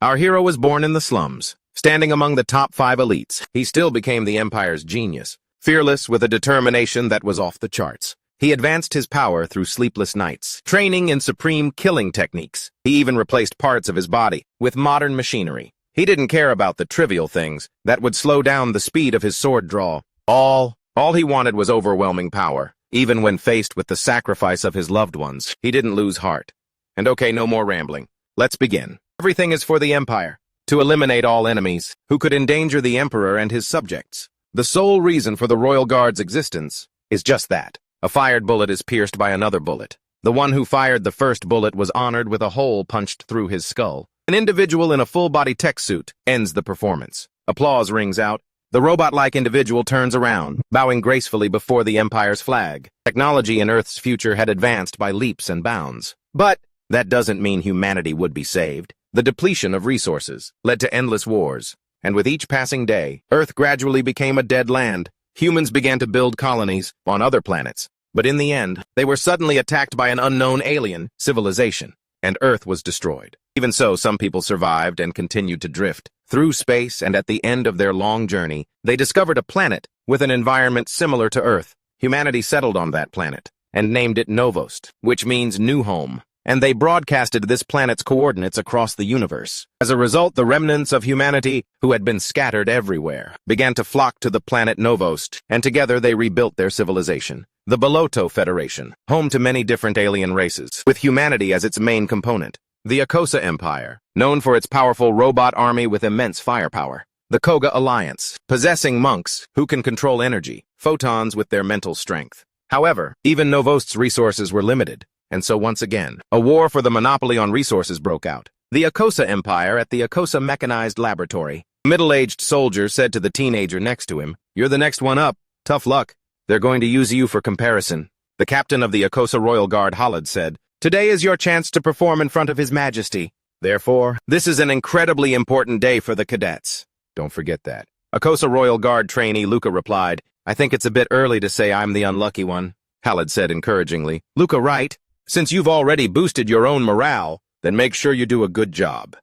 Our hero was born in the slums, standing among the top 5 elites. He still became the Empire's genius, fearless with a determination that was off the charts. He advanced his power through sleepless nights, training in supreme killing techniques. He even replaced parts of his body with modern machinery. He didn't care about the trivial things that would slow down the speed of his sword draw. All he wanted was overwhelming power. Even when faced with the sacrifice of his loved ones, he didn't lose heart. And okay, no more rambling. Let's begin. Everything is for the Empire, to eliminate all enemies who could endanger the Emperor and his subjects. The sole reason for the Royal Guard's existence is just that. A fired bullet is pierced by another bullet. The one who fired the first bullet was honored with a hole punched through his skull. An individual in a full-body tech suit ends the performance. Applause rings out. The robot-like individual turns around, bowing gracefully before the Empire's flag. Technology in Earth's future had advanced by leaps and bounds. But that doesn't mean humanity would be saved. The depletion of resources led to endless wars. And with each passing day, Earth gradually became a dead land. Humans began to build colonies on other planets. But in the end, they were suddenly attacked by an unknown alien civilization, and Earth was destroyed. Even so, some people survived and continued to drift through space, and at the end of their long journey, they discovered a planet with an environment similar to Earth. Humanity settled on that planet and named it Novost, which means new home, and they broadcasted this planet's coordinates across the universe. As a result, the remnants of humanity, who had been scattered everywhere, began to flock to the planet Novost, and together they rebuilt their civilization. The Boloto Federation, home to many different alien races, with humanity as its main component. The Akosa Empire, known for its powerful robot army with immense firepower. The Koga Alliance, possessing monks who can control energy, photons with their mental strength. However, even Novost's resources were limited, and so once again, a war for the monopoly on resources broke out. The Akosa Empire at the Akosa Mechanized Laboratory. A middle-aged soldier said to the teenager next to him, "You're the next one up. Tough luck. They're going to use you for comparison." The captain of the Akosa Royal Guard, Khalid, said, "Today is your chance to perform in front of His Majesty. Therefore, this is an incredibly important day for the cadets. Don't forget that." Akosa Royal Guard trainee Luca replied, "I think it's a bit early to say I'm the unlucky one." Khalid said encouragingly, "Luca, right? Since you've already boosted your own morale, then make sure you do a good job."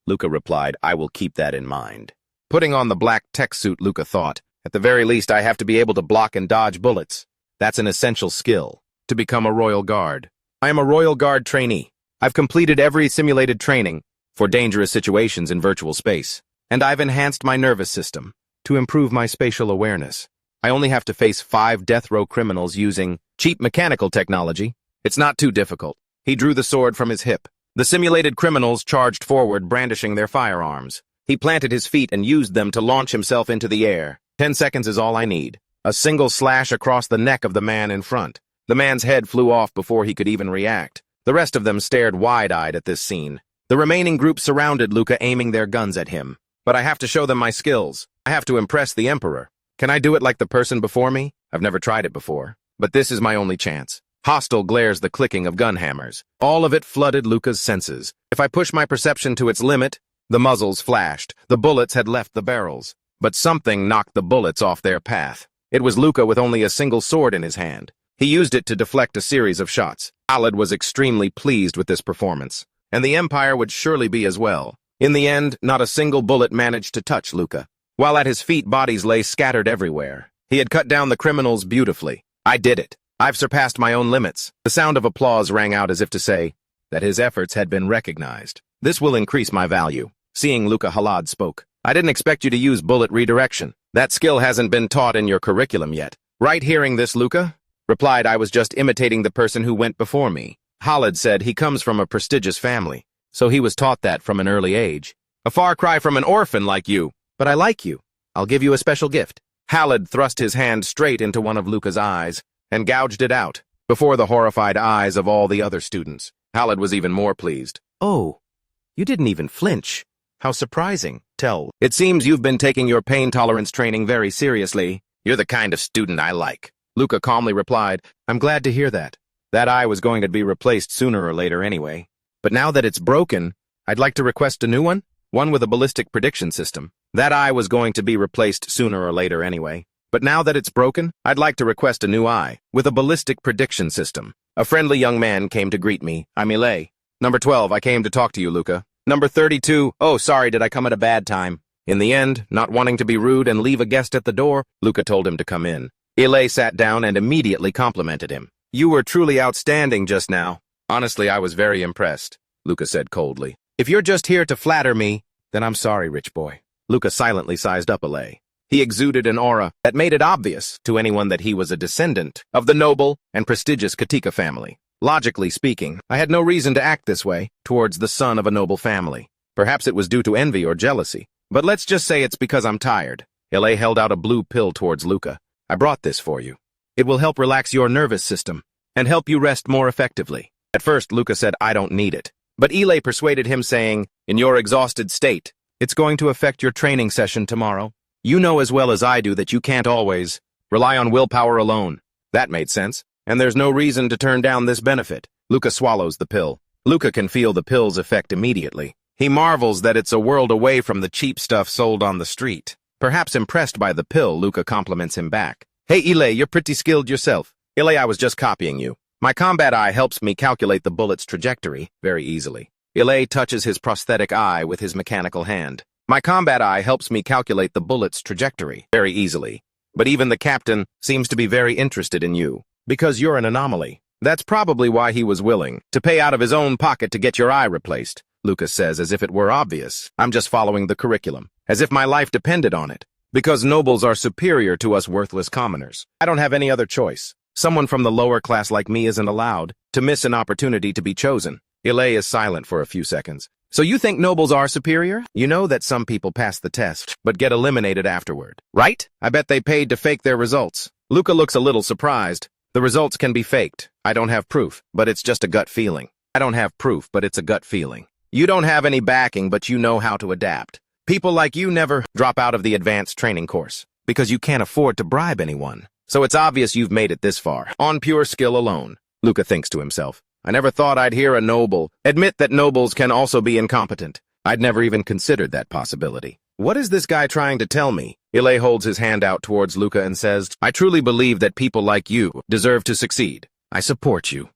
Luca replied, "I will keep that in mind." Putting on the black tech suit, Luca thought, "At the very least, I have to be able to block and dodge bullets. That's an essential skill to become a Royal Guard. I am a Royal Guard trainee. I've completed every simulated training for dangerous situations in virtual space, and I've enhanced my nervous system to improve my spatial awareness. I only have to face 5 death row criminals using cheap mechanical technology. It's not too difficult." He drew the sword from his hip. The simulated criminals charged forward, brandishing their firearms. He planted his feet and used them to launch himself into the air. 10 seconds is all I need. A single slash across the neck of the man in front. The man's head flew off before he could even react. The rest of them stared wide-eyed at this scene. The remaining group surrounded Luca, aiming their guns at him. "But I have to show them my skills. I have to impress the Emperor. Can I do it like the person before me? I've never tried it before. But this is my only chance." Hostile glares, the clicking of gun hammers. All of it flooded Luca's senses. If I push my perception to its limit, the muzzles flashed. The bullets had left the barrels. But something knocked the bullets off their path. It was Luca with only a single sword in his hand. He used it to deflect a series of shots. Khalid was extremely pleased with this performance, and the Empire would surely be as well. In the end, not a single bullet managed to touch Luca. While at his feet, bodies lay scattered everywhere. He had cut down the criminals beautifully. "I did it. I've surpassed my own limits." The sound of applause rang out as if to say that his efforts had been recognized. "This will increase my value." Seeing Luca, Khalid spoke. "I didn't expect you to use bullet redirection. That skill hasn't been taught in your curriculum yet." "Right, hearing this, Luca?" replied, "I was just imitating the person who went before me." Khalid said he comes from a prestigious family, so he was taught that from an early age. "A far cry from an orphan like you. But I like you. I'll give you a special gift." Khalid thrust his hand straight into one of Luca's eyes and gouged it out before the horrified eyes of all the other students. Khalid was even more pleased. "Oh, you didn't even flinch. How surprising. It seems you've been taking your pain tolerance training very seriously. You're the kind of student I like." Luca calmly replied, "I'm glad to hear that. That eye was going to be replaced sooner or later anyway. But now that it's broken, I'd like to request a new one with a ballistic prediction system. That eye was going to be replaced sooner or later anyway. But now that it's broken, I'd like to request a new eye with a ballistic prediction system." A friendly young man came to greet me. "I'm Ile. Number 12, I came to talk to you, Luca." Number 32, oh, sorry, did I come at a bad time? In the end, not wanting to be rude and leave a guest at the door, Luca told him to come in. Ile sat down and immediately complimented him. You were truly outstanding just now. Honestly, I was very impressed, Luca said coldly. If you're just here to flatter me, then I'm sorry, rich boy. Luca silently sized up Ile. He exuded an aura that made it obvious to anyone that he was a descendant of the noble and prestigious Katika family. Logically speaking, I had no reason to act this way towards the son of a noble family. Perhaps it was due to envy or jealousy. But let's just say it's because I'm tired. Ile held out a blue pill towards Luca. I brought this for you. It will help relax your nervous system and help you rest more effectively. At first, Luca said, I don't need it. But Ile persuaded him, saying, in your exhausted state, it's going to affect your training session tomorrow. You know as well as I do that you can't always rely on willpower alone. That made sense, and there's no reason to turn down this benefit. Luca swallows the pill. Luca can feel the pill's effect immediately. He marvels that it's a world away from the cheap stuff sold on the street. Perhaps impressed by the pill, Luca compliments him back. Hey, Ile, you're pretty skilled yourself. Ile, I was just copying you. My combat eye helps me calculate the bullet's trajectory very easily. Ile touches his prosthetic eye with his mechanical hand. My combat eye helps me calculate the bullet's trajectory very easily. But even the captain seems to be very interested in you, because you're an anomaly. That's probably why he was willing to pay out of his own pocket to get your eye replaced. Lucas says as if it were obvious. I'm just following the curriculum, as if my life depended on it. Because nobles are superior to us worthless commoners. I don't have any other choice. Someone from the lower class like me isn't allowed to miss an opportunity to be chosen. Ile is silent for a few seconds. So you think nobles are superior? You know that some people pass the test, but get eliminated afterward, right? I bet they paid to fake their results. Luca looks a little surprised. The results can be faked. I don't have proof, but it's just a gut feeling. I don't have proof, but it's a gut feeling. You don't have any backing, but you know how to adapt. People like you never drop out of the advanced training course, because you can't afford to bribe anyone. So it's obvious you've made it this far, on pure skill alone. Luca thinks to himself. I never thought I'd hear a noble admit that nobles can also be incompetent. I'd never even considered that possibility. What is this guy trying to tell me? Ile holds his hand out towards Luca and says, I truly believe that people like you deserve to succeed. I support you.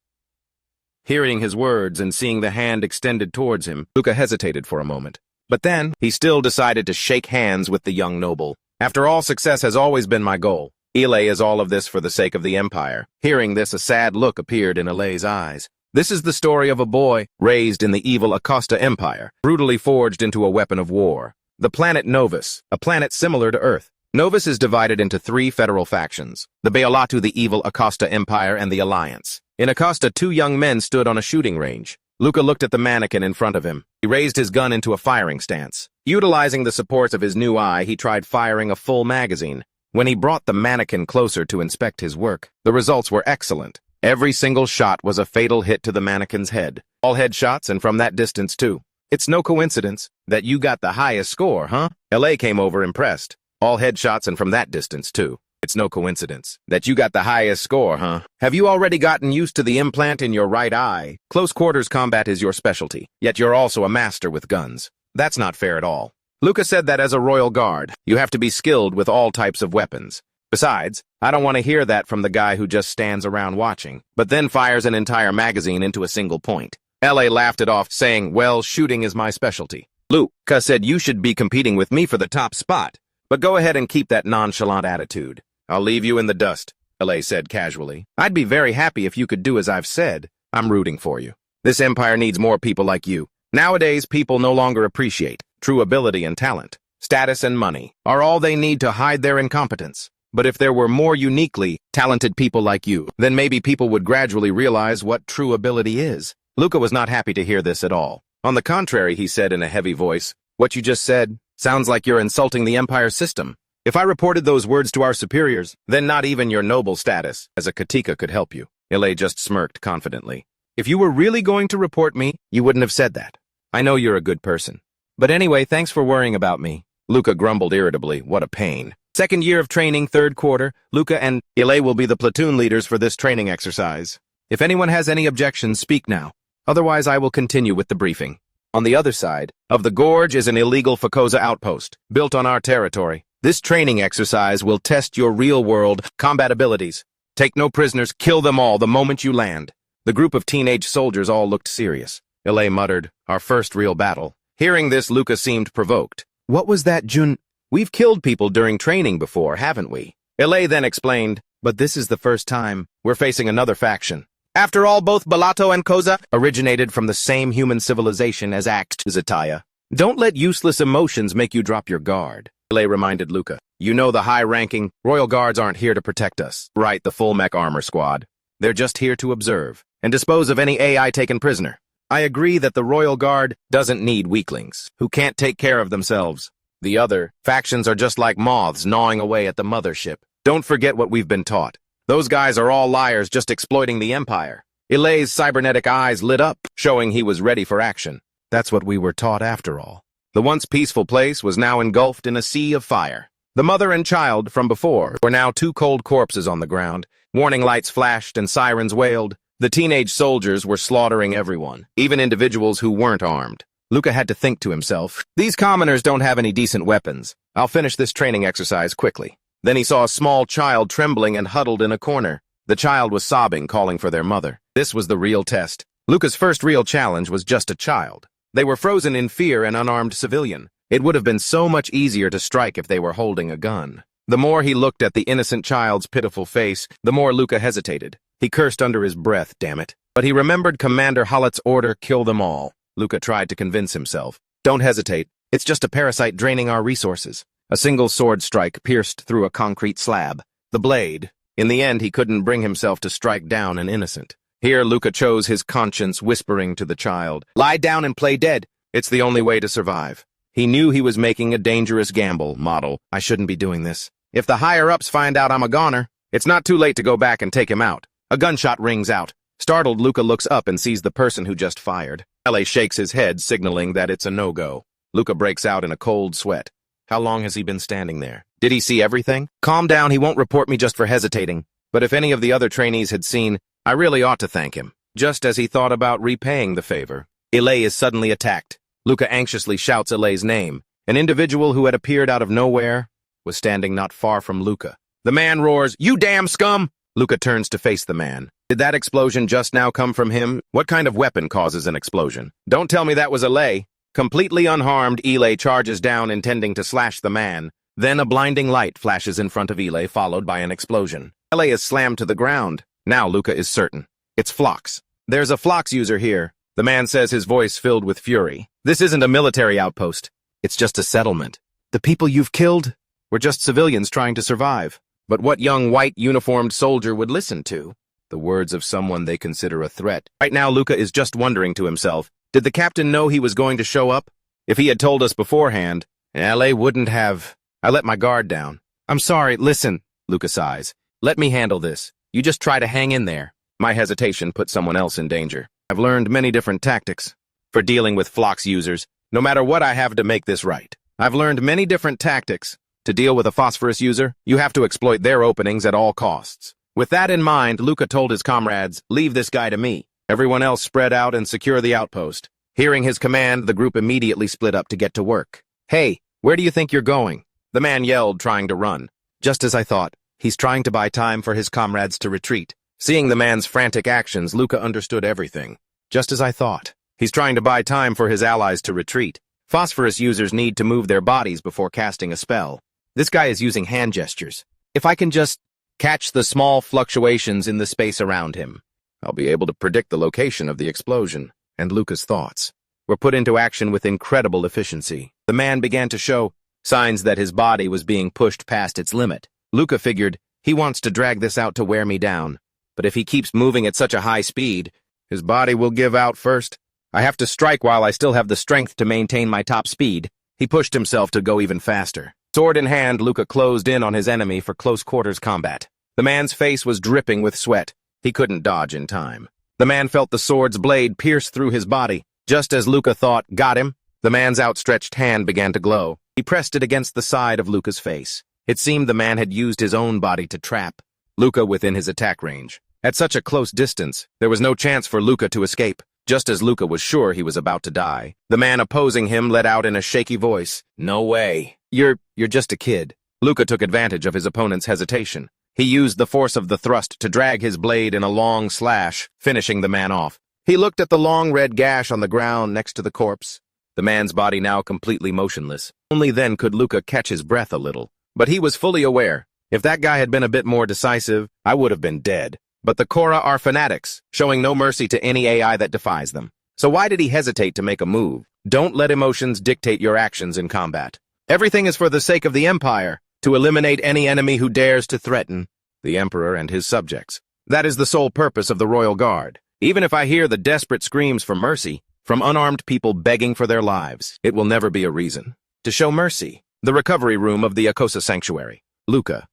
Hearing his words and seeing the hand extended towards him, Luca hesitated for a moment. But then, he still decided to shake hands with the young noble. After all, success has always been my goal. Ile is all of this for the sake of the empire. Hearing this, a sad look appeared in Ile's eyes. This is the story of a boy raised in the evil Acosta Empire, brutally forged into a weapon of war. The planet Novus, a planet similar to Earth. Novus is divided into 3 federal factions, the Beolatu, the evil Acosta Empire, and the Alliance. In Acosta, 2 young men stood on a shooting range. Luca looked at the mannequin in front of him. He raised his gun into a firing stance. Utilizing the supports of his new eye, he tried firing a full magazine. When he brought the mannequin closer to inspect his work, the results were excellent. Every single shot was a fatal hit to the mannequin's head. All headshots, and from that distance, too. It's no coincidence that you got the highest score, huh? Ile came over impressed. All headshots, and from that distance, too. It's no coincidence that you got the highest score, huh? Have you already gotten used to the implant in your right eye? Close quarters combat is your specialty, yet you're also a master with guns. That's not fair at all. Luca said that as a royal guard, you have to be skilled with all types of weapons. Besides, I don't want to hear that from the guy who just stands around watching, but then fires an entire magazine into a single point. L.A. laughed it off, saying, well, shooting is my specialty. Luca said you should be competing with me for the top spot, but go ahead and keep that nonchalant attitude. I'll leave you in the dust, L.A. said casually. I'd be very happy if you could do as I've said. I'm rooting for you. This empire needs more people like you. Nowadays, people no longer appreciate true ability and talent. Status and money are all they need to hide their incompetence. But if there were more uniquely talented people like you, then maybe people would gradually realize what true ability is. Luca was not happy to hear this at all. On the contrary, he said in a heavy voice, what you just said sounds like you're insulting the Empire's system. If I reported those words to our superiors, then not even your noble status as a Katika could help you. Ile just smirked confidently. If you were really going to report me, you wouldn't have said that. I know you're a good person. But anyway, thanks for worrying about me. Luca grumbled irritably. What a pain. Second year of training, third quarter. Luca and Ile will be the platoon leaders for this training exercise. If anyone has any objections, speak now. Otherwise, I will continue with the briefing. On the other side of the gorge is an illegal Fakoza outpost, built on our territory. This training exercise will test your real-world combat abilities. Take no prisoners, kill them all the moment you land. The group of teenage soldiers all looked serious. Ile muttered, our first real battle. Hearing this, Luca seemed provoked. What was that, Jun? We've killed people during training before, haven't we? Ilay then explained, but this is the first time we're facing another faction. After all, both Balato and Koza originated from the same human civilization as Zataya. Don't let useless emotions make you drop your guard, Ilay reminded Luca. You know the high-ranking Royal Guards aren't here to protect us. Right, the full mech armor squad. They're just here to observe and dispose of any AI taken prisoner. I agree that the Royal Guard doesn't need weaklings who can't take care of themselves. The other factions are just like moths gnawing away at the mothership. Don't forget what we've been taught. Those guys are all liars just exploiting the Empire. Ilay's cybernetic eyes lit up, showing he was ready for action. That's what we were taught after all. The once peaceful place was now engulfed in a sea of fire. The mother and child from before were now two cold corpses on the ground. Warning lights flashed and sirens wailed. The teenage soldiers were slaughtering everyone, even individuals who weren't armed. Luca had to think to himself, these commoners don't have any decent weapons. I'll finish this training exercise quickly. Then he saw a small child trembling and huddled in a corner. The child was sobbing, calling for their mother. This was the real test. Luca's first real challenge was just a child. They were frozen in fear, an unarmed civilian. It would have been so much easier to strike if they were holding a gun. The more he looked at the innocent child's pitiful face, the more Luca hesitated. He cursed under his breath, damn it. But he remembered Commander Hullet's order, kill them all. Luca tried to convince himself. Don't hesitate. It's just a parasite draining our resources. A single sword strike pierced through a concrete slab. The blade. In the end, he couldn't bring himself to strike down an innocent. Here, Luca chose his conscience, whispering to the child, lie down and play dead. It's the only way to survive. He knew he was making a dangerous gamble, model. I shouldn't be doing this. If the higher-ups find out I'm a goner, it's not too late to go back and take him out. A gunshot rings out. Startled, Luca looks up and sees the person who just fired. L.A. shakes his head, signaling that it's a no-go. Luca breaks out in a cold sweat. How long has he been standing there? Did he see everything? Calm down, he won't report me just for hesitating. But if any of the other trainees had seen, I really ought to thank him. Just as he thought about repaying the favor, Ilay is suddenly attacked. Luca anxiously shouts Ilay's name. An individual who had appeared out of nowhere was standing not far from Luca. The man roars, "You damn scum!" Luca turns to face the man. Did that explosion just now come from him? What kind of weapon causes an explosion? Don't tell me that was Ilay. Completely unharmed, Ilay charges down, intending to slash the man. Then a blinding light flashes in front of Ilay, followed by an explosion. Ilay is slammed to the ground. Now Luca is certain. It's Phlox. There's a Phlox user here. The man says, his voice filled with fury. This isn't a military outpost. It's just a settlement. The people you've killed were just civilians trying to survive. But what young white uniformed soldier would listen to? The words of someone they consider a threat. Right now, Luca is just wondering to himself, did the captain know he was going to show up? If he had told us beforehand, L.A. wouldn't have. I let my guard down. I'm sorry, listen, Luca sighs. Let me handle this. You just try to hang in there. My hesitation put someone else in danger. I've learned many different tactics for dealing with Phlox users, no matter what I have to make this right. I've learned many different tactics. To deal with a phosphorus user, you have to exploit their openings at all costs. With that in mind, Luca told his comrades, leave this guy to me. Everyone else spread out and secure the outpost. Hearing his command, the group immediately split up to get to work. Hey, where do you think you're going? The man yelled, trying to run. Just as I thought, he's trying to buy time for his comrades to retreat. Seeing the man's frantic actions, Luca understood everything. Just as I thought. He's trying to buy time for his allies to retreat. Phosphorus users need to move their bodies before casting a spell. This guy is using hand gestures. If I can just catch the small fluctuations in the space around him, I'll be able to predict the location of the explosion. And Luca's thoughts were put into action with incredible efficiency. The man began to show signs that his body was being pushed past its limit. Luca figured, he wants to drag this out to wear me down. But if he keeps moving at such a high speed, his body will give out first. I have to strike while I still have the strength to maintain my top speed. He pushed himself to go even faster. Sword in hand, Luca closed in on his enemy for close-quarters combat. The man's face was dripping with sweat. He couldn't dodge in time. The man felt the sword's blade pierce through his body. Just as Luca thought, got him, the man's outstretched hand began to glow. He pressed it against the side of Luca's face. It seemed the man had used his own body to trap Luca within his attack range. At such a close distance, there was no chance for Luca to escape. Just as Luca was sure he was about to die, the man opposing him let out in a shaky voice, "No way. You're just a kid." Luca took advantage of his opponent's hesitation. He used the force of the thrust to drag his blade in a long slash, finishing the man off. He looked at the long red gash on the ground next to the corpse. the man's body now completely motionless. Only then could Luca catch his breath a little. But he was fully aware. If that guy had been a bit more decisive, I would have been dead. But the Korra are fanatics, showing no mercy to any AI that defies them. So why did he hesitate to make a move? Don't let emotions dictate your actions in combat. Everything is for the sake of the Empire, to eliminate any enemy who dares to threaten the Emperor and his subjects. That is the sole purpose of the Royal Guard. Even if I hear the desperate screams for mercy from unarmed people begging for their lives, it will never be a reason to show mercy. The recovery room of the Akosa Sanctuary. Luca,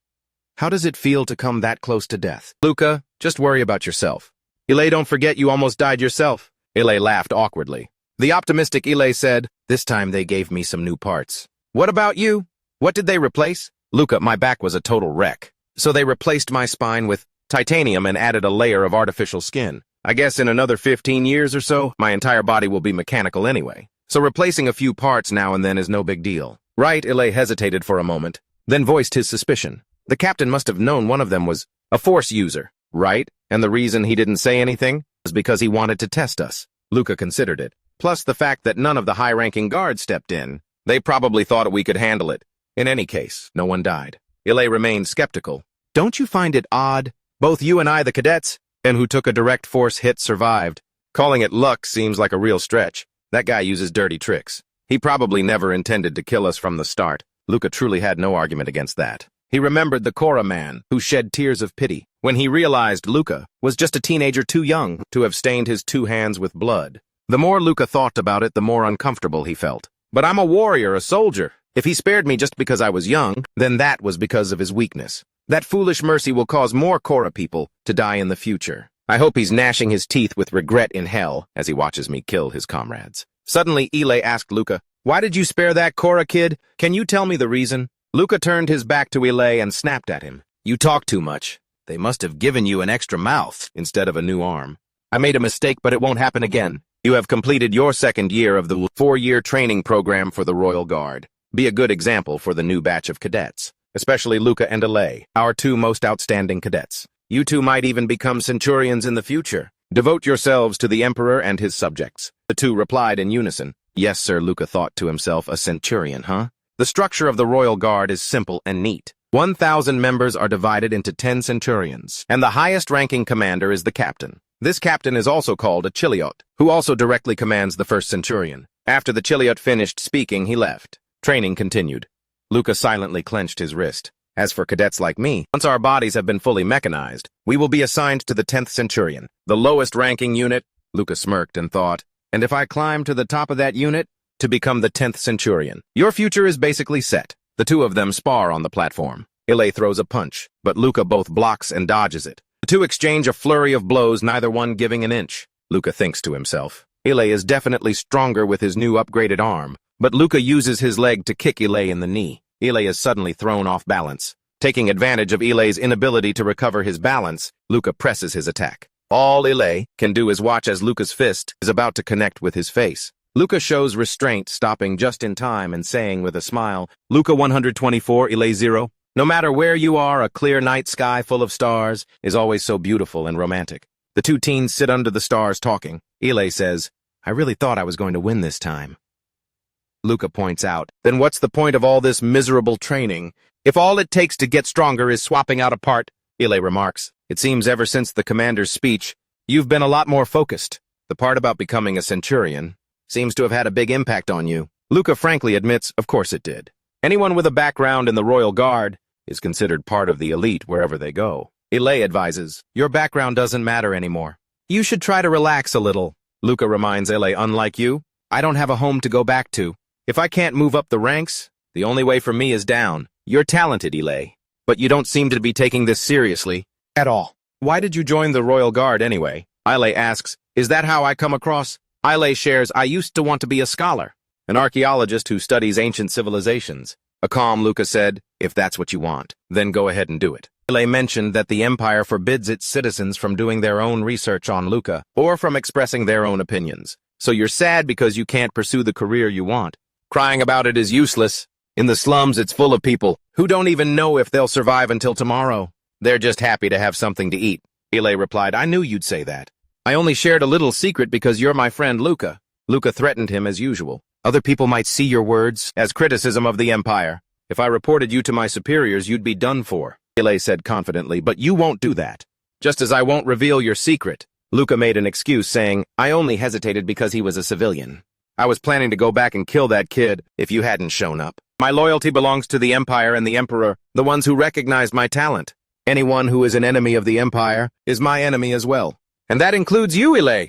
how does it feel to come that close to death? Luca, just worry about yourself. Ile, don't forget you almost died yourself. Ile laughed awkwardly. The optimistic Ile said, this time they gave me some new parts. What about you? What did they replace? Luca, my back was a total wreck. So they replaced my spine with titanium and added a layer of artificial skin. I guess in another 15 years or so, my entire body will be mechanical anyway. So replacing a few parts now and then is no big deal. Right, Ile hesitated for a moment, then voiced his suspicion. The captain must have known one of them was a force user, right? And the reason he didn't say anything was because he wanted to test us. Luca considered it. Plus the fact that none of the high-ranking guards stepped in. They probably thought we could handle it. In any case, no one died. Ile remained skeptical. Don't you find it odd? Both you and I, the cadets, and who took a direct force hit, survived. Calling it luck seems like a real stretch. That guy uses dirty tricks. He probably never intended to kill us from the start. Luca truly had no argument against that. He remembered the Korra man who shed tears of pity when he realized Luca was just a teenager too young to have stained his 2 hands with blood. The more Luca thought about it, the more uncomfortable he felt. But I'm a warrior, a soldier. If he spared me just because I was young, then that was because of his weakness. That foolish mercy will cause more Korra people to die in the future. I hope he's gnashing his teeth with regret in hell as he watches me kill his comrades. Suddenly, Ile asked Luca, why did you spare that Korra kid? Can you tell me the reason? Luca turned his back to Ile and snapped at him. You talk too much. They must have given you an extra mouth instead of a new arm. I made a mistake, but it won't happen again. You have completed your 2nd year of the 4-year training program for the Royal Guard. Be a good example for the new batch of cadets, especially Luca and Ile, our 2 most outstanding cadets. You 2 might even become centurions in the future. Devote yourselves to the Emperor and his subjects. The 2 replied in unison. Yes, sir, Luca thought to himself, a centurion, huh? The structure of the Royal Guard is simple and neat. 1,000 members are divided into 10 centurions, and the highest-ranking commander is the captain. This captain is also called a Chiliot, who also directly commands the 1st centurion. After the Chiliot finished speaking, he left. Training continued. Luca silently clenched his wrist. As for cadets like me, once our bodies have been fully mechanized, we will be assigned to the 10th centurion, the lowest-ranking unit. Luca smirked and thought, and if I climb to the top of that unit, to become the 10th centurion. Your future is basically set. The 2 of them spar on the platform. Ile throws a punch, but Luca both blocks and dodges it. The 2 exchange a flurry of blows, neither one giving an inch. Luca thinks to himself. Ile is definitely stronger with his new upgraded arm, but Luca uses his leg to kick Ile in the knee. Ile is suddenly thrown off balance. Taking advantage of Ile's inability to recover his balance, Luca presses his attack. All Ile can do is watch as Luca's fist is about to connect with his face. Luca shows restraint, stopping just in time and saying with a smile, Luca 124, Ile 0. No matter where you are, a clear night sky full of stars is always so beautiful and romantic. The 2 teens sit under the stars talking. Ile says, I really thought I was going to win this time. Luca points out, then what's the point of all this miserable training? If all it takes to get stronger is swapping out a part, Ile remarks. It seems ever since the commander's speech, you've been a lot more focused. The part about becoming a centurion seems to have had a big impact on you. Luca frankly admits, of course it did. Anyone with a background in the Royal Guard is considered part of the elite wherever they go. Ile advises, your background doesn't matter anymore. You should try to relax a little. Luca reminds Ile, unlike you, I don't have a home to go back to. If I can't move up the ranks, the only way for me is down. You're talented, Ile, but you don't seem to be taking this seriously at all. Why did you join the Royal Guard anyway? Ile asks, is that how I come across? Ile shares, I used to want to be a scholar, an archaeologist who studies ancient civilizations. A calm Luca said, if that's what you want, then go ahead and do it. Ile mentioned that the Empire forbids its citizens from doing their own research on Luca, or from expressing their own opinions. So you're sad because you can't pursue the career you want. Crying about it is useless. In the slums, it's full of people who don't even know if they'll survive until tomorrow. They're just happy to have something to eat. Ile replied, I knew you'd say that. I only shared a little secret because you're my friend Luca. Luca threatened him as usual. Other people might see your words as criticism of the Empire. If I reported you to my superiors, you'd be done for, Ile said confidently, but you won't do that. Just as I won't reveal your secret. Luca made an excuse, saying, I only hesitated because he was a civilian. I was planning to go back and kill that kid if you hadn't shown up. My loyalty belongs to the Empire and the Emperor, the ones who recognized my talent. Anyone who is an enemy of the Empire is my enemy as well. And that includes you, Ile.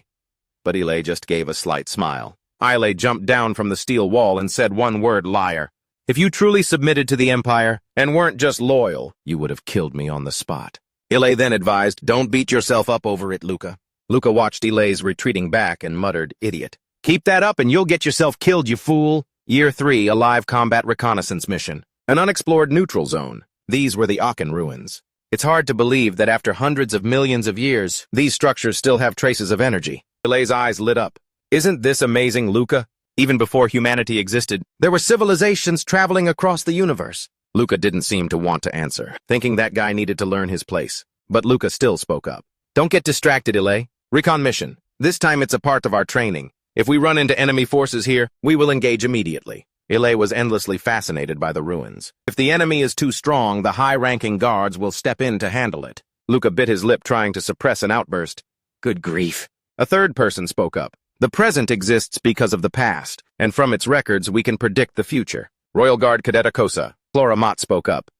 But Ile just gave a slight smile. Ile jumped down from the steel wall and said one word, liar. If you truly submitted to the Empire and weren't just loyal, you would have killed me on the spot. Ile then advised, don't beat yourself up over it, Luca. Luca watched Ile's retreating back and muttered, idiot. Keep that up and you'll get yourself killed, you fool. Year 3, a live combat reconnaissance mission. An unexplored neutral zone. These were the Aken ruins. It's hard to believe that after hundreds of millions of years, these structures still have traces of energy. Ile's eyes lit up. Isn't this amazing, Luca? Even before humanity existed, there were civilizations traveling across the universe. Luca didn't seem to want to answer, thinking that guy needed to learn his place. But Luca still spoke up. Don't get distracted, Ile. Recon mission. This time it's a part of our training. If we run into enemy forces here, we will engage immediately. Ile was endlessly fascinated by the ruins. If the enemy is too strong, the high-ranking guards will step in to handle it. Luca bit his lip, trying to suppress an outburst. Good grief. A third person spoke up. The present exists because of the past, and from its records we can predict the future. Royal Guard Cadet Akosa, Flora Mott spoke up.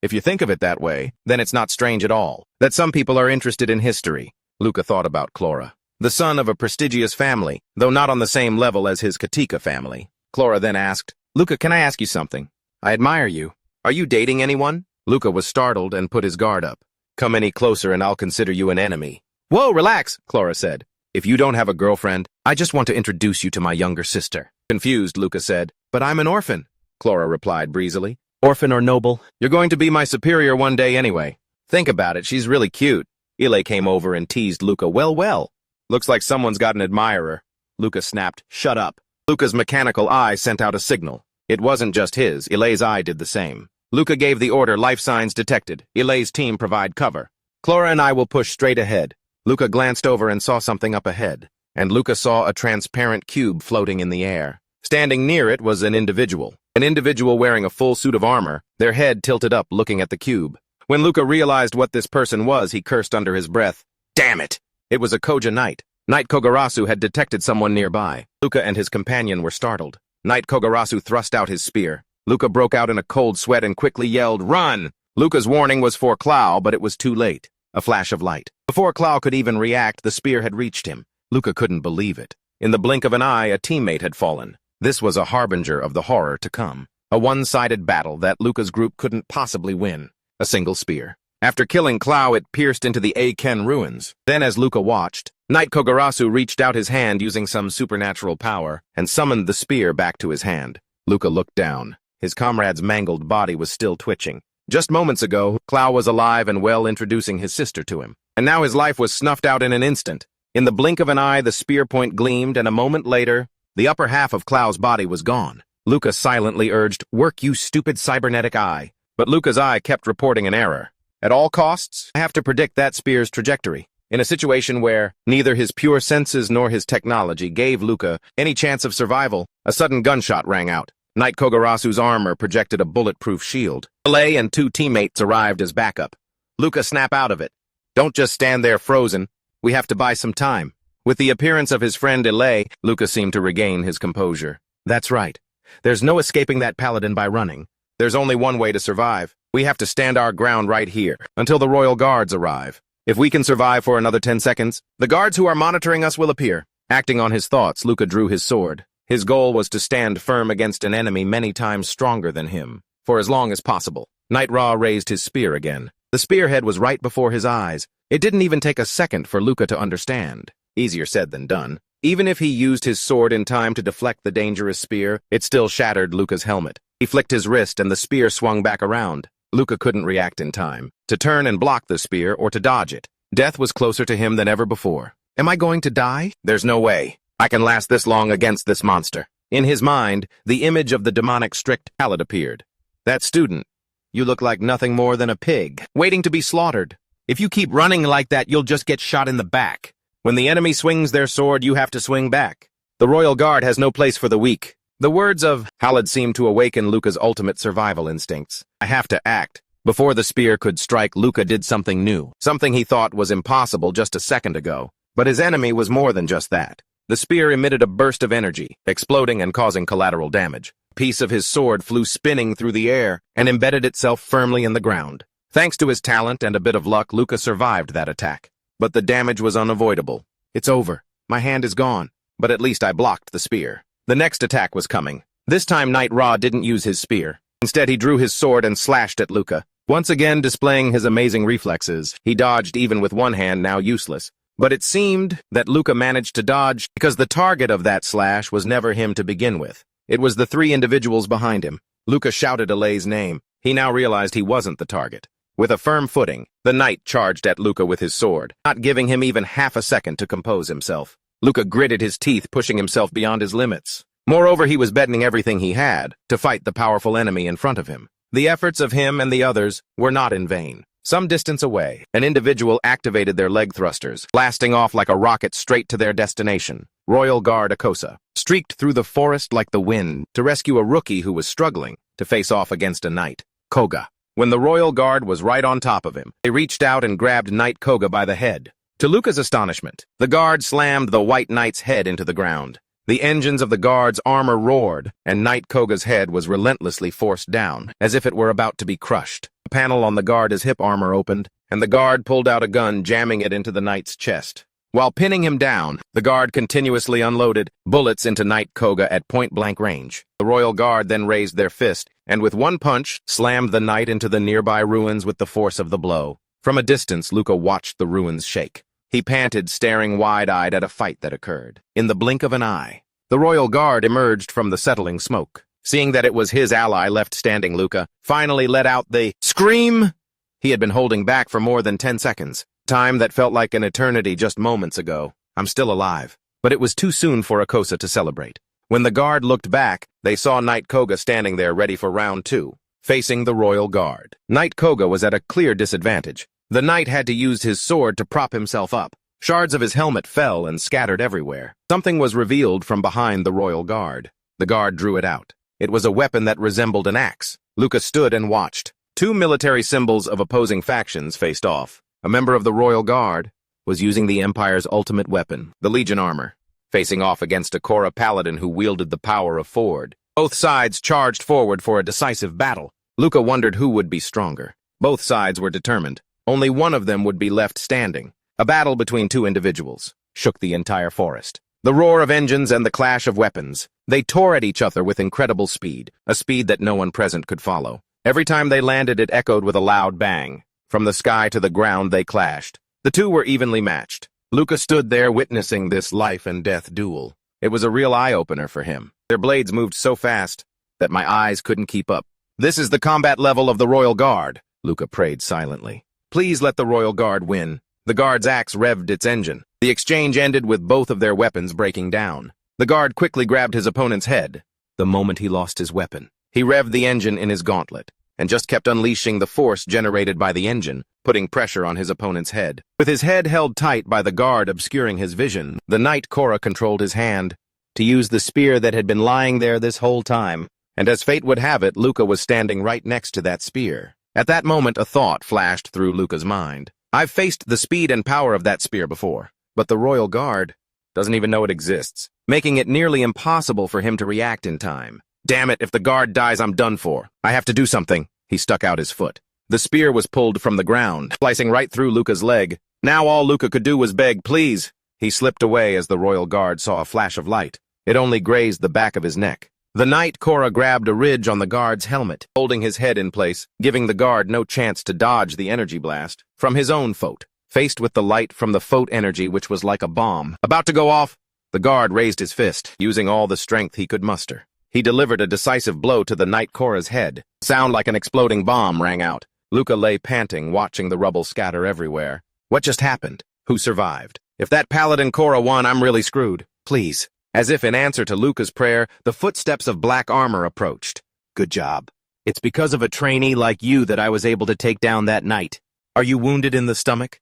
If you think of it that way, then it's not strange at all that some people are interested in history. Luca thought about Clora. The son of a prestigious family, though not on the same level as his Katika family. Clora then asked, Luca, can I ask you something? I admire you. Are you dating anyone? Luca was startled and put his guard up. Come any closer and I'll consider you an enemy. Whoa, relax, Clora said. If you don't have a girlfriend, I just want to introduce you to my younger sister. Confused, Luca said, but I'm an orphan. Clora replied breezily. Orphan or noble, you're going to be my superior one day anyway. Think about it, she's really cute. Ile came over and teased Luca. Well. Looks like someone's got an admirer. Luca snapped, shut up. Luca's mechanical eye sent out a signal. It wasn't just his, Ile's eye did the same. Luca gave the order, life signs detected. Ile's team provide cover. Clora and I will push straight ahead. Luca glanced over and saw something up ahead. And Luca saw a transparent cube floating in the air. Standing near it was an individual wearing a full suit of armor, their head tilted up looking at the cube. When Luca realized what this person was, he cursed under his breath. Damn it! It was a Koja Knight. Knight Kogarasu had detected someone nearby. Luca and his companion were startled. Knight Kogarasu thrust out his spear. Luca broke out in a cold sweat and quickly yelled, Run! Luca's warning was for Clow, but it was too late. A flash of light. Before Clow could even react, the spear had reached him. Luca couldn't believe it. In the blink of an eye, a teammate had fallen. This was a harbinger of the horror to come. A one-sided battle that Luca's group couldn't possibly win. A single spear. After killing Clow, it pierced into the Aken ruins. Then, as Luca watched, Knight Kogarasu reached out his hand using some supernatural power and summoned the spear back to his hand. Luca looked down. His comrade's mangled body was still twitching. Just moments ago, Clow was alive and well, introducing his sister to him. And now his life was snuffed out in an instant. In the blink of an eye, the spear point gleamed, and a moment later, the upper half of Clow's body was gone. Luca silently urged, Work, you stupid cybernetic eye. But Luca's eye kept reporting an error. At all costs, I have to predict that spear's trajectory. In a situation where neither his pure senses nor his technology gave Luca any chance of survival, a sudden gunshot rang out. Knight Kogarasu's armor projected a bulletproof shield. Ile and two teammates arrived as backup. Luca, snap out of it. Don't just stand there frozen. We have to buy some time. With the appearance of his friend Ile, Luca seemed to regain his composure. That's right. There's no escaping that paladin by running. There's only one way to survive. We have to stand our ground right here until the royal guards arrive. If we can survive for another 10 seconds, the guards who are monitoring us will appear. Acting on his thoughts, Luca drew his sword. His goal was to stand firm against an enemy many times stronger than him, for as long as possible. Knight Ra raised his spear again. The spearhead was right before his eyes. It didn't even take a second for Luca to understand. Easier said than done. Even if he used his sword in time to deflect the dangerous spear, it still shattered Luca's helmet. He flicked his wrist and the spear swung back around. Luca couldn't react in time to turn and block the spear or to dodge it. Death was closer to him than ever before. Am I going to die? There's no way. I can last this long against this monster. In his mind, the image of the demonic strict Khaled appeared. That student, you look like nothing more than a pig, waiting to be slaughtered. If you keep running like that, you'll just get shot in the back. When the enemy swings their sword, you have to swing back. The royal guard has no place for the weak. The words of Halid seemed to awaken Luca's ultimate survival instincts. I have to act. Before the spear could strike, Luca did something new, something he thought was impossible just a second ago. But his enemy was more than just that. The spear emitted a burst of energy, exploding and causing collateral damage. A piece of his sword flew spinning through the air and embedded itself firmly in the ground. Thanks to his talent and a bit of luck, Luca survived that attack. But the damage was unavoidable. It's over. My hand is gone. But at least I blocked the spear. The next attack was coming. This time Knight Ra didn't use his spear. Instead, he drew his sword and slashed at Luca. Once again displaying his amazing reflexes, he dodged even with one hand now useless. But it seemed that Luca managed to dodge because the target of that slash was never him to begin with. It was the three individuals behind him. Luca shouted Alay's name. He now realized he wasn't the target. With a firm footing, the knight charged at Luca with his sword, not giving him even half a second to compose himself. Luca gritted his teeth, pushing himself beyond his limits. Moreover, he was betting everything he had to fight the powerful enemy in front of him. The efforts of him and the others were not in vain. Some distance away, an individual activated their leg thrusters, blasting off like a rocket straight to their destination. Royal Guard Akosa streaked through the forest like the wind to rescue a rookie who was struggling to face off against a knight, Koga. When the Royal Guard was right on top of him, they reached out and grabbed Knight Koga by the head. To Luca's astonishment, the guard slammed the White Knight's head into the ground. The engines of the guard's armor roared, and Knight Koga's head was relentlessly forced down, as if it were about to be crushed. A panel on the guard's hip armor opened, and the guard pulled out a gun, jamming it into the knight's chest. While pinning him down, the guard continuously unloaded bullets into Knight Koga at point-blank range. The Royal Guard then raised their fist, and with one punch, slammed the knight into the nearby ruins with the force of the blow. From a distance, Luca watched the ruins shake. He panted, staring wide-eyed at a fight that occurred. In the blink of an eye, the Royal Guard emerged from the settling smoke. Seeing that it was his ally left standing, Luca finally let out the scream he had been holding back for more than 10 seconds. Time that felt like an eternity just moments ago. I'm still alive. But it was too soon for Akosa to celebrate. When the guard looked back, they saw Knight Koga standing there ready for round 2, facing the Royal Guard. Knight Koga was at a clear disadvantage. The knight had to use his sword to prop himself up. Shards of his helmet fell and scattered everywhere. Something was revealed from behind the Royal Guard. The guard drew it out. It was a weapon that resembled an axe. Luca stood and watched. Two military symbols of opposing factions faced off. A member of the Royal Guard was using the Empire's ultimate weapon, the Legion armor, facing off against a Korra paladin who wielded the power of Ford. Both sides charged forward for a decisive battle. Luca wondered who would be stronger. Both sides were determined. Only one of them would be left standing. A battle between two individuals shook the entire forest. The roar of engines and the clash of weapons. They tore at each other with incredible speed, a speed that no one present could follow. Every time they landed, it echoed with a loud bang. From the sky to the ground, they clashed. The two were evenly matched. Luca stood there witnessing this life-and-death duel. It was a real eye-opener for him. Their blades moved so fast that my eyes couldn't keep up. "This is the combat level of the Royal Guard," Luca prayed silently. "Please let the Royal Guard win." The guard's axe revved its engine. The exchange ended with both of their weapons breaking down. The guard quickly grabbed his opponent's head. The moment he lost his weapon, he revved the engine in his gauntlet, and just kept unleashing the force generated by the engine, putting pressure on his opponent's head. With his head held tight by the guard obscuring his vision, the knight Korra controlled his hand to use the spear that had been lying there this whole time. And as fate would have it, Luca was standing right next to that spear. At that moment, a thought flashed through Luca's mind. I've faced the speed and power of that spear before, but the Royal Guard doesn't even know it exists, making it nearly impossible for him to react in time. Damn it, if the guard dies, I'm done for. I have to do something. He stuck out his foot. The spear was pulled from the ground, slicing right through Luca's leg. Now all Luca could do was beg, please. He slipped away as the Royal Guard saw a flash of light. It only grazed the back of his neck. The knight Korra grabbed a ridge on the guard's helmet, holding his head in place, giving the guard no chance to dodge the energy blast from his own fote. Faced with the light from the fote energy, which was like a bomb about to go off, the guard raised his fist, using all the strength he could muster. He delivered a decisive blow to the knight Korra's head. Sound like an exploding bomb rang out. Luca lay panting, watching the rubble scatter everywhere. What just happened? Who survived? If that paladin Korra won, I'm really screwed. Please. As if in answer to Luca's prayer, the footsteps of black armor approached. Good job. It's because of a trainee like you that I was able to take down that knight. Are you wounded in the stomach?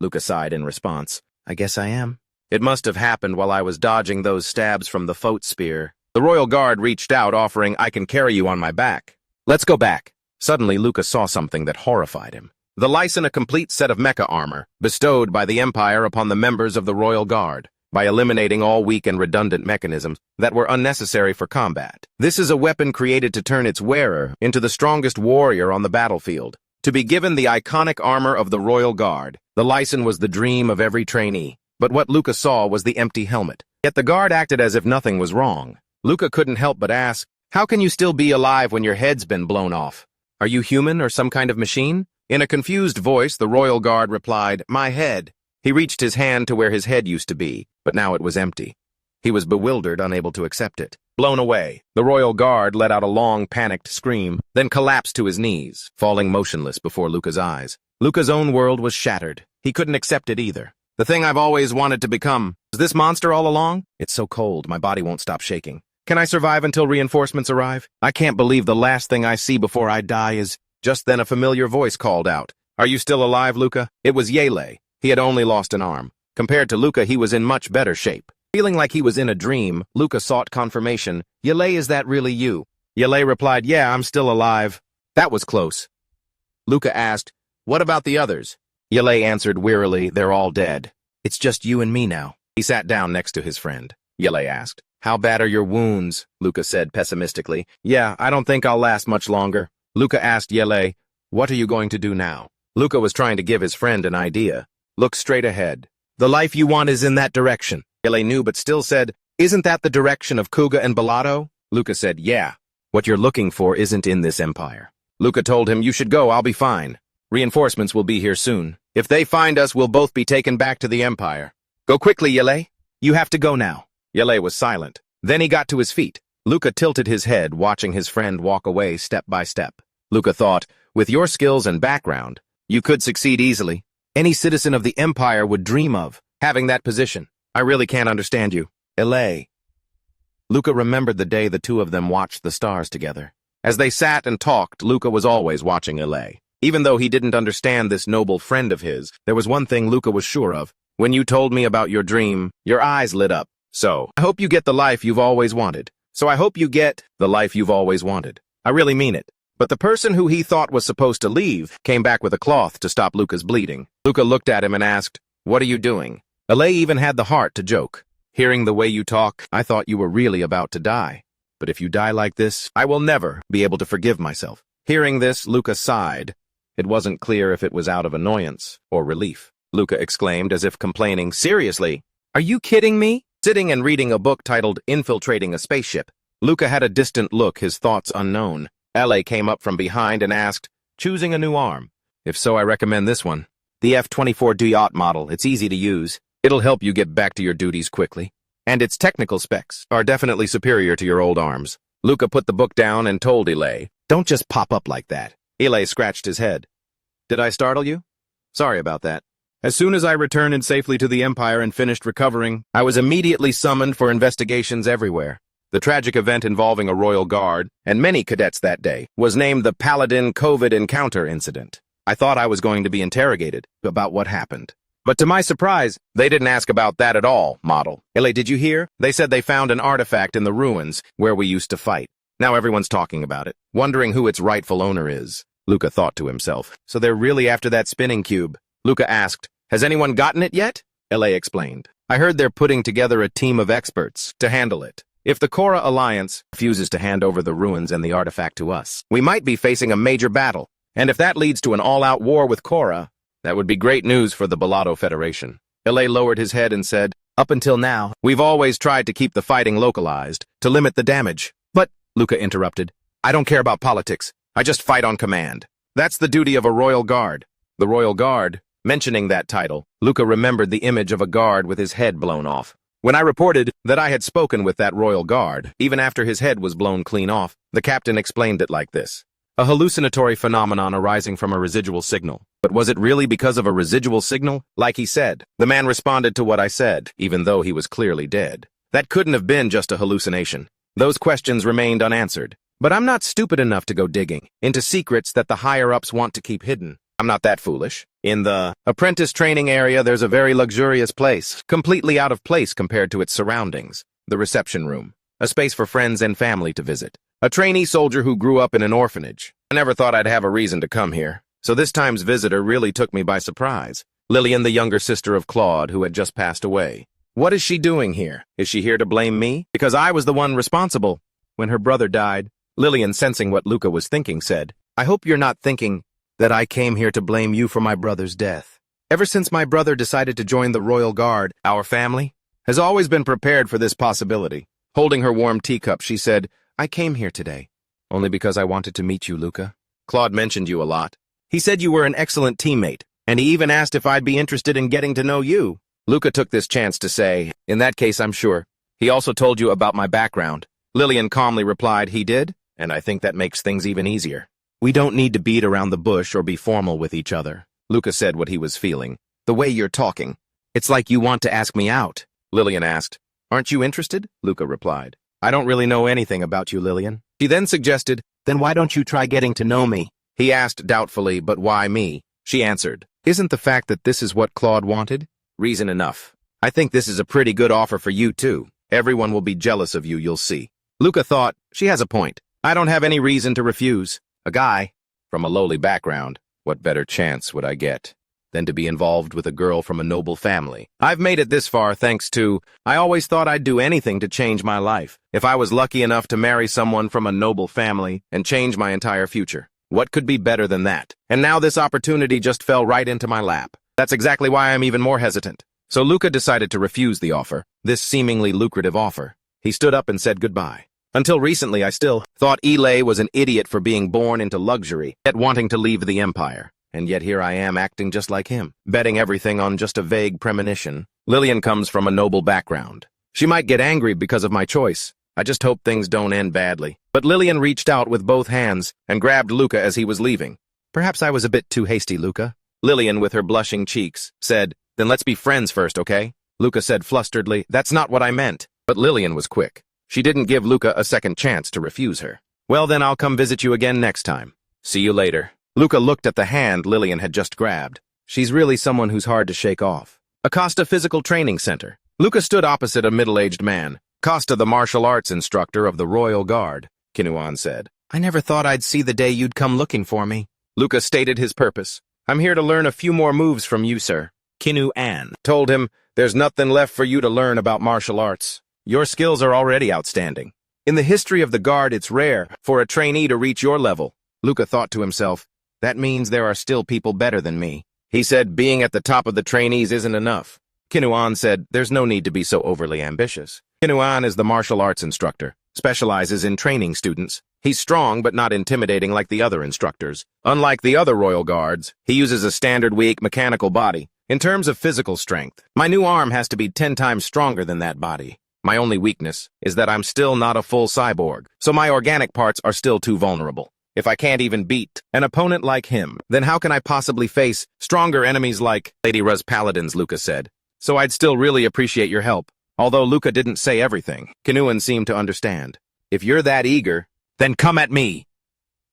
Luca sighed in response. I guess I am. It must have happened while I was dodging those stabs from the fote spear. The royal guard reached out, offering, "I can carry you on my back." "Let's go back." Suddenly, Luca saw something that horrified him. The lice, a complete set of mecha armor, bestowed by the Empire upon the members of the royal guard, by eliminating all weak and redundant mechanisms that were unnecessary for combat. This is a weapon created to turn its wearer into the strongest warrior on the battlefield. To be given the iconic armor of the royal guard, the Lyson was the dream of every trainee. But what Luca saw was the empty helmet. Yet the guard acted as if nothing was wrong. Luca couldn't help but ask, "How can you still be alive when your head's been blown off? Are you human or some kind of machine?" In a confused voice, the royal guard replied, "My head." He reached his hand to where his head used to be, but now it was empty. He was bewildered, unable to accept it. Blown away, the royal guard let out a long, panicked scream, then collapsed to his knees, falling motionless before Luca's eyes. Luca's own world was shattered. He couldn't accept it either. "The thing I've always wanted to become. Was this monster all along? It's so cold, my body won't stop shaking. Can I survive until reinforcements arrive? I can't believe the last thing I see before I die is..." Just then a familiar voice called out, "Are you still alive, Luca?" It was Yele. He had only lost an arm. Compared to Luca, he was in much better shape. Feeling like he was in a dream, Luca sought confirmation. "Yele, is that really you?" Yele replied, "Yeah, I'm still alive." That was close. Luca asked, "What about the others?" Yele answered wearily, "They're all dead. It's just you and me now." He sat down next to his friend. Yele asked, "How bad are your wounds?" Luca said pessimistically. "Yeah, I don't think I'll last much longer." Luca asked Yele, "What are you going to do now?" Luca was trying to give his friend an idea. "Look straight ahead. The life you want is in that direction." Yele knew but still said, "Isn't that the direction of Kuga and Bellotto?" Luca said, "Yeah. What you're looking for isn't in this empire." Luca told him, "You should go, I'll be fine. Reinforcements will be here soon. If they find us, we'll both be taken back to the empire. Go quickly, Yele. You have to go now." Yele was silent. Then he got to his feet. Luca tilted his head, watching his friend walk away step by step. Luca thought, "With your skills and background, you could succeed easily. Any citizen of the Empire would dream of having that position. I really can't understand you. Yele." Luca remembered the day the two of them watched the stars together. As they sat and talked, Luca was always watching Yele. Even though he didn't understand this noble friend of his, there was one thing Luca was sure of. When you told me about your dream, your eyes lit up. "So, I hope you get the life you've always wanted. So I hope you get the life you've always wanted. I really mean it." But the person who he thought was supposed to leave came back with a cloth to stop Luca's bleeding. Luca looked at him and asked, "What are you doing?" Yele even had the heart to joke. "Hearing the way you talk, I thought you were really about to die. But if you die like this, I will never be able to forgive myself." Hearing this, Luca sighed. It wasn't clear if it was out of annoyance or relief. Luca exclaimed as if complaining, "Seriously? Are you kidding me?" Sitting and reading a book titled Infiltrating a Spaceship, Luca had a distant look, his thoughts unknown. Yele came up from behind and asked, "Choosing a new arm? If so, I recommend this one. The F-24 Duyot model. It's easy to use. It'll help you get back to your duties quickly. And its technical specs are definitely superior to your old arms." Luca put the book down and told Yele, "Don't just pop up like that." Yele scratched his head. "Did I startle you? Sorry about that. As soon as I returned safely to the Empire and finished recovering, I was immediately summoned for investigations everywhere. The tragic event involving a royal guard, and many cadets that day, was named the Paladin COVID encounter incident. I thought I was going to be interrogated about what happened. But to my surprise, they didn't ask about that at all, model. Yele, did you hear? They said they found an artifact in the ruins where we used to fight. Now everyone's talking about it, wondering who its rightful owner is." Luca thought to himself. "So they're really after that spinning cube?" Luca asked, "Has anyone gotten it yet?" Yele explained, "I heard they're putting together a team of experts to handle it. If the Korra Alliance refuses to hand over the ruins and the artifact to us, we might be facing a major battle. And if that leads to an all-out war with Korra, that would be great news for the Bellotto Federation." Yele lowered his head and said, "Up until now, we've always tried to keep the fighting localized, to limit the damage. But," Luca interrupted, "I don't care about politics. I just fight on command. That's the duty of a royal guard." The royal guard. Mentioning that title, Luca remembered the image of a guard with his head blown off. When I reported that I had spoken with that royal guard, even after his head was blown clean off, the captain explained it like this: "A hallucinatory phenomenon arising from a residual signal." But was it really because of a residual signal? Like he said, the man responded to what I said, even though he was clearly dead. That couldn't have been just a hallucination. Those questions remained unanswered. But I'm not stupid enough to go digging into secrets that the higher-ups want to keep hidden. I'm not that foolish. In the apprentice training area, there's a very luxurious place, completely out of place compared to its surroundings, the reception room. a space for friends and family to visit. A trainee soldier who grew up in an orphanage. I never thought I'd have a reason to come here, so this time's visitor really took me by surprise. Lillian, the younger sister of Claude, who had just passed away. What is she doing here? Is she here to blame me? Because I was the one responsible when her brother died. Lillian, sensing what Luca was thinking, said, I hope you're not thinking that I came here to blame you for my brother's death. Ever since my brother decided to join the Royal Guard, our family has always been prepared for this possibility. Holding her warm teacup, she said, I came here today only because I wanted to meet you, Luca. Claude mentioned you a lot. He said you were an excellent teammate, and he even asked if I'd be interested in getting to know you. Luca took this chance to say, in that case, I'm sure. He also told you about my background. Lillian calmly replied, he did, and I think that makes things even easier. We don't need to beat around the bush or be formal with each other. Luca said what he was feeling. The way you're talking. It's like you want to ask me out. Lillian asked. Aren't you interested? Luca replied. I don't really know anything about you, Lillian. She then suggested, then why don't you try getting to know me? He asked doubtfully, but why me? She answered, isn't the fact that this is what Claude wanted reason enough? I think this is a pretty good offer for you, too. Everyone will be jealous of you, you'll see. Luca thought, she has a point. I don't have any reason to refuse. A guy from a lowly background. What better chance would I get than to be involved with a girl from a noble family? I've made it this far thanks to, I always thought I'd do anything to change my life. If I was lucky enough to marry someone from a noble family and change my entire future. What could be better than that? And now this opportunity just fell right into my lap. That's exactly why I'm even more hesitant. So Luca decided to refuse the offer, this seemingly lucrative offer. He stood up and said goodbye. Until recently, I still thought Eli was an idiot for being born into luxury, yet wanting to leave the empire. And yet here I am acting just like him, betting everything on just a vague premonition. Lillian comes from a noble background. She might get angry because of my choice. I just hope things don't end badly. But Lillian reached out with both hands and grabbed Luca as he was leaving. Perhaps I was a bit too hasty, Luca. Lillian, with her blushing cheeks, said, then let's be friends first, okay? Luca said flusteredly, that's not what I meant. But Lillian was quick. She didn't give Luca a second chance to refuse her. Well, then I'll come visit you again next time. See you later. Luca looked at the hand Lillian had just grabbed. She's really someone who's hard to shake off. Acosta Physical Training Center. Luca stood opposite a middle-aged man. Costa, the martial arts instructor of the Royal Guard, Kinuan said. I never thought I'd see the day you'd come looking for me. Luca stated his purpose. I'm here to learn a few more moves from you, sir. Kinuan told him, there's nothing left for you to learn about martial arts. Your skills are already outstanding. In the history of the Guard, it's rare for a trainee to reach your level. Luca thought to himself, that means there are still people better than me. He said being at the top of the trainees isn't enough. Kinuan said there's no need to be so overly ambitious. Kinuan is the martial arts instructor, specializes in training students. He's strong but not intimidating like the other instructors. Unlike the other Royal Guards, he uses a standard weak mechanical body. In terms of physical strength, my new arm has to be 10 times stronger than that body. My only weakness is that I'm still not a full cyborg, so my organic parts are still too vulnerable. If I can't even beat an opponent like him, then how can I possibly face stronger enemies like Lady Ruz Paladins, Luca said. So I'd still really appreciate your help. Although Luca didn't say everything, Kinuan seemed to understand. If you're that eager, then come at me.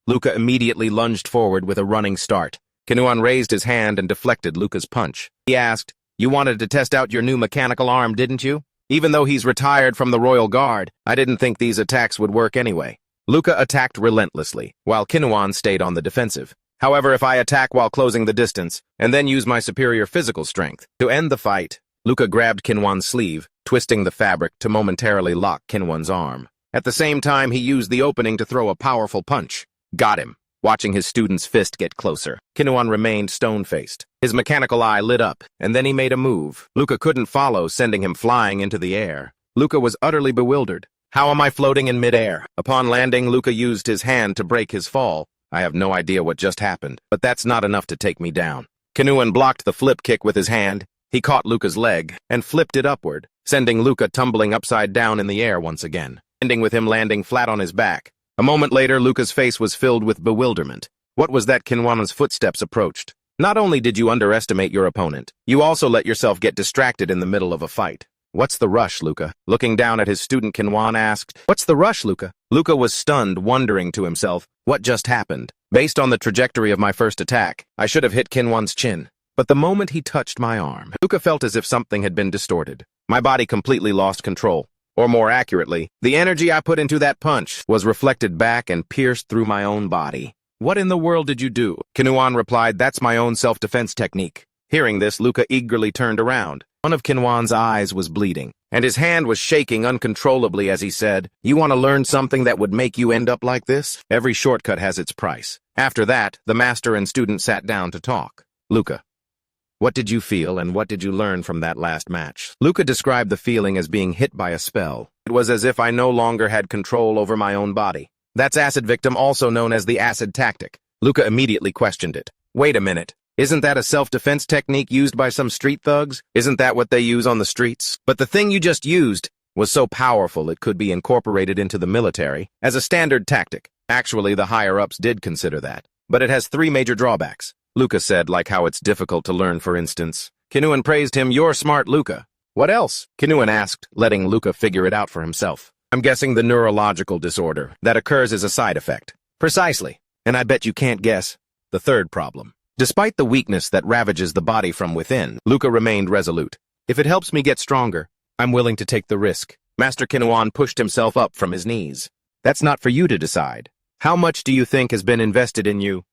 Luca immediately lunged forward with a running start. Kinuan raised his hand and deflected Luca's punch. He asked, you wanted to test out your new mechanical arm, didn't you? Even though he's retired from the Royal Guard, I didn't think these attacks would work anyway. Luca attacked relentlessly, while Kinuan stayed on the defensive. However, if I attack while closing the distance, and then use my superior physical strength to end the fight, Luca grabbed Kinuan's sleeve, twisting the fabric to momentarily lock Kinuan's arm. At the same time, he used the opening to throw a powerful punch. Got him. Watching his student's fist get closer, Kinuan remained stone-faced. His mechanical eye lit up, and then he made a move. Luca couldn't follow, sending him flying into the air. Luca was utterly bewildered. How am I floating in midair? Upon landing, Luca used his hand to break his fall. I have no idea what just happened, but that's not enough to take me down. Kinuan blocked the flip kick with his hand. He caught Luca's leg and flipped it upward, sending Luca tumbling upside down in the air once again, ending with him landing flat on his back. A moment later, Luca's face was filled with bewilderment. What was that? Kinuan's footsteps approached. Not only did you underestimate your opponent, you also let yourself get distracted in the middle of a fight. What's the rush, Luca? Looking down at his student, Kinuan asked, what's the rush, Luca? Luca was stunned, wondering to himself, what just happened? Based on the trajectory of my first attack, I should have hit Kinuan's chin. But the moment he touched my arm, Luca felt as if something had been distorted. My body completely lost control. Or more accurately, the energy I put into that punch was reflected back and pierced through my own body. What in the world did you do? Kinuan replied, that's my own self-defense technique. Hearing this, Luca eagerly turned around. One of Kinuan's eyes was bleeding, and his hand was shaking uncontrollably as he said, you want to learn something that would make you end up like this? Every shortcut has its price. After that, the master and student sat down to talk. Luca, what did you feel and what did you learn from that last match? Luca described the feeling as being hit by a spell. It was as if I no longer had control over my own body. That's acid victim, also known as the acid tactic. Luca immediately questioned it. Wait a minute. Isn't that a self-defense technique used by some street thugs? Isn't that what they use on the streets? But the thing you just used was so powerful it could be incorporated into the military as a standard tactic. Actually, the higher-ups did consider that. But it has 3 major drawbacks. Luca said, like how it's difficult to learn, for instance. Kinuan praised him, you're smart, Luca. What else? Kinuan asked, letting Luca figure it out for himself. I'm guessing the neurological disorder that occurs as a side effect. Precisely. And I bet you can't guess the third problem. Despite the weakness that ravages the body from within, Luca remained resolute. If it helps me get stronger, I'm willing to take the risk. Master Kinuan pushed himself up from his knees. That's not for you to decide. How much do you think has been invested in you?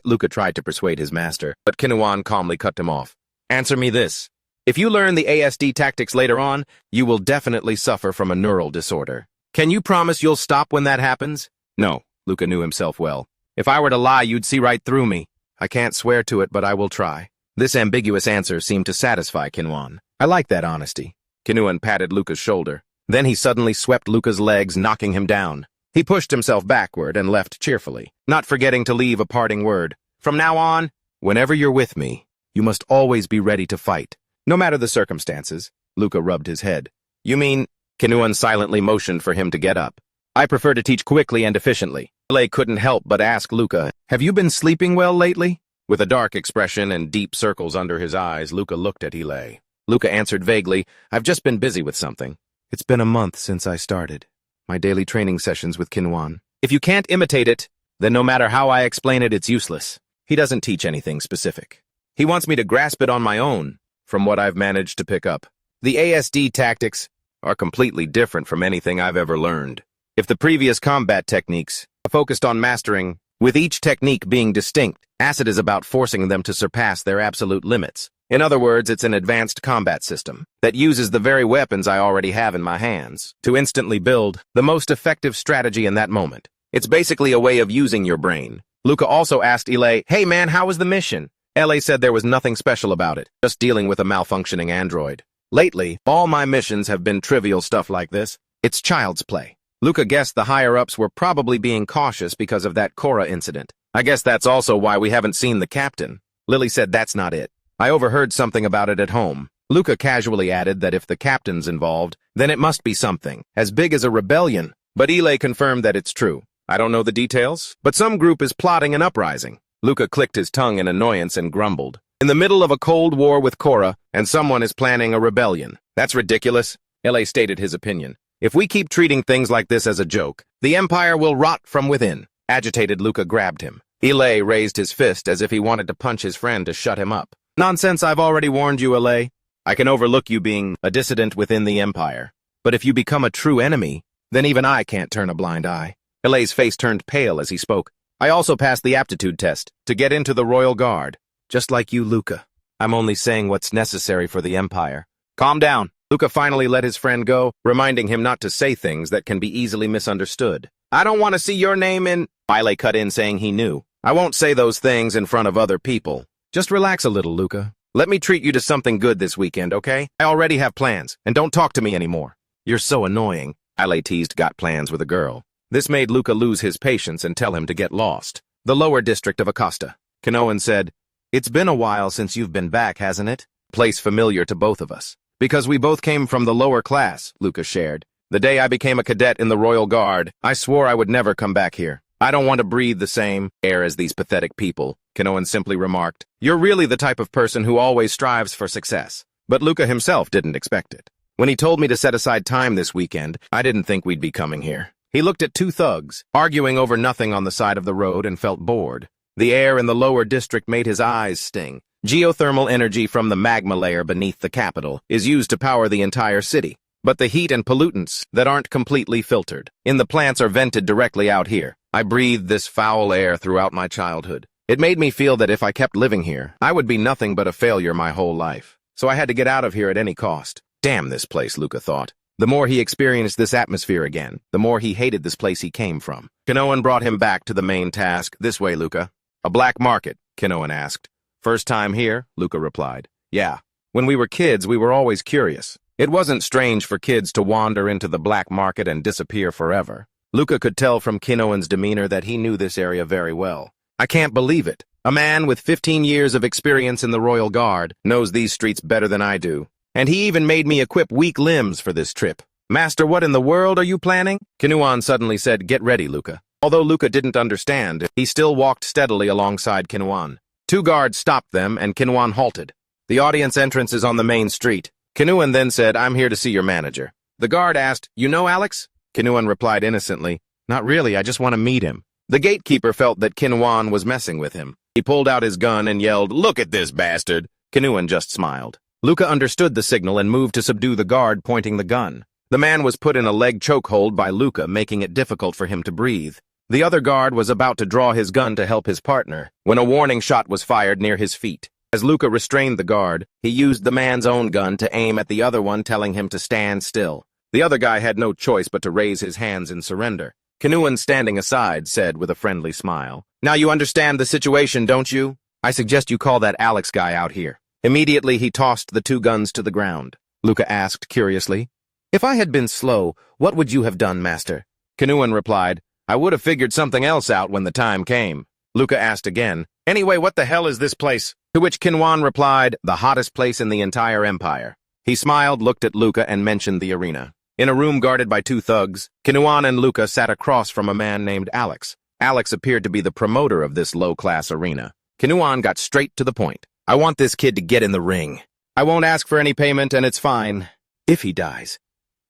Luca tried to persuade his master, but Kinuan calmly cut him off. Answer me this. If you learn the ASD tactics later on, you will definitely suffer from a neural disorder. Can you promise you'll stop when that happens? No, Luca knew himself well. If I were to lie, you'd see right through me. I can't swear to it, but I will try. This ambiguous answer seemed to satisfy Kinuan. I like that honesty. Kinuan patted Luca's shoulder. Then he suddenly swept Luca's legs, knocking him down. He pushed himself backward and left cheerfully, not forgetting to leave a parting word. From now on, whenever you're with me, you must always be ready to fight. No matter the circumstances. Luca rubbed his head. You mean? Kinuan silently motioned for him to get up. I prefer to teach quickly and efficiently. Lillian couldn't help but ask Luca, have you been sleeping well lately? With a dark expression and deep circles under his eyes, Luca looked at Lillian. Luca answered vaguely, I've just been busy with something. It's been a month since I started my daily training sessions with Kinuan. If you can't imitate it, then no matter how I explain it, it's useless. He doesn't teach anything specific. He wants me to grasp it on my own, from what I've managed to pick up. The ASD tactics are completely different from anything I've ever learned. If the previous combat techniques focused on mastering, with each technique being distinct, acid is about forcing them to surpass their absolute limits. In other words, it's an advanced combat system that uses the very weapons I already have in my hands to instantly build the most effective strategy in that moment. It's basically a way of using your brain. Luca also asked Lillian, hey man, how was the mission? Lillian said there was nothing special about it, just dealing with a malfunctioning android. Lately, all my missions have been trivial stuff like this. It's child's play. Luca guessed the higher-ups were probably being cautious because of that Cora incident. I guess that's also why we haven't seen the captain. Lillian said that's not it. I overheard something about it at home. Luca casually added that if the captain's involved, then it must be something as big as a rebellion. But Lillian confirmed that it's true. I don't know the details, but some group is plotting an uprising. Luca clicked his tongue in annoyance and grumbled. In the middle of a cold war with Cora, and someone is planning a rebellion. That's ridiculous. Lillian stated his opinion. If we keep treating things like this as a joke, the Empire will rot from within. Agitated Luca grabbed him. Lillian raised his fist as if he wanted to punch his friend to shut him up. Nonsense, I've already warned you, Lillian. I can overlook you being a dissident within the Empire. But if you become a true enemy, then even I can't turn a blind eye. Lillian's face turned pale as he spoke. I also passed the aptitude test to get into the Royal Guard. Just like you, Luca. I'm only saying what's necessary for the Empire. Calm down. Luca finally let his friend go, reminding him not to say things that can be easily misunderstood. I don't want to see your name in... Lillian cut in saying he knew. I won't say those things in front of other people. Just relax a little, Luca. Let me treat you to something good this weekend, okay? I already have plans, and don't talk to me anymore. You're so annoying. Lillian teased got plans with a girl. This made Luca lose his patience and tell him to get lost. The lower district of Acosta. Kinuan said, It's been a while since you've been back, hasn't it? Place familiar to both of us. Because we both came from the lower class, Luca shared. The day I became a cadet in the Royal Guard, I swore I would never come back here. I don't want to breathe the same air as these pathetic people, Kinuan simply remarked. You're really the type of person who always strives for success. But Luca himself didn't expect it. When he told me to set aside time this weekend, I didn't think we'd be coming here. He looked at 2 thugs, arguing over nothing on the side of the road, and felt bored. The air in the lower district made his eyes sting. Geothermal energy from the magma layer beneath the capital is used to power the entire city. but the heat and pollutants that aren't completely filtered. In the plants are vented directly out here. I breathed this foul air throughout my childhood. It made me feel that if I kept living here, I would be nothing but a failure my whole life. So I had to get out of here at any cost. Damn this place, Luca thought. The more he experienced this atmosphere again, the more he hated this place he came from. Kinuan brought him back to the main task. This way, Luca. A black market, Kinuan asked. First time here, Luca replied. Yeah. When we were kids, we were always curious. It wasn't strange for kids to wander into the black market and disappear forever. Luca could tell from Kinuan's demeanor that he knew this area very well. I can't believe it. A man with 15 years of experience in the Royal Guard knows these streets better than I do. And he even made me equip weak limbs for this trip. Master, what in the world are you planning? Kinuan suddenly said, get ready, Luca. Although Luca didn't understand, he still walked steadily alongside Kinuan. 2 guards stopped them, and Kinuan halted. The audience entrance is on the main street. Kinuan then said, I'm here to see your manager. The guard asked, you know Alex? Kinuan replied innocently, not really, I just want to meet him. The gatekeeper felt that Kinuan was messing with him. He pulled out his gun and yelled, look at this bastard. Kinuan just smiled. Luca understood the signal and moved to subdue the guard pointing the gun. The man was put in a leg chokehold by Luca, making it difficult for him to breathe. The other guard was about to draw his gun to help his partner, when a warning shot was fired near his feet. As Luca restrained the guard, he used the man's own gun to aim at the other one, telling him to stand still. The other guy had no choice but to raise his hands in surrender. Kinuan, standing aside, said with a friendly smile, now you understand the situation, don't you? I suggest you call that Alex guy out here. Immediately he tossed the 2 guns to the ground. Luca asked curiously, if I had been slow, what would you have done, Master? Kinuan replied, I would have figured something else out when the time came. Luca asked again, anyway, what the hell is this place? To which Kinuan replied, the hottest place in the entire empire. He smiled, looked at Luca, and mentioned the arena. In a room guarded by 2 thugs, Kinuan and Luca sat across from a man named Alex. Alex appeared to be the promoter of this low-class arena. Kinuan got straight to the point. I want this kid to get in the ring. I won't ask for any payment, and it's fine if he dies.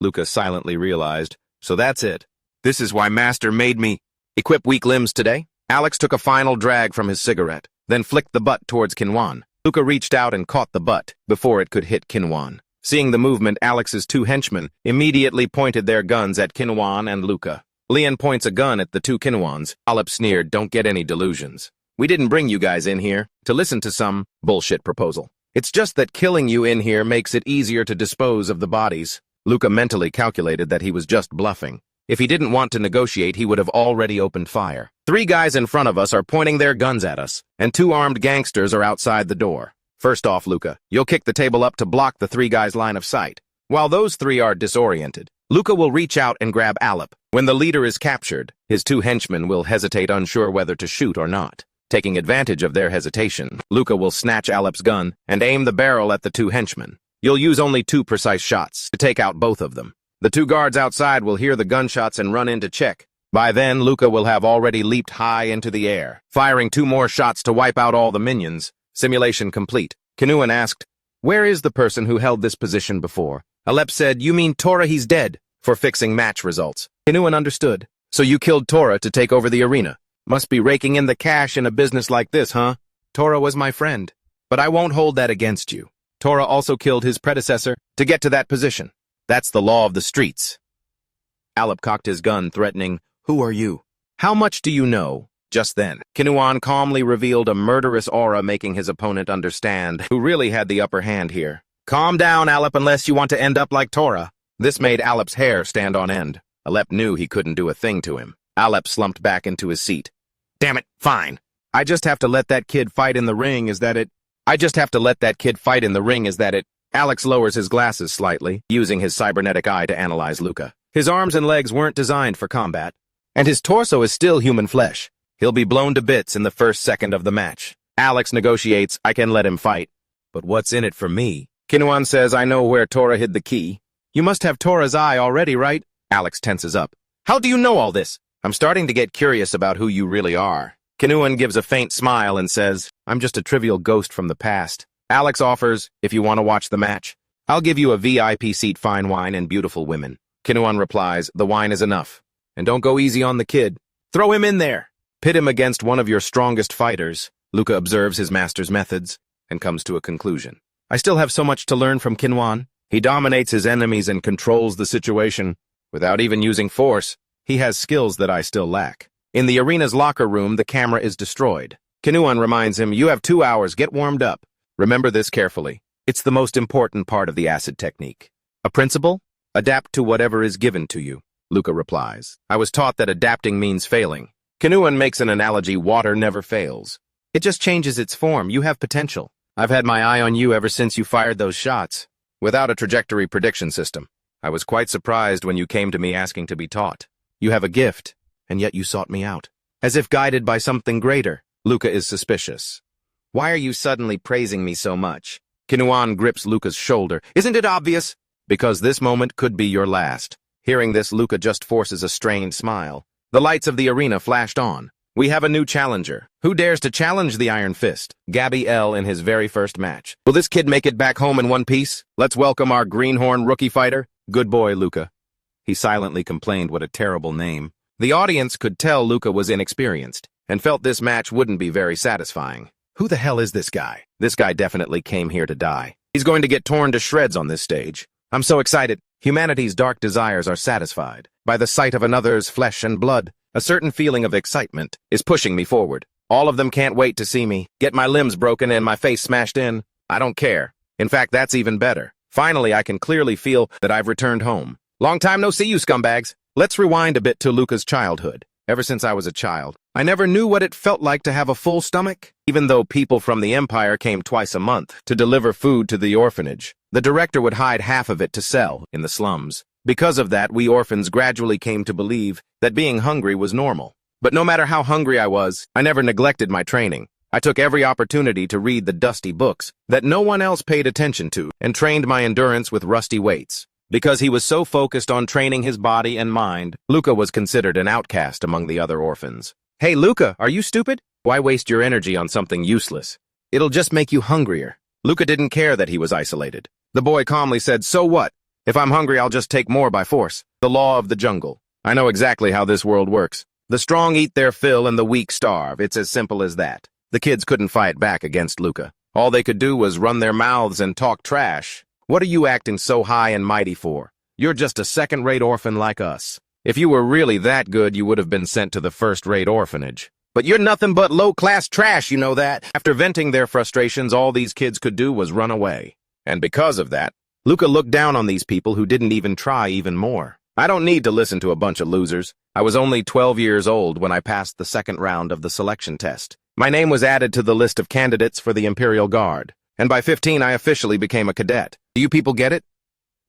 Luca silently realized, so that's it. This is why Master made me equip weak limbs today? Alex took a final drag from his cigarette, then flicked the butt towards Kinuan. Luca reached out and caught the butt before it could hit Kinuan. Seeing the movement, Alex's 2 henchmen immediately pointed their guns at Kinuan and Luca. Lillian points a gun at the 2 Kinuans. Alep sneered, don't get any delusions. We didn't bring you guys in here to listen to some bullshit proposal. It's just that killing you in here makes it easier to dispose of the bodies. Luca mentally calculated that he was just bluffing. If he didn't want to negotiate, he would have already opened fire. 3 guys in front of us are pointing their guns at us, and 2 armed gangsters are outside the door. First off, Luca, you'll kick the table up to block the 3 guys' line of sight. While those 3 are disoriented, Luca will reach out and grab Alep. When the leader is captured, his 2 henchmen will hesitate, unsure whether to shoot or not. Taking advantage of their hesitation, Luca will snatch Alep's gun and aim the barrel at the 2 henchmen. You'll use only 2 precise shots to take out both of them. The 2 guards outside will hear the gunshots and run in to check. By then, Luca will have already leaped high into the air, firing 2 more shots to wipe out all the minions. Simulation complete. Kinuan asked, where is the person who held this position before? Alep said, you mean Tora, he's dead, for fixing match results. Kinuan understood. So you killed Tora to take over the arena. Must be raking in the cash in a business like this, huh? Tora was my friend, but I won't hold that against you. Tora also killed his predecessor to get to that position. That's the law of the streets. Alep cocked his gun, threatening, who are you? How much do you know? Just then, Kinuan calmly revealed a murderous aura, making his opponent understand who really had the upper hand here. Calm down, Alep, unless you want to end up like Tora. This made Alep's hair stand on end. Alep knew he couldn't do a thing to him. Alep slumped back into his seat. Damn it, fine. I just have to let that kid fight in the ring, is that it? Alex lowers his glasses slightly, using his cybernetic eye to analyze Luca. His arms and legs weren't designed for combat, and his torso is still human flesh. He'll be blown to bits in the first second of the match. Alex negotiates, I can let him fight. But what's in it for me? Kinuan says, I know where Tora hid the key. You must have Tora's eye already, right? Alex tenses up. How do you know all this? I'm starting to get curious about who you really are. Kinuan gives a faint smile and says, I'm just a trivial ghost from the past. Alex offers, if you want to watch the match, I'll give you a VIP seat, fine wine, and beautiful women. Kinuan replies, the wine is enough. And don't go easy on the kid. Throw him in there. Pit him against one of your strongest fighters. Luca observes his master's methods and comes to a conclusion. I still have so much to learn from Kinuan. He dominates his enemies and controls the situation without even using force. He has skills that I still lack. In the arena's locker room, the camera is destroyed. Kinuan reminds him, "You have 2 hours, get warmed up." Remember this carefully. It's the most important part of the acid technique. A principle? Adapt to whatever is given to you, Luca replies. I was taught that adapting means failing. Kinuan makes an analogy: water never fails. It just changes its form. You have potential. I've had my eye on you ever since you fired those shots. Without a trajectory prediction system, I was quite surprised when you came to me asking to be taught. You have a gift, and yet you sought me out. As if guided by something greater, Luca is suspicious. Why are you suddenly praising me so much? Kinuan grips Luca's shoulder. Isn't it obvious? Because this moment could be your last. Hearing this, Luca just forces a strained smile. The lights of the arena flashed on. We have a new challenger. Who dares to challenge the Iron Fist? Gabby L. in his very first match. Will this kid make it back home in one piece? Let's welcome our greenhorn rookie fighter. Good boy, Luca. He silently complained what a terrible name. The audience could tell Luca was inexperienced and felt this match wouldn't be very satisfying. Who the hell is this guy? This guy definitely came here to die. He's going to get torn to shreds on this stage. I'm so excited. Humanity's dark desires are satisfied by the sight of another's flesh and blood. A certain feeling of excitement is pushing me forward. All of them can't wait to see me get my limbs broken and my face smashed in. I don't care. In fact, that's even better. Finally, I can clearly feel that I've returned home. Long time no see, you scumbags. Let's rewind a bit to Luca's childhood. Ever since I was a child, I never knew what it felt like to have a full stomach. Even though people from the Empire came twice a month to deliver food to the orphanage, the director would hide half of it to sell in the slums. Because of that, we orphans gradually came to believe that being hungry was normal. But no matter how hungry I was, I never neglected my training. I took every opportunity to read the dusty books that no one else paid attention to and trained my endurance with rusty weights. Because he was so focused on training his body and mind, Luca was considered an outcast among the other orphans. Hey, Luca, are you stupid? Why waste your energy on something useless? It'll just make you hungrier. Luca didn't care that he was isolated. The boy calmly said, so what? If I'm hungry, I'll just take more by force. The law of the jungle. I know exactly how this world works. The strong eat their fill and the weak starve. It's as simple as that. The kids couldn't fight back against Luca. All they could do was run their mouths and talk trash. What are you acting so high and mighty for? You're just a second-rate orphan like us. If you were really that good, you would have been sent to the first-rate orphanage. But you're nothing but low-class trash, you know that. After venting their frustrations, all these kids could do was run away. And because of that, Luca looked down on these people who didn't even try even more. I don't need to listen to a bunch of losers. I was only 12 years old when I passed the second round of the selection test. My name was added to the list of candidates for the Imperial Guard. And by 15, I officially became a cadet. Do you people get it?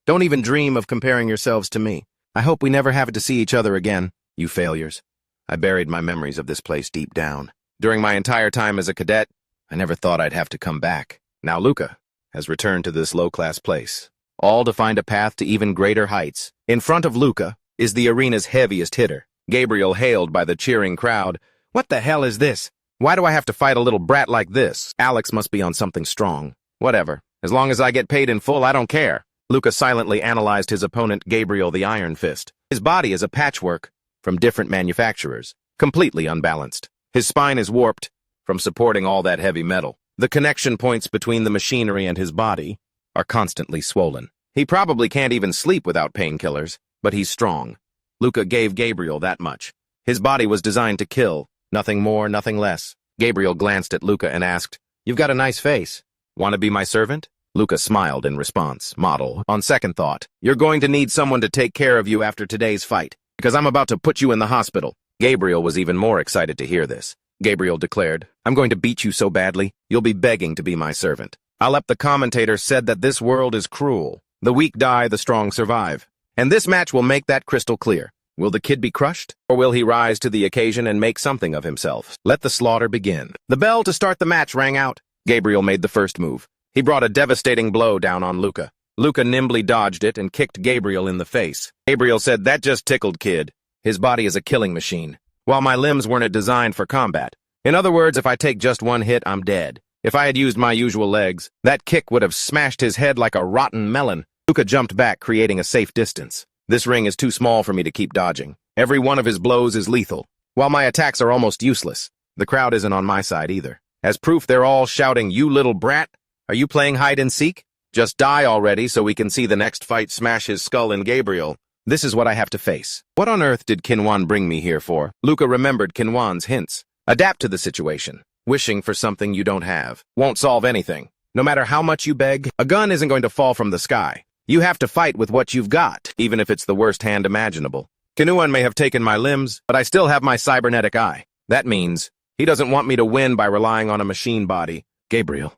Don't even dream of comparing yourselves to me. I hope we never have to see each other again, you failures. I buried my memories of this place deep down. During my entire time as a cadet, I never thought I'd have to come back. Now Luca has returned to this low-class place, all to find a path to even greater heights. In front of Luca is the arena's heaviest hitter, Gabriel, hailed by the cheering crowd. What the hell is this? Why do I have to fight a little brat like this? Alex must be on something strong. Whatever. As long as I get paid in full, I don't care. Luca silently analyzed his opponent, Gabriel the Iron Fist. His body is a patchwork from different manufacturers, completely unbalanced. His spine is warped from supporting all that heavy metal. The connection points between the machinery and his body are constantly swollen. He probably can't even sleep without painkillers, but he's strong. Luca gave Gabriel that much. His body was designed to kill, nothing more, nothing less. Gabriel glanced at Luca and asked, "You've got a nice face. Want to be my servant?" Luca smiled in response. Model, on second thought, you're going to need someone to take care of you after today's fight, because I'm about to put you in the hospital. Gabriel was even more excited to hear this. Gabriel declared, I'm going to beat you so badly, you'll be begging to be my servant. Alep the commentator said that this world is cruel. The weak die, the strong survive. And this match will make that crystal clear. Will the kid be crushed? Or will he rise to the occasion and make something of himself? Let the slaughter begin. The bell to start the match rang out. Gabriel made the first move. He brought a devastating blow down on Luca. Luca nimbly dodged it and kicked Gabriel in the face. Gabriel said, that just tickled, kid. His body is a killing machine, while my limbs weren't designed for combat. In other words, if I take just one hit, I'm dead. If I had used my usual legs, that kick would have smashed his head like a rotten melon. Luca jumped back, creating a safe distance. This ring is too small for me to keep dodging. Every one of his blows is lethal, while my attacks are almost useless. The crowd isn't on my side either. As proof, they're all shouting, you little brat! Are you playing hide and seek? Just die already so we can see the next fight smash his skull in Gabriel. This is what I have to face. What on earth did Kinuan bring me here for? Luca remembered Kinuan's hints. Adapt to the situation. Wishing for something you don't have won't solve anything. No matter how much you beg, a gun isn't going to fall from the sky. You have to fight with what you've got, even if it's the worst hand imaginable. Kinuan may have taken my limbs, but I still have my cybernetic eye. That means he doesn't want me to win by relying on a machine body. Gabriel.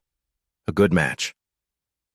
A good match.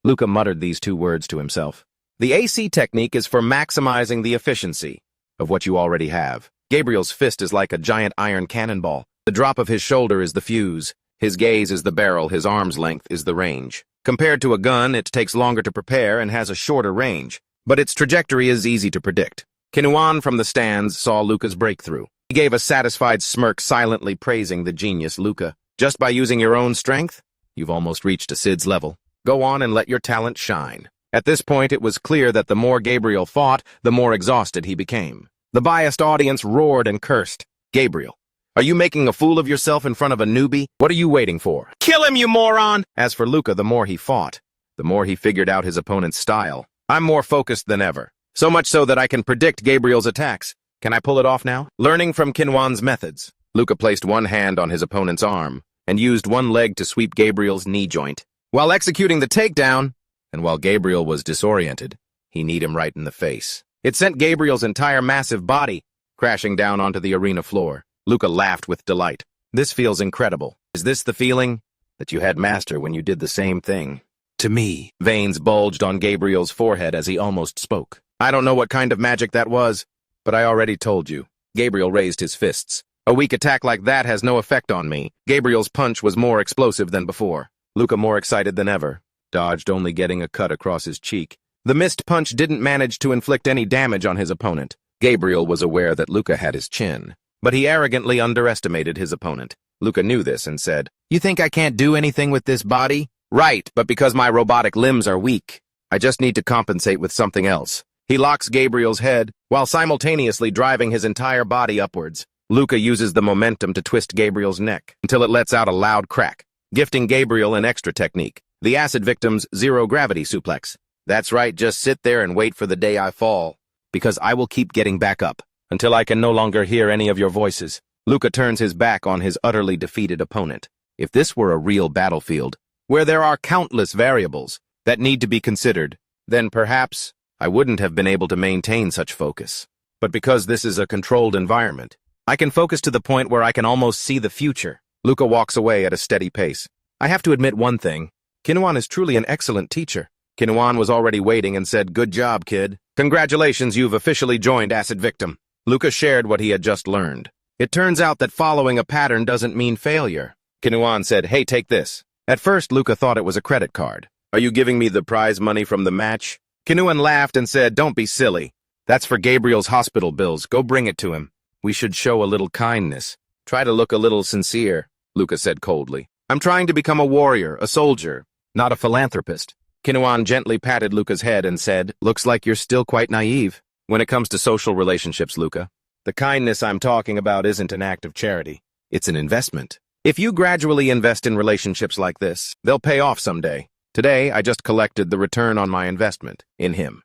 Luca muttered these two words to himself. The AC technique is for maximizing the efficiency of what you already have. Gabriel's fist is like a giant iron cannonball. The drop of his shoulder is the fuse. His gaze is the barrel. His arm's length is the range. Compared to a gun, it takes longer to prepare and has a shorter range, but its trajectory is easy to predict. Kinuan from the stands saw Luca's breakthrough. He gave a satisfied smirk, silently praising the genius Luca. Just by using your own strength, you've almost reached a Sid's level. Go on and let your talent shine. At this point, it was clear that the more Gabriel fought, the more exhausted he became. The biased audience roared and cursed. Gabriel, are you making a fool of yourself in front of a newbie? What are you waiting for? Kill him, you moron! As for Luca, the more he fought, the more he figured out his opponent's style. I'm more focused than ever. So much so that I can predict Gabriel's attacks. Can I pull it off now? Learning from Kinuan's methods, Luca placed one hand on his opponent's arm and used one leg to sweep Gabriel's knee joint. While executing the takedown, and while Gabriel was disoriented, he kneed him right in the face. It sent Gabriel's entire massive body crashing down onto the arena floor. Luca laughed with delight. This feels incredible. Is this the feeling that you had master when you did the same thing? To me, veins bulged on Gabriel's forehead as he almost spoke. I don't know what kind of magic that was, but I already told you. Gabriel raised his fists. A weak attack like that has no effect on me. Gabriel's punch was more explosive than before. Luca, more excited than ever, dodged, only getting a cut across his cheek. The missed punch didn't manage to inflict any damage on his opponent. Gabriel was aware that Luca had his chin, but he arrogantly underestimated his opponent. Luca knew this and said, "You think I can't do anything with this body?" "Right, but because my robotic limbs are weak. I just need to compensate with something else." He locks Gabriel's head while simultaneously driving his entire body upwards. Luca uses the momentum to twist Gabriel's neck until it lets out a loud crack, gifting Gabriel an extra technique, the acid victim's zero-gravity suplex. That's right, just sit there and wait for the day I fall, because I will keep getting back up until I can no longer hear any of your voices. Luca turns his back on his utterly defeated opponent. If this were a real battlefield, where there are countless variables that need to be considered, then perhaps I wouldn't have been able to maintain such focus. But because this is a controlled environment, I can focus to the point where I can almost see the future. Luca walks away at a steady pace. I have to admit one thing. Kinuan is truly an excellent teacher. Kinuan was already waiting and said, "Good job, kid. Congratulations, you've officially joined Acid Victim." Luca shared what he had just learned. It turns out that following a pattern doesn't mean failure. Kinuan said, "Hey, take this." At first, Luca thought it was a credit card. "Are you giving me the prize money from the match?" Kinuan laughed and said, "Don't be silly. That's for Gabriel's hospital bills. Go bring it to him. We should show a little kindness. Try to look a little sincere," Luca said coldly. "I'm trying to become a warrior, a soldier, not a philanthropist." Kinuan gently patted Luca's head and said, "Looks like you're still quite naive when it comes to social relationships, Luca. The kindness I'm talking about isn't an act of charity. It's an investment. If you gradually invest in relationships like this, they'll pay off someday. Today, I just collected the return on my investment in him."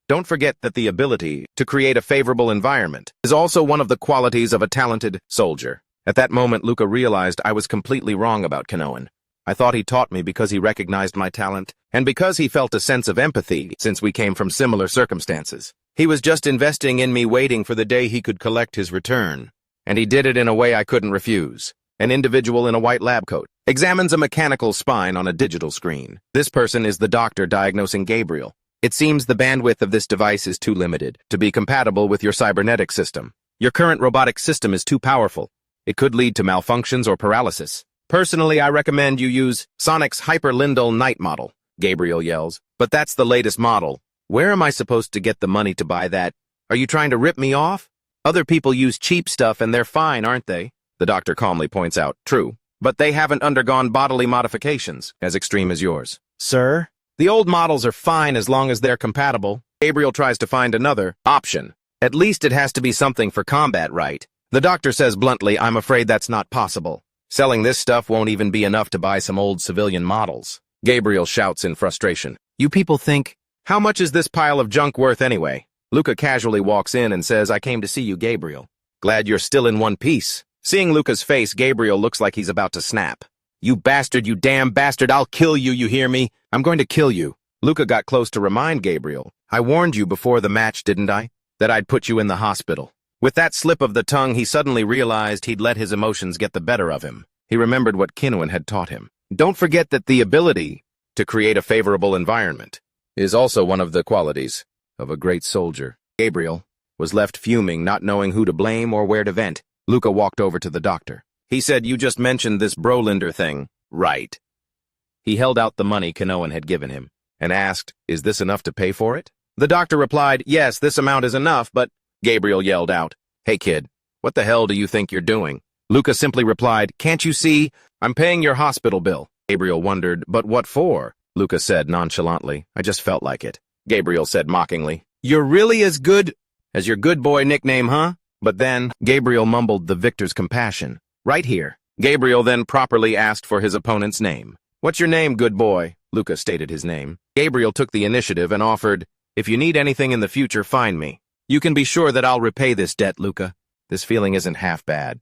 Don't forget that the ability to create a favorable environment is also one of the qualities of a talented soldier. At that moment, Luca realized I was completely wrong about Kinuan. I thought he taught me because he recognized my talent, and because he felt a sense of empathy since we came from similar circumstances. He was just investing in me, waiting for the day he could collect his return. And he did it in a way I couldn't refuse. An individual in a white lab coat examines a mechanical spine on a digital screen. This person is the doctor diagnosing Gabriel. It seems the bandwidth of this device is too limited to be compatible with your cybernetic system. Your current robotic system is too powerful. It could lead to malfunctions or paralysis. Personally, I recommend you use Sonic's Hyper-Lindell Night model, Gabriel yells. But that's the latest model. Where am I supposed to get the money to buy that? Are you trying to rip me off? Other people use cheap stuff and they're fine, aren't they? The doctor calmly points out, "True, but they haven't undergone bodily modifications as extreme as yours." "Sir? The old models are fine as long as they're compatible." Gabriel tries to find another option. "At least it has to be something for combat, right?" The doctor says bluntly, "I'm afraid that's not possible. Selling this stuff won't even be enough to buy some old civilian models." Gabriel shouts in frustration. You people think, how much is this pile of junk worth anyway? Luca casually walks in and says, I came to see you, Gabriel. Glad you're still in one piece. Seeing Luca's face, Gabriel looks like he's about to snap. You bastard, you damn bastard, I'll kill you, you hear me? I'm going to kill you. Luca got close to remind Gabriel. I warned you before the match, didn't I? That I'd put you in the hospital. With that slip of the tongue, he suddenly realized he'd let his emotions get the better of him. He remembered what Kinuan had taught him. Don't forget that the ability to create a favorable environment is also one of the qualities of a great soldier. Gabriel was left fuming, not knowing who to blame or where to vent. Luca walked over to the doctor. He said, you just mentioned this Brolinder thing. Right. He held out the money Kinuan had given him and asked, is this enough to pay for it? The doctor replied, yes, this amount is enough, but Gabriel yelled out, hey kid, what the hell do you think you're doing? Luca simply replied, can't you see? I'm paying your hospital bill. Gabriel wondered, but what for? Luca said nonchalantly, I just felt like it. Gabriel said mockingly, you're really as good as your good boy nickname, huh? But then, Gabriel mumbled the victor's compassion. Right here. Gabriel then properly asked for his opponent's name. What's your name, good boy? Luca stated his name. Gabriel took the initiative and offered, if you need anything in the future, find me. You can be sure that I'll repay this debt, Luca. This feeling isn't half bad.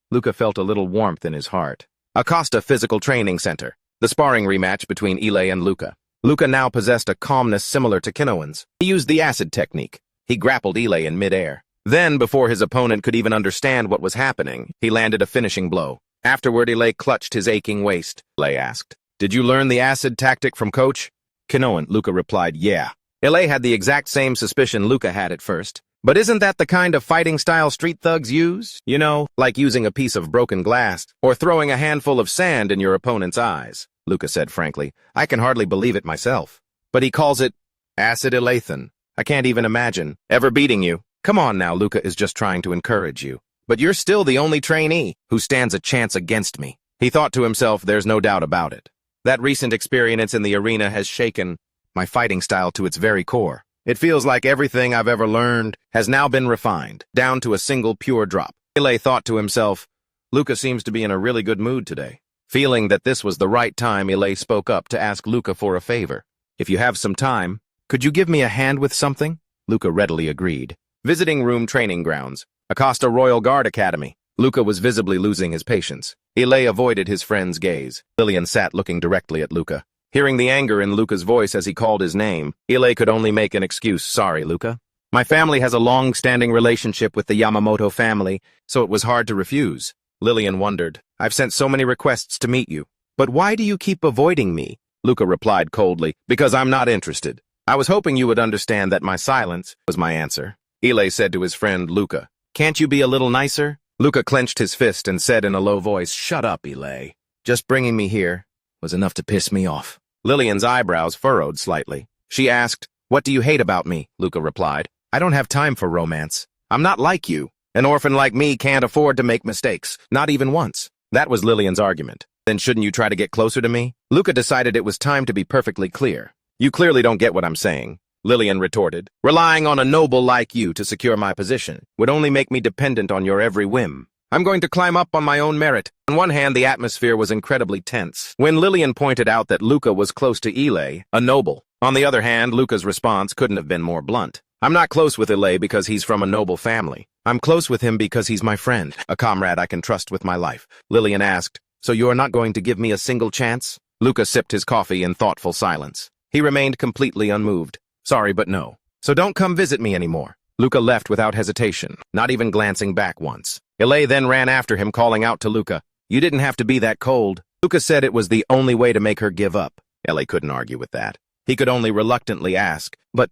Luca felt a little warmth in his heart. Acosta Physical Training Center. The sparring rematch between Ile and Luca. Luca now possessed a calmness similar to Kinuan's. He used the acid technique. He grappled Ile in midair. Then, before his opponent could even understand what was happening, he landed a finishing blow. Afterward, Ile clutched his aching waist. Ile asked, did you learn the acid tactic from Coach? Kinuan, Luca replied, yeah. Ile had the exact same suspicion Luca had at first. But isn't that the kind of fighting style street thugs use? You know, like using a piece of broken glass or throwing a handful of sand in your opponent's eyes, Luca said frankly. I can hardly believe it myself. But he calls it acid elathan. I can't even imagine ever beating you. Come on now, Luca is just trying to encourage you. But you're still the only trainee who stands a chance against me. He thought to himself, there's no doubt about it. That recent experience in the arena has shaken my fighting style to its very core. It feels like everything I've ever learned has now been refined, down to a single pure drop. Ile thought to himself, Luca seems to be in a really good mood today. Feeling that this was the right time, Ile spoke up to ask Luca for a favor. If you have some time, could you give me a hand with something? Luca readily agreed. Visiting room training grounds. Acosta Royal Guard Academy. Luca was visibly losing his patience. Ile avoided his friend's gaze. Lillian sat looking directly at Luca. Hearing the anger in Luca's voice as he called his name, Ile could only make an excuse. Sorry, Luca. My family has a long-standing relationship with the Yamamoto family, so it was hard to refuse. Lillian wondered. I've sent so many requests to meet you. But why do you keep avoiding me? Luca replied coldly. Because I'm not interested. I was hoping you would understand that my silence was my answer. Ile said to his friend Luca, can't you be a little nicer? Luca clenched his fist and said in a low voice, shut up, Ile. Just bringing me here was enough to piss me off. Lillian's eyebrows furrowed slightly. She asked, what do you hate about me? Luca replied, I don't have time for romance. I'm not like you. An orphan like me can't afford to make mistakes, not even once. That was Lillian's argument. Then shouldn't you try to get closer to me? Luca decided it was time to be perfectly clear. You clearly don't get what I'm saying, Lillian retorted. Relying on a noble like you to secure my position would only make me dependent on your every whim. I'm going to climb up on my own merit. On one hand, the atmosphere was incredibly tense when Lillian pointed out that Luca was close to Ile, a noble. On the other hand, Luca's response couldn't have been more blunt. I'm not close with Ile because he's from a noble family. I'm close with him because he's my friend, a comrade I can trust with my life. Lillian asked, so you are not going to give me a single chance? Luca sipped his coffee in thoughtful silence. He remained completely unmoved. Sorry, but no. So don't come visit me anymore. Luca left without hesitation, not even glancing back once. Ile then ran after him, calling out to Luca, you didn't have to be that cold. Luca said it was the only way to make her give up. Ile couldn't argue with that. He could only reluctantly ask, but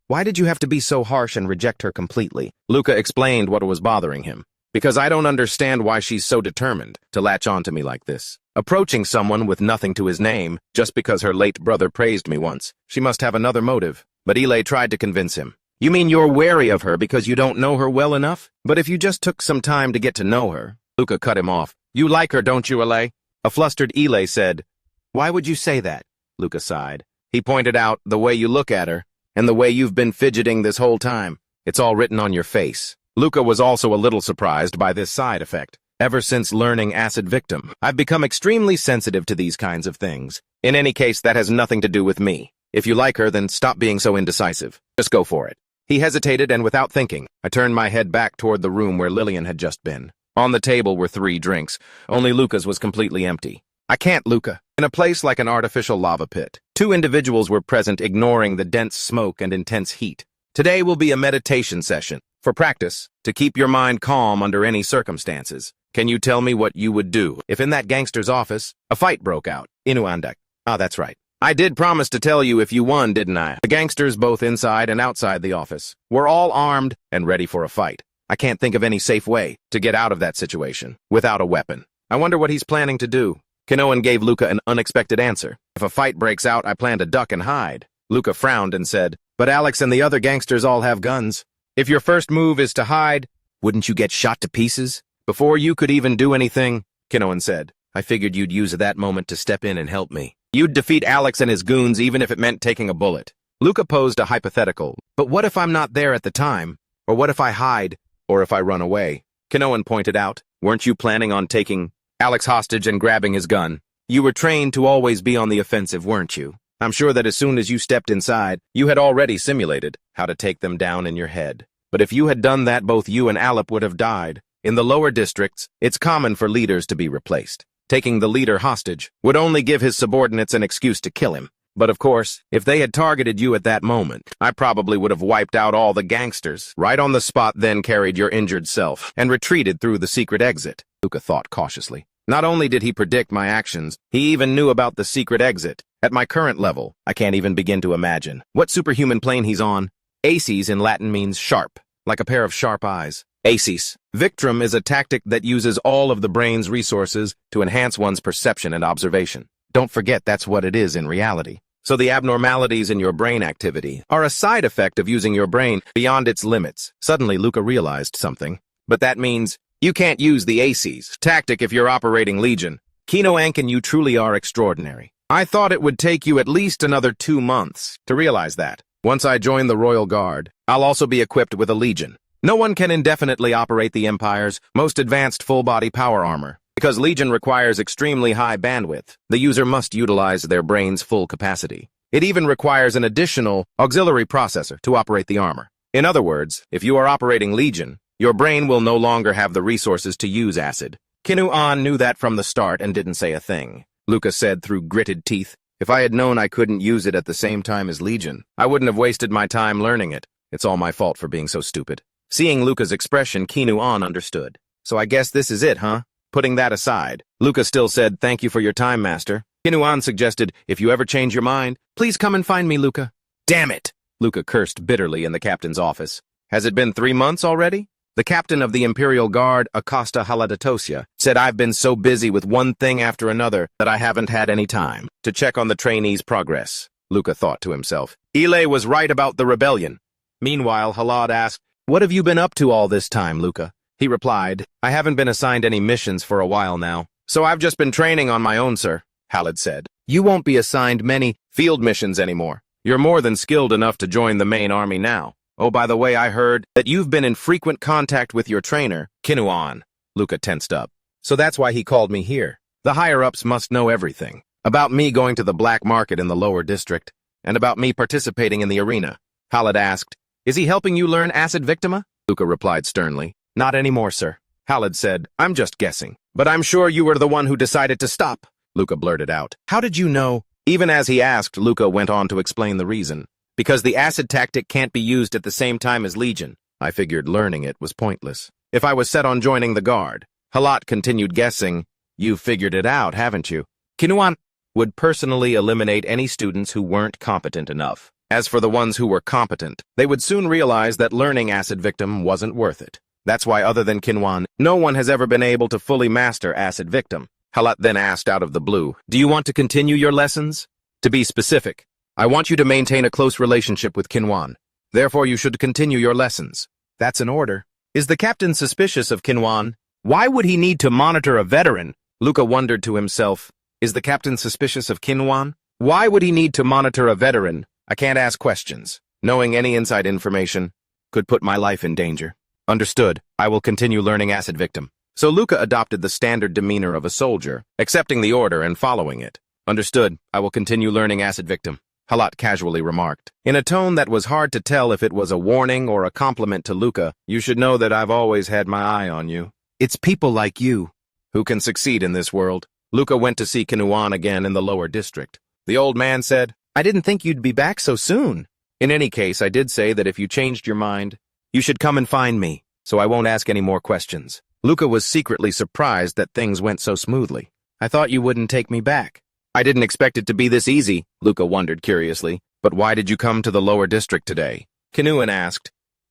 why did you have to be so harsh and reject her completely? Luca explained what was bothering him. Because I don't understand why she's so determined to latch on to me like this. Approaching someone with nothing to his name, just because her late brother praised me once. She must have another motive. But Ile tried to convince him. You mean you're wary of her because you don't know her well enough? But if you just took some time to get to know her... Luca cut him off. You like her, don't you, Ile? A flustered Ile said, why would you say that? Luca sighed. He pointed out the way you look at her, and the way you've been fidgeting this whole time. It's all written on your face. Luca was also a little surprised by this side effect. Ever since learning acid victim, I've become extremely sensitive to these kinds of things. In any case, that has nothing to do with me. If you like her, then stop being so indecisive. Just go for it. He hesitated, and without thinking, I turned my head back toward the room where Lillian had just been. On the table were 3 drinks. Only Luca's was completely empty. I can't, Luca. In a place like an artificial lava pit, 2 individuals were present, ignoring the dense smoke and intense heat. Today will be a meditation session, for practice, to keep your mind calm under any circumstances. Can you tell me what you would do if in that gangster's office a fight broke out? Inuandak. Ah, that's right. I did promise to tell you if you won, didn't I? The gangsters, both inside and outside the office, were all armed and ready for a fight. I can't think of any safe way to get out of that situation without a weapon. I wonder what he's planning to do. Kinuan gave Luca an unexpected answer. If a fight breaks out, I plan to duck and hide. Luca frowned and said, but Alex and the other gangsters all have guns. If your first move is to hide, wouldn't you get shot to pieces? Before you could even do anything, Kinuan said. I figured you'd use that moment to step in and help me. You'd defeat Alex and his goons even if it meant taking a bullet. Luca posed a hypothetical. But what if I'm not there at the time? Or what if I hide? Or if I run away? Kinuan pointed out. Weren't you planning on taking Alex hostage and grabbing his gun? You were trained to always be on the offensive, weren't you? I'm sure that as soon as you stepped inside, you had already simulated how to take them down in your head. But if you had done that, both you and Alep would have died. In the lower districts, it's common for leaders to be replaced. Taking the leader hostage would only give his subordinates an excuse to kill him. But of course, if they had targeted you at that moment, I probably would have wiped out all the gangsters right on the spot, then carried your injured self and retreated through the secret exit, Luca thought cautiously. Not only did he predict my actions, he even knew about the secret exit. At my current level, I can't even begin to imagine what superhuman plane he's on. Aces in Latin means sharp, like a pair of sharp eyes. Aces. Victrum is a tactic that uses all of the brain's resources to enhance one's perception and observation. Don't forget that's what it is in reality. So the abnormalities in your brain activity are a side effect of using your brain beyond its limits. Suddenly, Luca realized something. But that means you can't use the Aces tactic if you're operating Legion. Aken, you truly are extraordinary. I thought it would take you at least another 2 months to realize that. Once I join the Royal Guard, I'll also be equipped with a Legion. No one can indefinitely operate the Empire's most advanced full-body power armor. Because Legion requires extremely high bandwidth, the user must utilize their brain's full capacity. It even requires an additional auxiliary processor to operate the armor. In other words, if you are operating Legion, your brain will no longer have the resources to use acid. Kinuan knew that from the start and didn't say a thing. Luca said through gritted teeth, if I had known I couldn't use it at the same time as Legion, I wouldn't have wasted my time learning it. It's all my fault for being so stupid. Seeing Luca's expression, Kinuan understood. So I guess this is it, huh? Putting that aside, Luca still said, thank you for your time, Master. Kinuan suggested, if you ever change your mind, please come and find me, Luca. Damn it! Luca cursed bitterly in the captain's office. Has it been 3 months already? The captain of the Imperial Guard, Acosta Haladatosia, said I've been so busy with one thing after another that I haven't had any time to check on the trainees' progress. Luca thought to himself. Ile was right about the rebellion. Meanwhile, Halad asked, what have you been up to all this time, Luca? He replied, I haven't been assigned any missions for a while now. So I've just been training on my own, sir, Halad said. You won't be assigned many field missions anymore. You're more than skilled enough to join the main army now. Oh, by the way, I heard that you've been in frequent contact with your trainer, Kinuan. Luca tensed up. So that's why he called me here. The higher-ups must know everything. About me going to the black market in the lower district, and about me participating in the arena. Halad asked, is he helping you learn acid victima? Luca replied sternly. Not anymore, sir. Halad said, I'm just guessing. But I'm sure you were the one who decided to stop. Luca blurted out. How did you know? Even as he asked, Luca went on to explain the reason. Because the acid tactic can't be used at the same time as Legion. I figured learning it was pointless. If I was set on joining the Guard. Halad continued guessing. You've figured it out, haven't you? Kinuan would personally eliminate any students who weren't competent enough. As for the ones who were competent, they would soon realize that learning acid victim wasn't worth it. That's why other than Kinuan, no one has ever been able to fully master acid victim. Halad then asked out of the blue, do you want to continue your lessons? To be specific, I want you to maintain a close relationship with Kinuan. Therefore, you should continue your lessons. That's an order. Is the captain suspicious of Kinuan? Why would he need to monitor a veteran? Luca wondered to himself, is the captain suspicious of Kinuan? Why would he need to monitor a veteran? I can't ask questions. Knowing any inside information could put my life in danger. Understood. I will continue learning acid victim. So Luca adopted the standard demeanor of a soldier, accepting the order and following it. Understood, I will continue learning acid victim, Halat casually remarked. In a tone that was hard to tell if it was a warning or a compliment to Luca, you should know that I've always had my eye on you. It's people like you who can succeed in this world. Luca went to see Kinuan again in the lower district. The old man said, I didn't think you'd be back so soon. In any case, I did say that if you changed your mind, you should come and find me, so I won't ask any more questions. Luca was secretly surprised that things went so smoothly. I thought you wouldn't take me back. I didn't expect it to be this easy, Luca wondered curiously. But why did you come to the lower district today? Kinuan asked.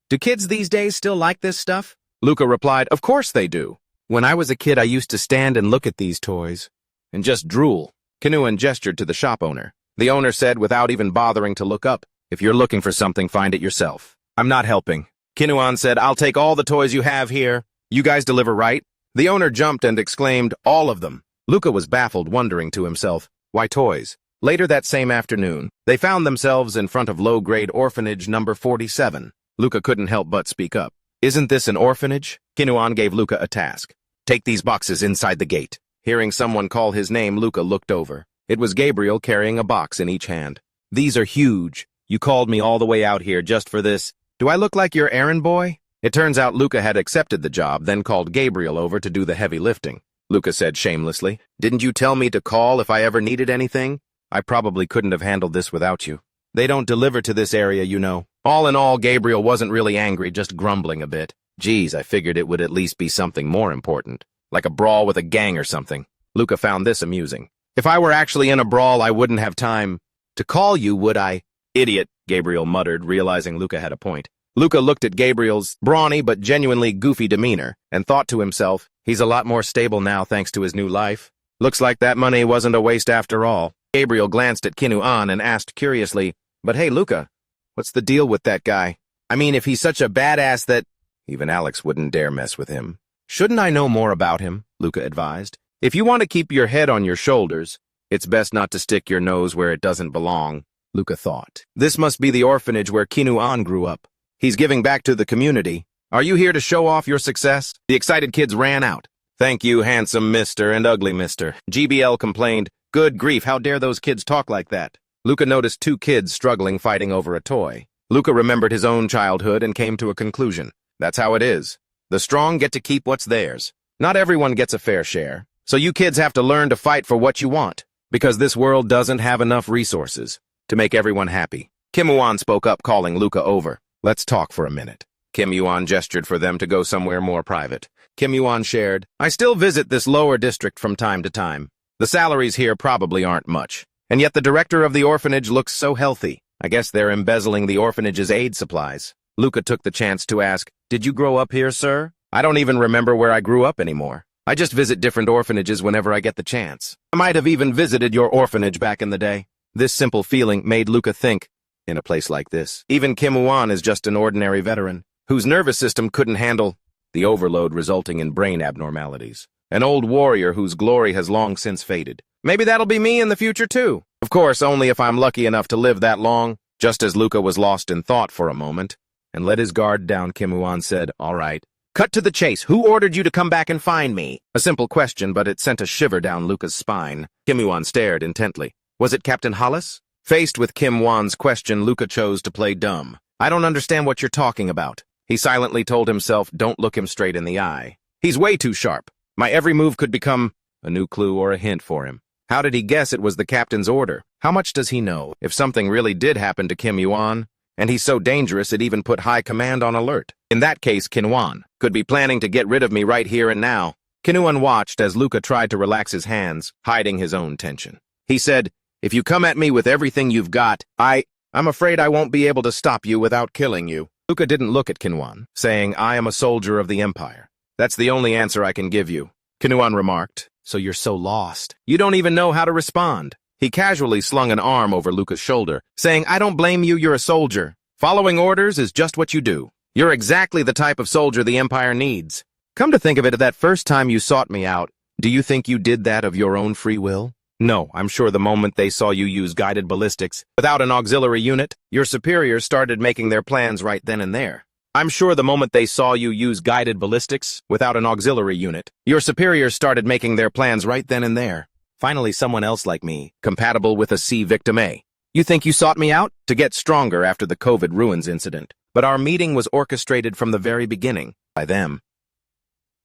Do kids these days still like this stuff? Luca replied, of course they do. When I was a kid, I used to stand and look at these toys and just drool. Kinuan gestured to the shop owner. The owner said without even bothering to look up, if you're looking for something, find it yourself. I'm not helping. Kinuan said, I'll take all the toys you have here. You guys deliver, right? The owner jumped and exclaimed, all of them. Luca was baffled, wondering to himself, why toys? Later that same afternoon, they found themselves in front of low-grade orphanage number 47. Luca couldn't help but speak up. Isn't this an orphanage? Kinuan gave Luca a task. Take these boxes inside the gate. Hearing someone call his name, Luca looked over. It was Gabriel carrying a box in each hand. These are huge. You called me all the way out here just for this. Do I look like your errand boy? It turns out Luca had accepted the job, then called Gabriel over to do the heavy lifting. Luca said shamelessly, didn't you tell me to call if I ever needed anything? I probably couldn't have handled this without you. They don't deliver to this area, you know. All in all, Gabriel wasn't really angry, just grumbling a bit. Geez, I figured it would at least be something more important, like a brawl with a gang or something. Luca found this amusing. If I were actually in a brawl, I wouldn't have time to call you, would I? Idiot, Gabriel muttered, realizing Luca had a point. Luca looked at Gabriel's brawny but genuinely goofy demeanor and thought to himself, he's a lot more stable now thanks to his new life. Looks like that money wasn't a waste after all. Gabriel glanced at Kinuan and asked curiously, but hey, Luca, what's the deal with that guy? I mean, if he's such a badass that even Alex wouldn't dare mess with him. Shouldn't I know more about him? Luca advised. If you want to keep your head on your shoulders, it's best not to stick your nose where it doesn't belong, Luca thought. This must be the orphanage where Kinuan grew up. He's giving back to the community. Are you here to show off your success? The excited kids ran out. Thank you, handsome mister and ugly mister. GBL complained, good grief, how dare those kids talk like that? Luca noticed two kids struggling fighting over a toy. Luca remembered his own childhood and came to a conclusion. That's how it is. The strong get to keep what's theirs. Not everyone gets a fair share. So you kids have to learn to fight for what you want, because this world doesn't have enough resources to make everyone happy. Kim Yuan spoke up, calling Luca over. Let's talk for a minute. Kim Yuan gestured for them to go somewhere more private. Kim Yuan shared, I still visit this lower district from time to time. The salaries here probably aren't much. And yet the director of the orphanage looks so healthy. I guess they're embezzling the orphanage's aid supplies. Luca took the chance to ask, did you grow up here, sir? I don't even remember where I grew up anymore. I just visit different orphanages whenever I get the chance. I might have even visited your orphanage back in the day. This simple feeling made Luca think, in a place like this, even Kim Yuan is just an ordinary veteran, whose nervous system couldn't handle the overload resulting in brain abnormalities. An old warrior whose glory has long since faded. Maybe that'll be me in the future too. Of course, only if I'm lucky enough to live that long. Just as Luca was lost in thought for a moment, and let his guard down, Kim Yuan said, all right. Cut to the chase. Who ordered you to come back and find me? A simple question, but it sent a shiver down Luca's spine. Kim Yuan stared intently. Was it Captain Hollis? Faced with Kim Yuan's question, Luca chose to play dumb. I don't understand what you're talking about. He silently told himself, don't look him straight in the eye. He's way too sharp. My every move could become a new clue or a hint for him. How did he guess it was the captain's order? How much does he know if something really did happen to Kim Yuan? And he's so dangerous it even put high command on alert. In that case, Kinuan could be planning to get rid of me right here and now. Kinuan watched as Luca tried to relax his hands, hiding his own tension. He said, if you come at me with everything you've got, I'm afraid I won't be able to stop you without killing you. Luca didn't look at Kinuan, saying, I am a soldier of the Empire. That's the only answer I can give you. Kinuan remarked, so you're so lost. You don't even know how to respond. He casually slung an arm over Luca's shoulder, saying, I don't blame you, you're a soldier. Following orders is just what you do. You're exactly the type of soldier the Empire needs. Come to think of it, that first time you sought me out, do you think you did that of your own free will? No, I'm sure the moment they saw you use guided ballistics without an auxiliary unit, your superiors started making their plans right then and there. I'm sure the moment they saw you use guided ballistics without an auxiliary unit, your superiors started making their plans right then and there. Finally, someone else like me, compatible with a C victim A. You think you sought me out? To get stronger after the COVID ruins incident. But our meeting was orchestrated from the very beginning by them.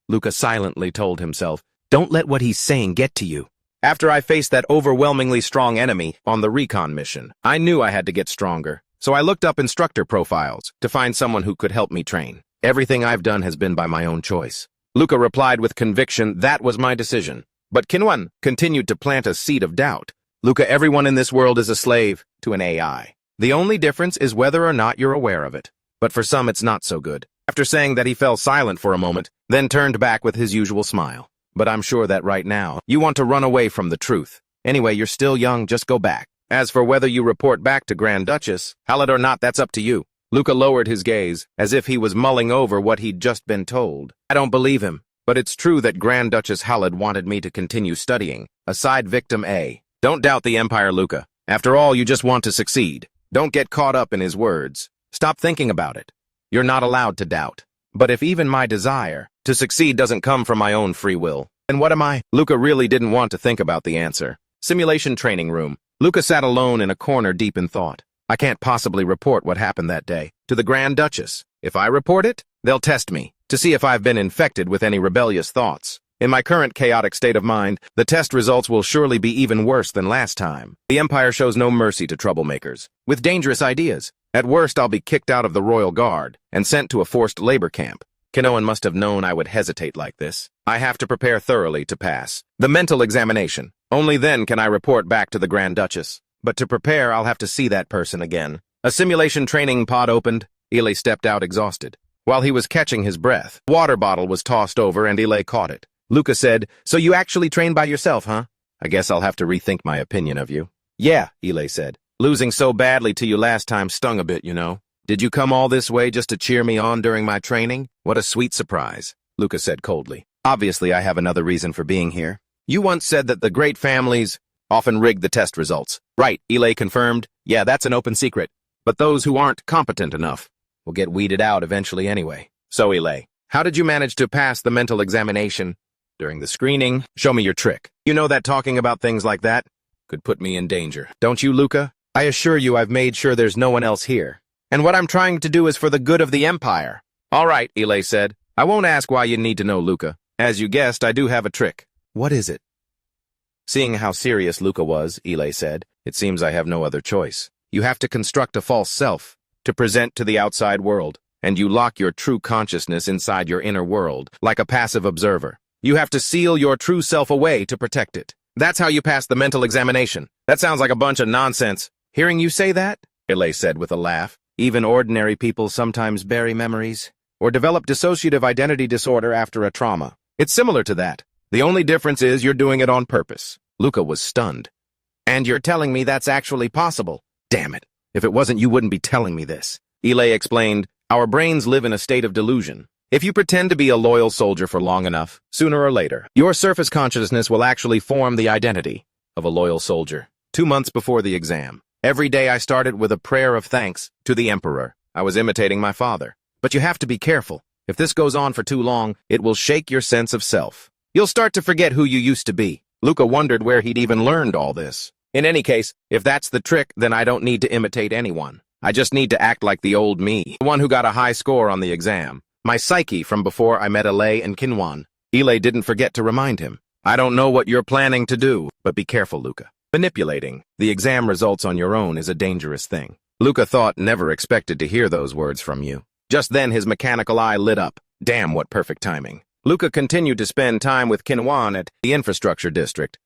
Luca silently told himself, don't let what he's saying get to you. After I faced that overwhelmingly strong enemy on the recon mission, I knew I had to get stronger. So I looked up instructor profiles to find someone who could help me train. Everything I've done has been by my own choice. Luca replied with conviction that was my decision. But Kinuan continued to plant a seed of doubt. Luca, everyone in this world is a slave to an AI. The only difference is whether or not you're aware of it. But for some, it's not so good. After saying that, he fell silent for a moment, then turned back with his usual smile. But I'm sure that right now, you want to run away from the truth. Anyway, you're still young, just go back. As for whether you report back to Grand Duchess, Halid or not, that's up to you. Luca lowered his gaze, as if he was mulling over what he'd just been told. I don't believe him, but it's true that Grand Duchess Halid wanted me to continue studying. Aside victim A. Don't doubt the Empire, Luca. After all, you just want to succeed. Don't get caught up in his words. Stop thinking about it. You're not allowed to doubt. But if even my desire to succeed doesn't come from my own free will, then what am I? Luca really didn't want to think about the answer. Simulation training room. Luca sat alone in a corner deep in thought. I can't possibly report what happened that day to the Grand Duchess. If I report it, they'll test me to see if I've been infected with any rebellious thoughts. In my current chaotic state of mind, the test results will surely be even worse than last time. The Empire shows no mercy to troublemakers with dangerous ideas. At worst, I'll be kicked out of the Royal Guard and sent to a forced labor camp. Kinuan must have known I would hesitate like this. I have to prepare thoroughly to pass the mental examination. Only then can I report back to the Grand Duchess. But to prepare, I'll have to see that person again. A simulation training pod opened. Ile stepped out exhausted. While he was catching his breath, a water bottle was tossed over and Ile caught it. Luca said, so you actually train by yourself, huh? I guess I'll have to rethink my opinion of you. Yeah, Ile said. Losing so badly to you last time stung a bit, you know. Did you come all this way just to cheer me on during my training? What a sweet surprise, Luca said coldly. Obviously, I have another reason for being here. You once said that the great families often rig the test results. Right, Ile confirmed. Yeah, that's an open secret. But those who aren't competent enough will get weeded out eventually anyway. So, Ile, how did you manage to pass the mental examination? During the screening, show me your trick. You know that talking about things like that could put me in danger. Don't you, Luca? I assure you I've made sure there's no one else here. And what I'm trying to do is for the good of the Empire. All right, Ile said. I won't ask why you need to know, Luca. As you guessed, I do have a trick. What is it? Seeing how serious Luca was, Ile said, it seems I have no other choice. You have to construct a false self to present to the outside world, and you lock your true consciousness inside your inner world, like a passive observer. You have to seal your true self away to protect it. That's how you pass the mental examination. That sounds like a bunch of nonsense. Hearing you say that, Ile said with a laugh, even ordinary people sometimes bury memories or develop dissociative identity disorder after a trauma. It's similar to that. The only difference is you're doing it on purpose. Luca was stunned. And you're telling me that's actually possible? Damn it. If it wasn't, you wouldn't be telling me this. Ile explained, our brains live in a state of delusion. If you pretend to be a loyal soldier for long enough, sooner or later, your surface consciousness will actually form the identity of a loyal soldier. 2 months before the exam, every day I started with a prayer of thanks to the Emperor. I was imitating my father. But you have to be careful. If this goes on for too long, it will shake your sense of self. You'll start to forget who you used to be. Luca wondered where he'd even learned all this. In any case, if that's the trick, then I don't need to imitate anyone. I just need to act like the old me, the one who got a high score on the exam. My psyche from before I met Ile and Kinuan. Ile didn't forget to remind him. I don't know what you're planning to do, but be careful, Luca. Manipulating the exam results on your own is a dangerous thing. Luca thought never expected to hear those words from you. Just then his mechanical eye lit up. Damn, what perfect timing. Luca continued to spend time with Kinuan at the infrastructure district.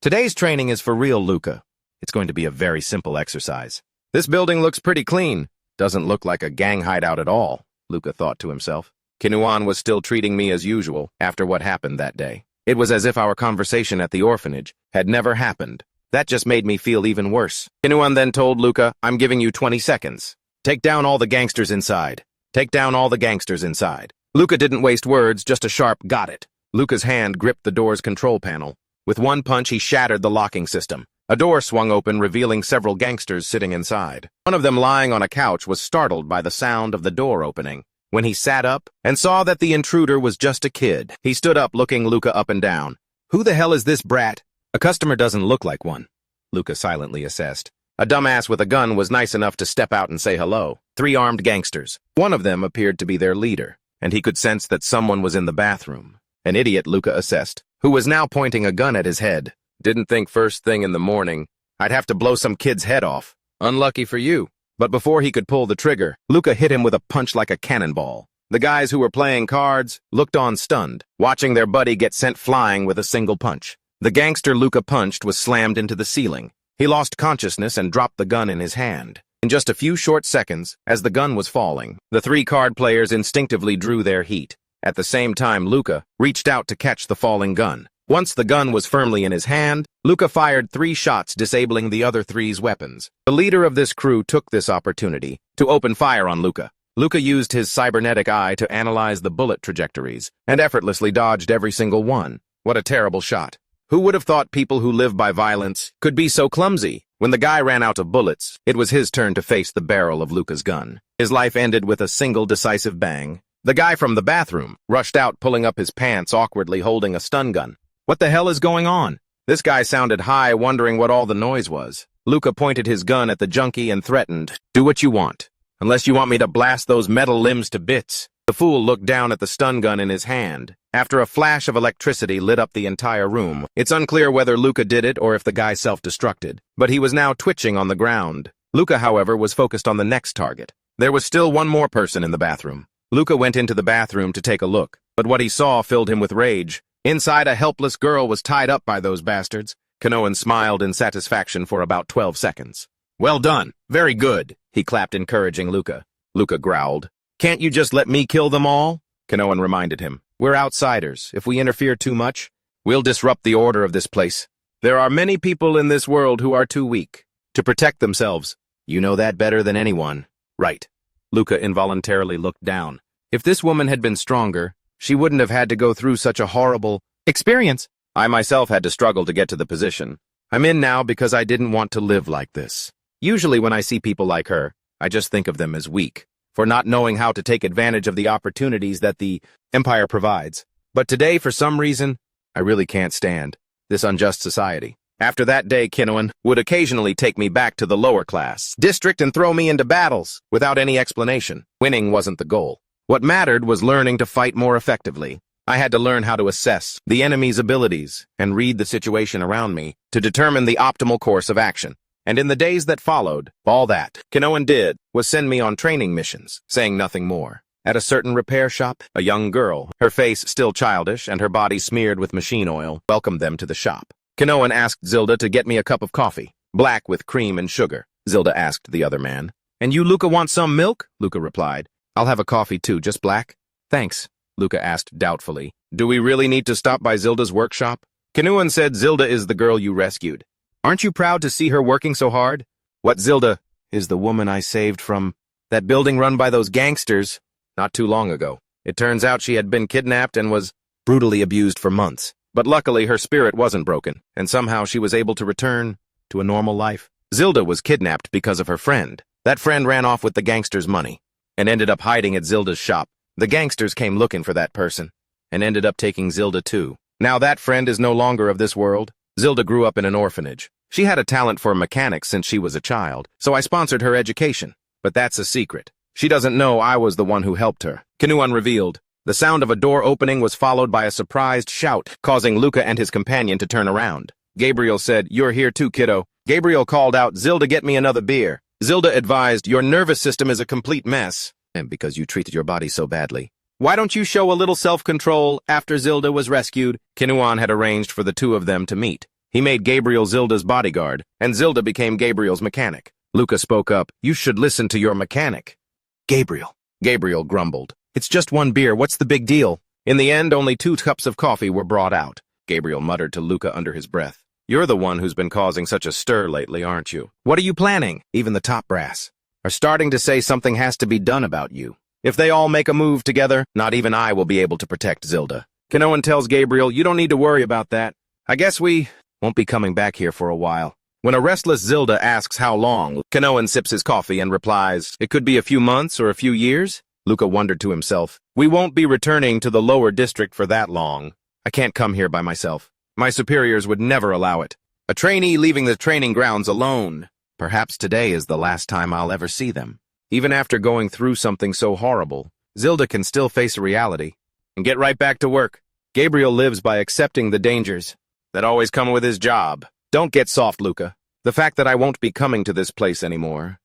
Today's training is for real, Luca. It's going to be a very simple exercise. This building looks pretty clean. Doesn't look like a gang hideout at all, Luca thought to himself. Kinuan was still treating me as usual after what happened that day. It was as if our conversation at the orphanage had never happened. That just made me feel even worse. Kinuan then told Luca, I'm giving you 20 seconds. Take down all the gangsters inside. Take down all the gangsters inside. Luca didn't waste words, just a sharp got it. Luca's hand gripped the door's control panel. With one punch, he shattered the locking system. A door swung open, revealing several gangsters sitting inside. One of them, lying on a couch, was startled by the sound of the door opening. When he sat up and saw that the intruder was just a kid, he stood up looking Luca up and down. "Who the hell is this brat?" "A customer doesn't look like one," Luca silently assessed. A dumbass with a gun was nice enough to step out and say hello. 3 armed gangsters. One of them appeared to be their leader, and he could sense that someone was in the bathroom. An idiot, Luca assessed, who was now pointing a gun at his head. "Didn't think first thing in the morning I'd have to blow some kid's head off. Unlucky for you." But before he could pull the trigger, Luca hit him with a punch like a cannonball. The guys who were playing cards looked on stunned, watching their buddy get sent flying with a single punch. The gangster Luca punched was slammed into the ceiling. He lost consciousness and dropped the gun in his hand. In just a few short seconds, as the gun was falling, the 3 card players instinctively drew their heat. At the same time, Luca reached out to catch the falling gun. Once the gun was firmly in his hand, Luca fired 3 shots, disabling the other 3's weapons. The leader of this crew took this opportunity to open fire on Luca. Luca used his cybernetic eye to analyze the bullet trajectories and effortlessly dodged every single one. What a terrible shot. Who would have thought people who live by violence could be so clumsy? When the guy ran out of bullets, it was his turn to face the barrel of Luca's gun. His life ended with a single decisive bang. The guy from the bathroom rushed out, pulling up his pants, awkwardly holding a stun gun. "What the hell is going on?" This guy sounded high, wondering what all the noise was. Luca pointed his gun at the junkie and threatened, "Do what you want, unless you want me to blast those metal limbs to bits." The fool looked down at the stun gun in his hand. After a flash of electricity lit up the entire room, it's unclear whether Luca did it or if the guy self-destructed, but he was now twitching on the ground. Luca, however, was focused on the next target. There was still one more person in the bathroom. Luca went into the bathroom to take a look, but what he saw filled him with rage. Inside, a helpless girl was tied up by those bastards. Kinuan smiled in satisfaction for about 12 seconds. "Well done. Very good," he clapped, encouraging Luca. Luca growled. "Can't you just let me kill them all?" Kinuan reminded him. "We're outsiders. If we interfere too much, we'll disrupt the order of this place. There are many people in this world who are too weak to protect themselves. You know that better than anyone." "Right." Luca involuntarily looked down. If this woman had been stronger, she wouldn't have had to go through such a horrible experience. I myself had to struggle to get to the position I'm in now because I didn't want to live like this. Usually when I see people like her, I just think of them as weak, for not knowing how to take advantage of the opportunities that the Empire provides. But today, for some reason, I really can't stand this unjust society. After that day, Kinuan would occasionally take me back to the lower class district and throw me into battles without any explanation. Winning wasn't the goal. What mattered was learning to fight more effectively. I had to learn how to assess the enemy's abilities and read the situation around me to determine the optimal course of action. And in the days that followed, all that Kinuan did was send me on training missions, saying nothing more. At a certain repair shop, a young girl, her face still childish and her body smeared with machine oil, welcomed them to the shop. Kinuan asked Zilda to get me a cup of coffee, black with cream and sugar. Zilda asked the other man. "And you, Luca, want some milk?" Luca replied. "I'll have a coffee too, just black." "Thanks," Luca asked doubtfully. "Do we really need to stop by Zilda's workshop?" Kinuan said, "Zilda is the girl you rescued. Aren't you proud to see her working so hard?" "What Zilda is the woman I saved from that building run by those gangsters not too long ago. It turns out she had been kidnapped and was brutally abused for months. But luckily her spirit wasn't broken, and somehow she was able to return to a normal life. Zilda was kidnapped because of her friend. That friend ran off with the gangsters' money and ended up hiding at Zilda's shop. The gangsters came looking for that person and ended up taking Zilda too. Now that friend is no longer of this world. Zilda grew up in an orphanage. She had a talent for mechanics since she was a child, so I sponsored her education. But that's a secret. She doesn't know I was the one who helped her." Kinuan revealed. The sound of a door opening was followed by a surprised shout, causing Luca and his companion to turn around. Gabriel said, "You're here too, kiddo." Gabriel called out, "Zilda, get me another beer." Zilda advised, "Your nervous system is a complete mess, and because you treated your body so badly. Why don't you show a little self-control?" After Zilda was rescued, Kinuan had arranged for the two of them to meet. He made Gabriel Zilda's bodyguard, and Zilda became Gabriel's mechanic. Luca spoke up, "You should listen to your mechanic." Gabriel grumbled. "It's just one beer, what's the big deal?" In the end, only 2 cups of coffee were brought out. Gabriel muttered to Luca under his breath. "You're the one who's been causing such a stir lately, aren't you? What are you planning?" Even the top brass are starting to say something has to be done about you. If they all make a move together, not even I will be able to protect Zilda. Kinuan tells Gabriel, "You don't need to worry about that. I guess we won't be coming back here for a while." When a restless Zilda asks how long, Kinuan sips his coffee and replies, "It could be a few months or a few years." Luca wondered to himself. We won't be returning to the lower district for that long. I can't come here by myself. My superiors would never allow it. A trainee leaving the training grounds alone. Perhaps today is the last time I'll ever see them. Even after going through something so horrible, Zilda can still face reality and get right back to work. Gabriel lives by accepting the dangers that always come with his job. Don't get soft, Luca. The fact that I won't be coming to this place anymore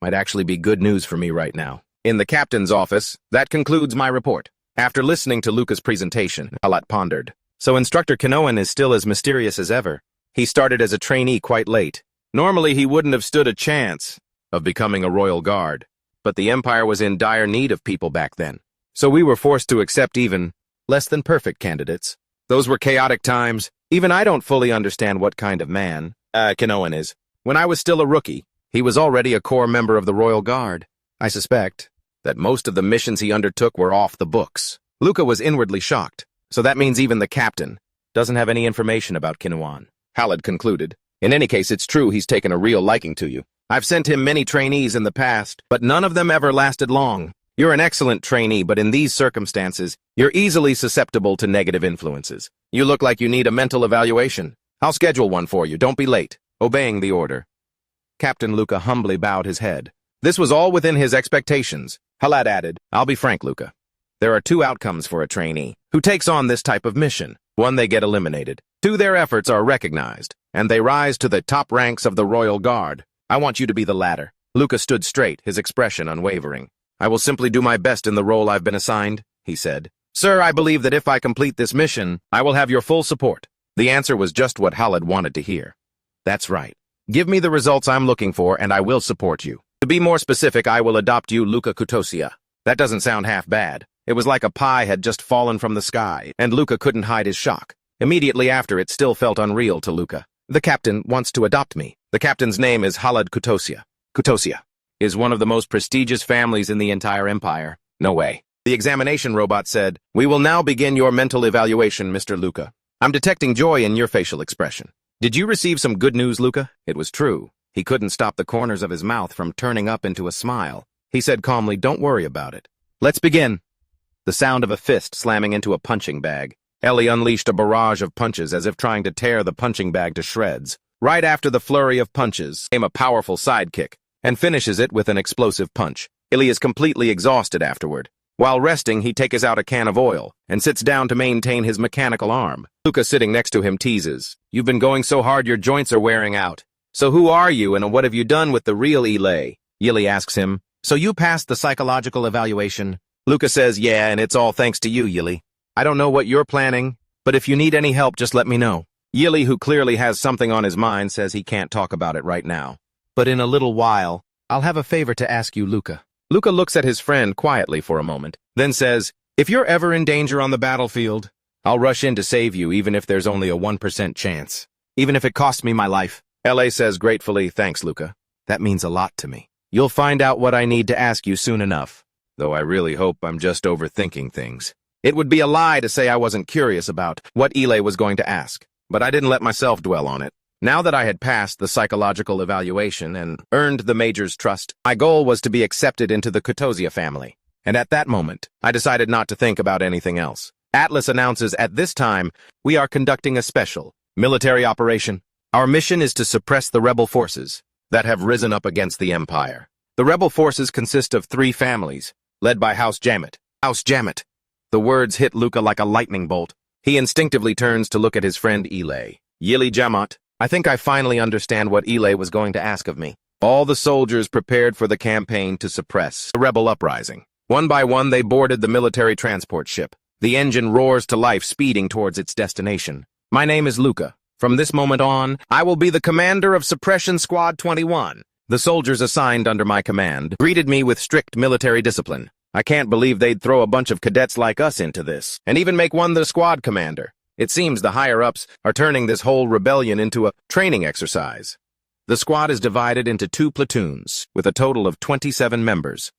might actually be good news for me right now. In the captain's office, that concludes my report. After listening to Luca's presentation, Alat pondered. So Instructor Kinuan is still as mysterious as ever. He started as a trainee quite late. Normally he wouldn't have stood a chance of becoming a royal guard. But the Empire was in dire need of people back then. So we were forced to accept even less than perfect candidates. Those were chaotic times. Even I don't fully understand what kind of man Kinuan is. When I was still a rookie, he was already a core member of the Royal Guard. I suspect that most of the missions he undertook were off the books. Luca was inwardly shocked. So that means even the captain doesn't have any information about Kinuan. Halid concluded. In any case, it's true he's taken a real liking to you. I've sent him many trainees in the past, but none of them ever lasted long. You're an excellent trainee, but in these circumstances, you're easily susceptible to negative influences. You look like you need a mental evaluation. I'll schedule one for you. Don't be late. Obeying the order. Captain Luca humbly bowed his head. This was all within his expectations. Halad added, I'll be frank, Luca. There are two outcomes for a trainee who takes on this type of mission. One, they get eliminated. Two, their efforts are recognized, and they rise to the top ranks of the Royal Guard. I want you to be the latter. Luca stood straight, his expression unwavering. I will simply do my best in the role I've been assigned, he said. Sir, I believe that if I complete this mission, I will have your full support. The answer was just what Halid wanted to hear. That's right. Give me the results I'm looking for, and I will support you. To be more specific, I will adopt you, Luca Kutosia. That doesn't sound half bad. It was like a pie had just fallen from the sky, and Luca couldn't hide his shock. Immediately after, it still felt unreal to Luca. The captain wants to adopt me. The captain's name is Halid Kutosia. Kutosia is one of the most prestigious families in the entire empire. No way. The examination robot said, We will now begin your mental evaluation, Mr. Luca. I'm detecting joy in your facial expression. Did you receive some good news, Luca? It was true. He couldn't stop the corners of his mouth from turning up into a smile. He said calmly, Don't worry about it. Let's begin. The sound of a fist slamming into a punching bag. Ellie unleashed a barrage of punches as if trying to tear the punching bag to shreds. Right after the flurry of punches came a powerful sidekick, and finishes it with an explosive punch. Illy is completely exhausted afterward. While resting, he takes out a can of oil and sits down to maintain his mechanical arm. Luca, sitting next to him, teases, You've been going so hard your joints are wearing out. So who are you and what have you done with the real Illy? Yili asks him, So you passed the psychological evaluation? Luca says, Yeah, and it's all thanks to you, Yili. I don't know what you're planning, but if you need any help, just let me know. Yili, who clearly has something on his mind, says he can't talk about it right now. But in a little while, I'll have a favor to ask you, Luca. Luca looks at his friend quietly for a moment, then says, If you're ever in danger on the battlefield, I'll rush in to save you even if there's only a 1% chance. Even if it costs me my life. L.A. says gratefully, Thanks, Luca. That means a lot to me. You'll find out what I need to ask you soon enough. Though I really hope I'm just overthinking things. It would be a lie to say I wasn't curious about what Ile was going to ask. But I didn't let myself dwell on it. Now that I had passed the psychological evaluation and earned the Major's trust, my goal was to be accepted into the Kutosia family. And at that moment, I decided not to think about anything else. Atlas announces at this time, we are conducting a special military operation. Our mission is to suppress the rebel forces that have risen up against the Empire. The rebel forces consist of 3 families, led by House Jamet. House Jamet. The words hit Luca like a lightning bolt. He instinctively turns to look at his friend Ile. Yili Jamat, I think I finally understand what Ile was going to ask of me. All the soldiers prepared for the campaign to suppress the rebel uprising. One by one, they boarded the military transport ship. The engine roars to life, speeding towards its destination. My name is Luca. From this moment on, I will be the commander of Suppression Squad 21. The soldiers assigned under my command greeted me with strict military discipline. I can't believe they'd throw a bunch of cadets like us into this, and even make one the squad commander. It seems the higher-ups are turning this whole rebellion into a training exercise. The squad is divided into 2 platoons, with a total of 27 members.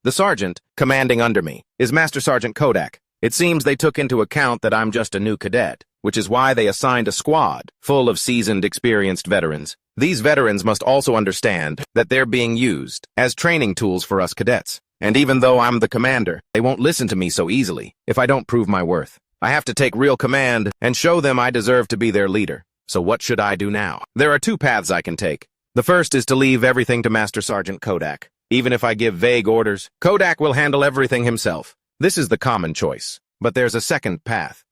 The sergeant, commanding under me, is Master Sergeant Kodak. It seems they took into account that I'm just a new cadet, which is why they assigned a squad full of seasoned, experienced veterans. These veterans must also understand that they're being used as training tools for us cadets. And even though I'm the commander, they won't listen to me so easily if I don't prove my worth. I have to take real command and show them I deserve to be their leader. So what should I do now? There are two paths I can take. The first is to leave everything to Master Sergeant Kodak. Even if I give vague orders, Kodak will handle everything himself. This is the common choice. But there's a second path.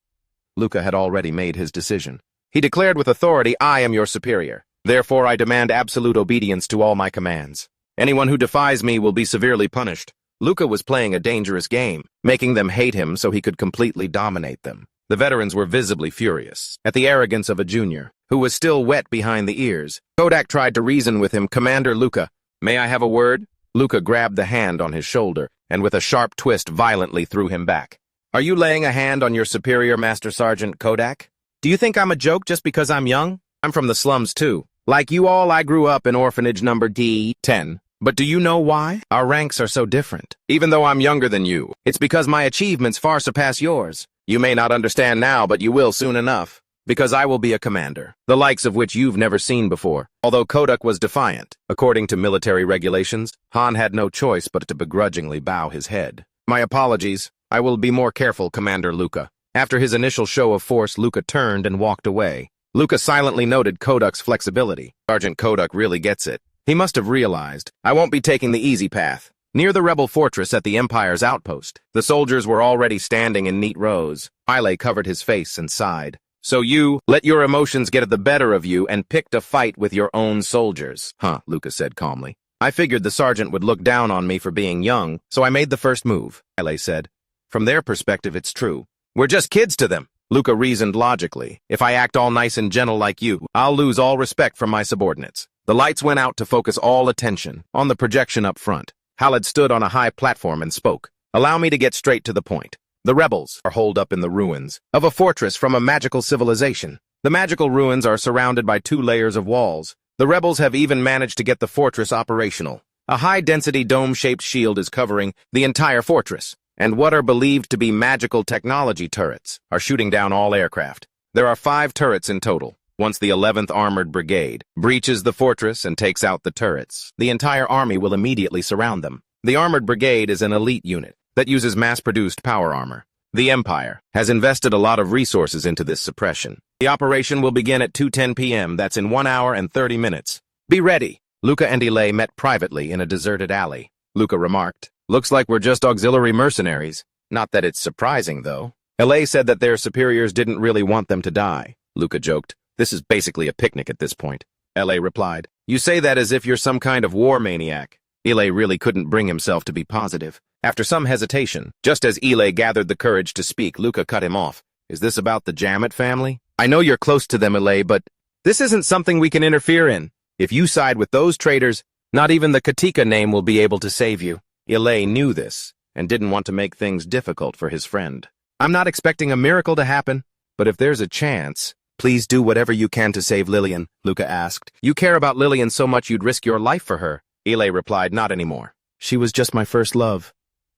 Luca had already made his decision. He declared with authority, I am your superior. Therefore, I demand absolute obedience to all my commands. Anyone who defies me will be severely punished. Luca was playing a dangerous game, making them hate him so he could completely dominate them. The veterans were visibly furious at the arrogance of a junior, who was still wet behind the ears. Kodak tried to reason with him. Commander Luca, may I have a word? Luca grabbed the hand on his shoulder and with a sharp twist violently threw him back. Are you laying a hand on your superior, Master Sergeant Kodak? Do you think I'm a joke just because I'm young? I'm from the slums too. Like you all, I grew up in orphanage number D10. But do you know why? Our ranks are so different. Even though I'm younger than you, it's because my achievements far surpass yours. You may not understand now, but you will soon enough. Because I will be a commander, the likes of which you've never seen before. Although Kodak was defiant, according to military regulations, Han had no choice but to begrudgingly bow his head. My apologies. I will be more careful, Commander Luca. After his initial show of force, Luca turned and walked away. Luca silently noted Kodak's flexibility. Sergeant Kodak really gets it. He must have realized, I won't be taking the easy path. Near the rebel fortress at the Empire's outpost, the soldiers were already standing in neat rows. Ile covered his face and sighed. So you let your emotions get the better of you and picked a fight with your own soldiers. Huh, Luca said calmly. I figured the sergeant would look down on me for being young, so I made the first move, Ile said. From their perspective, it's true. We're just kids to them. Luca reasoned logically. If I act all nice and gentle like you, I'll lose all respect from my subordinates. The lights went out to focus all attention on the projection up front. Halid stood on a high platform and spoke. Allow me to get straight to the point. The rebels are holed up in the ruins of a fortress from a magical civilization. The magical ruins are surrounded by 2 layers of walls. The rebels have even managed to get the fortress operational. A high-density dome-shaped shield is covering the entire fortress, and what are believed to be magical technology turrets are shooting down all aircraft. There are 5 turrets in total. Once the 11th Armored Brigade breaches the fortress and takes out the turrets, the entire army will immediately surround them. The Armored Brigade is an elite unit that uses mass-produced power armor. The Empire has invested a lot of resources into this suppression. The operation will begin at 2:10 p.m. That's in 1 hour and 30 minutes. Be ready. Luca and Ile met privately in a deserted alley. Luca remarked, looks like we're just auxiliary mercenaries. Not that it's surprising, though. Ile said that their superiors didn't really want them to die. Luca joked, this is basically a picnic at this point. Ile replied, you say that as if you're some kind of war maniac. Ile really couldn't bring himself to be positive. After some hesitation, just as Ile gathered the courage to speak, Luca cut him off. Is this about the Jamet family? I know you're close to them, Ile, but this isn't something we can interfere in. If you side with those traitors, not even the Katika name will be able to save you. Ile knew this and didn't want to make things difficult for his friend. I'm not expecting a miracle to happen, but if there's a chance, please do whatever you can to save Lillian, Luca asked. You care about Lillian so much you'd risk your life for her. Ile replied, not anymore. She was just my first love.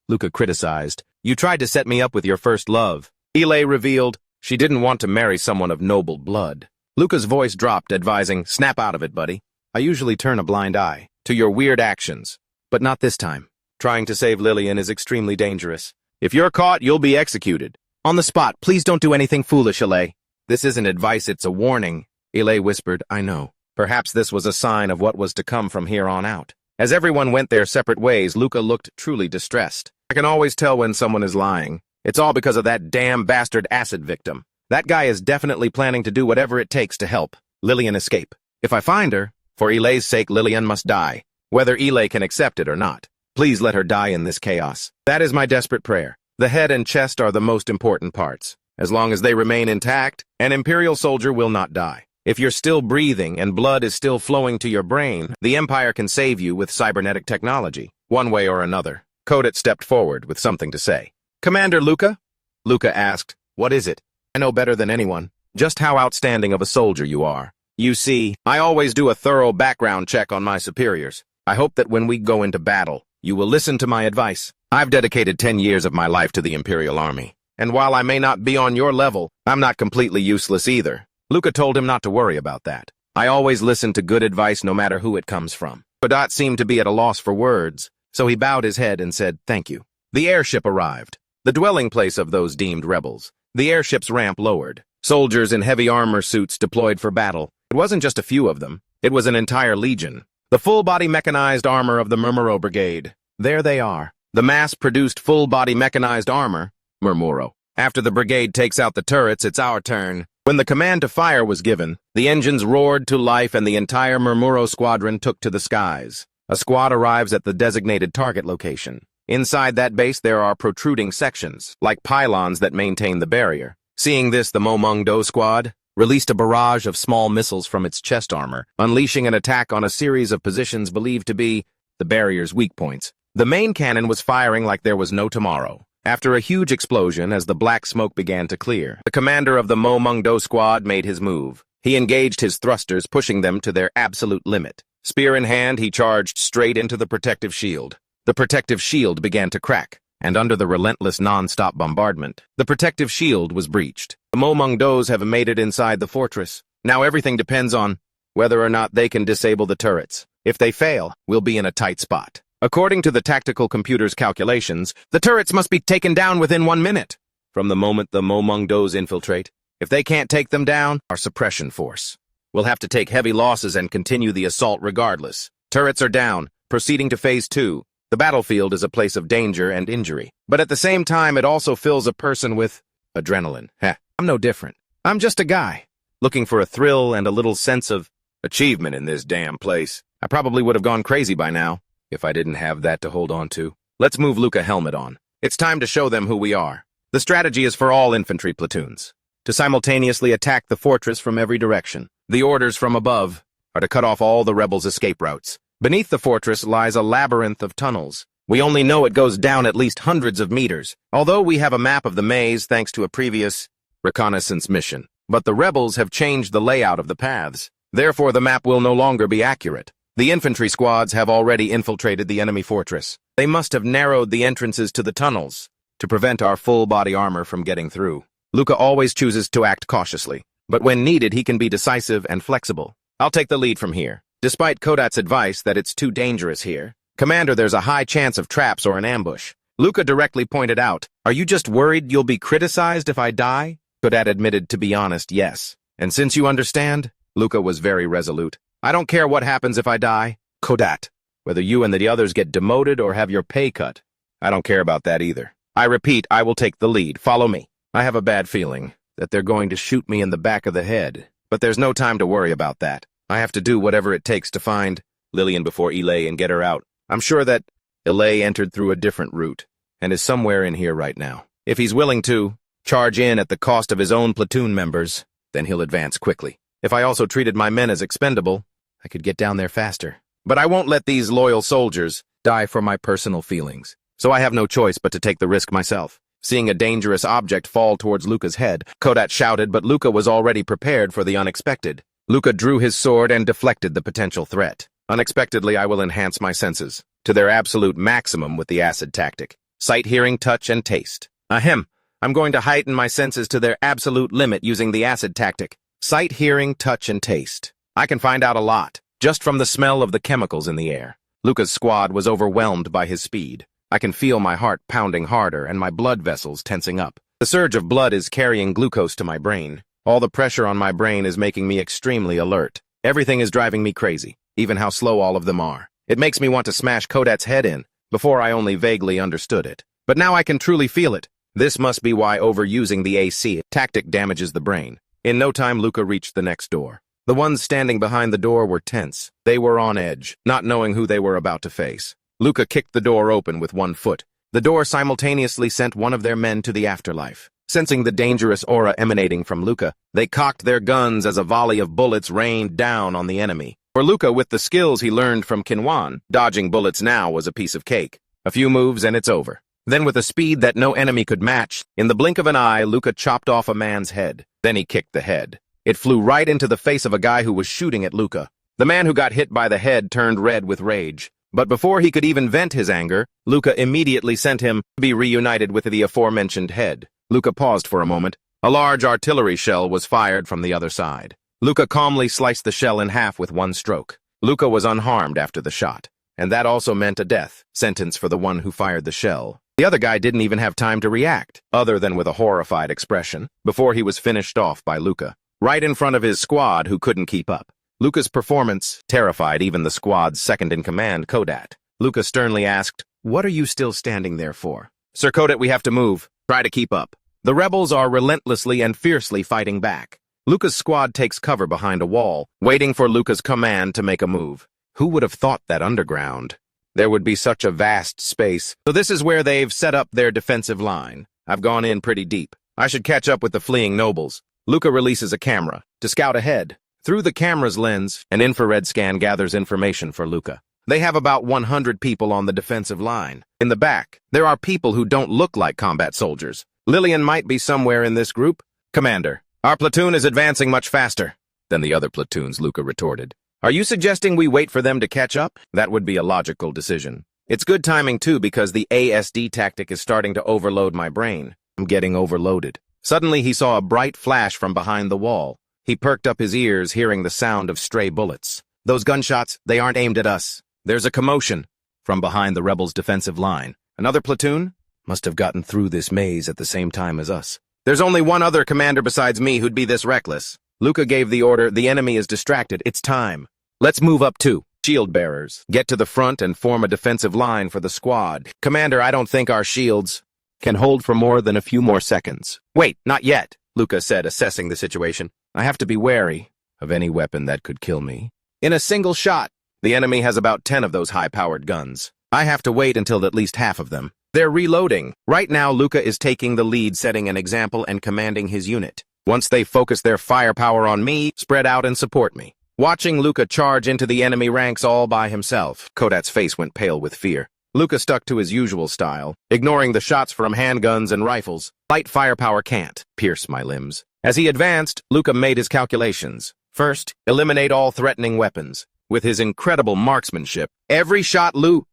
Luca criticized. You tried to set me up with your first love. Ile revealed she didn't want to marry someone of noble blood. Luca's voice dropped, advising, snap out of it, buddy. I usually turn a blind eye to your weird actions, but not this time. Trying to save Lillian is extremely dangerous. If you're caught, you'll be executed. On the spot, please don't do anything foolish, Ile. This isn't advice, it's a warning. Ile whispered, I know. Perhaps this was a sign of what was to come from here on out. As everyone went their separate ways, Luca looked truly distressed. I can always tell when someone is lying. It's all because of that damn bastard acid victim. That guy is definitely planning to do whatever it takes to help Lillian escape. If I find her, for Ile's sake, Lillian must die, whether Ile can accept it or not. Please let her die in this chaos. That is my desperate prayer. The head and chest are the most important parts. As long as they remain intact, an Imperial soldier will not die. If you're still breathing and blood is still flowing to your brain, the Empire can save you with cybernetic technology, one way or another. Kodak stepped forward with something to say. Commander Luca? Luca asked, what is it? I know better than anyone just how outstanding of a soldier you are. You see, I always do a thorough background check on my superiors. I hope that when we go into battle, you will listen to my advice. I've dedicated 10 years of my life to the Imperial Army. And while I may not be on your level, I'm not completely useless either. Luca told him not to worry about that. I always listen to good advice no matter who it comes from. Kodat seemed to be at a loss for words, so he bowed his head and said, "Thank you." The airship arrived, the dwelling place of those deemed rebels. The airship's ramp lowered. Soldiers in heavy armor suits deployed for battle. It wasn't just a few of them. It was an entire legion. The full-body mechanized armor of the Murmuro Brigade. There they are. The mass-produced full-body mechanized armor, Murmuro. After the brigade takes out the turrets, it's our turn. When the command to fire was given, the engines roared to life and the entire Murmuro squadron took to the skies. A squad arrives at the designated target location. Inside that base there are protruding sections, like pylons that maintain the barrier. Seeing this, the Momung-do squad released a barrage of small missiles from its chest armor, unleashing an attack on a series of positions believed to be the barrier's weak points. The main cannon was firing like there was no tomorrow. After a huge explosion, as the black smoke began to clear, the commander of the Momung-do squad made his move. He engaged his thrusters, pushing them to their absolute limit. Spear in hand, he charged straight into the protective shield. The protective shield began to crack, and under the relentless non-stop bombardment, the protective shield was breached. The Momung-dos have made it inside the fortress. Now everything depends on whether or not they can disable the turrets. If they fail, we'll be in a tight spot. According to the tactical computer's calculations, the turrets must be taken down within 1 minute from the moment the Momung-dos infiltrate. If they can't take them down, our suppression force will have to take heavy losses and continue the assault regardless. Turrets are down, proceeding to Phase 2. The battlefield is a place of danger and injury, but at the same time it also fills a person with adrenaline. I'm no different. I'm just a guy, looking for a thrill and a little sense of achievement in this damn place. I probably would have gone crazy by now, if I didn't have that to hold on to. Let's move Luca helmet on. It's time to show them who we are. The strategy is for all infantry platoons to simultaneously attack the fortress from every direction. The orders from above are to cut off all the rebels' escape routes. Beneath the fortress lies a labyrinth of tunnels. We only know it goes down at least hundreds of meters, although we have a map of the maze thanks to a previous reconnaissance mission. But the rebels have changed the layout of the paths. Therefore, the map will no longer be accurate. The infantry squads have already infiltrated the enemy fortress. They must have narrowed the entrances to the tunnels to prevent our full-body armor from getting through. Luca always chooses to act cautiously, but when needed, he can be decisive and flexible. I'll take the lead from here. Despite Kodat's advice that it's too dangerous here, Commander, there's a high chance of traps or an ambush. Luca directly pointed out, "Are you just worried you'll be criticized if I die?" Kodat admitted, to be honest, yes. "And since you understand," Luca was very resolute, "I don't care what happens if I die. Kodat, whether you and the others get demoted or have your pay cut, I don't care about that either. I repeat, I will take the lead. Follow me. I have a bad feeling that they're going to shoot me in the back of the head, but there's no time to worry about that. I have to do whatever it takes to find Lillian before Ile and get her out. I'm sure that Ile entered through a different route and is somewhere in here right now. If he's willing to charge in at the cost of his own platoon members, then he'll advance quickly. If I also treated my men as expendable, I could get down there faster. But I won't let these loyal soldiers die for my personal feelings. So I have no choice but to take the risk myself." Seeing a dangerous object fall towards Luca's head, Kodat shouted, but Luca was already prepared for the unexpected. Luca drew his sword and deflected the potential threat. Unexpectedly, I will enhance my senses to their absolute maximum with the acid tactic. Sight, hearing, touch, and taste. Ahem. I'm going to heighten my senses to their absolute limit using the acid tactic. Sight, hearing, touch, and taste. I can find out a lot, just from the smell of the chemicals in the air. Luca's squad was overwhelmed by his speed. I can feel my heart pounding harder and my blood vessels tensing up. The surge of blood is carrying glucose to my brain. All the pressure on my brain is making me extremely alert. Everything is driving me crazy, even how slow all of them are. It makes me want to smash Kodat's head in. Before I only vaguely understood it. But now I can truly feel it. This must be why overusing the AC tactic damages the brain. In no time, Luca reached the next door. The ones standing behind the door were tense. They were on edge, not knowing who they were about to face. Luca kicked the door open with one foot. The door simultaneously sent one of their men to the afterlife. Sensing the dangerous aura emanating from Luca, they cocked their guns as a volley of bullets rained down on the enemy. For Luca, with the skills he learned from Kinuan, dodging bullets now was a piece of cake. A few moves and it's over. Then with a speed that no enemy could match, in the blink of an eye, Luca chopped off a man's head. Then he kicked the head. It flew right into the face of a guy who was shooting at Luca. The man who got hit by the head turned red with rage. But before he could even vent his anger, Luca immediately sent him to be reunited with the aforementioned head. Luca paused for a moment. A large artillery shell was fired from the other side. Luca calmly sliced the shell in half with one stroke. Luca was unharmed after the shot, and that also meant a death sentence for the one who fired the shell. The other guy didn't even have time to react, other than with a horrified expression, before he was finished off by Luca, right in front of his squad who couldn't keep up. Luca's performance terrified even the squad's second-in-command, Kodat. Luca sternly asked, "What are you still standing there for?" "Sir Kodat, we have to move. Try to keep up. The rebels are relentlessly and fiercely fighting back." Luca's squad takes cover behind a wall, waiting for Luca's command to make a move. Who would have thought that underground there would be such a vast space? So this is where they've set up their defensive line. I've gone in pretty deep. I should catch up with the fleeing nobles. Luca releases a camera to scout ahead. Through the camera's lens, an infrared scan gathers information for Luca. They have about 100 people on the defensive line. In the back, there are people who don't look like combat soldiers. Lillian might be somewhere in this group. "Commander, our platoon is advancing much faster than the other platoons," Luca retorted. "Are you suggesting we wait for them to catch up?" "That would be a logical decision. It's good timing, too, because the ASD tactic is starting to overload my brain. I'm getting overloaded." Suddenly, he saw a bright flash from behind the wall. He perked up his ears, hearing the sound of stray bullets. "Those gunshots, they aren't aimed at us." There's a commotion from behind the rebels' defensive line. "Another platoon? Must have gotten through this maze at the same time as us. There's only one other commander besides me who'd be this reckless." Luca gave the order, "The enemy is distracted. It's time. Let's move up too. Shield bearers, get to the front and form a defensive line for the squad." "Commander, I don't think our shields can hold for more than a few more seconds." "Wait, not yet," Luca said, assessing the situation. "I have to be wary of any weapon that could kill me. In a single shot, the enemy has about 10 of those high-powered guns. I have to wait until at least half of them. They're reloading." Right now, Luca is taking the lead, setting an example and commanding his unit. Once they focus their firepower on me, spread out and support me. Watching Luca charge into the enemy ranks all by himself, Kodat's face went pale with fear. Luca stuck to his usual style, ignoring the shots from handguns and rifles. Light firepower can't pierce my limbs. As he advanced, Luca made his calculations. First, eliminate all threatening weapons. With his incredible marksmanship, every shot Luca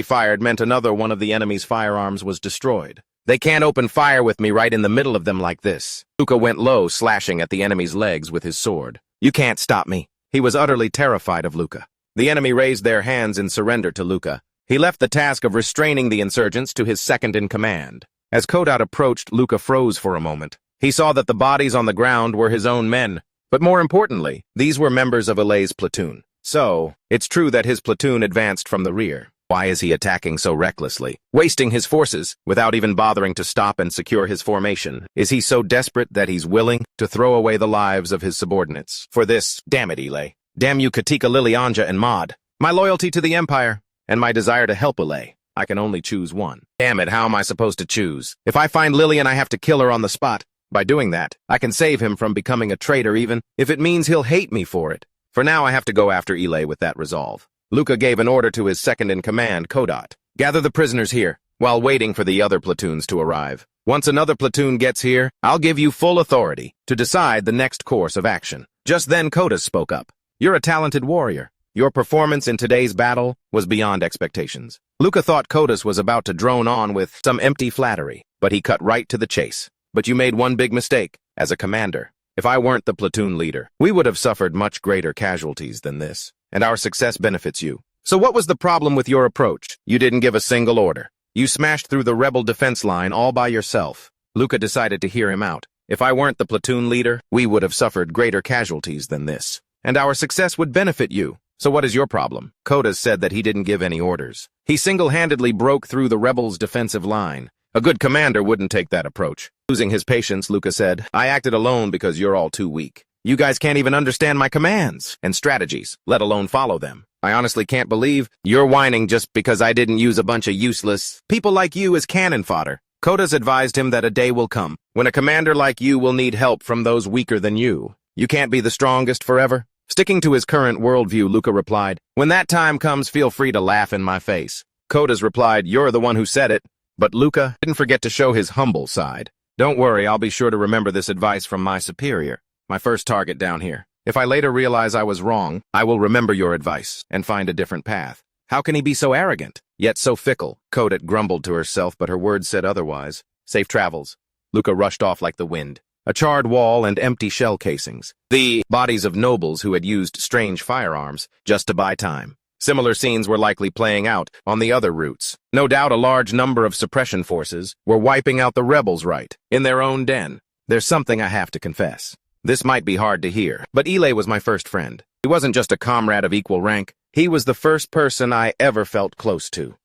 fired meant another one of the enemy's firearms was destroyed. They can't open fire with me right in the middle of them like this. Luca went low, slashing at the enemy's legs with his sword. "You can't stop me." He was utterly terrified of Luca. The enemy raised their hands in surrender to Luca. He left the task of restraining the insurgents to his second-in-command. As Kodat approached, Luca froze for a moment. He saw that the bodies on the ground were his own men. But more importantly, these were members of Ilay's platoon. So, it's true that his platoon advanced from the rear. Why is he attacking so recklessly, wasting his forces, without even bothering to stop and secure his formation? Is he so desperate that he's willing to throw away the lives of his subordinates? For this, damn it, Ilay. Damn you, Katika, Lilianja, and Maud. My loyalty to the Empire, and my desire to help Ilay. I can only choose one. Damn it, how am I supposed to choose? If I find Lillian, I have to kill her on the spot. By doing that, I can save him from becoming a traitor, even if it means he'll hate me for it. For now, I have to go after Ilay with that resolve. Luca gave an order to his second-in-command, Kodat. "Gather the prisoners here, while waiting for the other platoons to arrive. Once another platoon gets here, I'll give you full authority to decide the next course of action." Just then, Kodat spoke up. "You're a talented warrior. Your performance in today's battle was beyond expectations." Luca thought Kodat was about to drone on with some empty flattery, but he cut right to the chase. "But you made one big mistake. As a commander, if I weren't the platoon leader, we would have suffered much greater casualties than this. And our success benefits you. So what was the problem with your approach? You didn't give a single order. You smashed through the rebel defense line all by yourself." Luca decided to hear him out. "If I weren't the platoon leader, we would have suffered greater casualties than this. And our success would benefit you. So what is your problem?" Kodat said that he didn't give any orders. He single-handedly broke through the rebels' defensive line. A good commander wouldn't take that approach. Losing his patience, Luca said, "I acted alone because you're all too weak. You guys can't even understand my commands and strategies, let alone follow them. I honestly can't believe you're whining just because I didn't use a bunch of useless people like you as cannon fodder." Kodas advised him that a day will come when a commander like you will need help from those weaker than you. You can't be the strongest forever. Sticking to his current worldview, Luca replied, "When that time comes, feel free to laugh in my face." Kodas replied, "You're the one who said it." But Luca didn't forget to show his humble side. "Don't worry, I'll be sure to remember this advice from my superior. My first target down here. If I later realize I was wrong, I will remember your advice and find a different path." How can he be so arrogant, yet so fickle? Kodat grumbled to herself, but her words said otherwise. "Safe travels." Luca rushed off like the wind. A charred wall and empty shell casings. The bodies of nobles who had used strange firearms just to buy time. Similar scenes were likely playing out on the other routes. No doubt a large number of suppression forces were wiping out the rebels right in their own den. There's something I have to confess. This might be hard to hear, but Ile was my first friend. He wasn't just a comrade of equal rank. He was the first person I ever felt close to.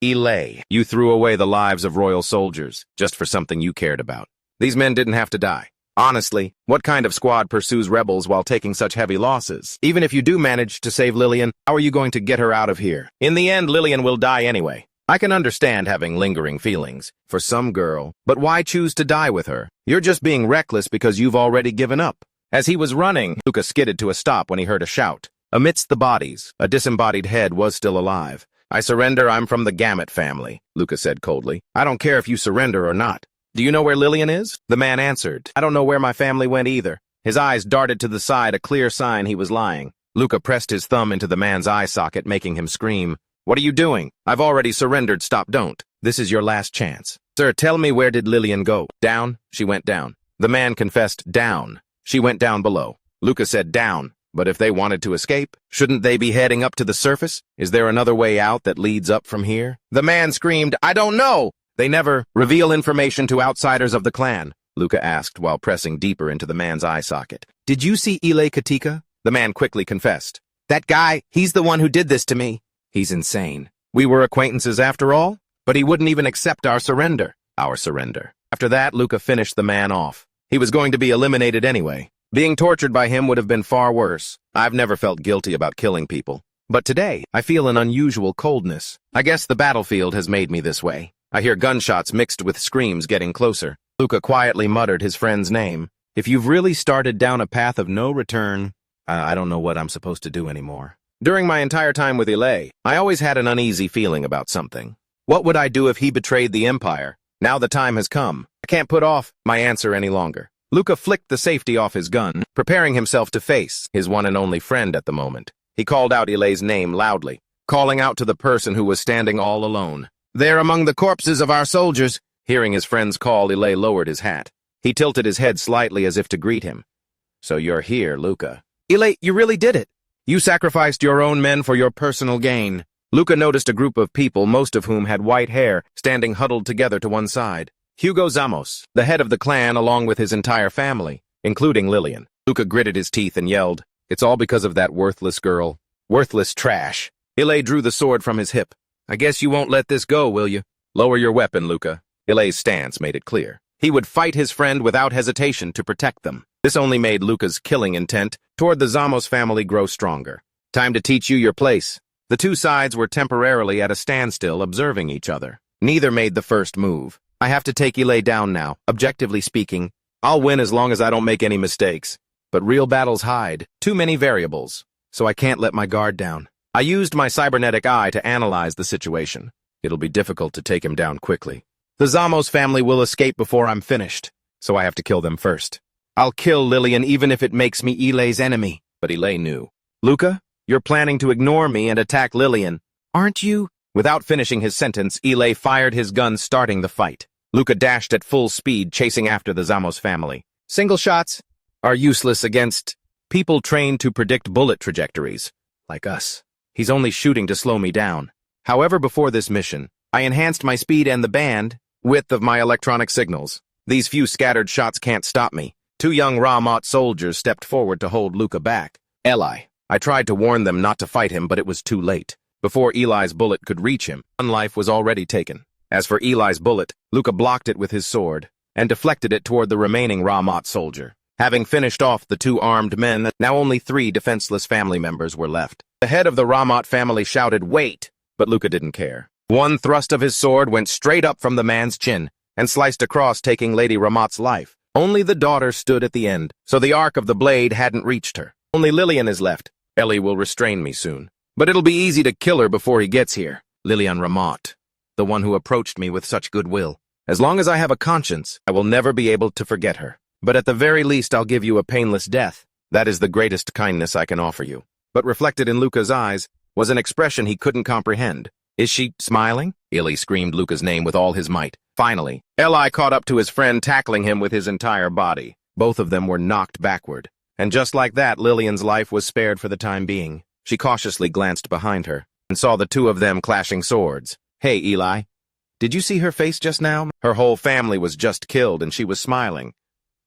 Ile, you threw away the lives of royal soldiers just for something you cared about. These men didn't have to die. Honestly, what kind of squad pursues rebels while taking such heavy losses? Even if you do manage to save Lillian, how are you going to get her out of here? In the end, Lillian will die anyway. I can understand having lingering feelings for some girl, but why choose to die with her? You're just being reckless because you've already given up. As he was running, Luca skidded to a stop when he heard a shout. Amidst the bodies, a disembodied head was still alive. I surrender, I'm from the Gamut family, Luca said coldly. I don't care if you surrender or not. Do you know where Lillian is? The man answered. I don't know where my family went either. His eyes darted to the side, a clear sign he was lying. Luca pressed his thumb into the man's eye socket, making him scream. What are you doing? I've already surrendered, stop, don't. This is your last chance. Sir, tell me, where did Lillian go? Down? She went down. The man confessed, down. She went down below. Luca said, down. But if they wanted to escape, shouldn't they be heading up to the surface? Is there another way out that leads up from here? The man screamed, I don't know! They never reveal information to outsiders of the clan, Luca asked while pressing deeper into the man's eye socket. Did you see Ile Katika? The man quickly confessed. That guy, he's the one who did this to me. He's insane. We were acquaintances after all, but he wouldn't even accept our surrender. Our surrender. After that, Luca finished the man off. He was going to be eliminated anyway. Being tortured by him would have been far worse. I've never felt guilty about killing people. But today, I feel an unusual coldness. I guess the battlefield has made me this way. I hear gunshots mixed with screams getting closer. Luca quietly muttered his friend's name. If you've really started down a path of no return, I don't know what I'm supposed to do anymore. During my entire time with Ile, I always had an uneasy feeling about something. What would I do if he betrayed the Empire? Now the time has come. I can't put off my answer any longer. Luca flicked the safety off his gun, preparing himself to face his one and only friend at the moment. He called out Ile's name loudly, calling out to the person who was standing all alone. There among the corpses of our soldiers. Hearing his friend's call, Ile lowered his hat. He tilted his head slightly as if to greet him. So you're here, Luca. Ile, you really did it. You sacrificed your own men for your personal gain. Luca noticed a group of people, most of whom had white hair, standing huddled together to one side. Hugo Zamos, the head of the clan, along with his entire family, including Lillian. Luca gritted his teeth and yelled, It's all because of that worthless girl. Worthless trash. Ile drew the sword from his hip. I guess you won't let this go, will you? Lower your weapon, Luca. Ile's stance made it clear. He would fight his friend without hesitation to protect them. This only made Luca's killing intent toward the Zamos family grow stronger. Time to teach you your place. The two sides were temporarily at a standstill, observing each other. Neither made the first move. I have to take Ile down now. Objectively speaking, I'll win as long as I don't make any mistakes. But real battles hide too many variables, so I can't let my guard down. I used my cybernetic eye to analyze the situation. It'll be difficult to take him down quickly. The Zamos family will escape before I'm finished, so I have to kill them first. I'll kill Lillian even if it makes me Ile's enemy. But Ile knew. Luca, you're planning to ignore me and attack Lillian, aren't you? Without finishing his sentence, Ile fired his gun, starting the fight. Luca dashed at full speed, chasing after the Zamos family. Single shots are useless against people trained to predict bullet trajectories, like us. He's only shooting to slow me down. However, before this mission, I enhanced my speed and the bandwidth of my electronic signals. These few scattered shots can't stop me. Two young Ramot soldiers stepped forward to hold Luca back. Eli. I tried to warn them not to fight him, but it was too late. Before Eli's bullet could reach him, one life was already taken. As for Eli's bullet, Luca blocked it with his sword and deflected it toward the remaining Ramot soldier. Having finished off the two armed men, now only 3 defenseless family members were left. The head of the Ramot family shouted, "Wait!" But Luca didn't care. One thrust of his sword went straight up from the man's chin and sliced across, taking Lady Ramot's life. Only the daughter stood at the end, so the arc of the blade hadn't reached her. Only Lillian is left. Ellie will restrain me soon. But it'll be easy to kill her before he gets here. Lillian Ramot, the one who approached me with such goodwill. As long as I have a conscience, I will never be able to forget her. But at the very least, I'll give you a painless death. That is the greatest kindness I can offer you. But reflected in Luca's eyes was an expression he couldn't comprehend. Is she smiling? Illy screamed Luca's name with all his might. Finally, Eli caught up to his friend, tackling him with his entire body. Both of them were knocked backward. And just like that, Lillian's life was spared for the time being. She cautiously glanced behind her and saw the two of them clashing swords. Hey, Eli. Did you see her face just now? Her whole family was just killed and she was smiling.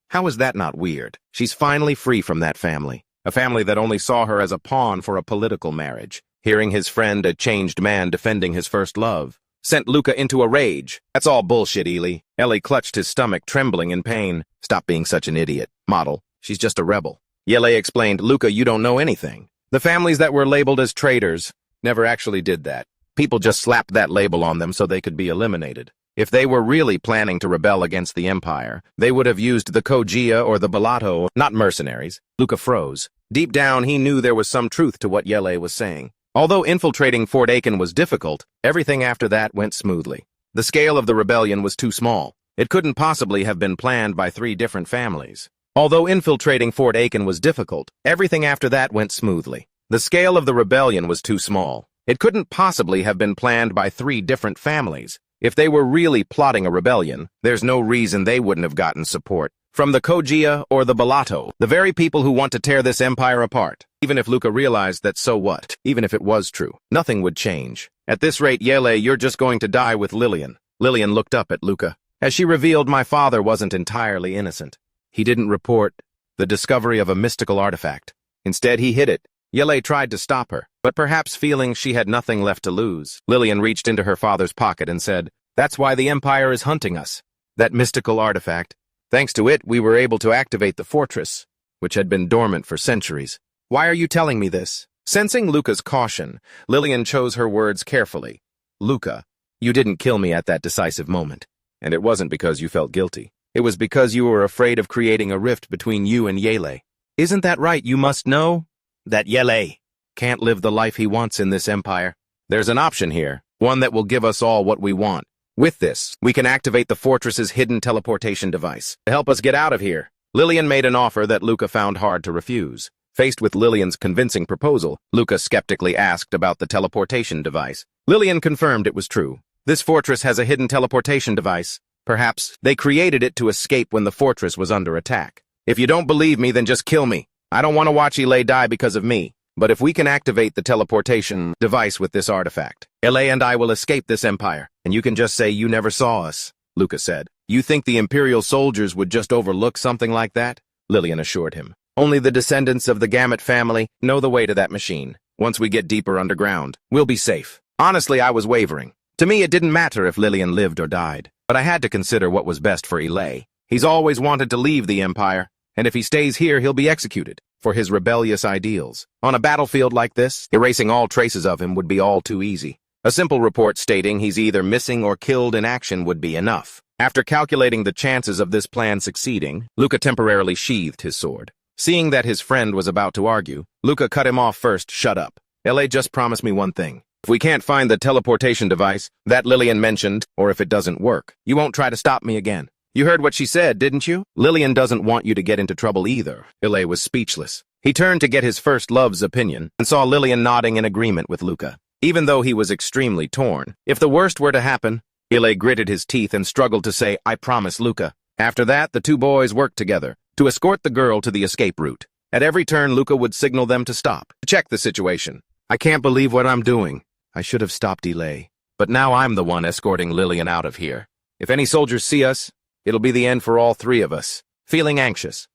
How is that not weird? She's finally free from that family. A family that only saw her as a pawn for a political marriage. Hearing his friend, a changed man defending his first love, sent Luca into a rage. That's all bullshit, Eli. Ellie clutched his stomach, trembling in pain. Stop being such an idiot. Model. She's just a rebel. Yele explained, Luca, you don't know anything. The families that were labeled as traitors never actually did that. People just slapped that label on them so they could be eliminated. If they were really planning to rebel against the Empire, they would have used the Kojia or the Balato, not mercenaries. Luca froze. Deep down, he knew there was some truth to what Yele was saying. Although infiltrating Fort Aken was difficult, everything after that went smoothly. The scale of the rebellion was too small. It couldn't possibly have been planned by 3 different families. Although infiltrating Fort Aken was difficult, everything after that went smoothly. The scale of the rebellion was too small. It couldn't possibly have been planned by 3 different families. If they were really plotting a rebellion, there's no reason they wouldn't have gotten support from the Kojia or the Balato, the very people who want to tear this empire apart. Even if Luca realized that, so what? Even if it was true, nothing would change. At this rate, Yele, you're just going to die with Lillian. Lillian looked up at Luca. As she revealed, my father wasn't entirely innocent. He didn't report the discovery of a mystical artifact. Instead, he hid it. Yele tried to stop her, but perhaps feeling she had nothing left to lose, Lillian reached into her father's pocket and said, that's why the Empire is hunting us. That mystical artifact. Thanks to it, we were able to activate the fortress, which had been dormant for centuries. Why are you telling me this? Sensing Luca's caution, Lillian chose her words carefully. Luca, you didn't kill me at that decisive moment. And it wasn't because you felt guilty. It was because you were afraid of creating a rift between you and Yele. Isn't that right? You must know that Yele can't live the life he wants in this empire. There's an option here, one that will give us all what we want. With this, we can activate the fortress's hidden teleportation device to help us get out of here. Lillian made an offer that Luca found hard to refuse. Faced with Lillian's convincing proposal, Luca skeptically asked about the teleportation device. Lillian confirmed it was true. This fortress has a hidden teleportation device. Perhaps they created it to escape when the fortress was under attack. If you don't believe me, then just kill me. I don't want to watch Ele die because of me. But if we can activate the teleportation device with this artifact, Ele and I will escape this empire, and you can just say you never saw us, Luca said. You think the Imperial soldiers would just overlook something like that? Lillian assured him. Only the descendants of the Gamut family know the way to that machine. Once we get deeper underground, we'll be safe. Honestly, I was wavering. To me, it didn't matter if Lillian lived or died, but I had to consider what was best for Ele. He's always wanted to leave the Empire, and if he stays here, he'll be executed for his rebellious ideals. On a battlefield like this, erasing all traces of him would be all too easy. A simple report stating he's either missing or killed in action would be enough. After calculating the chances of this plan succeeding, Luca temporarily sheathed his sword. Seeing that his friend was about to argue, Luca cut him off first. Shut up. Ele just promised me one thing. If we can't find the teleportation device that Lillian mentioned, or if it doesn't work, you won't try to stop me again. You heard what she said, didn't you? Lillian doesn't want you to get into trouble either. Ele was speechless. He turned to get his first love's opinion and saw Lillian nodding in agreement with Luca. Even though he was extremely torn, if the worst were to happen, Ele gritted his teeth and struggled to say, I promise, Luca. After that, the two boys worked together to escort the girl to the escape route. At every turn, Luca would signal them to stop, to check the situation. I can't believe what I'm doing. I should have stopped Ele. But now I'm the one escorting Lillian out of here. If any soldiers see us, it'll be the end for all 3 of us. Feeling anxious,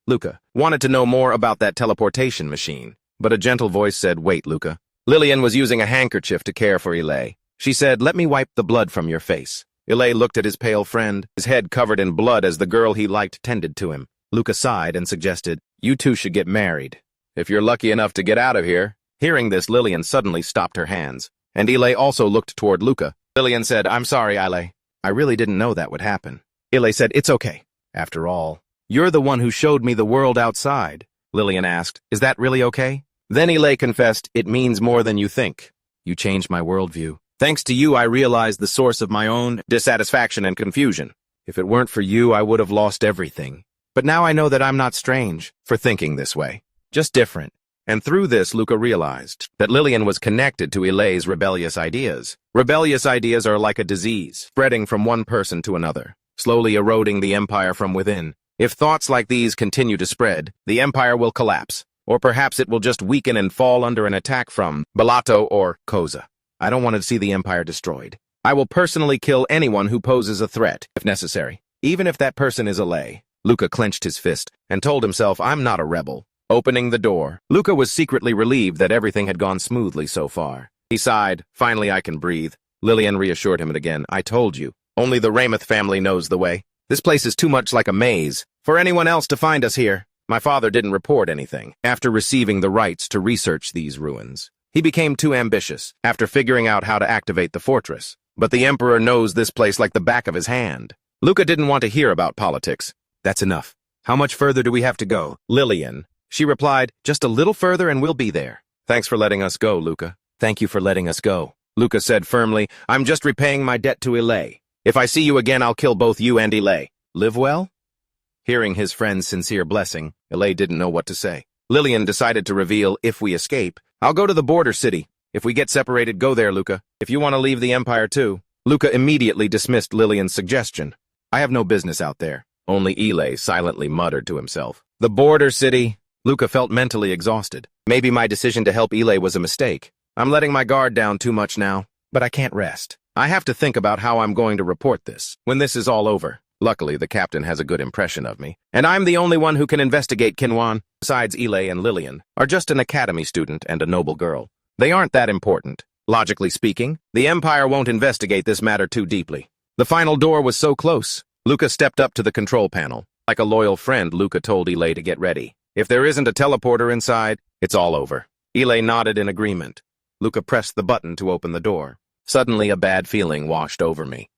Luca wanted to know more about that teleportation machine, but a gentle voice said, wait, Luca. Lillian was using a handkerchief to care for Ele. She said, let me wipe the blood from your face. Ele looked at his pale friend, his head covered in blood as the girl he liked tended to him. Luca sighed and suggested, you two should get married, if you're lucky enough to get out of here. Hearing this, Lillian suddenly stopped her hands, and Ele also looked toward Luca. Lillian said, I'm sorry, Ele. I really didn't know that would happen. Ele said, it's okay. After all, you're the one who showed me the world outside. Lillian asked, is that really okay? Then Ele confessed, it means more than you think. You changed my worldview. Thanks to you, I realized the source of my own dissatisfaction and confusion. If it weren't for you, I would have lost everything. But now I know that I'm not strange for thinking this way. Just different. And through this, Luca realized that Lillian was connected to Ilei's rebellious ideas. Rebellious ideas are like a disease, spreading from one person to another, slowly eroding the empire from within. If thoughts like these continue to spread, the empire will collapse, or perhaps it will just weaken and fall under an attack from Balato or Koza. I don't want to see the empire destroyed. I will personally kill anyone who poses a threat, if necessary, even if that person is Ilei. Luca clenched his fist and told himself, I'm not a rebel. Opening the door, Luca was secretly relieved that everything had gone smoothly so far. He sighed, finally I can breathe. Lillian reassured him again, I told you, only the Ramuth family knows the way. This place is too much like a maze for anyone else to find us here. My father didn't report anything after receiving the rights to research these ruins. He became too ambitious after figuring out how to activate the fortress. But the Emperor knows this place like the back of his hand. Luca didn't want to hear about politics. That's enough. How much further do we have to go? Lillian. She replied, just a little further and we'll be there. Thanks for letting us go, Luca. Thank you for letting us go. Luca said firmly, I'm just repaying my debt to Ilei. If I see you again, I'll kill both you and Ilei. Live well? Hearing his friend's sincere blessing, Ilei didn't know what to say. Lillian decided to reveal, if we escape, I'll go to the border city. If we get separated, go there, Luca. If you want to leave the empire too. Luca immediately dismissed Lillian's suggestion. I have no business out there. Only Ilei silently muttered to himself. The border city. Luca felt mentally exhausted. Maybe my decision to help Ilei was a mistake. I'm letting my guard down too much now, but I can't rest. I have to think about how I'm going to report this when this is all over. Luckily, the captain has a good impression of me, and I'm the only one who can investigate Kinuan. Besides, Ilei and Lillian are just an academy student and a noble girl. They aren't that important. Logically speaking, the Empire won't investigate this matter too deeply. The final door was so close. Luca stepped up to the control panel. Like a loyal friend, Luca told Ilei to get ready. If there isn't a teleporter inside, it's all over. Ilei nodded in agreement. Luca pressed the button to open the door. Suddenly, a bad feeling washed over me.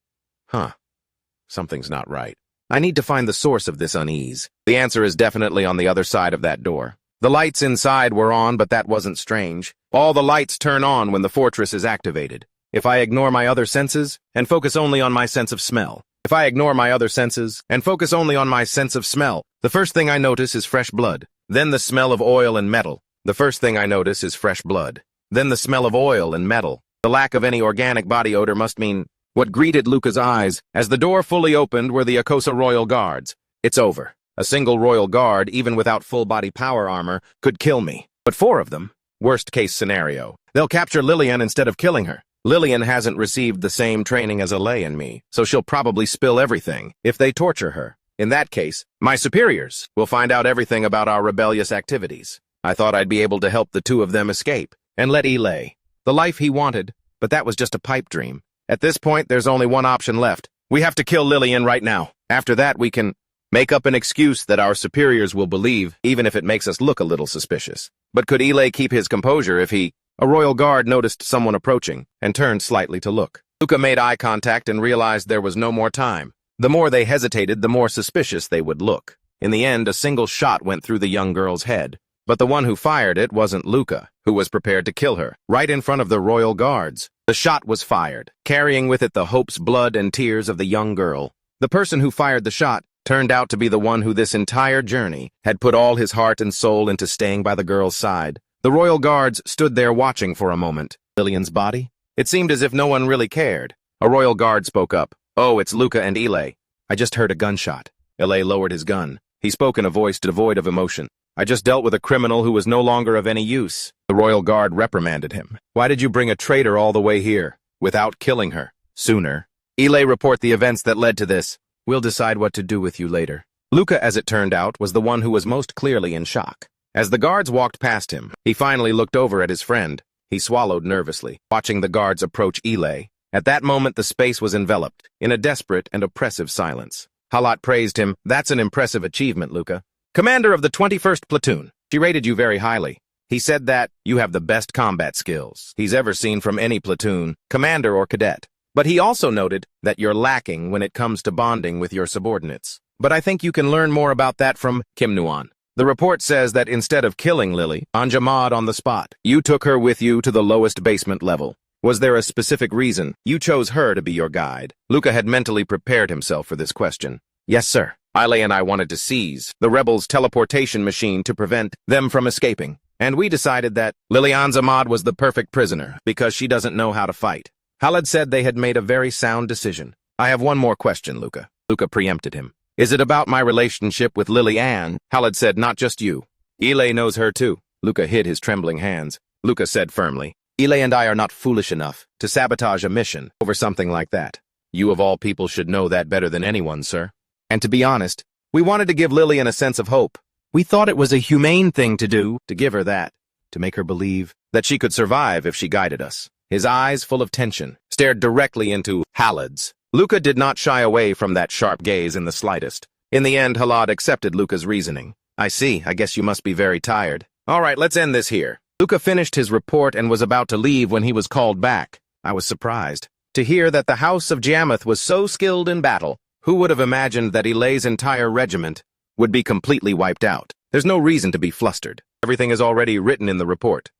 Something's not right. I need to find the source of this unease. The answer is definitely on the other side of that door. The lights inside were on, but that wasn't strange. All the lights turn on when the fortress is activated. If I ignore my other senses and focus only on my sense of smell. If I ignore my other senses and focus only on my sense of smell, the first thing I notice is fresh blood. Then the smell of oil and metal. The first thing I notice is fresh blood. Then the smell of oil and metal. The lack of any organic body odor must mean what greeted Luca's eyes as the door fully opened were the Akosa royal guards. It's over. A single royal guard, even without full-body power armor, could kill me. But 4 of them? Worst-case scenario. They'll capture Lillian instead of killing her. Lillian hasn't received the same training as Ilei and me, so she'll probably spill everything if they torture her. In that case, my superiors will find out everything about our rebellious activities. I thought I'd be able to help the 2 of them escape and let Ilei. The life he wanted, but that was just a pipe dream. At this point, there's only one option left. We have to kill Lillian right now. After that, we can make up an excuse that our superiors will believe, even if it makes us look a little suspicious. But could Ilei keep his composure if he... A royal guard noticed someone approaching and turned slightly to look. Luca made eye contact and realized there was no more time. The more they hesitated, the more suspicious they would look. In the end, a single shot went through the young girl's head. But the one who fired it wasn't Luca, who was prepared to kill her, right in front of the royal guards. The shot was fired, carrying with it the hopes, blood, and tears of the young girl. The person who fired the shot turned out to be the one who this entire journey had put all his heart and soul into staying by the girl's side. The royal guards stood there watching for a moment. Lillian's body? It seemed as if no one really cared. A royal guard spoke up. Oh, it's Luca and Ilei. I just heard a gunshot. Ilei lowered his gun. He spoke in a voice devoid of emotion. I just dealt with a criminal who was no longer of any use. The royal guard reprimanded him. Why did you bring a traitor all the way here, without killing her? Sooner. Ilei, report the events that led to this. We'll decide what to do with you later. Luca, as it turned out, was the one who was most clearly in shock. As the guards walked past him, he finally looked over at his friend. He swallowed nervously, watching the guards approach Ilei. At that moment, the space was enveloped in a desperate and oppressive silence. Halat praised him. That's an impressive achievement, Luca. Commander of the 21st Platoon. She rated you very highly. He said that you have the best combat skills he's ever seen from any platoon, commander or cadet. But he also noted that you're lacking when it comes to bonding with your subordinates. But I think you can learn more about that from Kinuan. The report says that instead of killing Lily, Anjamad on the spot, you took her with you to the lowest basement level. Was there a specific reason you chose her to be your guide? Luca had mentally prepared himself for this question. Yes, sir. Ilei and I wanted to seize the rebels' teleportation machine to prevent them from escaping. And we decided that Lillian Ahmad was the perfect prisoner because she doesn't know how to fight. Khalid said they had made a very sound decision. I have one more question, Luca. Luca preempted him. Is it about my relationship with Lillian? Khalid said, not just you. Ile knows her too. Luca hid his trembling hands. Luca said firmly, Ile and I are not foolish enough to sabotage a mission over something like that. You of all people should know that better than anyone, sir. And to be honest, we wanted to give Lillian a sense of hope. We thought it was a humane thing to do, to give her that, to make her believe that she could survive if she guided us. His eyes, full of tension, stared directly into Khalid's. Luca did not shy away from that sharp gaze in the slightest. In the end, Khalid accepted Luca's reasoning. I see, I guess you must be very tired. All right, let's end this here. Luca finished his report and was about to leave when he was called back. I was surprised to hear that the House of Jamath was so skilled in battle. Who would have imagined that Ilay's entire regiment would be completely wiped out? There's no reason to be flustered. Everything is already written in the report.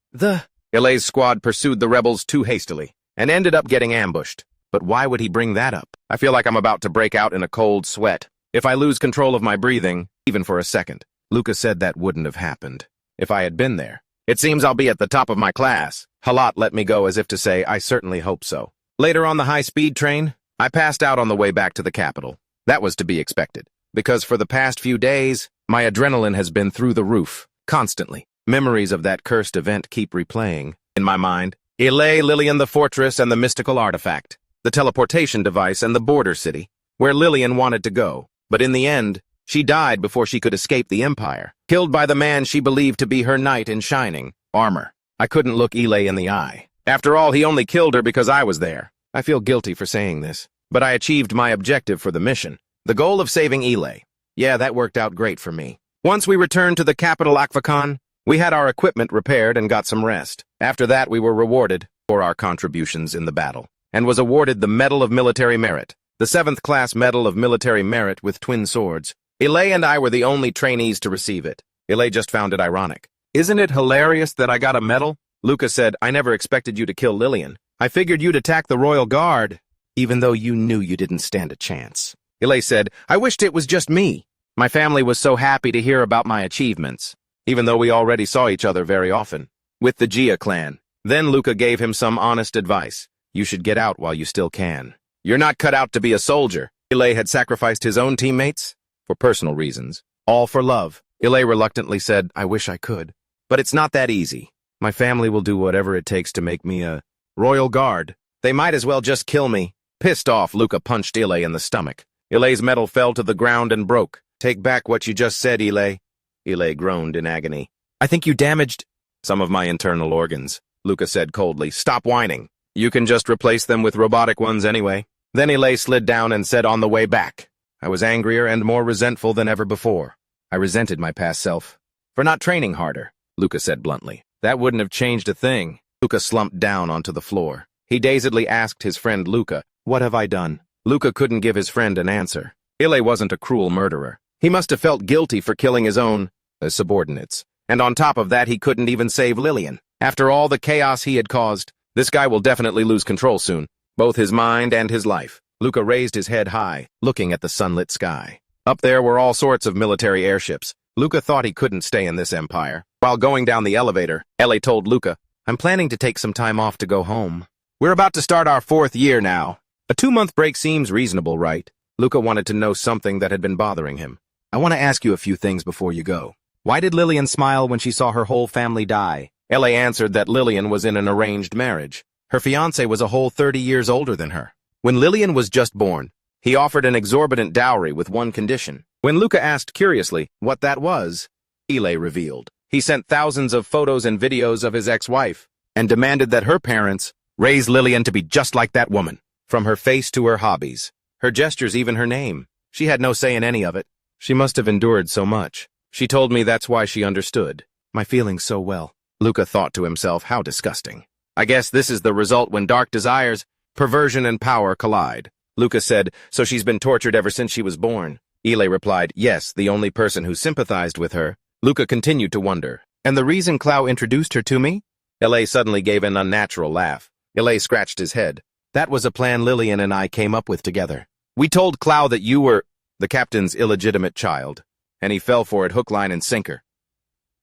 Ilay's squad pursued the rebels too hastily and ended up getting ambushed. But why would he bring that up? I feel like I'm about to break out in a cold sweat if I lose control of my breathing, even for a second. Luca said that wouldn't have happened if I had been there. It seems I'll be at the top of my class. Khalid let me go as if to say, I certainly hope so. Later on the high-speed train, I passed out on the way back to the capital. That was to be expected, because for the past few days, my adrenaline has been through the roof, constantly. Memories of that cursed event keep replaying in my mind. Ilay, Lillian, the fortress, and the mystical artifact, the teleportation device, and the border city, where Lillian wanted to go. But in the end, she died before she could escape the Empire, killed by the man she believed to be her knight in shining armor. I couldn't look Ilay in the eye. After all, he only killed her because I was there. I feel guilty for saying this, but I achieved my objective for the mission, the goal of saving Ilay. Yeah, that worked out great for me. Once we returned to the capital Akvakan, we had our equipment repaired and got some rest. After that, we were rewarded for our contributions in the battle, and was awarded the Medal of Military Merit, the 7th class Medal of Military Merit with twin swords. Ilay and I were the only trainees to receive it. Ilay just found it ironic. Isn't it hilarious that I got a medal? Luca said, I never expected you to kill Lillian. I figured you'd attack the Royal Guard, even though you knew you didn't stand a chance. Ilay said, I wished it was just me. My family was so happy to hear about my achievements, even though we already saw each other very often, with the Jia clan. Then Luca gave him some honest advice. You should get out while you still can. You're not cut out to be a soldier. Ilay had sacrificed his own teammates for personal reasons, all for love. Ilay reluctantly said, I wish I could, but it's not that easy. My family will do whatever it takes to make me a Royal Guard. They might as well just kill me. Pissed off, Luca punched Ilay in the stomach. Ilay's medal fell to the ground and broke. Take back what you just said, Ilay. Ilay groaned in agony. I think you damaged some of my internal organs, Luca said coldly. Stop whining. You can just replace them with robotic ones anyway. Then Ilay slid down and said on the way back, I was angrier and more resentful than ever before. I resented my past self for not training harder, Luca said bluntly. That wouldn't have changed a thing. Luca slumped down onto the floor. He dazedly asked his friend Luca, what have I done? Luca couldn't give his friend an answer. Ilay wasn't a cruel murderer. He must have felt guilty for killing his own subordinates. And on top of that, he couldn't even save Lillian. After all the chaos he had caused, this guy will definitely lose control soon, both his mind and his life. Luca raised his head high, looking at the sunlit sky. Up there were all sorts of military airships. Luca thought he couldn't stay in this empire. While going down the elevator, Ellie told Luca, I'm planning to take some time off to go home. We're about to start our 4th year now. A 2-month break seems reasonable, right? Luca wanted to know something that had been bothering him. I want to ask you a few things before you go. Why did Lillian smile when she saw her whole family die? Ellie answered that Lillian was in an arranged marriage. Her fiancé was a whole 30 years older than her. When Lillian was just born, he offered an exorbitant dowry with one condition. When Luca asked curiously what that was, Ilay revealed. He sent thousands of photos and videos of his ex-wife and demanded that her parents raise Lillian to be just like that woman. From her face to her hobbies, her gestures, even her name. She had no say in any of it. She must have endured so much. She told me that's why she understood my feelings so well. Luca thought to himself, how disgusting. I guess this is the result when dark desires, perversion, and power collide. Luca said, so she's been tortured ever since she was born. Ilay replied, yes, the only person who sympathized with her. Luca continued to wonder, and the reason Clow introduced her to me? Ilay suddenly gave an unnatural laugh. Ilay scratched his head. That was a plan Lillian and I came up with together. We told Clow that you were the captain's illegitimate child, and he fell for it hook, line, and sinker.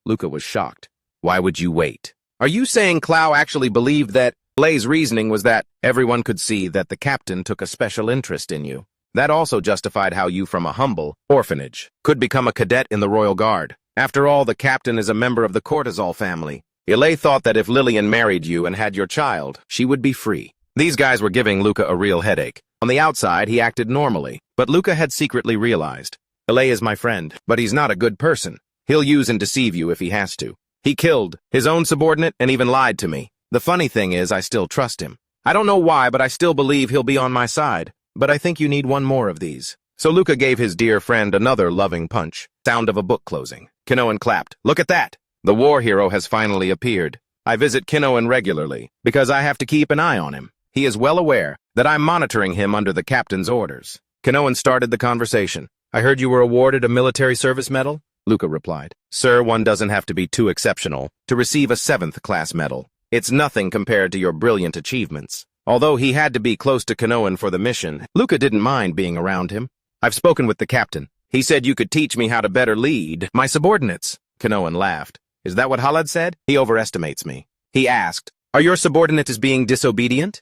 Luca was shocked. Why would you wait? Are you saying Clow actually believed that? Lay's reasoning was that everyone could see that the captain took a special interest in you. That also justified how you from a humble orphanage could become a cadet in the Royal Guard. After all, the captain is a member of the Cortisol family. Lay thought that if Lillian married you and had your child, she would be free. These guys were giving Luca a real headache. On the outside, he acted normally, but Luca had secretly realized. Lay is my friend, but he's not a good person. He'll use and deceive you if he has to. He killed his own subordinate and even lied to me. The funny thing is, I still trust him. I don't know why, but I still believe he'll be on my side. But I think you need one more of these. So Luca gave his dear friend another loving punch. Sound of a book closing. Kinuan clapped. Look at that! The war hero has finally appeared. I visit Kinuan regularly, because I have to keep an eye on him. He is well aware that I'm monitoring him under the captain's orders. Kinuan started the conversation. I heard you were awarded a military service medal? Luca replied. Sir, one doesn't have to be too exceptional to receive a 7th-class medal. It's nothing compared to your brilliant achievements. Although he had to be close to Kinuan for the mission, Luca didn't mind being around him. I've spoken with the captain. He said you could teach me how to better lead my subordinates. Kinuan laughed. Is that what Halad said? He overestimates me. He asked, are your subordinates being disobedient?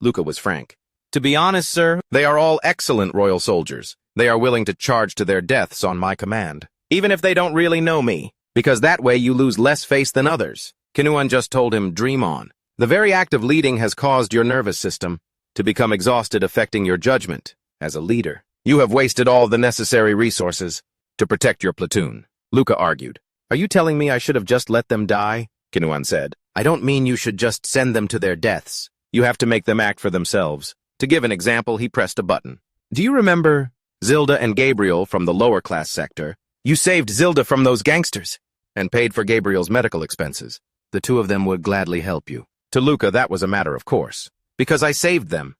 Luca was frank. To be honest, sir, they are all excellent royal soldiers. They are willing to charge to their deaths on my command, even if they don't really know me, because that way you lose less face than others. Kinuan just told him, dream on. The very act of leading has caused your nervous system to become exhausted, affecting your judgment as a leader. You have wasted all the necessary resources to protect your platoon. Luca argued. Are you telling me I should have just let them die? Kinuan said. I don't mean you should just send them to their deaths. You have to make them act for themselves. To give an example, he pressed a button. Do you remember Zilda and Gabriel from the lower class sector? You saved Zilda from those gangsters and paid for Gabriel's medical expenses. The two of them would gladly help you. To Luca, that was a matter of course, because I saved them.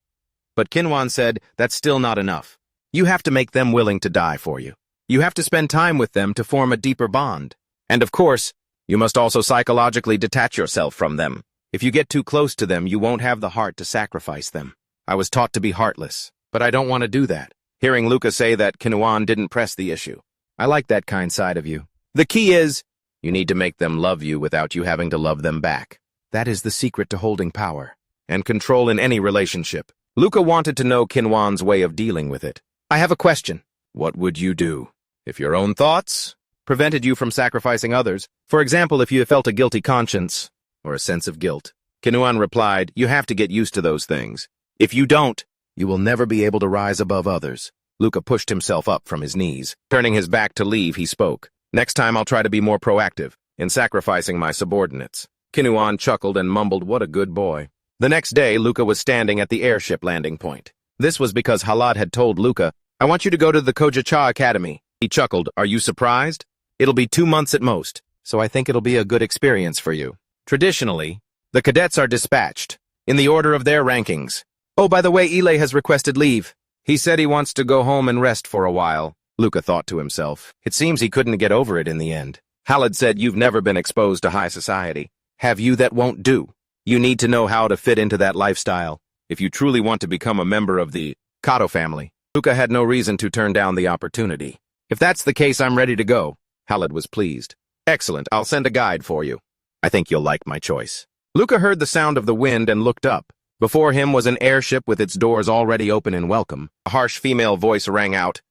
But Kinuan said, that's still not enough. You have to make them willing to die for you. You have to spend time with them to form a deeper bond. And of course, you must also psychologically detach yourself from them. If you get too close to them, you won't have the heart to sacrifice them. I was taught to be heartless, but I don't want to do that. Hearing Luca say that, Kinuan didn't press the issue. I like that kind side of you. The key is, you need to make them love you without you having to love them back. That is the secret to holding power and control in any relationship. Luca wanted to know Kinuan's way of dealing with it. I have a question. What would you do if your own thoughts prevented you from sacrificing others? For example, if you felt a guilty conscience or a sense of guilt. Kinuan replied, you have to get used to those things. If you don't, you will never be able to rise above others. Luca pushed himself up from his knees. Turning his back to leave, he spoke. Next time I'll try to be more proactive in sacrificing my subordinates. Kinuan chuckled and mumbled, what a good boy. The next day, Luca was standing at the airship landing point. This was because Halad had told Luca, I want you to go to the Koja Academy. He chuckled, are you surprised? It'll be 2 months at most, so I think it'll be a good experience for you. Traditionally, the cadets are dispatched in the order of their rankings. Oh, by the way, Ile has requested leave. He said he wants to go home and rest for a while. Luca thought to himself. It seems he couldn't get over it in the end. Halad said, you've never been exposed to high society. Have you? That won't do. You need to know how to fit into that lifestyle if you truly want to become a member of the Kato family. Luca had no reason to turn down the opportunity. If that's the case, I'm ready to go. Halad was pleased. Excellent, I'll send a guide for you. I think you'll like my choice. Luca heard the sound of the wind and looked up. Before him was an airship with its doors already open in welcome. A harsh female voice rang out.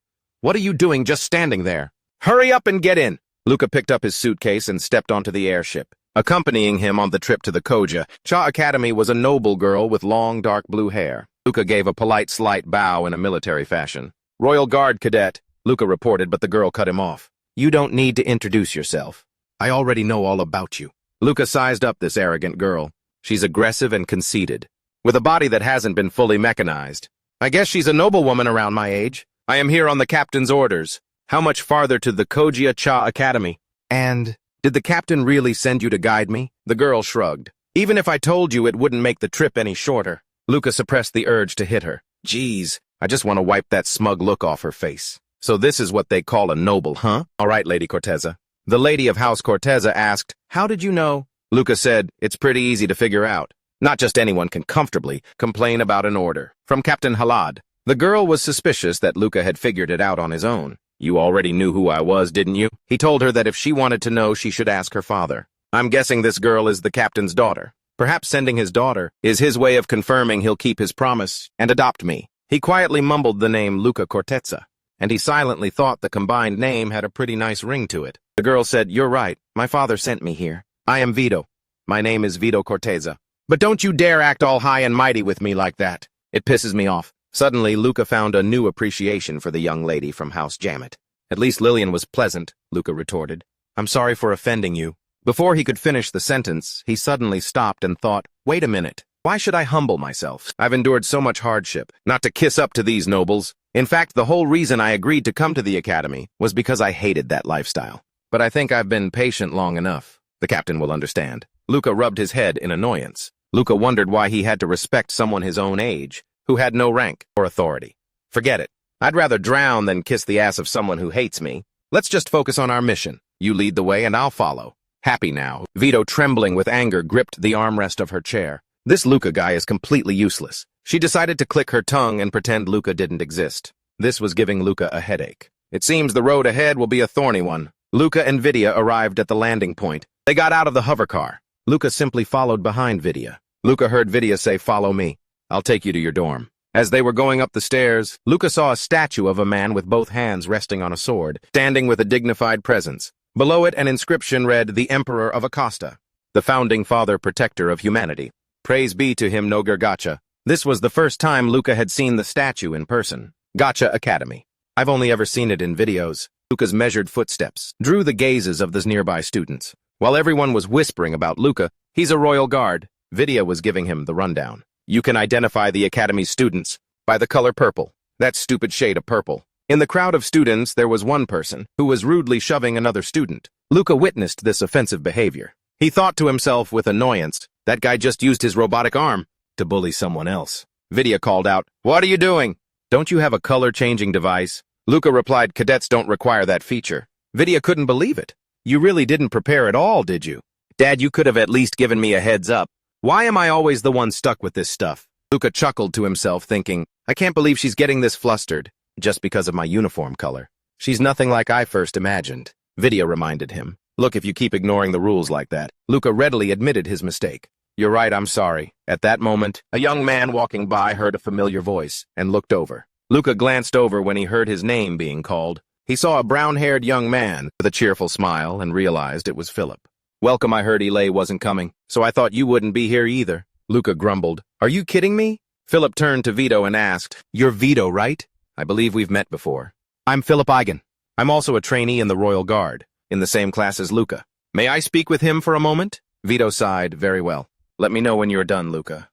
What are you doing just standing there? Hurry up and get in! Luca picked up his suitcase and stepped onto the airship. Accompanying him on the trip to the Koja Academy was a noble girl with long, dark blue hair. Luca gave a polite, slight bow in a military fashion. Royal Guard cadet, Luca reported, but the girl cut him off. You don't need to introduce yourself. I already know all about you. Luca sized up this arrogant girl. She's aggressive and conceited, with a body that hasn't been fully mechanized. I guess she's a noblewoman around my age. I am here on the captain's orders. How much farther to the Koja Academy? And did the captain really send you to guide me? The girl shrugged. Even if I told you, it wouldn't make the trip any shorter. Luca suppressed the urge to hit her. Geez, I just want to wipe that smug look off her face. So this is what they call a noble, huh? All right, Lady Corteza. The lady of House Corteza asked, how did you know? Luca said, it's pretty easy to figure out. Not just anyone can comfortably complain about an order. From Captain Halad. The girl was suspicious that Luca had figured it out on his own. You already knew who I was, didn't you? He told her that if she wanted to know, she should ask her father. I'm guessing this girl is the captain's daughter. Perhaps sending his daughter is his way of confirming he'll keep his promise and adopt me. He quietly mumbled the name Luca Cortezza, and he silently thought the combined name had a pretty nice ring to it. The girl said, "You're right. My father sent me here. I am Vito. My name is Vito Cortezza. But don't you dare act all high and mighty with me like that. It pisses me off." Suddenly, Luca found a new appreciation for the young lady from House Jamet. "At least Lillian was pleasant," Luca retorted. "I'm sorry for offending you." Before he could finish the sentence, he suddenly stopped and thought, "Wait a minute. Why should I humble myself? I've endured so much hardship, not to kiss up to these nobles. In fact, the whole reason I agreed to come to the academy was because I hated that lifestyle. But I think I've been patient long enough. The captain will understand." Luca rubbed his head in annoyance. Luca wondered why he had to respect someone his own age, who had no rank or authority. "Forget it. I'd rather drown than kiss the ass of someone who hates me. Let's just focus on our mission. You lead the way and I'll follow." Happy now, Vito, trembling with anger, gripped the armrest of her chair. This Luca guy is completely useless. She decided to click her tongue and pretend Luca didn't exist. This was giving Luca a headache. It seems the road ahead will be a thorny one. Luca and Vidya arrived at the landing point. They got out of the hover car. Luca simply followed behind Vidya. Luca heard Vidya say, "Follow me. I'll take you to your dorm." As they were going up the stairs, Luca saw a statue of a man with both hands resting on a sword, standing with a dignified presence. Below it, an inscription read, "The Emperor of Acosta, the founding father protector of humanity. Praise be to him, Nogar Gotcha." This was the first time Luca had seen the statue in person. Gotcha Academy. I've only ever seen it in videos. Luca's measured footsteps drew the gazes of the nearby students. While everyone was whispering about Luca, "He's a royal guard," Vidya was giving him the rundown. "You can identify the academy's students by the color purple. That stupid shade of purple." In the crowd of students, there was one person who was rudely shoving another student. Luca witnessed this offensive behavior. He thought to himself with annoyance, that guy just used his robotic arm to bully someone else. Vidya called out, "What are you doing? Don't you have a color-changing device?" Luca replied, "Cadets don't require that feature." Vidya couldn't believe it. "You really didn't prepare at all, did you? Dad, you could have at least given me a heads up. Why am I always the one stuck with this stuff?" Luca chuckled to himself, thinking, "I can't believe she's getting this flustered just because of my uniform color. She's nothing like I first imagined." Vidya reminded him, "Look, if you keep ignoring the rules like that." Luca readily admitted his mistake. "You're right, I'm sorry." At that moment, a young man walking by heard a familiar voice and looked over. Luca glanced over when he heard his name being called. He saw a brown-haired young man with a cheerful smile and realized it was Philip. "Welcome, I heard Elay wasn't coming, so I thought you wouldn't be here either." Luca grumbled. "Are you kidding me?" Philip turned to Vito and asked, "You're Vito, right? I believe we've met before." "I'm Philip Aken. I'm also a trainee in the Royal Guard, in the same class as Luca. May I speak with him for a moment?" Vito sighed. "Very well. Let me know when you're done, Luca."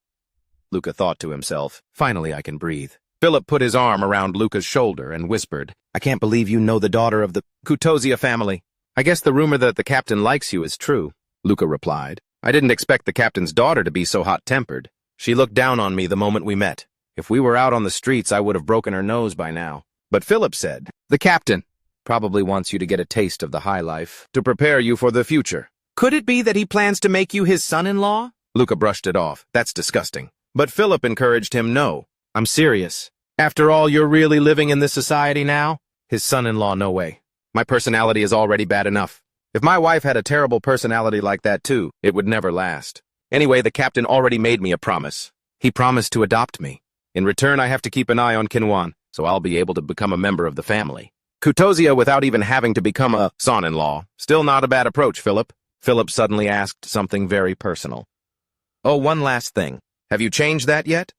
Luca thought to himself, "Finally I can breathe." Philip put his arm around Luca's shoulder and whispered, "I can't believe you know the daughter of the Kutozia family." "I guess the rumor that the captain likes you is true," Luca replied. "I didn't expect the captain's daughter to be so hot-tempered. She looked down on me the moment we met. If we were out on the streets, I would have broken her nose by now." But Philip said, "The captain probably wants you to get a taste of the high life to prepare you for the future." "Could it be that he plans to make you his son-in-law?" Luca brushed it off. "That's disgusting." But Philip encouraged him, "No, I'm serious. After all, you're really living in this society now? His son-in-law, no way. My personality is already bad enough. If my wife had a terrible personality like that too, it would never last. Anyway, the captain already made me a promise. He promised to adopt me. In return, I have to keep an eye on Kinuan, so I'll be able to become a member of the family. Kutozia without even having to become a son-in-law. Still not a bad approach, Philip." Philip suddenly asked something very personal. "Oh, one last thing. Have you changed that yet?"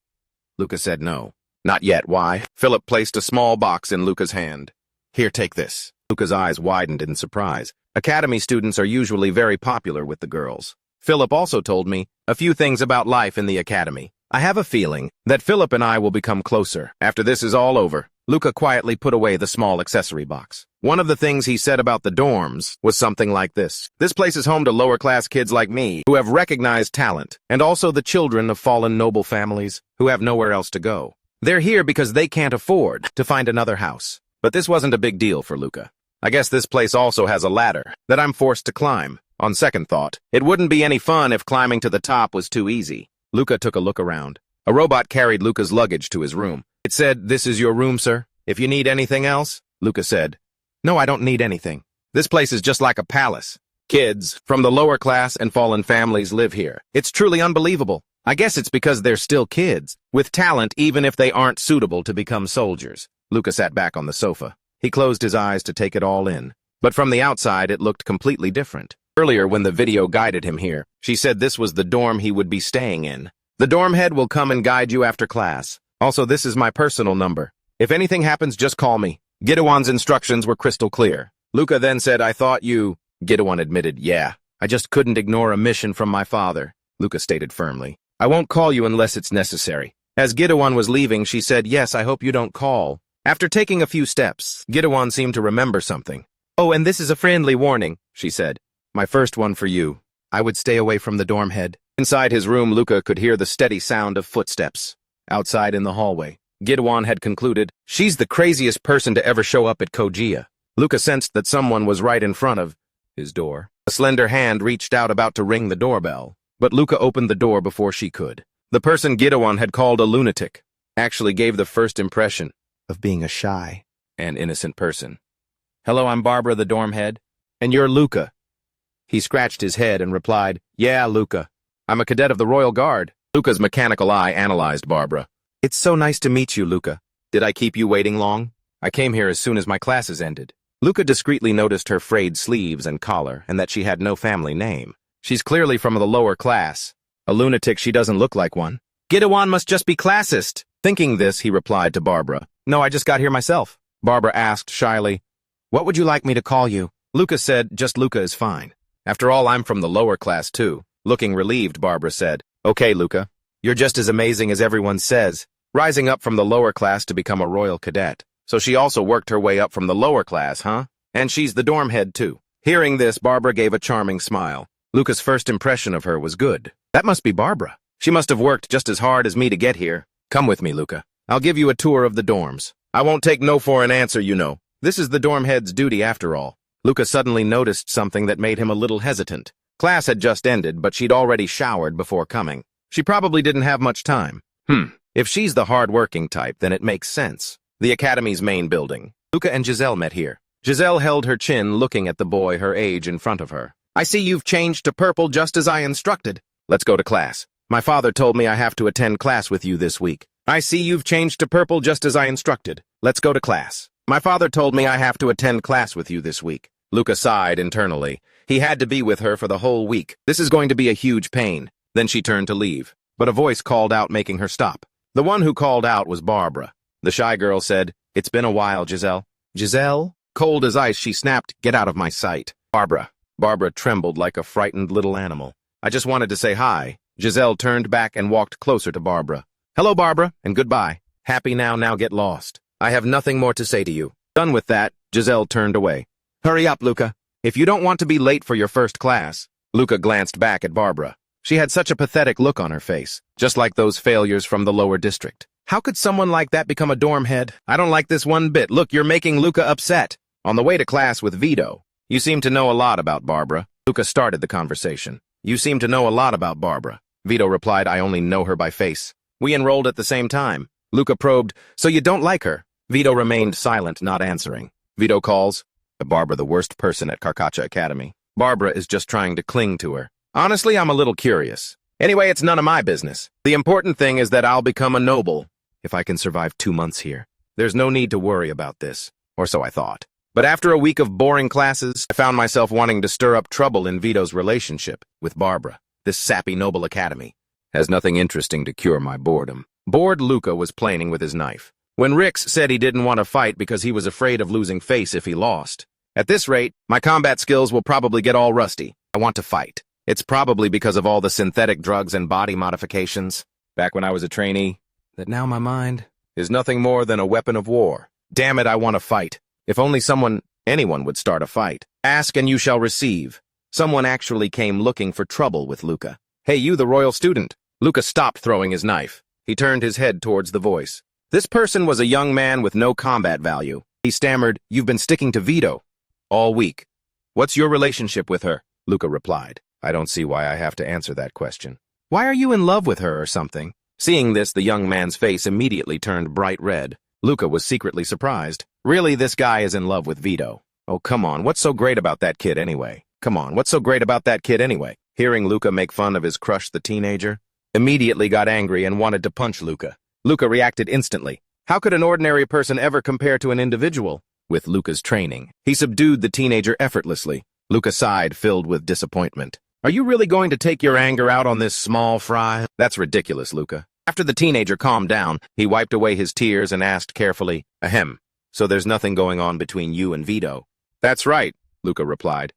Luca said no. "Not yet, why?" Philip placed a small box in Luca's hand. "Here, take this." Luca's eyes widened in surprise. Academy students are usually very popular with the girls. Philip also told me a few things about life in the academy. I have a feeling that Philip and I will become closer after this is all over. Luca quietly put away the small accessory box. One of the things he said about the dorms was something like this. "This place is home to lower-class kids like me who have recognized talent, and also the children of fallen noble families who have nowhere else to go. They're here because they can't afford to find another house." But this wasn't a big deal for Luca. "I guess this place also has a ladder that I'm forced to climb. On second thought, it wouldn't be any fun if climbing to the top was too easy." Luca took a look around. A robot carried Luca's luggage to his room. It said, "This is your room, sir. If you need anything else." Luca said, "No, I don't need anything. This place is just like a palace. Kids from the lower class and fallen families live here. It's truly unbelievable. I guess it's because they're still kids, with talent even if they aren't suitable to become soldiers. Luca sat back on the sofa. He closed his eyes to take it all in. But from the outside, it looked completely different. Earlier, when the video guided him here, she said this was the dorm he would be staying in. The dorm head will come and guide you after class. Also, this is my personal number. If anything happens, just call me. Kinuan's instructions were crystal clear. Luca then said, I thought you... Kinuan admitted, yeah. I just couldn't ignore a mission from my father. Luca stated firmly. I won't call you unless it's necessary. As Kinuan was leaving, she said, yes, I hope you don't call. After taking a few steps, Kinuan seemed to remember something. Oh, and this is a friendly warning, she said. My first one for you. I would stay away from the dorm head. Inside his room, Luca could hear the steady sound of footsteps. Outside in the hallway, Kinuan had concluded, she's the craziest person to ever show up at Kojia. Luca sensed that someone was right in front of his door. A slender hand reached out about to ring the doorbell, but Luca opened the door before she could. The person Kinuan had called a lunatic actually gave the first impression of being a shy and innocent person. Hello, I'm Barbara, the dorm head. And you're Luca. He scratched his head and replied, yeah, Luca. I'm a cadet of the Royal Guard. Luca's mechanical eye analyzed Barbara. It's so nice to meet you, Luca. Did I keep you waiting long? I came here as soon as my classes ended. Luca discreetly noticed her frayed sleeves and collar and that she had no family name. She's clearly from the lower class. A lunatic, she doesn't look like one. Kinuan must just be classist. Thinking this, he replied to Barbara. No, I just got here myself. Barbara asked shyly, what would you like me to call you? Luca said, just Luca is fine. After all, I'm from the lower class too. Looking relieved, Barbara said, okay, Luca. You're just as amazing as everyone says. Rising up from the lower class to become a royal cadet. So she also worked her way up from the lower class, huh? And she's the dorm head too. Hearing this, Barbara gave a charming smile. Luca's first impression of her was good. That must be Barbara. She must have worked just as hard as me to get here. Come with me, Luca. I'll give you a tour of the dorms. I won't take no for an answer, you know. This is the dorm head's duty after all. Luca suddenly noticed something that made him a little hesitant. Class had just ended, but she'd already showered before coming. She probably didn't have much time. If she's the hard-working type, then it makes sense. The academy's main building. Luca and Giselle met here. Giselle held her chin, looking at the boy her age in front of her. I see you've changed to purple just as I instructed. Let's go to class. My father told me I have to attend class with you this week. I see you've changed to purple just as I instructed. Let's go to class. My father told me I have to attend class with you this week. Luca sighed internally. He had to be with her for the whole week. This is going to be a huge pain. Then she turned to leave. But a voice called out, making her stop. The one who called out was Barbara. The shy girl said, it's been a while, Giselle. Giselle? Cold as ice, she snapped, get out of my sight. Barbara. Barbara trembled like a frightened little animal. I just wanted to say hi. Giselle turned back and walked closer to Barbara. Hello, Barbara, and goodbye. Happy now get lost. I have nothing more to say to you. Done with that, Giselle turned away. Hurry up, Luca. If you don't want to be late for your first class. Luca glanced back at Barbara. She had such a pathetic look on her face, just like those failures from the lower district. How could someone like that become a dorm head? I don't like this one bit. Look, you're making Luca upset. On the way to class with Vito. You seem to know a lot about Barbara. Luca started the conversation. You seem to know a lot about Barbara. Vito replied, I only know her by face. We enrolled at the same time. Luca probed, so you don't like her? Vito remained silent, not answering. Vito calls, Barbara the worst person at Karkacha Academy. Barbara is just trying to cling to her. Honestly, I'm a little curious. Anyway, it's none of my business. The important thing is that I'll become a noble. If I can survive 2 months here. There's no need to worry about this. Or so I thought. But after a week of boring classes, I found myself wanting to stir up trouble in Vito's relationship with Barbara. This sappy noble academy has nothing interesting to cure my boredom. Bored Luca was playing with his knife. When Rix said he didn't want to fight because he was afraid of losing face if he lost. At this rate, my combat skills will probably get all rusty. I want to fight. It's probably because of all the synthetic drugs and body modifications. Back when I was a trainee, that now my mind is nothing more than a weapon of war. Damn it, I want to fight. If only anyone would start a fight. Ask and you shall receive. Someone actually came looking for trouble with Luca. Hey, you the royal student. Luca stopped throwing his knife. He turned his head towards the voice. This person was a young man with no combat value. He stammered, you've been sticking to Vito all week. What's your relationship with her? Luca replied. I don't see why I have to answer that question. Why are you in love with her or something? Seeing this, the young man's face immediately turned bright red. Luca was secretly surprised. Really, this guy is in love with Vito. Oh, come on, what's so great about that kid anyway? Come on, what's so great about that kid anyway? Hearing Luca make fun of his crush, the teenager, immediately got angry and wanted to punch Luca. Luca reacted instantly. How could an ordinary person ever compare to an individual? With Luca's training, he subdued the teenager effortlessly. Luca sighed, filled with disappointment. Are you really going to take your anger out on this small fry? That's ridiculous, Luca. After the teenager calmed down, he wiped away his tears and asked carefully, Ahem, so there's nothing going on between you and Vito? That's right, Luca replied.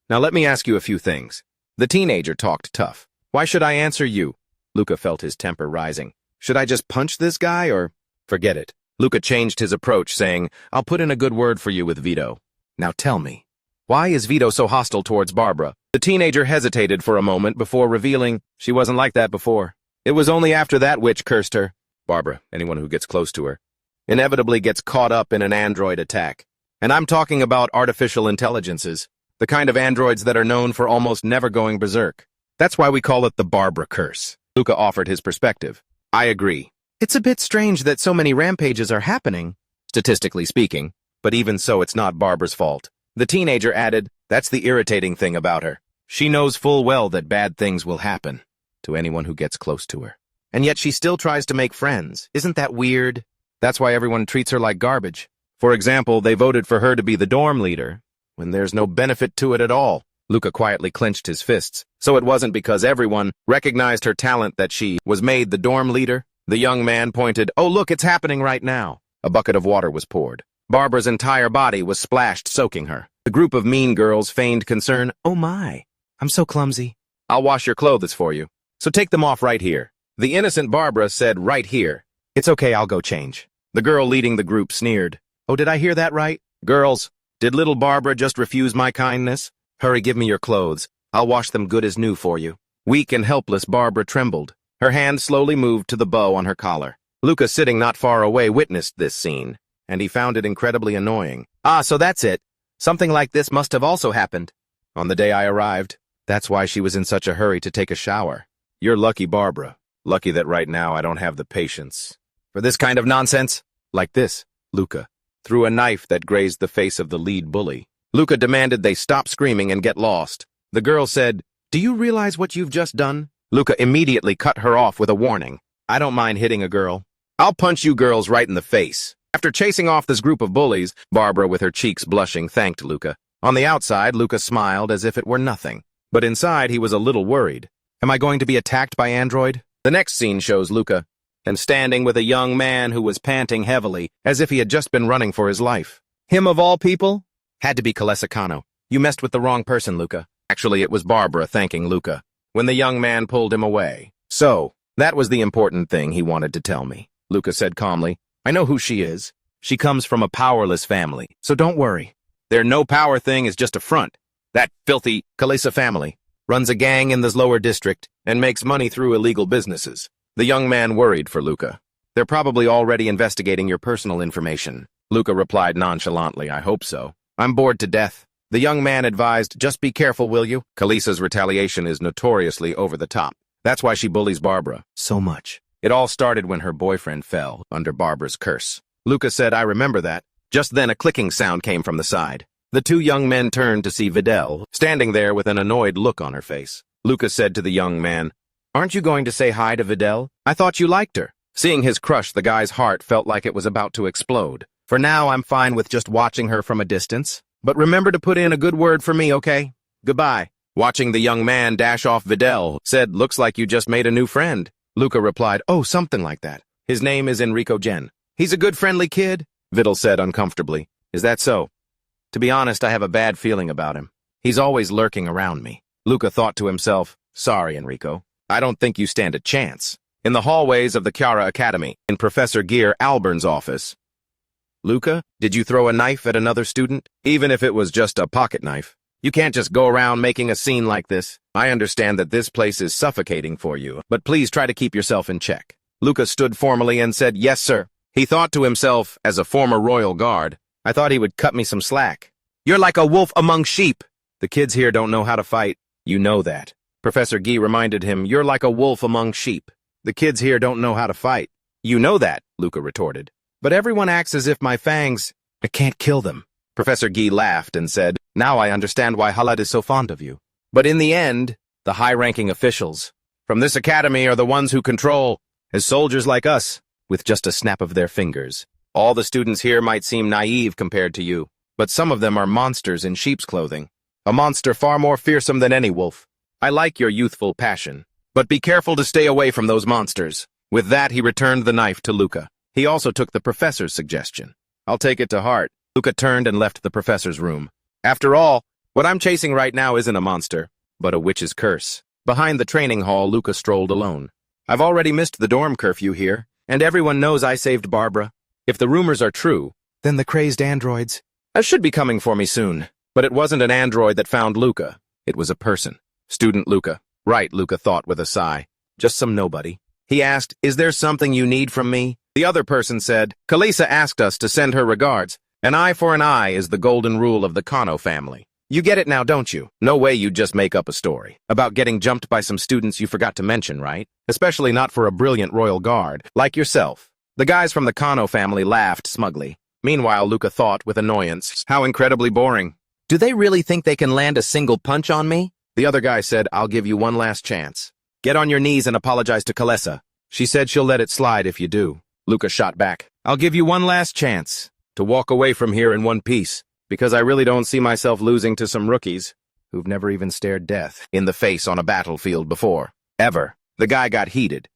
Now let me ask you a few things. The teenager talked tough. Why should I answer you? Luca felt his temper rising. Should I just punch this guy or? Forget it. Luca changed his approach, saying, I'll put in a good word for you with Vito. Now tell me, why is Vito so hostile towards Barbara? The teenager hesitated for a moment before revealing she wasn't like that before. It was only after that witch cursed her. Barbara, anyone who gets close to her, inevitably gets caught up in an android attack. And I'm talking about artificial intelligences, the kind of androids that are known for almost never going berserk. That's why we call it the Barbara curse. Luca offered his perspective. I agree. It's a bit strange that so many rampages are happening, statistically speaking, but even so it's not Barbara's fault. The teenager added, that's the irritating thing about her. She knows full well that bad things will happen to anyone who gets close to her. And yet she still tries to make friends. Isn't that weird? That's why everyone treats her like garbage. For example, they voted for her to be the dorm leader, when there's no benefit to it at all. Luca quietly clenched his fists. So it wasn't because everyone recognized her talent that she was made the dorm leader? The young man pointed, oh look, it's happening right now. A bucket of water was poured. Barbara's entire body was splashed, soaking her. The group of mean girls feigned concern. Oh my, I'm so clumsy. I'll wash your clothes for you. So take them off right here. The innocent Barbara said right here. It's okay, I'll go change. The girl leading the group sneered. Oh, did I hear that right? Girls, did little Barbara just refuse my kindness? Hurry, give me your clothes. I'll wash them good as new for you. Weak and helpless, Barbara trembled. Her hand slowly moved to the bow on her collar. Luca, sitting not far away, witnessed this scene, and he found it incredibly annoying. Ah, so that's it. Something like this must have also happened. On the day I arrived, that's why she was in such a hurry to take a shower. You're lucky, Barbara. Lucky that right now I don't have the patience for this kind of nonsense. Like this, Luca threw a knife that grazed the face of the lead bully. Luca demanded they stop screaming and get lost. The girl said, do you realize what you've just done? Luca immediately cut her off with a warning. I don't mind hitting a girl. I'll punch you girls right in the face. After chasing off this group of bullies, Barbara, with her cheeks blushing, thanked Luca. On the outside, Luca smiled as if it were nothing. But inside, he was a little worried. Am I going to be attacked by Android? The next scene shows Luca, and standing with a young man who was panting heavily, as if he had just been running for his life. Him of all people? Had to be Calesicano. You messed with the wrong person, Luca. Actually, it was Barbara thanking Luca when the young man pulled him away. So, that was the important thing he wanted to tell me, Luca said calmly. I know who she is. She comes from a powerless family, so don't worry. Their no power thing is just a front. That filthy Kalesa family runs a gang in this lower district and makes money through illegal businesses. The young man worried for Luca. They're probably already investigating your personal information. Luca replied nonchalantly, I hope so. I'm bored to death. The young man advised, just be careful, will you? Kalisa's retaliation is notoriously over the top. That's why she bullies Barbara so much. It all started when her boyfriend fell under Barbara's curse. Luca said, I remember that. Just then a clicking sound came from the side. The two young men turned to see Vidal, standing there with an annoyed look on her face. Luca said to the young man, aren't you going to say hi to Vidal? I thought you liked her. Seeing his crush, the guy's heart felt like it was about to explode. For now, I'm fine with just watching her from a distance. But remember to put in a good word for me, okay? Goodbye. Watching the young man dash off, Vidal said, looks like you just made a new friend. Luca replied, oh, something like that. His name is Enrico Gen. He's a good, friendly kid, Vidal said uncomfortably. Is that so? To be honest, I have a bad feeling about him. He's always lurking around me. Luca thought to himself, sorry, Enrico. I don't think you stand a chance. In the hallways of the Chiara Academy, in Professor Gear Alburn's office. Luca, did you throw a knife at another student? Even if it was just a pocket knife. You can't just go around making a scene like this. I understand that this place is suffocating for you, but please try to keep yourself in check. Luca stood formally and said, yes, sir. He thought to himself, as a former royal guard, I thought he would cut me some slack. You're like a wolf among sheep. The kids here don't know how to fight. You know that. Professor Guy reminded him, you're like a wolf among sheep. The kids here don't know how to fight. You know that, Luca retorted. But everyone acts as if my fangs, I can't kill them. Professor Guy laughed and said, Now I understand why Halad is so fond of you. But in the end, the high-ranking officials from this academy are the ones who control, as soldiers like us, with just a snap of their fingers. All the students here might seem naive compared to you, but some of them are monsters in sheep's clothing. A monster far more fearsome than any wolf. I like your youthful passion, but be careful to stay away from those monsters. With that, he returned the knife to Luca. He also took the professor's suggestion. I'll take it to heart. Luca turned and left the professor's room. After all, what I'm chasing right now isn't a monster, but a witch's curse. Behind the training hall, Luca strolled alone. I've already missed the dorm curfew here, and everyone knows I saved Barbara. If the rumors are true, then the crazed androids should be coming for me soon. But it wasn't an android that found Luca. It was a person. Student Luca. Right, Luca thought with a sigh. Just some nobody. He asked, is there something you need from me? The other person said, Kalisa asked us to send her regards. An eye for an eye is the golden rule of the Kano family. You get it now, don't you? No way you'd just make up a story about getting jumped by some students you forgot to mention, right? Especially not for a brilliant royal guard, like yourself. The guys from the Kano family laughed smugly. Meanwhile, Luca thought with annoyance, how incredibly boring. Do they really think they can land a single punch on me? The other guy said, I'll give you one last chance. Get on your knees and apologize to Kalesa. She said she'll let it slide if you do. Luca shot back. I'll give you one last chance to walk away from here in one piece, because I really don't see myself losing to some rookies who've never even stared death in the face on a battlefield before. Ever. The guy got heated.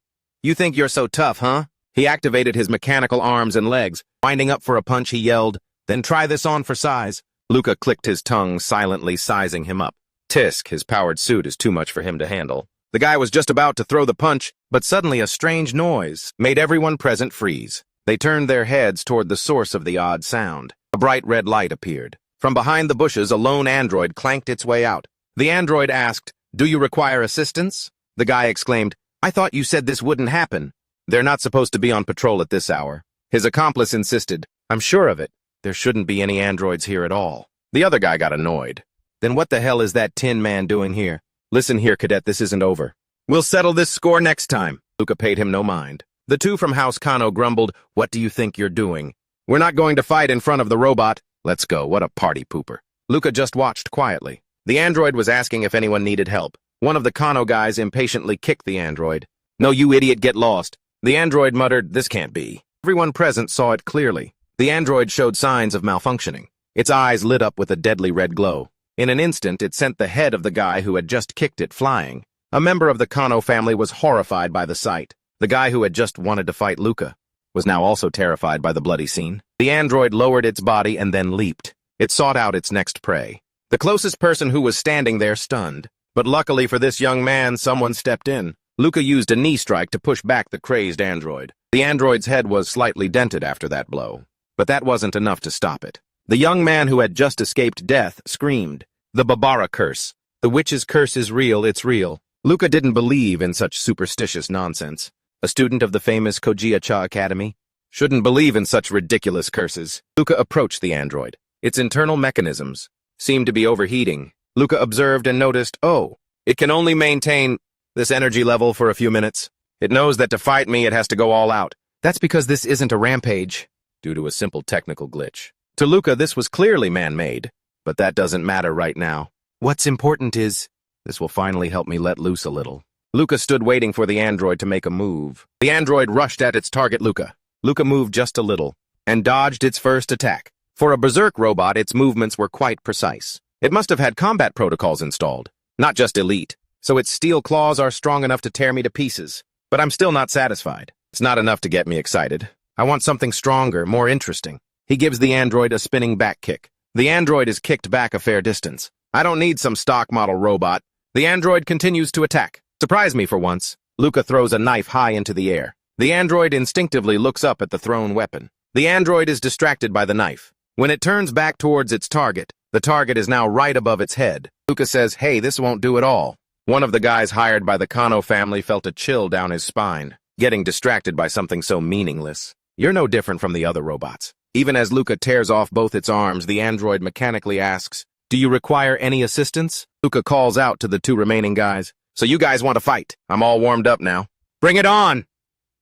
You think you're so tough, huh? He activated his mechanical arms and legs. Winding up for a punch, he yelled, then try this on for size. Luca clicked his tongue, silently sizing him up. Tisk, his powered suit is too much for him to handle. The guy was just about to throw the punch, but suddenly a strange noise made everyone present freeze. They turned their heads toward the source of the odd sound. A bright red light appeared. From behind the bushes, a lone android clanked its way out. The android asked, do you require assistance? The guy exclaimed, I thought you said this wouldn't happen. They're not supposed to be on patrol at this hour. His accomplice insisted, I'm sure of it. There shouldn't be any androids here at all. The other guy got annoyed. Then what the hell is that Tin Man doing here? Listen here, cadet, this isn't over. We'll settle this score next time. Luca paid him no mind. The two from House Kano grumbled, what do you think you're doing? We're not going to fight in front of the robot. Let's go, what a party pooper. Luca just watched quietly. The android was asking if anyone needed help. One of the Kano guys impatiently kicked the android. No, you idiot, get lost. The android muttered, this can't be. Everyone present saw it clearly. The android showed signs of malfunctioning. Its eyes lit up with a deadly red glow. In an instant, it sent the head of the guy who had just kicked it flying. A member of the Kano family was horrified by the sight. The guy who had just wanted to fight Luca was now also terrified by the bloody scene. The android lowered its body and then leaped. It sought out its next prey. The closest person who was standing there stunned. But luckily for this young man, someone stepped in. Luca used a knee strike to push back the crazed android. The android's head was slightly dented after that blow. But that wasn't enough to stop it. The young man who had just escaped death screamed, the Babara curse. The witch's curse is real, it's real. Luca didn't believe in such superstitious nonsense. A student of the famous Kojiya-cha Academy shouldn't believe in such ridiculous curses. Luca approached the android. Its internal mechanisms seemed to be overheating. Luca observed and noticed, oh, it can only maintain this energy level for a few minutes. It knows that to fight me, it has to go all out. That's because this isn't a rampage, due to a simple technical glitch. To Luca, this was clearly man-made, but that doesn't matter right now. What's important is, this will finally help me let loose a little. Luca stood waiting for the android to make a move. The android rushed at its target, Luca. Luca moved just a little, and dodged its first attack. For a berserk robot, its movements were quite precise. It must have had combat protocols installed, not just elite, so its steel claws are strong enough to tear me to pieces. But I'm still not satisfied. It's not enough to get me excited. I want something stronger, more interesting. He gives the android a spinning back kick. The android is kicked back a fair distance. I don't need some stock model robot. The android continues to attack. Surprise me for once. Luca throws a knife high into the air. The android instinctively looks up at the thrown weapon. The android is distracted by the knife. When it turns back towards its target, the target is now right above its head. Luca says, hey, this won't do at all. One of the guys hired by the Kano family felt a chill down his spine, getting distracted by something so meaningless. You're no different from the other robots. Even as Luca tears off both its arms, the android mechanically asks, do you require any assistance? Luca calls out to the two remaining guys, so you guys want to fight? I'm all warmed up now. Bring it on!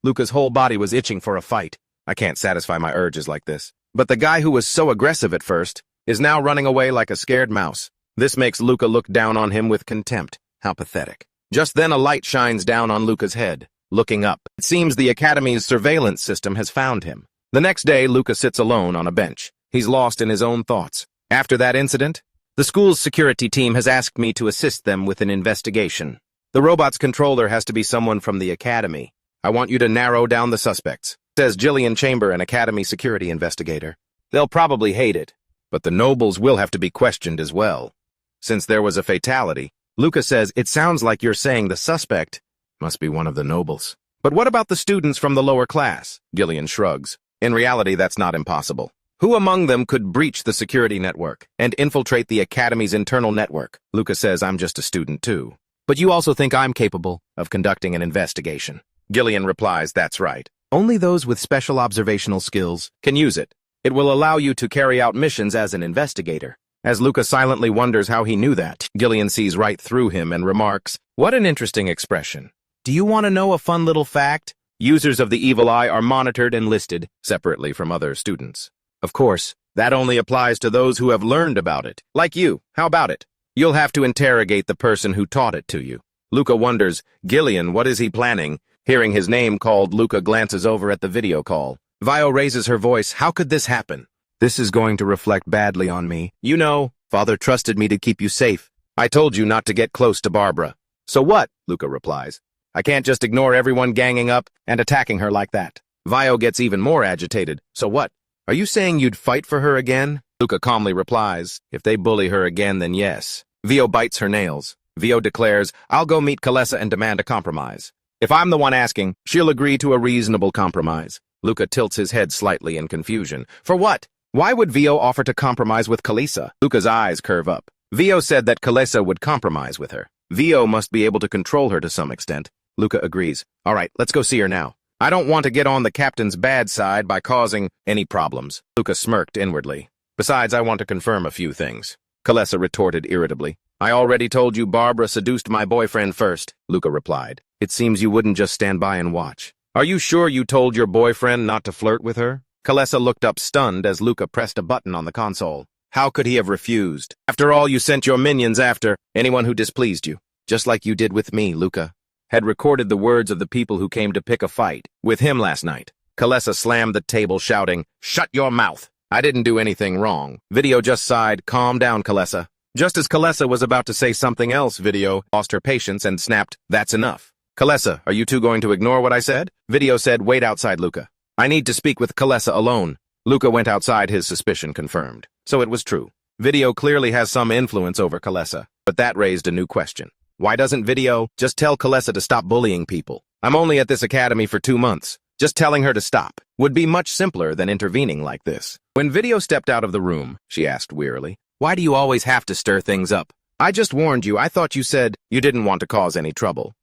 Luca's whole body was itching for a fight. I can't satisfy my urges like this. But the guy who was so aggressive at first is now running away like a scared mouse. This makes Luca look down on him with contempt. How pathetic. Just then a light shines down on Luca's head. Looking up, it seems the Academy's surveillance system has found him. The next day, Luca sits alone on a bench. He's lost in his own thoughts. After that incident, the school's security team has asked me to assist them with an investigation. The robot's controller has to be someone from the Academy. I want you to narrow down the suspects, says Jillian Chamber, an Academy security investigator. They'll probably hate it, but the nobles will have to be questioned as well. Since there was a fatality, Luca says, it sounds like you're saying the suspect must be one of the nobles. But what about the students from the lower class? Jillian shrugs. In reality, that's not impossible. Who among them could breach the security network and infiltrate the Academy's internal network? Luca says, I'm just a student too. But you also think I'm capable of conducting an investigation. Jillian replies, that's right. Only those with special observational skills can use it. It will allow you to carry out missions as an investigator. As Luca silently wonders how he knew that, Jillian sees right through him and remarks, what an interesting expression. Do you want to know a fun little fact? Users of the evil eye are monitored and listed separately from other students. Of course, that only applies to those who have learned about it. Like you, how about it? You'll have to interrogate the person who taught it to you. Luca wonders, Jillian, what is he planning? Hearing his name called, Luca glances over at the video call. Vio raises her voice, how could this happen? This is going to reflect badly on me. You know, Father trusted me to keep you safe. I told you not to get close to Barbara. So what? Luca replies. I can't just ignore everyone ganging up and attacking her like that. Vio gets even more agitated. So what? Are you saying you'd fight for her again? Luca calmly replies, if they bully her again, then yes. Vio bites her nails. Vio declares, I'll go meet Kalesa and demand a compromise. If I'm the one asking, she'll agree to a reasonable compromise. Luca tilts his head slightly in confusion. For what? Why would Vio offer to compromise with Kalesa? Luca's eyes curve up. Vio said that Kalesa would compromise with her. Vio must be able to control her to some extent. Luca agrees. All right, let's go see her now. I don't want to get on the captain's bad side by causing any problems. Luca smirked inwardly. Besides, I want to confirm a few things. Kalesa retorted irritably. I already told you Barbara seduced my boyfriend first, Luca replied. It seems you wouldn't just stand by and watch. Are you sure you told your boyfriend not to flirt with her? Kalesa looked up stunned as Luca pressed a button on the console. How could he have refused? After all, you sent your minions after anyone who displeased you. Just like you did with me, Luca. Had recorded the words of the people who came to pick a fight with him last night. Kalesa slammed the table, shouting, Shut your mouth! I didn't do anything wrong. Video just sighed, Calm down, Kalesa. Just as Kalesa was about to say something else, Video lost her patience and snapped, That's enough. Kalesa, are you two going to ignore what I said? Video said, Wait outside, Luca. I need to speak with Kalesa alone. Luca went outside, his suspicion confirmed. So it was true. Video clearly has some influence over Kalesa, but that raised a new question. Why doesn't Video just tell Kalesa to stop bullying people? I'm only at this academy for 2 months. Just telling her to stop would be much simpler than intervening like this. When Video stepped out of the room, she asked wearily, Why do you always have to stir things up? I just warned you. I thought you said you didn't want to cause any trouble.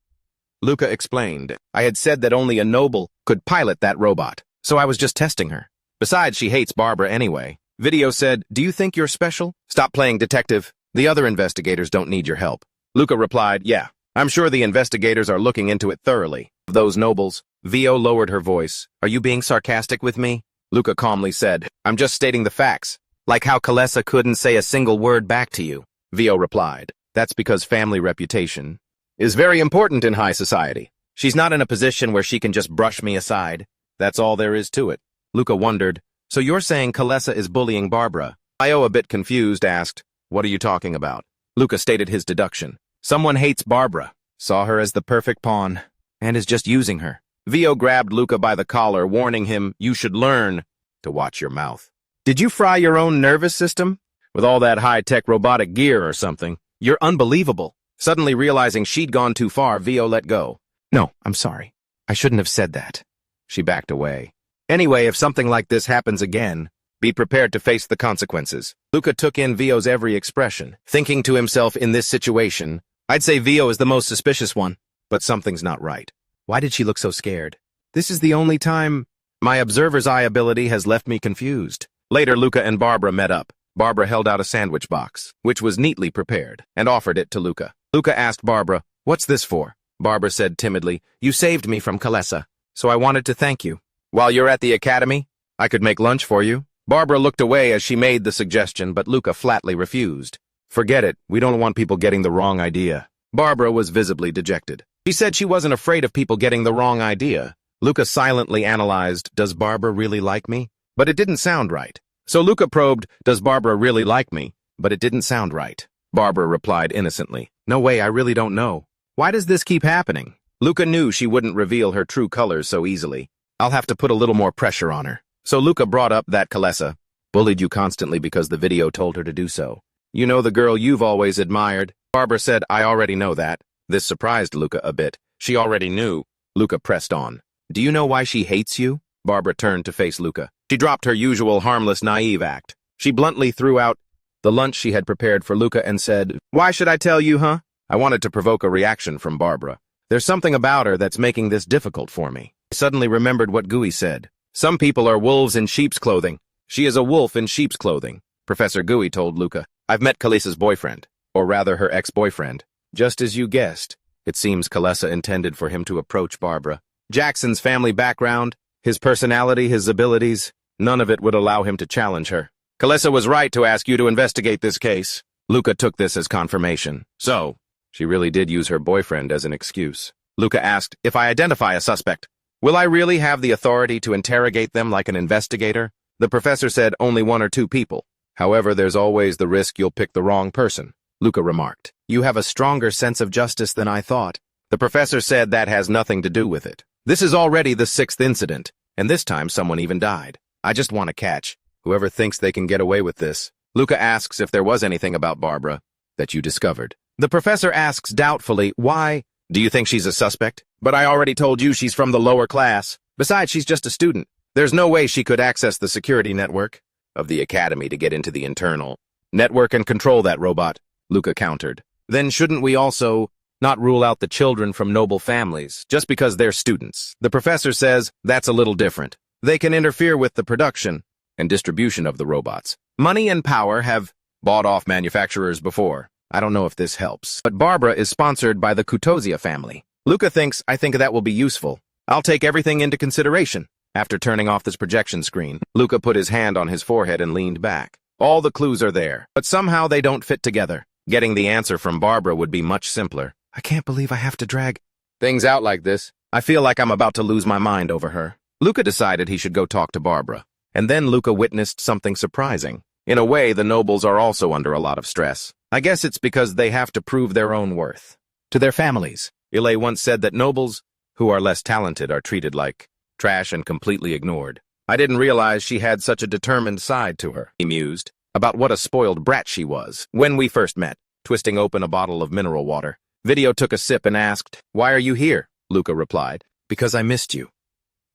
Luca explained, I had said that only a noble could pilot that robot, so I was just testing her. Besides, she hates Barbara anyway. Video said, Do you think you're special? Stop playing detective. The other investigators don't need your help. Luca replied, Yeah, I'm sure the investigators are looking into it thoroughly. Of those nobles, Vio lowered her voice. Are you being sarcastic with me? Luca calmly said, I'm just stating the facts. Like how Kalesa couldn't say a single word back to you. Vio replied, That's because family reputation is very important in high society. She's not in a position where she can just brush me aside. That's all there is to it. Luca wondered, So you're saying Kalesa is bullying Barbara? Vio, a bit confused, asked, What are you talking about? Luca stated his deduction. Someone hates Barbara, saw her as the perfect pawn, and is just using her. Vio grabbed Luca by the collar, warning him, You should learn to watch your mouth. Did you fry your own nervous system? With all that high-tech robotic gear or something? You're unbelievable. Suddenly realizing she'd gone too far, Vio let go. No, I'm sorry. I shouldn't have said that. She backed away. Anyway, if something like this happens again, be prepared to face the consequences. Luca took in Vio's every expression, thinking to himself in this situation, I'd say Vio is the most suspicious one, but something's not right. Why did she look so scared? This is the only time my observer's eye ability has left me confused. Later, Luca and Barbara met up. Barbara held out a sandwich box, which was neatly prepared, and offered it to Luca. Luca asked Barbara, What's this for? Barbara said timidly, You saved me from Kalesa, so I wanted to thank you. While you're at the academy, I could make lunch for you. Barbara looked away as she made the suggestion, but Luca flatly refused. Forget it, we don't want people getting the wrong idea. Barbara was visibly dejected. She said she wasn't afraid of people getting the wrong idea. Luca silently analyzed, does Barbara really like me? But it didn't sound right. So Luca probed, does Barbara really like me? But it didn't sound right. Barbara replied innocently, no way, I really don't know. Why does this keep happening? Luca knew she wouldn't reveal her true colors so easily. I'll have to put a little more pressure on her. So Luca brought up that Kalesa bullied you constantly because the video told her to do so. You know the girl you've always admired. Barbara said, I already know that. This surprised Luca a bit. She already knew. Luca pressed on. Do you know why she hates you? Barbara turned to face Luca. She dropped her usual harmless, naive act. She bluntly threw out the lunch she had prepared for Luca and said, why should I tell you, huh? I wanted to provoke a reaction from Barbara. There's something about her that's making this difficult for me. I suddenly remembered what Gui said. Some people are wolves in sheep's clothing. She is a wolf in sheep's clothing. Professor Gui told Luca. I've met Kalesa's boyfriend, or rather her ex-boyfriend. Just as you guessed. It seems Kalesa intended for him to approach Barbara. Jackson's family background, his personality, his abilities, none of it would allow him to challenge her. Kalesa was right to ask you to investigate this case. Luca took this as confirmation. So, she really did use her boyfriend as an excuse. Luca asked, if I identify a suspect, will I really have the authority to interrogate them like an investigator? The professor said only 1 or 2 people. However, there's always the risk you'll pick the wrong person. Luca remarked. You have a stronger sense of justice than I thought. The professor said that has nothing to do with it. This is already the 6th incident, and this time someone even died. I just want to catch whoever thinks they can get away with this. Luca asks if there was anything about Barbara that you discovered. The professor asks doubtfully, why? Do you think she's a suspect? But I already told you she's from the lower class. Besides, she's just a student. There's no way she could access the security network of the academy to get into the internal network and control that robot, Luca countered. Then shouldn't we also not rule out the children from noble families just because they're students? The professor says that's a little different. They can interfere with the production and distribution of the robots. Money and power have bought off manufacturers before. I don't know if this helps. But Barbara is sponsored by the Kutozia family. Luca thinks, I think that will be useful. I'll take everything into consideration. After turning off this projection screen, Luca put his hand on his forehead and leaned back. All the clues are there, but somehow they don't fit together. Getting the answer from Barbara would be much simpler. I can't believe I have to drag things out like this. I feel like I'm about to lose my mind over her. Luca decided he should go talk to Barbara. And then Luca witnessed something surprising. In a way, the nobles are also under a lot of stress. I guess it's because they have to prove their own worth to their families. Ile once said that nobles who are less talented are treated like trash and completely ignored. I didn't realize she had such a determined side to her, he mused, about what a spoiled brat she was. When we first met, twisting open a bottle of mineral water, Video took a sip and asked, why are you here? Luca replied, because I missed you.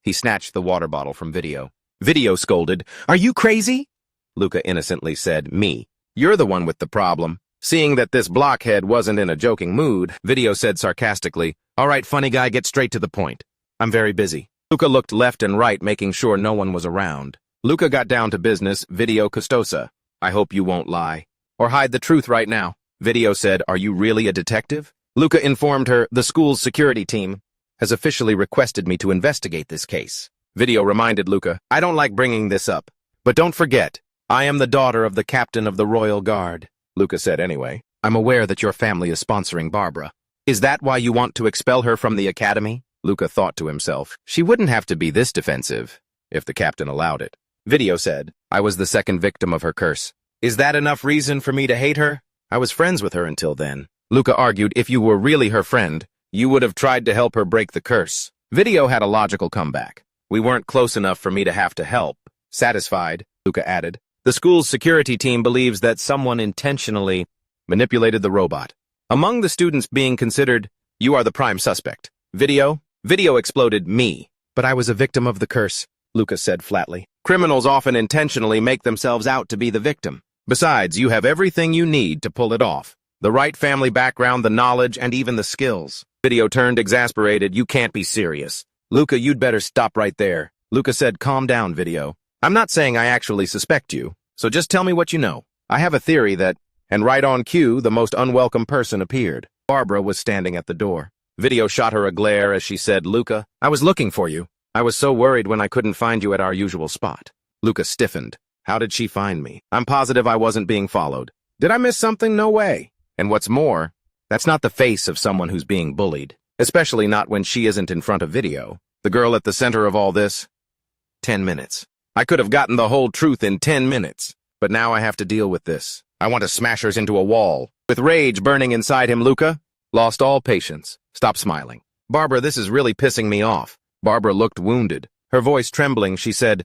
He snatched the water bottle from Video. Video scolded, are you crazy? Luca innocently said, me. You're the one with the problem. Seeing that this blockhead wasn't in a joking mood, Video said sarcastically, all right, funny guy, get straight to the point. I'm very busy. Luca looked left and right, making sure no one was around. Luca got down to business. Video Custosa. I hope you won't lie or hide the truth right now. Video said, are you really a detective? Luca informed her, the school's security team has officially requested me to investigate this case. Video reminded Luca, I don't like bringing this up, but don't forget, I am the daughter of the captain of the Royal Guard. Luca said anyway, I'm aware that your family is sponsoring Barbara. Is that why you want to expel her from the academy? Luca thought to himself, she wouldn't have to be this defensive if the captain allowed it. Video said, I was the second victim of her curse. Is that enough reason for me to hate her? I was friends with her until then. Luca argued, if you were really her friend, you would have tried to help her break the curse. Video had a logical comeback. We weren't close enough for me to have to help. Satisfied, Luca added, the school's security team believes that someone intentionally manipulated the robot. Among the students being considered, you are the prime suspect. Video exploded, me. But I was a victim of the curse, Luca said flatly. Criminals often intentionally make themselves out to be the victim. Besides, you have everything you need to pull it off. The right family background, the knowledge, and even the skills. Video turned exasperated, you can't be serious. Luca, you'd better stop right there. Luca said, calm down, Video. I'm not saying I actually suspect you, so just tell me what you know. I have a theory that, and right on cue, the most unwelcome person appeared. Barbara was standing at the door. Video shot her a glare as she said, Luca, I was looking for you. I was so worried when I couldn't find you at our usual spot. Luca stiffened. How did she find me? I'm positive I wasn't being followed. Did I miss something? No way. And what's more, that's not the face of someone who's being bullied, especially not when she isn't in front of video. The girl at the center of all this? 10 minutes. I could have gotten the whole truth in 10 minutes, but now I have to deal with this. I want to smash her into a wall. With rage burning inside him, Luca lost all patience. Stop smiling. Barbara, this is really pissing me off. Barbara looked wounded. Her voice trembling, she said,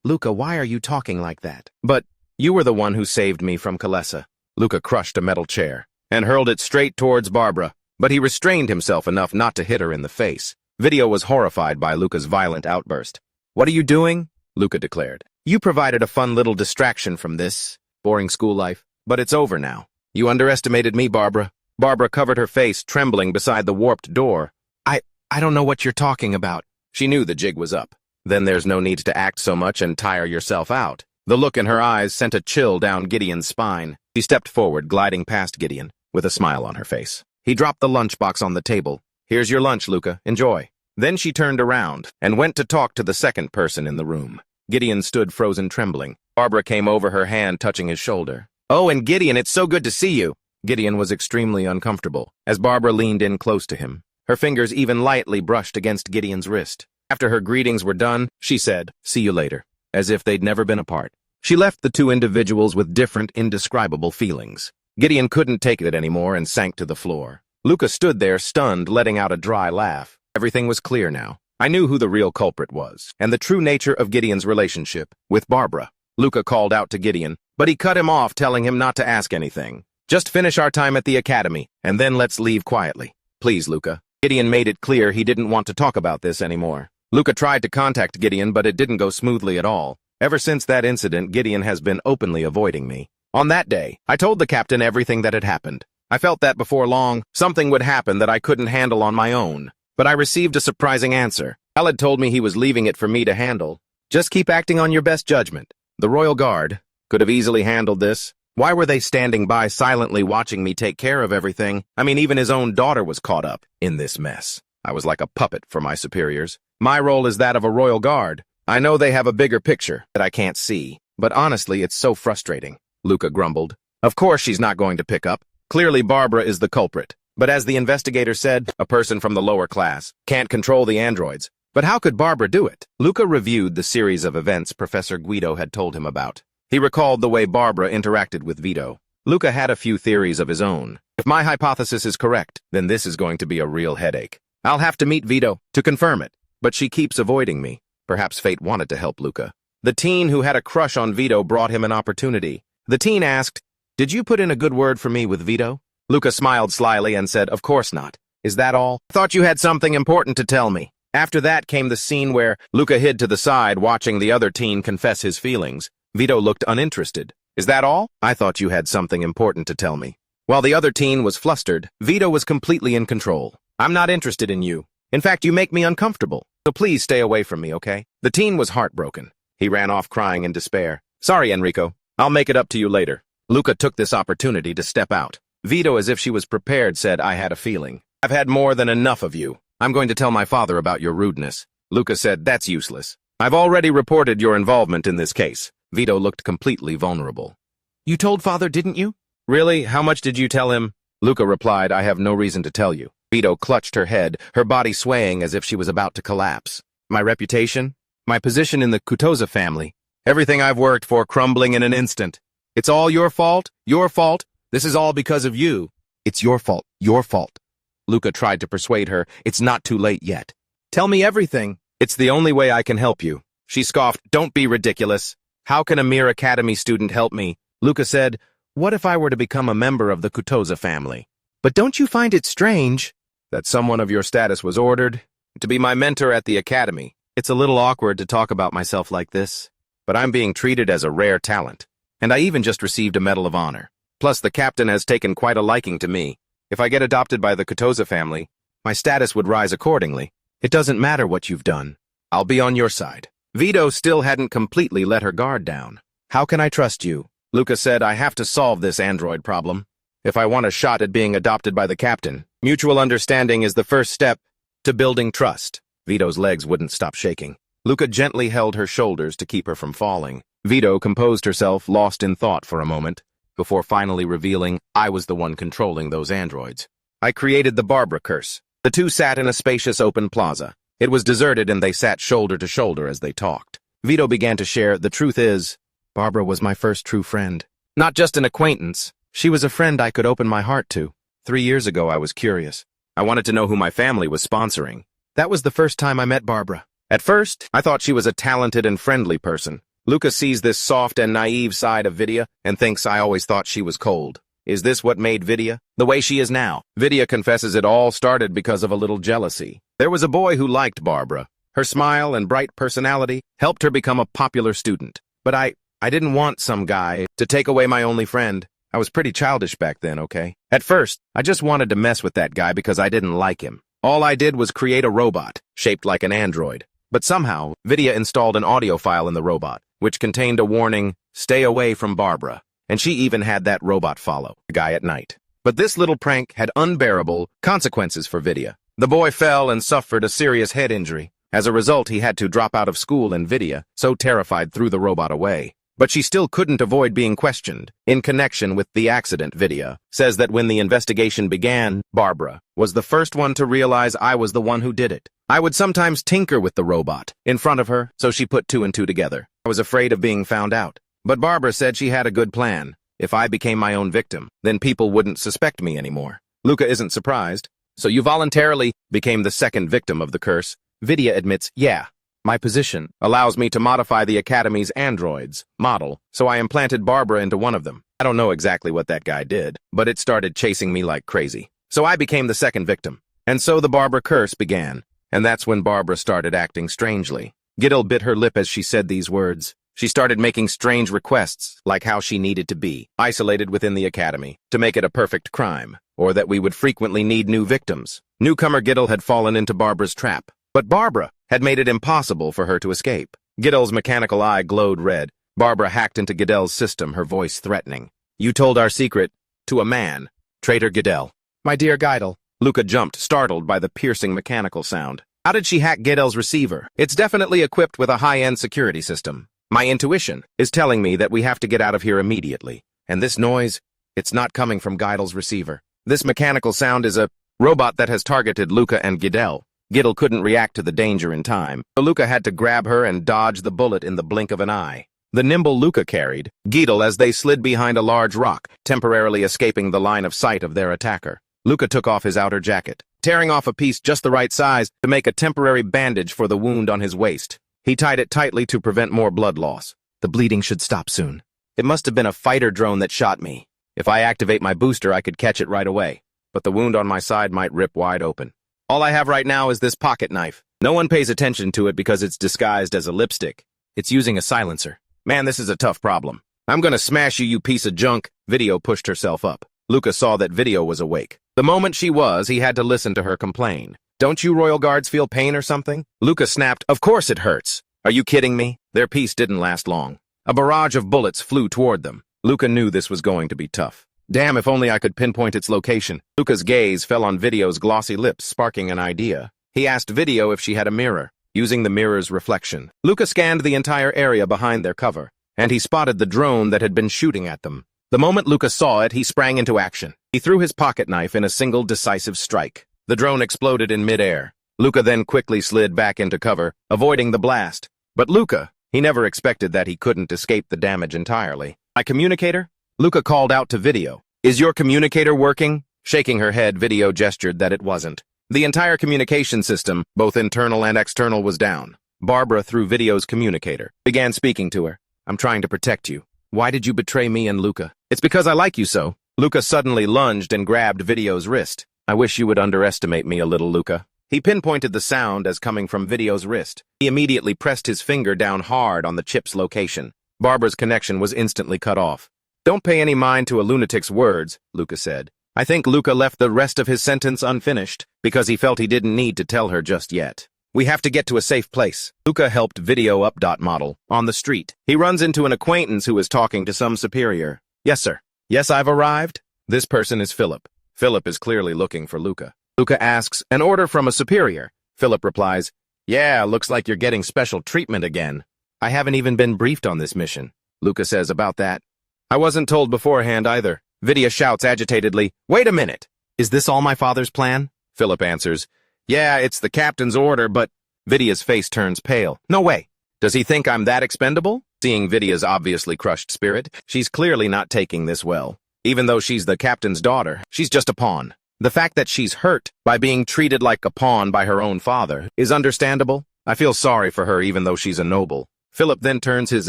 Luca, why are you talking like that? But you were the one who saved me from Kalesa. Luca crushed a metal chair and hurled it straight towards Barbara, but he restrained himself enough not to hit her in the face. Video was horrified by Luca's violent outburst. What are you doing? Luca declared. You provided a fun little distraction from this boring school life, but it's over now. You underestimated me, Barbara. Barbara covered her face, trembling beside the warped door. I don't know what you're talking about. She knew the jig was up. Then there's no need to act so much and tire yourself out. The look in her eyes sent a chill down Gideon's spine. She stepped forward, gliding past Gideon, with a smile on her face. He dropped the lunchbox on the table. Here's your lunch, Luca. Enjoy. Then she turned around and went to talk to the second person in the room. Gideon stood frozen, trembling. Barbara came over, her hand touching his shoulder. Oh, and Gideon, it's so good to see you. Gideon was extremely uncomfortable as Barbara leaned in close to him. Her fingers even lightly brushed against Gideon's wrist. After her greetings were done, she said, see you later, as if they'd never been apart. She left the two individuals with different, indescribable feelings. Gideon couldn't take it anymore and sank to the floor. Luca stood there, stunned, letting out a dry laugh. Everything was clear now. I knew who the real culprit was, and the true nature of Gideon's relationship with Barbara. Luca called out to Gideon, but he cut him off, telling him not to ask anything. Just finish our time at the academy, and then let's leave quietly. Please, Luca. Gideon made it clear he didn't want to talk about this anymore. Luca tried to contact Gideon, but it didn't go smoothly at all. Ever since that incident, Gideon has been openly avoiding me. On that day, I told the captain everything that had happened. I felt that before long, something would happen that I couldn't handle on my own. But I received a surprising answer. Al had told me he was leaving it for me to handle. Just keep acting on your best judgment. The Royal Guard could have easily handled this. Why were they standing by silently watching me take care of everything? I mean, even his own daughter was caught up in this mess. I was like a puppet for my superiors. My role is that of a Royal Guard. I know they have a bigger picture that I can't see, but honestly, it's so frustrating. Luca grumbled. Of course she's not going to pick up. Clearly Barbara is the culprit. But as the investigator said, a person from the lower class can't control the androids. But how could Barbara do it? Luca reviewed the series of events Professor Guido had told him about. He recalled the way Barbara interacted with Vito. Luca had a few theories of his own. If my hypothesis is correct, then this is going to be a real headache. I'll have to meet Vito to confirm it. But she keeps avoiding me. Perhaps fate wanted to help Luca. The teen who had a crush on Vito brought him an opportunity. The teen asked, did you put in a good word for me with Vito? Luca smiled slyly and said, of course not. Is that all? Thought you had something important to tell me. After that came the scene where Luca hid to the side watching the other teen confess his feelings. Vito looked uninterested. Is that all? I thought you had something important to tell me. While the other teen was flustered, Vito was completely in control. I'm not interested in you. In fact, you make me uncomfortable. So please stay away from me, okay? The teen was heartbroken. He ran off crying in despair. Sorry, Enrico. I'll make it up to you later. Luca took this opportunity to step out. Vito, as if she was prepared, said, I had a feeling. I've had more than enough of you. I'm going to tell my father about your rudeness. Luca said, that's useless. I've already reported your involvement in this case. Vito looked completely vulnerable. You told father, didn't you? Really? How much did you tell him? Luca replied, I have no reason to tell you. Vito clutched her head, her body swaying as if she was about to collapse. My reputation? My position in the Kutoza family? Everything I've worked for crumbling in an instant. It's all your fault? Your fault? This is all because of you. It's your fault. Your fault. Luca tried to persuade her. It's not too late yet. Tell me everything. It's the only way I can help you. She scoffed. Don't be ridiculous. How can a mere academy student help me? Luca said, what if I were to become a member of the Kutoza family? But don't you find it strange that someone of your status was ordered to be my mentor at the academy? It's a little awkward to talk about myself like this, but I'm being treated as a rare talent. And I even just received a Medal of Honor. Plus, the captain has taken quite a liking to me. If I get adopted by the Kutoza family, my status would rise accordingly. It doesn't matter what you've done. I'll be on your side. Vito still hadn't completely let her guard down. How can I trust you? Luca said, I have to solve this android problem. If I want a shot at being adopted by the captain, mutual understanding is the first step to building trust. Vito's legs wouldn't stop shaking. Luca gently held her shoulders to keep her from falling. Vito composed herself, lost in thought for a moment, before finally revealing I was the one controlling those androids. I created the Barbara curse. The two sat in a spacious open plaza. It was deserted and they sat shoulder to shoulder as they talked. Vito began to share, the truth is, Barbara was my first true friend. Not just an acquaintance. She was a friend I could open my heart to. 3 years ago, I was curious. I wanted to know who my family was sponsoring. That was the first time I met Barbara. At first, I thought she was a talented and friendly person. Luca sees this soft and naive side of Vidya and thinks I always thought she was cold. Is this what made Vidya the way she is now? Vidya confesses it all started because of a little jealousy. There was a boy who liked Barbara. Her smile and bright personality helped her become a popular student. But I didn't want some guy to take away my only friend. I was pretty childish back then, okay? At first, I just wanted to mess with that guy because I didn't like him. All I did was create a robot, shaped like an android. But somehow, Vidya installed an audio file in the robot, which contained a warning, stay away from Barbara. And she even had that robot follow the guy at night. But this little prank had unbearable consequences for Vidya. The boy fell and suffered a serious head injury. As a result, he had to drop out of school, and Vidya, so terrified, threw the robot away. But she still couldn't avoid being questioned. In connection with the accident, Vidya says that when the investigation began, Barbara was the first one to realize I was the one who did it. I would sometimes tinker with the robot in front of her, so she put 2 and 2 together. I was afraid of being found out. But Barbara said she had a good plan. If I became my own victim, then people wouldn't suspect me anymore. Luca isn't surprised. So you voluntarily became the second victim of the curse? Vidya admits, yeah. My position allows me to modify the Academy's androids model, so I implanted Barbara into one of them. I don't know exactly what that guy did, but it started chasing me like crazy. So I became the second victim. And so the Barbara curse began. And that's when Barbara started acting strangely. Giddel bit her lip as she said these words. She started making strange requests, like how she needed to be isolated within the Academy to make it a perfect crime, or that we would frequently need new victims. Newcomer Giddel had fallen into Barbara's trap, but Barbara had made it impossible for her to escape. Giddel's mechanical eye glowed red. Barbara hacked into Giddel's system, her voice threatening. You told our secret to a man, traitor Giddel. My dear Giddel. Luca jumped, startled by the piercing mechanical sound. How did she hack Giddel's receiver? It's definitely equipped with a high-end security system. My intuition is telling me that we have to get out of here immediately. And this noise, it's not coming from Giddel's receiver. This mechanical sound is a robot that has targeted Luca and Giddel. Giddel couldn't react to the danger in time, so Luca had to grab her and dodge the bullet in the blink of an eye. The nimble Luca carried Giddel as they slid behind a large rock, temporarily escaping the line of sight of their attacker. Luca took off his outer jacket, tearing off a piece just the right size to make a temporary bandage for the wound on his waist. He tied it tightly to prevent more blood loss. The bleeding should stop soon. It must have been a fighter drone that shot me. If I activate my booster, I could catch it right away. But the wound on my side might rip wide open. All I have right now is this pocket knife. No one pays attention to it because it's disguised as a lipstick. It's using a silencer. Man, this is a tough problem. I'm gonna smash you, you piece of junk. Video pushed herself up. Luca saw that Video was awake. The moment she was, he had to listen to her complain. Don't you Royal Guards feel pain or something? Luca snapped, of course it hurts. Are you kidding me? Their peace didn't last long. A barrage of bullets flew toward them. Luca knew this was going to be tough. Damn, if only I could pinpoint its location. Luca's gaze fell on Video's glossy lips, sparking an idea. He asked Video if she had a mirror. Using the mirror's reflection, Luca scanned the entire area behind their cover, and he spotted the drone that had been shooting at them. The moment Luca saw it, he sprang into action. He threw his pocket knife in a single decisive strike. The drone exploded in midair. Luca then quickly slid back into cover, avoiding the blast. But Luca, he never expected that he couldn't escape the damage entirely. My communicator? Luca called out to Video. Is your communicator working? Shaking her head, Video gestured that it wasn't. The entire communication system, both internal and external, was down. Barbara, through Video's communicator, began speaking to her. I'm trying to protect you. Why did you betray me and Luca? It's because I like you so. Luca suddenly lunged and grabbed Video's wrist. I wish you would underestimate me a little, Luca. He pinpointed the sound as coming from Video's wrist. He immediately pressed his finger down hard on the chip's location. Barbara's connection was instantly cut off. Don't pay any mind to a lunatic's words, Luca said. I think Luca left the rest of his sentence unfinished because he felt he didn't need to tell her just yet. We have to get to a safe place. Luca helped Video up. Model on the street. He runs into an acquaintance who is talking to some superior. Yes, sir. Yes, I've arrived. This person is Philip. Philip is clearly looking for Luca. Luca asks, an order from a superior. Philip replies, yeah, looks like you're getting special treatment again. I haven't even been briefed on this mission. Luca says about that. I wasn't told beforehand either. Vidya shouts agitatedly, "Wait a minute! Is this all my father's plan?" Philip answers, "Yeah, it's the captain's order, but—" Vidya's face turns pale. "No way! Does he think I'm that expendable?" Seeing Vidya's obviously crushed spirit, she's clearly not taking this well. Even though she's the captain's daughter, she's just a pawn. The fact that she's hurt by being treated like a pawn by her own father is understandable. I feel sorry for her even though she's a noble. Philip then turns his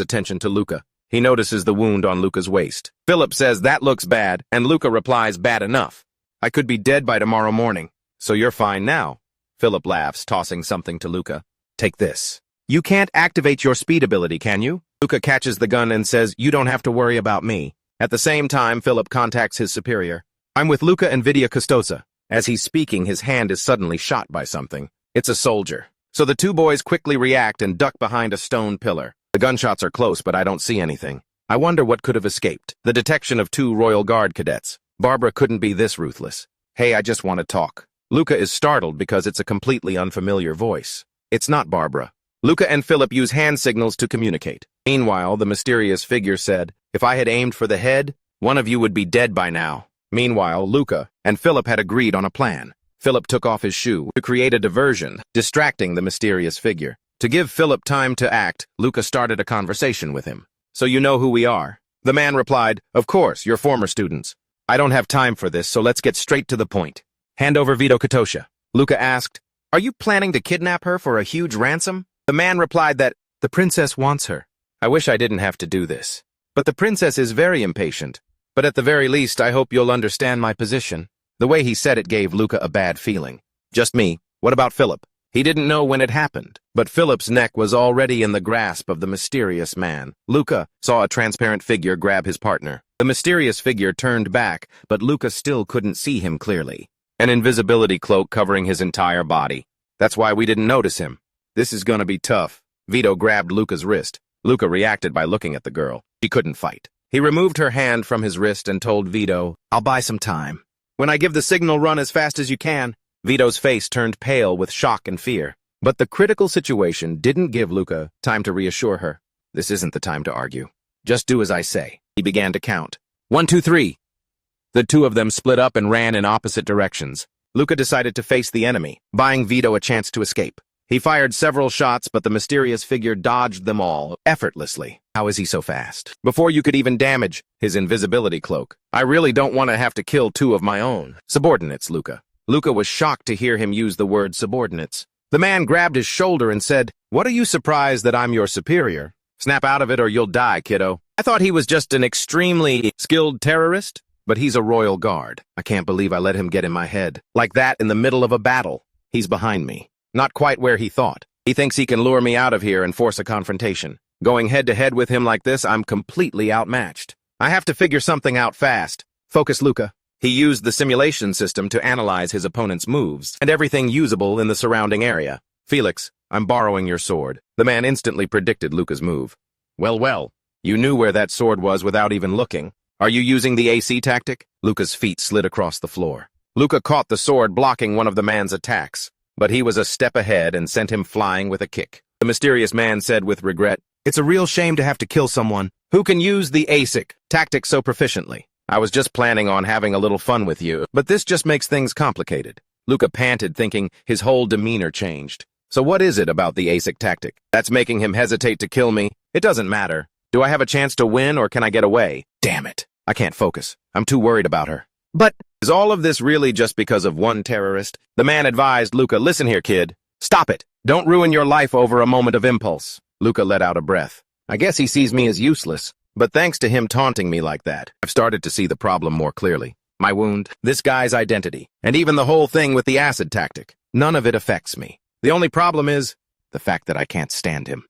attention to Luca. He notices the wound on Luca's waist. Philip says that looks bad, and Luca replies, "Bad enough. I could be dead by tomorrow morning. So you're fine now." Philip laughs, tossing something to Luca. "Take this. You can't activate your speed ability, can you?" Luca catches the gun and says, "You don't have to worry about me." At the same time, Philip contacts his superior. "I'm with Luca and Vidya Custosa." As he's speaking, his hand is suddenly shot by something. It's a soldier. So the two boys quickly react and duck behind a stone pillar. The gunshots are close, but I don't see anything. I wonder what could have escaped. The detection of 2 Royal Guard cadets. Barbara couldn't be this ruthless. "Hey, I just want to talk." Luca is startled because it's a completely unfamiliar voice. It's not Barbara. Luca and Philip use hand signals to communicate. Meanwhile, the mysterious figure said, "If I had aimed for the head, one of you would be dead by now." Meanwhile, Luca and Philip had agreed on a plan. Philip took off his shoe to create a diversion, distracting the mysterious figure. To give Philip time to act, Luca started a conversation with him. "So you know who we are?" The man replied, "Of course, you're former students. I don't have time for this, so let's get straight to the point. Hand over Vito Katosha." Luca asked, "Are you planning to kidnap her for a huge ransom?" The man replied that the princess wants her. "I wish I didn't have to do this. But the princess is very impatient. But at the very least, I hope you'll understand my position." The way he said it gave Luca a bad feeling. "Just me. What about Philip?" He didn't know when it happened, but Philip's neck was already in the grasp of the mysterious man. Luca saw a transparent figure grab his partner. The mysterious figure turned back, but Luca still couldn't see him clearly. An invisibility cloak covering his entire body. That's why we didn't notice him. "This is gonna be tough." Vito grabbed Luca's wrist. Luca reacted by looking at the girl. She couldn't fight. He removed her hand from his wrist and told Vito, "I'll buy some time. When I give the signal, run as fast as you can." Vito's face turned pale with shock and fear. But the critical situation didn't give Luca time to reassure her. "This isn't the time to argue. Just do as I say." He began to count. 1, 2, 3. The two of them split up and ran in opposite directions. Luca decided to face the enemy, buying Vito a chance to escape. He fired several shots, but the mysterious figure dodged them all effortlessly. How is he so fast? Before you could even damage his invisibility cloak. "I really don't want to have to kill 2 of my own subordinates, Luca." Luca was shocked to hear him use the word subordinates. The man grabbed his shoulder and said, "What are you surprised that I'm your superior? Snap out of it or you'll die, kiddo. I thought he was just an extremely skilled terrorist, but he's a royal guard. I can't believe I let him get in my head. Like that in the middle of a battle. He's behind me. Not quite where he thought. He thinks he can lure me out of here and force a confrontation. Going head-to-head with him like this, I'm completely outmatched. I have to figure something out fast. Focus, Luca." He used the simulation system to analyze his opponent's moves and everything usable in the surrounding area. "Felix, I'm borrowing your sword." The man instantly predicted Luca's move. Well, you knew where that sword was without even looking. Are you using the AC tactic?" Luca's feet slid across the floor. Luca caught the sword blocking one of the man's attacks, but he was a step ahead and sent him flying with a kick. The mysterious man said with regret, "It's a real shame to have to kill someone who can use the ASIC tactic so proficiently. I was just planning on having a little fun with you, but this just makes things complicated." Luca panted, thinking his whole demeanor changed. "So what is it about the ASIC tactic that's making him hesitate to kill me? It doesn't matter. Do I have a chance to win or can I get away? Damn it. I can't focus. I'm too worried about her." "But is all of this really just because of one terrorist?" The man advised Luca, "Listen here, kid. Stop it. Don't ruin your life over a moment of impulse." Luca let out a breath. I guess he sees me as useless. But thanks to him taunting me like that, I've started to see the problem more clearly. My wound, this guy's identity, and even the whole thing with the acid tactic. None of it affects me. The only problem is the fact that I can't stand him.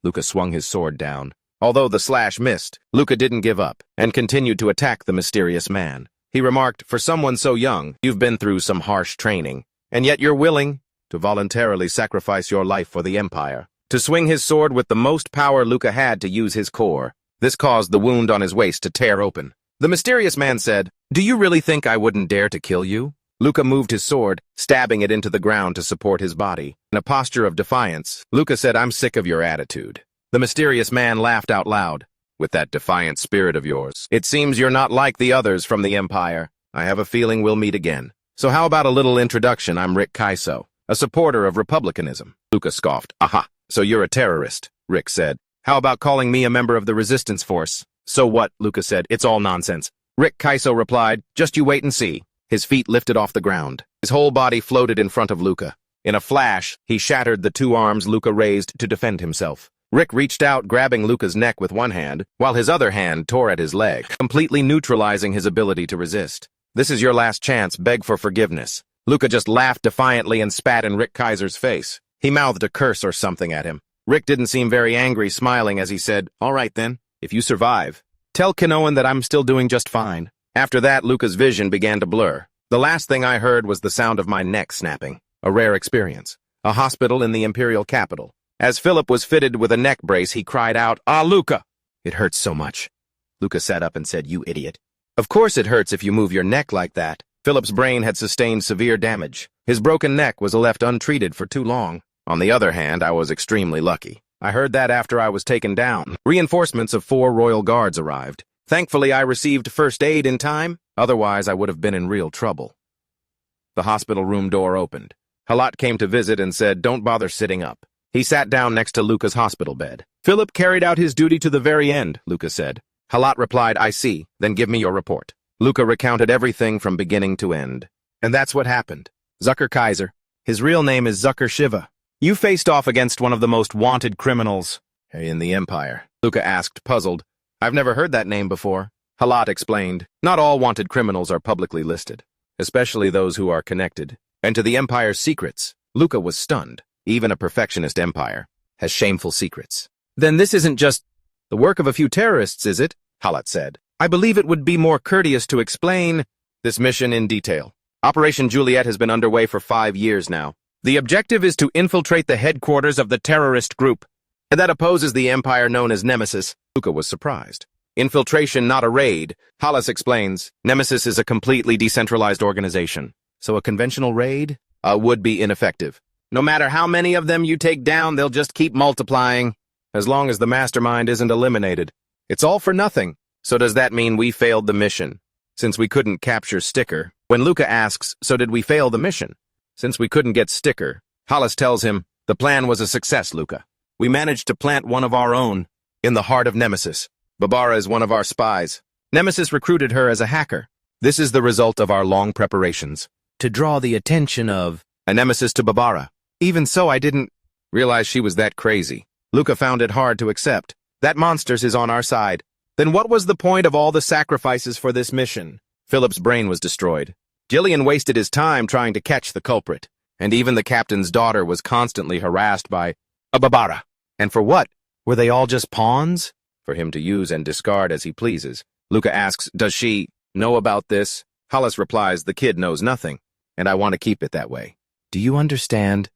Luca swung his sword down. Although the slash missed, Luca didn't give up and continued to attack the mysterious man. He remarked, "For someone so young, you've been through some harsh training, and yet you're willing to voluntarily sacrifice your life for the Empire." To swing his sword with the most power Luca had to use his core. This caused the wound on his waist to tear open. The mysterious man said, "Do you really think I wouldn't dare to kill you?" Luca moved his sword, stabbing it into the ground to support his body. In a posture of defiance, Luca said, "I'm sick of your attitude." The mysterious man laughed out loud. with that defiant spirit of yours. It seems you're not like the others from the Empire. I have a feeling we'll meet again. So how about a little introduction? I'm Rick Kaiso, a supporter of republicanism. Luca scoffed. Aha, so you're a terrorist, Rick said. How about calling me a member of the resistance force? So what? Luca said. It's all nonsense. Rick Kaiso replied, just you wait and see. His feet lifted off the ground. His whole body floated in front of Luca. In a flash, he shattered the two arms Luca raised to defend himself. Rick reached out, grabbing Luca's neck with one hand, while his other hand tore at his leg, completely neutralizing his ability to resist. This is your last chance, beg for forgiveness. Luca just laughed defiantly and spat in Rick Kaiser's face. He mouthed a curse or something at him. Rick didn't seem very angry, smiling as he said, all right then, if you survive, tell Kinuan that I'm still doing just fine. After that, Luca's vision began to blur. The last thing I heard was the sound of my neck snapping. A rare experience. A hospital in the imperial capital. As Philip was fitted with a neck brace, he cried out, Ah, Luca! It hurts so much. Luca sat up and said, you idiot. Of course it hurts if you move your neck like that. Philip's brain had sustained severe damage. His broken neck was left untreated for too long. On the other hand, I was extremely lucky. I heard that after I was taken down. Reinforcements of 4 royal guards arrived. Thankfully, I received first aid in time. Otherwise, I would have been in real trouble. The hospital room door opened. Halat came to visit and said, don't bother sitting up. He sat down next to Luca's hospital bed. Philip carried out his duty to the very end, Luca said. Halat replied, I see, then give me your report. Luca recounted everything from beginning to end. And that's what happened. Zucker Kaiser. His real name is Zucker Shiva. You faced off against one of the most wanted criminals in the Empire. Luca asked, puzzled. I've never heard that name before. Halat explained, not all wanted criminals are publicly listed, especially those who are connected. And to the Empire's secrets, Luca was stunned. Even a perfectionist empire has shameful secrets. Then this isn't just the work of a few terrorists, is it? Halat said. I believe it would be more courteous to explain this mission in detail. Operation Juliet has been underway for 5 years now. The objective is to infiltrate the headquarters of the terrorist group that opposes the empire known as Nemesis. Luca was surprised. Infiltration, not a raid. Halas explains, Nemesis is a completely decentralized organization. So a conventional raid would be ineffective. No matter how many of them you take down, they'll just keep multiplying, as long as the mastermind isn't eliminated. It's all for nothing. So does that mean we failed the mission? Since we couldn't capture Sticker. When Luca asks, so did we fail the mission? Since we couldn't get Sticker, Hollis tells him, the plan was a success, Luca. We managed to plant one of our own in the heart of Nemesis. Barbara is one of our spies. Nemesis recruited her as a hacker. This is the result of our long preparations. To draw the attention of a Nemesis to Barbara. Even so, I didn't realize she was that crazy. Luca found it hard to accept. That monsters is on our side. Then what was the point of all the sacrifices for this mission? Philip's brain was destroyed. Lillian wasted his time trying to catch the culprit. And even the captain's daughter was constantly harassed by a Barbara. And for what? Were they all just pawns? For him to use and discard as he pleases. Luca asks, does she know about this? Hollis replies, the kid knows nothing, and I want to keep it that way. Do you understand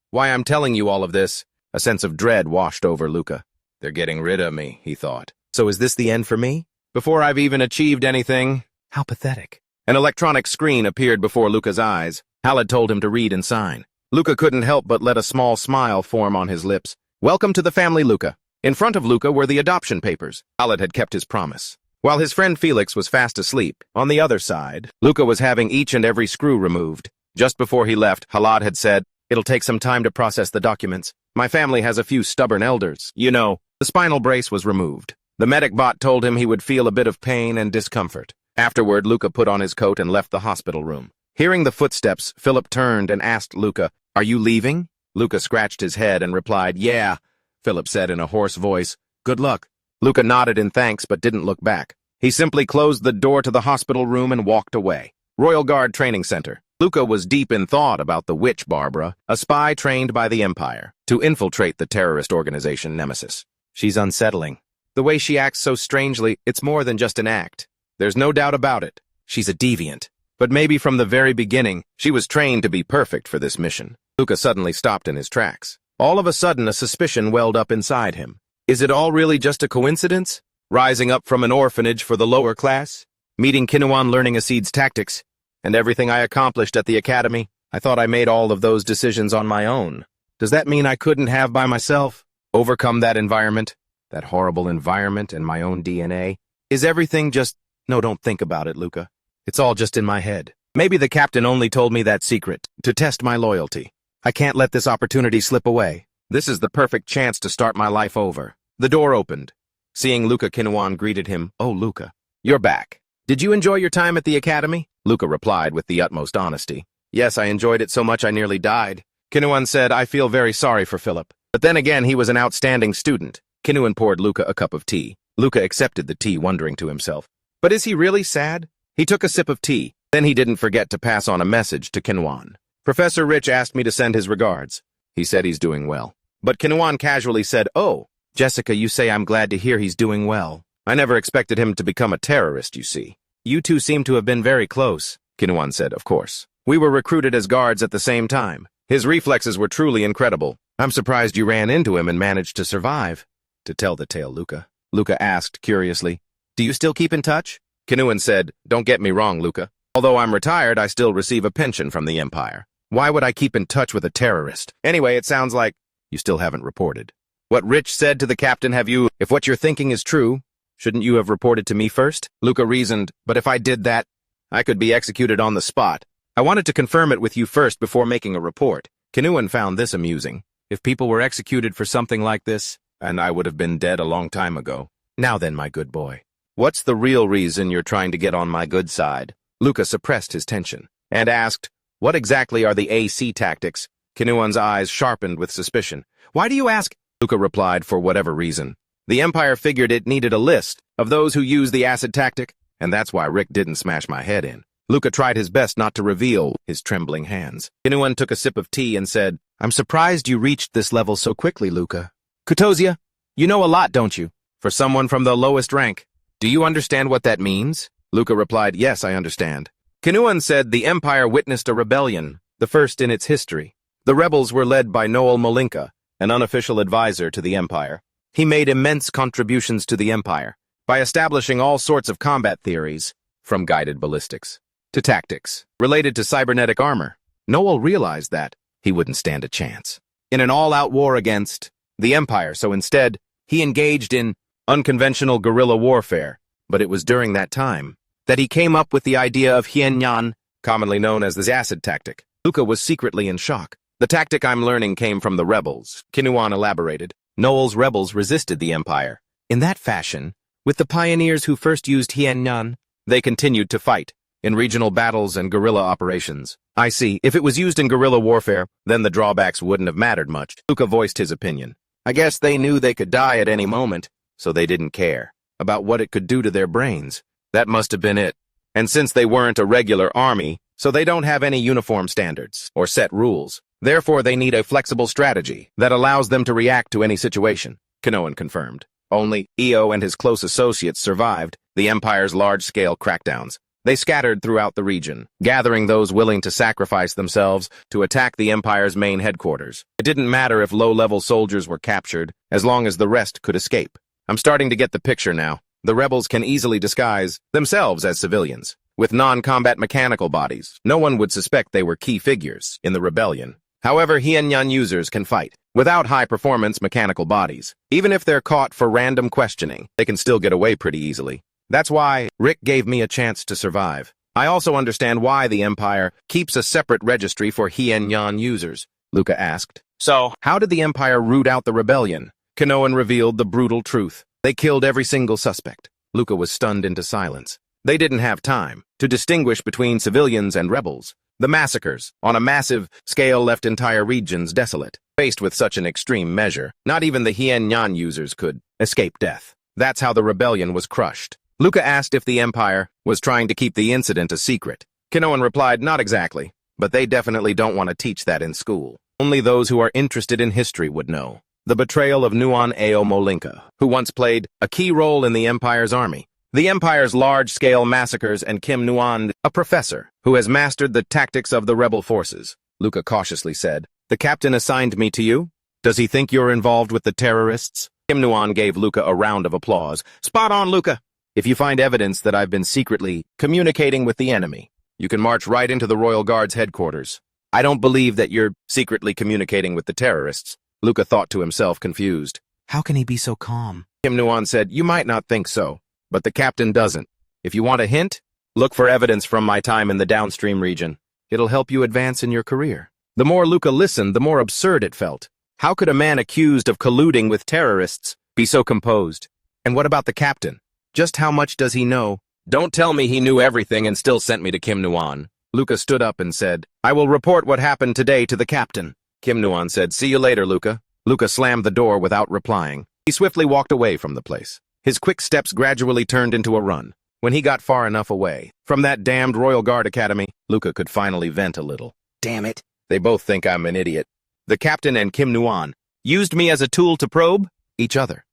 why I'm telling you all of this? A sense of dread washed over Luca. They're getting rid of me, he thought. So is this the end for me? Before I've even achieved anything? How pathetic. An electronic screen appeared before Luca's eyes. Hal had told him to read and sign. Luca couldn't help but let a small smile form on his lips. Welcome to the family, Luca. In front of Luca were the adoption papers. Khaled had kept his promise. While his friend Felix was fast asleep, on the other side, Luca was having each and every screw removed. Just before he left, Halad had said, it'll take some time to process the documents. My family has a few stubborn elders. You know, the spinal brace was removed. The medic bot told him he would feel a bit of pain and discomfort. Afterward, Luca put on his coat and left the hospital room. Hearing the footsteps, Philip turned and asked Luca, are you leaving? Luca scratched his head and replied, yeah, Philip said in a hoarse voice. Good luck. Luca nodded in thanks but didn't look back. He simply closed the door to the hospital room and walked away. Royal Guard Training Center. Luca was deep in thought about the witch Barbara, a spy trained by the Empire to infiltrate the terrorist organization Nemesis. She's unsettling. The way she acts so strangely, it's more than just an act. There's no doubt about it. She's a deviant. But maybe from the very beginning, she was trained to be perfect for this mission. Luca suddenly stopped in his tracks. All of a sudden, a suspicion welled up inside him. Is it all really just a coincidence? Rising up from an orphanage for the lower class? Meeting Kinuan, learning Asid's tactics? And everything I accomplished at the academy? I thought I made all of those decisions on my own. Does that mean I couldn't have by myself overcome that environment? That horrible environment and my own DNA. Is everything just... No, don't think about it, Luca. It's all just in my head. Maybe the captain only told me that secret, to test my loyalty. I can't let this opportunity slip away. This is the perfect chance to start my life over. The door opened. Seeing Luca, Kinuan greeted him. Oh, Luca, you're back. Did you enjoy your time at the academy? Luca replied with the utmost honesty. Yes, I enjoyed it so much I nearly died. Kinuan said, I feel very sorry for Philip. But then again, he was an outstanding student. Kinuan poured Luca a cup of tea. Luca accepted the tea, wondering to himself. But is he really sad? He took a sip of tea. Then he didn't forget to pass on a message to Kinuan. Professor Rich asked me to send his regards. He said he's doing well. But Kinuan casually said, oh, Jessica, you say I'm glad to hear he's doing well. I never expected him to become a terrorist, you see. You two seem to have been very close, Kinuan said, of course. We were recruited as guards at the same time. His reflexes were truly incredible. I'm surprised you ran into him and managed to survive. To tell the tale, Luca. Luca asked curiously, do you still keep in touch? Kinuan said, don't get me wrong, Luca. Although I'm retired, I still receive a pension from the Empire. Why would I keep in touch with a terrorist? Anyway, it sounds like you still haven't reported. What Rich said to the captain, have you? If what you're thinking is true, shouldn't you have reported to me first? Luca reasoned, but if I did that, I could be executed on the spot. I wanted to confirm it with you first before making a report. Kinuan found this amusing. If people were executed for something like this, and I would have been dead a long time ago. Now then, my good boy. What's the real reason you're trying to get on my good side? Luca suppressed his tension and asked, what exactly are the AC tactics? Kinuan's eyes sharpened with suspicion. Why do you ask? Luca replied, for whatever reason. The Empire figured it needed a list of those who use the acid tactic, and that's why Rick didn't smash my head in. Luca tried his best not to reveal his trembling hands. Kinuan took a sip of tea and said, I'm surprised you reached this level so quickly, Luca. Kutozia, you know a lot, don't you? For someone from the lowest rank. Do you understand what that means? Luca replied, yes, I understand. Kinuan said the Empire witnessed a rebellion, the first in its history. The rebels were led by Noel Molinka, an unofficial advisor to the Empire. He made immense contributions to the Empire by establishing all sorts of combat theories, from guided ballistics to tactics related to cybernetic armor. Noel realized that he wouldn't stand a chance in an all-out war against the Empire, so instead, he engaged in unconventional guerrilla warfare. But it was during that time that he came up with the idea of Hienyan, commonly known as the acid tactic. Luca was secretly in shock. The tactic I'm learning came from the rebels, Kinuan elaborated. Noel's rebels resisted the Empire. In that fashion, with the pioneers who first used Hienyan, they continued to fight in regional battles and guerrilla operations. I see. If it was used in guerrilla warfare, then the drawbacks wouldn't have mattered much. Luca voiced his opinion. I guess they knew they could die at any moment, so they didn't care about what it could do to their brains. That must have been it. And since they weren't a regular army, so they don't have any uniform standards or set rules. Therefore, they need a flexible strategy that allows them to react to any situation, Kinuan confirmed. Only Io and his close associates survived the Empire's large-scale crackdowns. They scattered throughout the region, gathering those willing to sacrifice themselves to attack the Empire's main headquarters. It didn't matter if low-level soldiers were captured, as long as the rest could escape. I'm starting to get the picture now. The rebels can easily disguise themselves as civilians. With non-combat mechanical bodies, no one would suspect they were key figures in the rebellion. However, Hienyan users can fight without high-performance mechanical bodies. Even if they're caught for random questioning, they can still get away pretty easily. That's why Rick gave me a chance to survive. I also understand why the Empire keeps a separate registry for Hienyan users, Luca asked. So, how did the Empire root out the rebellion? Kinuan revealed the brutal truth. They killed every single suspect. Luca was stunned into silence. They didn't have time to distinguish between civilians and rebels. The massacres, on a massive scale, left entire regions desolate. Faced with such an extreme measure, not even the Hienyan users could escape death. That's how the rebellion was crushed. Luca asked if the Empire was trying to keep the incident a secret. Kinuan replied, not exactly, but they definitely don't want to teach that in school. Only those who are interested in history would know. The betrayal of Nuan Ao Molinka, who once played a key role in the Empire's army. The Empire's large-scale massacres and Kim Nuan, a professor who has mastered the tactics of the rebel forces. Luca cautiously said, the captain assigned me to you? Does he think you're involved with the terrorists? Kim Nuan gave Luca a round of applause. Spot on, Luca! If you find evidence that I've been secretly communicating with the enemy, you can march right into the Royal Guard's headquarters. I don't believe that you're secretly communicating with the terrorists. Luca thought to himself, confused. How can he be so calm? Kinuan said, "You might not think so, but the captain doesn't. If you want a hint, look for evidence from my time in the downstream region. It'll help you advance in your career." The more Luca listened, the more absurd it felt. How could a man accused of colluding with terrorists be so composed? And what about the captain? Just how much does he know? Don't tell me he knew everything and still sent me to Kinuan. Luca stood up and said, "I will report what happened today to the captain." Kinuan said, "See you later, Luca." Luca slammed the door without replying. He swiftly walked away from the place. His quick steps gradually turned into a run. When he got far enough away from that damned Royal Guard Academy, Luca could finally vent a little. Damn it. They both think I'm an idiot. The captain and Kinuan used me as a tool to probe each other.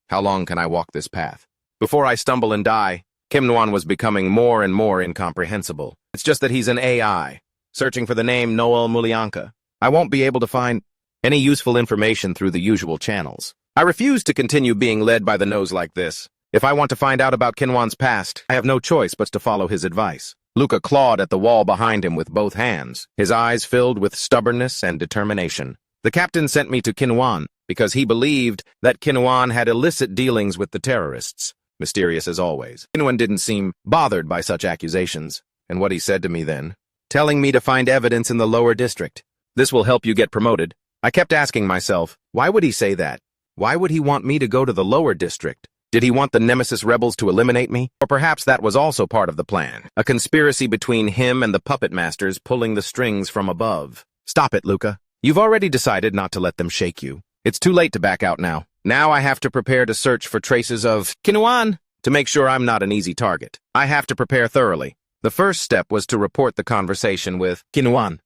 How long can I walk this path before I stumble and die? Kinuan was becoming more and more incomprehensible. It's just that he's an AI, searching for the name Noel Mulyanka. I won't be able to find any useful information through the usual channels. I refuse to continue being led by the nose like this. If I want to find out about Kinuan's past, I have no choice but to follow his advice. Luca clawed at the wall behind him with both hands, his eyes filled with stubbornness and determination. The captain sent me to Kinuan because he believed that Kinuan had illicit dealings with the terrorists. Mysterious as always. Kinuan didn't seem bothered by such accusations. And what he said to me then? Telling me to find evidence in the lower district. This will help you get promoted. I kept asking myself, why would he say that? Why would he want me to go to the lower district? Did he want the Nemesis rebels to eliminate me? Or perhaps that was also part of the plan. A conspiracy between him and the puppet masters pulling the strings from above. Stop it, Luca. You've already decided not to let them shake you. It's too late to back out now. Now I have to prepare to search for traces of Kinuan to make sure I'm not an easy target. I have to prepare thoroughly. The first step was to report the conversation with Kinuan.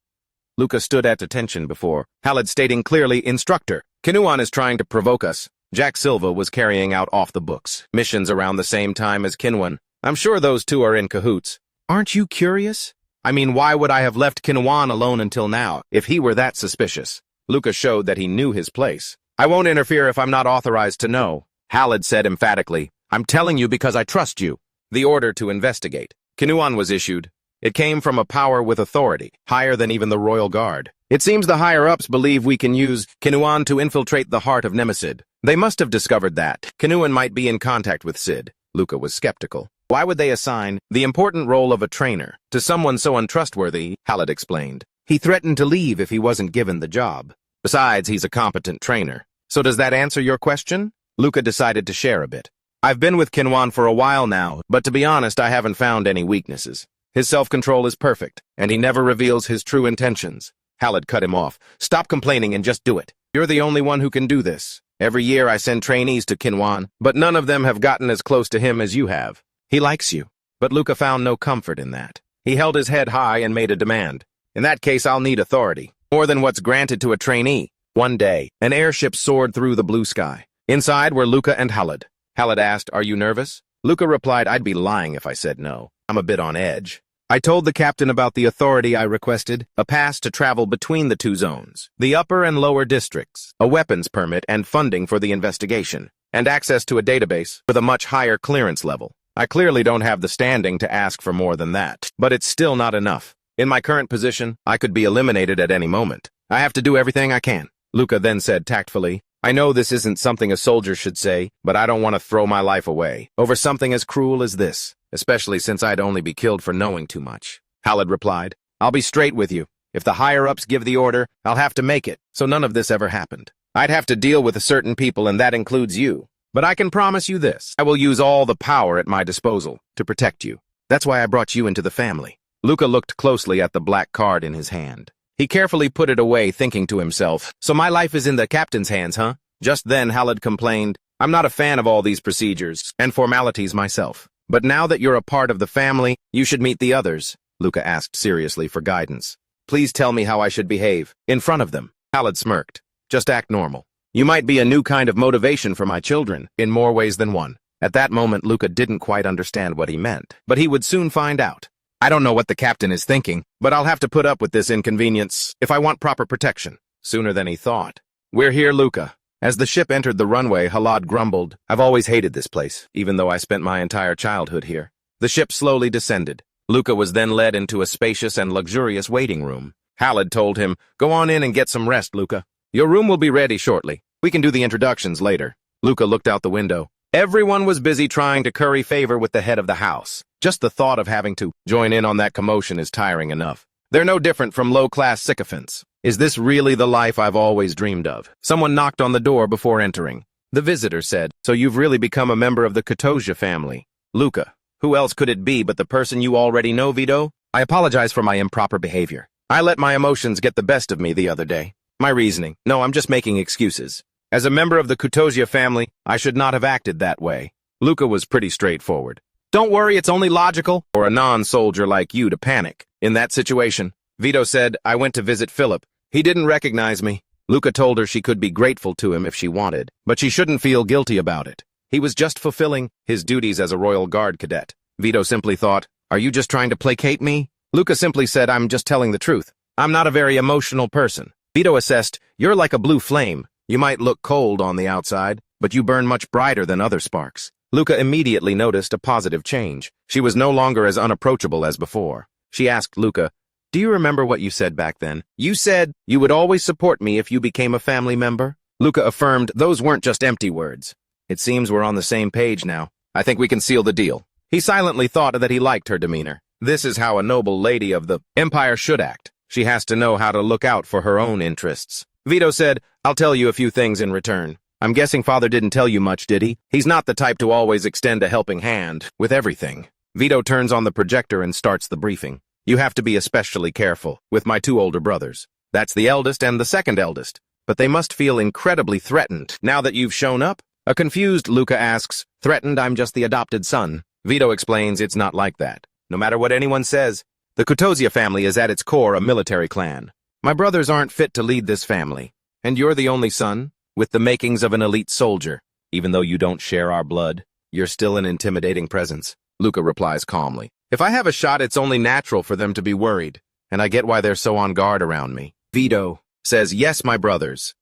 Luca stood at attention before Khaled stating clearly, "Instructor, Kinuan is trying to provoke us." Jack Silva was carrying out off-the-books missions around the same time as Kinuan. I'm sure those two are in cahoots. Aren't you curious? I mean, why would I have left Kinuan alone until now, if he were that suspicious? Luca showed that he knew his place. I won't interfere if I'm not authorized to know. Khaled said emphatically, "I'm telling you because I trust you." The order to investigate Kinuan was issued. It came from a power with authority, higher than even the Royal Guard. It seems the higher-ups believe we can use Kinuan to infiltrate the heart of Nemesis. They must have discovered that Kinuan might be in contact with Sid. Luca was skeptical. Why would they assign the important role of a trainer to someone so untrustworthy? Khaled explained. He threatened to leave if he wasn't given the job. Besides, he's a competent trainer. So does that answer your question? Luca decided to share a bit. I've been with Kinuan for a while now, but to be honest, I haven't found any weaknesses. His self-control is perfect, and he never reveals his true intentions. Khaled cut him off. Stop complaining and just do it. You're the only one who can do this. Every year I send trainees to Kinuan, but none of them have gotten as close to him as you have. He likes you. But Luca found no comfort in that. He held his head high and made a demand. In that case, I'll need authority. More than what's granted to a trainee. One day, an airship soared through the blue sky. Inside were Luca and Khaled. Khaled asked, "Are you nervous?" Luca replied, "I'd be lying if I said no. I'm a bit on edge." I told the captain about the authority I requested, a pass to travel between the two zones, the upper and lower districts, a weapons permit and funding for the investigation, and access to a database with a much higher clearance level. I clearly don't have the standing to ask for more than that, but it's still not enough. In my current position, I could be eliminated at any moment. I have to do everything I can. Luca then said tactfully, "I know this isn't something a soldier should say, but I don't want to throw my life away over something as cruel as this. Especially since I'd only be killed for knowing too much." Khaled replied, "I'll be straight with you. If the higher-ups give the order, I'll have to make it, so none of this ever happened. I'd have to deal with certain people, and that includes you. But I can promise you this. I will use all the power at my disposal to protect you. That's why I brought you into the family." Luca looked closely at the black card in his hand. He carefully put it away, thinking to himself, "So my life is in the captain's hands, huh?" Just then, Khaled complained, "I'm not a fan of all these procedures and formalities myself. But now that you're a part of the family, you should meet the others." Luca asked seriously for guidance. "Please tell me how I should behave in front of them." Khaled smirked. "Just act normal. You might be a new kind of motivation for my children, in more ways than one." At that moment, Luca didn't quite understand what he meant, but he would soon find out. "I don't know what the captain is thinking, but I'll have to put up with this inconvenience if I want proper protection." Sooner than he thought. "We're here, Luca." As the ship entered the runway, Khaled grumbled, "I've always hated this place, even though I spent my entire childhood here." The ship slowly descended. Luca was then led into a spacious and luxurious waiting room. Khaled told him, "Go on in and get some rest, Luca. Your room will be ready shortly. We can do the introductions later." Luca looked out the window. Everyone was busy trying to curry favor with the head of the house. Just the thought of having to join in on that commotion is tiring enough. They're no different from low-class sycophants. Is this really the life I've always dreamed of? Someone knocked on the door before entering. The visitor said, "So you've really become a member of the Kutozia family." Luca, who else could it be but the person you already know, Vito? I apologize for my improper behavior. I let my emotions get the best of me the other day. My reasoning. No, I'm just making excuses. As a member of the Kutozia family, I should not have acted that way. Luca was pretty straightforward. Don't worry, it's only logical for a non-soldier like you to panic. In that situation, Vito said, I went to visit Philip. He didn't recognize me. Luca told her she could be grateful to him if she wanted, but she shouldn't feel guilty about it. He was just fulfilling his duties as a Royal Guard cadet. Vito simply thought, are you just trying to placate me? Luca simply said, I'm just telling the truth. I'm not a very emotional person. Vito assessed, you're like a blue flame. You might look cold on the outside, but you burn much brighter than other sparks. Luca immediately noticed a positive change. She was no longer as unapproachable as before. She asked Luca, do you remember what you said back then? You said you would always support me if you became a family member? Luca affirmed those weren't just empty words. It seems we're on the same page now. I think we can seal the deal. He silently thought that he liked her demeanor. This is how a noble lady of the Empire should act. She has to know how to look out for her own interests. Vito said, I'll tell you a few things in return. I'm guessing Father didn't tell you much, did he? He's not the type to always extend a helping hand with everything. Vito turns on the projector and starts the briefing. You have to be especially careful with my two older brothers. That's the eldest and the second eldest. But they must feel incredibly threatened now that you've shown up. A confused Luca asks, threatened, I'm just the adopted son. Vito explains it's not like that. No matter what anyone says, the Kutozia family is at its core a military clan. My brothers aren't fit to lead this family. And you're the only son, with the makings of an elite soldier. Even though you don't share our blood, you're still an intimidating presence. Luca replies calmly. If I have a shot, it's only natural for them to be worried, and I get why they're so on guard around me. Vito says, yes, my brothers.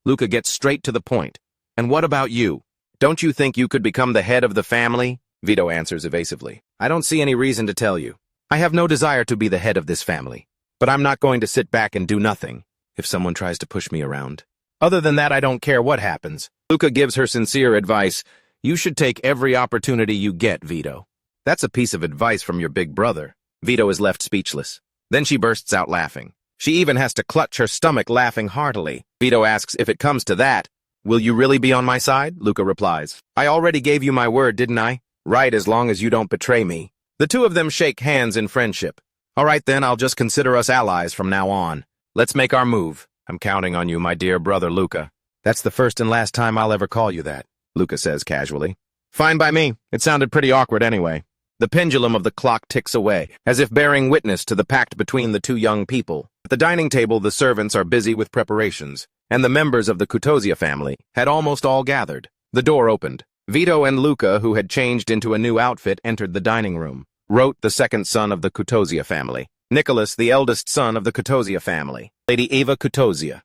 Luca gets straight to the point. And what about you? Don't you think you could become the head of the family? Vito answers evasively. I don't see any reason to tell you. I have no desire to be the head of this family, but I'm not going to sit back and do nothing if someone tries to push me around. Other than that, I don't care what happens. Luca gives her sincere advice. You should take every opportunity you get, Vito. That's a piece of advice from your big brother. Vito is left speechless. Then she bursts out laughing. She even has to clutch her stomach, laughing heartily. Vito asks, if it comes to that, will you really be on my side? Luca replies, I already gave you my word, didn't I? Right, as long as you don't betray me. The two of them shake hands in friendship. All right then, I'll just consider us allies from now on. Let's make our move. I'm counting on you, my dear brother Luca. That's the first and last time I'll ever call you that, Luca says casually. Fine by me. It sounded pretty awkward anyway. The pendulum of the clock ticks away, as if bearing witness to the pact between the two young people. At the dining table, the servants are busy with preparations, and the members of the Kutozia family had almost all gathered. The door opened. Vito and Luca, who had changed into a new outfit, entered the dining room. Wrote, the second son of the Kutozia family. Nicholas, the eldest son of the Kutozia family. Lady Eva Kutozia.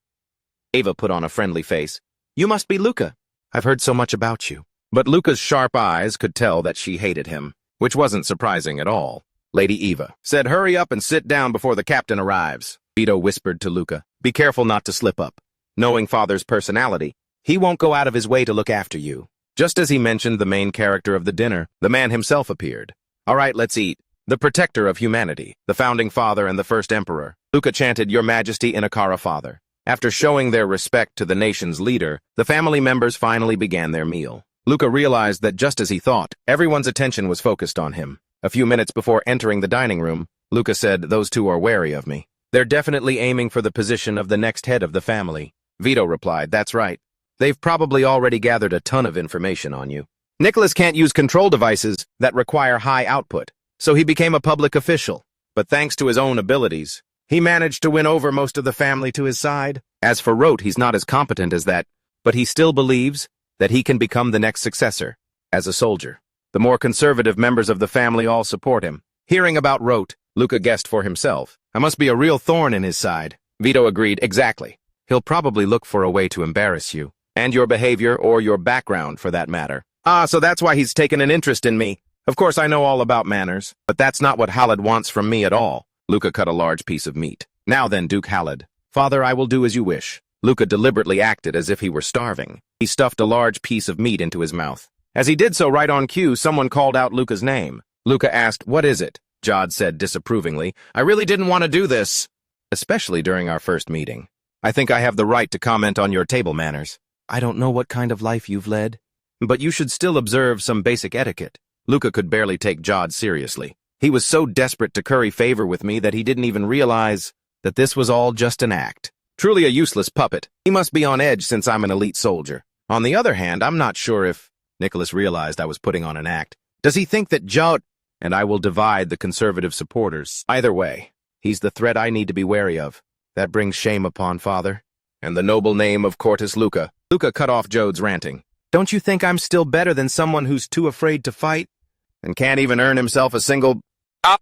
Eva put on a friendly face. You must be Luca. I've heard so much about you. But Luca's sharp eyes could tell that she hated him, which wasn't surprising at all. Lady Eva said, hurry up and sit down before the captain arrives. Vito whispered to Luca, be careful not to slip up. Knowing Father's personality, he won't go out of his way to look after you. Just as he mentioned the main character of the dinner, the man himself appeared. All right, let's eat. The protector of humanity, the founding father and the first emperor. Luca chanted, Your Majesty Inakara Father. After showing their respect to the nation's leader, the family members finally began their meal. Luca realized that just as he thought, everyone's attention was focused on him. A few minutes before entering the dining room, Luca said, those two are wary of me. They're definitely aiming for the position of the next head of the family. Vito replied, that's right. They've probably already gathered a ton of information on you. Nicholas can't use control devices that require high output, so he became a public official. But thanks to his own abilities, he managed to win over most of the family to his side. As for Rote, he's not as competent as that, but he still believes that he can become the next successor as a soldier. The more conservative members of the family all support him. Hearing about Rote, Luca guessed for himself. I must be a real thorn in his side. Vito agreed, exactly. He'll probably look for a way to embarrass you, and your behavior or your background for that matter. Ah, so that's why he's taken an interest in me. Of course I know all about manners, but that's not what Khaled wants from me at all. Luca cut a large piece of meat. Now then, Duke Khaled. Father, I will do as you wish. Luca deliberately acted as if he were starving. He stuffed a large piece of meat into his mouth. As he did so right on cue, someone called out Luca's name. Luca asked, "What is it?" Jod said disapprovingly, "I really didn't want to do this, especially during our first meeting. I think I have the right to comment on your table manners. I don't know what kind of life you've led, but you should still observe some basic etiquette." Luca could barely take Jod seriously. He was so desperate to curry favor with me that he didn't even realize that this was all just an act. Truly a useless puppet. He must be on edge since I'm an elite soldier. On the other hand, I'm not sure if Nicholas realized I was putting on an act. Does he think that Jod and I will divide the conservative supporters? Either way, he's the threat I need to be wary of. That brings shame upon father and the noble name of Cortus Luca. Luca cut off Jod's ranting. Don't you think I'm still better than someone who's too afraid to fight and can't even earn himself a single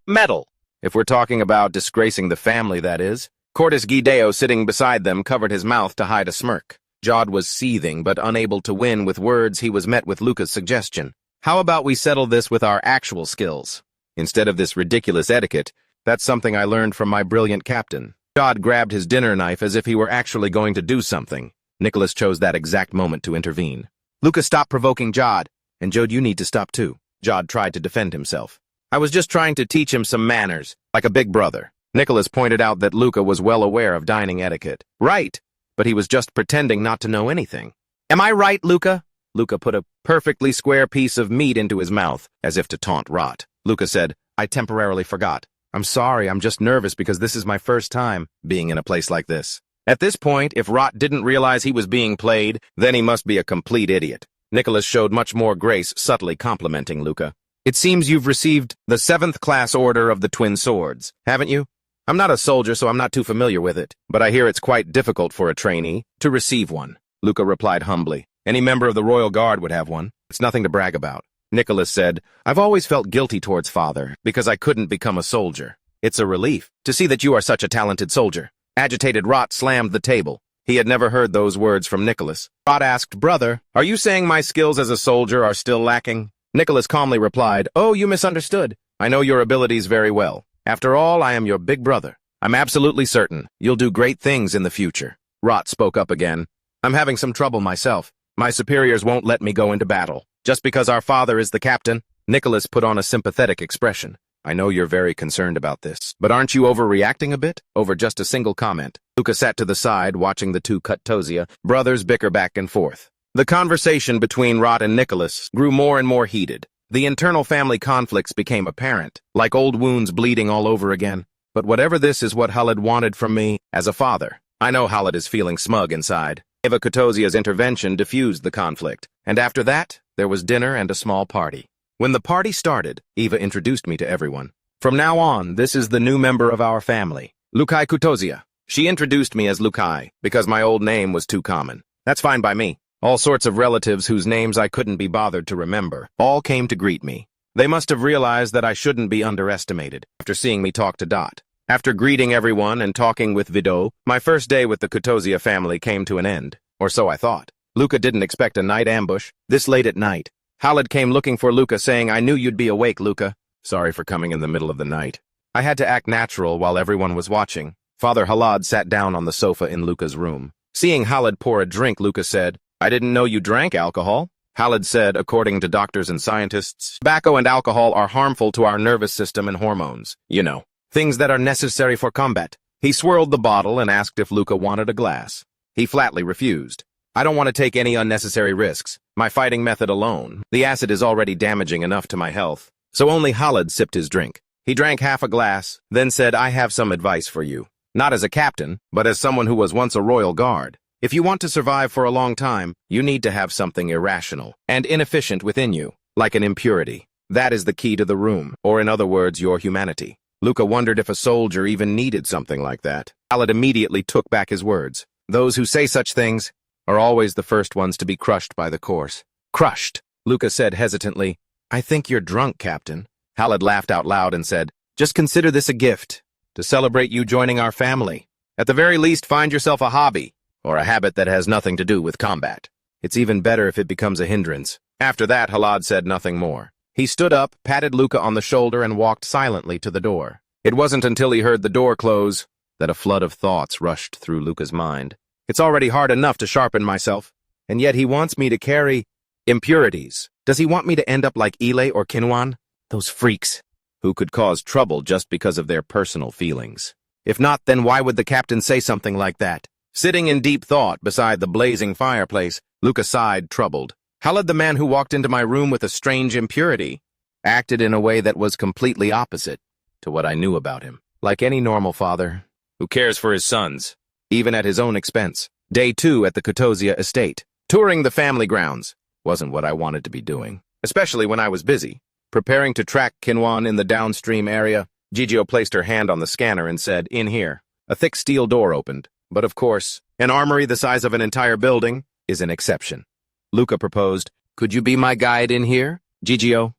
medal? If we're talking about disgracing the family, that is. Cortus Gideo, sitting beside them, covered his mouth to hide a smirk. Jod was seething, but unable to win with words. He was met with Luca's suggestion. How about we settle this with our actual skills? Instead of this ridiculous etiquette, that's something I learned from my brilliant captain. Jod grabbed his dinner knife as if he were actually going to do something. Nicholas chose that exact moment to intervene. Luca, stop provoking Jod. And Jod, you need to stop too. Jod tried to defend himself. I was just trying to teach him some manners, like a big brother. Nicholas pointed out that Luca was well aware of dining etiquette. Right, but he was just pretending not to know anything. Am I right, Luca? Luca put a perfectly square piece of meat into his mouth, as if to taunt Rot. Luca said, I temporarily forgot. I'm sorry, I'm just nervous because this is my first time being in a place like this. At this point, if Rot didn't realize he was being played, then he must be a complete idiot. Nicholas showed much more grace, subtly complimenting Luca. It seems you've received the 7th class order of the Twin Swords, haven't you? I'm not a soldier, so I'm not too familiar with it, but I hear it's quite difficult for a trainee to receive one. Luca replied humbly. Any member of the Royal Guard would have one. It's nothing to brag about. Nicholas said, I've always felt guilty towards father because I couldn't become a soldier. It's a relief to see that you are such a talented soldier. Agitated Rot slammed the table. He had never heard those words from Nicholas. Rot asked, Brother, are you saying my skills as a soldier are still lacking? Nicholas calmly replied, Oh, you misunderstood. I know your abilities very well. After all, I am your big brother. I'm absolutely certain you'll do great things in the future. Rot spoke up again. I'm having some trouble myself. My superiors won't let me go into battle. Just because our father is the captain? Nicholas put on a sympathetic expression. I know you're very concerned about this, but aren't you overreacting a bit over just a single comment? Luca sat to the side, watching the two Kuttosia brothers bicker back and forth. The conversation between Rot and Nicholas grew more and more heated. The internal family conflicts became apparent, like old wounds bleeding all over again. But whatever this is what Khalid wanted from me as a father. I know Khalid is feeling smug inside. Eva Kuttosia's intervention diffused the conflict, and after that, there was dinner and a small party. When the party started, Eva introduced me to everyone. From now on, this is the new member of our family, Luca Kuttosia. She introduced me as Lukai, because my old name was too common. That's fine by me. All sorts of relatives whose names I couldn't be bothered to remember all came to greet me. They must have realized that I shouldn't be underestimated after seeing me talk to Dot. After greeting everyone and talking with Vido, my first day with the Kuttosia family came to an end, or so I thought. Luca didn't expect a night ambush, this late at night. Khalid came looking for Luca, saying, I knew you'd be awake, Luca. Sorry for coming in the middle of the night. I had to act natural while everyone was watching. Father Khalid sat down on the sofa in Luca's room. Seeing Khalid pour a drink, Luca said, I didn't know you drank alcohol. Khalid said, according to doctors and scientists, tobacco and alcohol are harmful to our nervous system and hormones. You know, things that are necessary for combat. He swirled the bottle and asked if Luca wanted a glass. He flatly refused. I don't want to take any unnecessary risks. My fighting method alone, the acid is already damaging enough to my health. So only Khalid sipped his drink. He drank half a glass, then said, I have some advice for you. Not as a captain, but as someone who was once a royal guard. If you want to survive for a long time, you need to have something irrational and inefficient within you, like an impurity. That is the key to the room, or in other words, your humanity. Luca wondered if a soldier even needed something like that. Khalid immediately took back his words. Those who say such things are always the first ones to be crushed by the course. Crushed, Luca said hesitantly. I think you're drunk, Captain. Khalid laughed out loud and said, just consider this a gift to celebrate you joining our family. At the very least, find yourself a hobby or a habit that has nothing to do with combat. It's even better if it becomes a hindrance. After that, Khalid said nothing more. He stood up, patted Luca on the shoulder, and walked silently to the door. It wasn't until he heard the door close that a flood of thoughts rushed through Luca's mind. It's already hard enough to sharpen myself, and yet he wants me to carry impurities. Does he want me to end up like Ile or Kinuan? Those freaks, who could cause trouble just because of their personal feelings. If not, then why would the captain say something like that? Sitting in deep thought beside the blazing fireplace, Luca sighed, troubled. Halid, the man who walked into my room with a strange impurity, acted in a way that was completely opposite to what I knew about him. Like any normal father, who cares for his sons, even at his own expense. Day 2 at the Kutozia estate. Touring the family grounds wasn't what I wanted to be doing, especially when I was busy. Preparing to track Kinuan in the downstream area, Gigio placed her hand on the scanner and said, "In here." A thick steel door opened, but of course, an armory the size of an entire building is an exception. Luca proposed, "Could you be my guide in here?" Gigio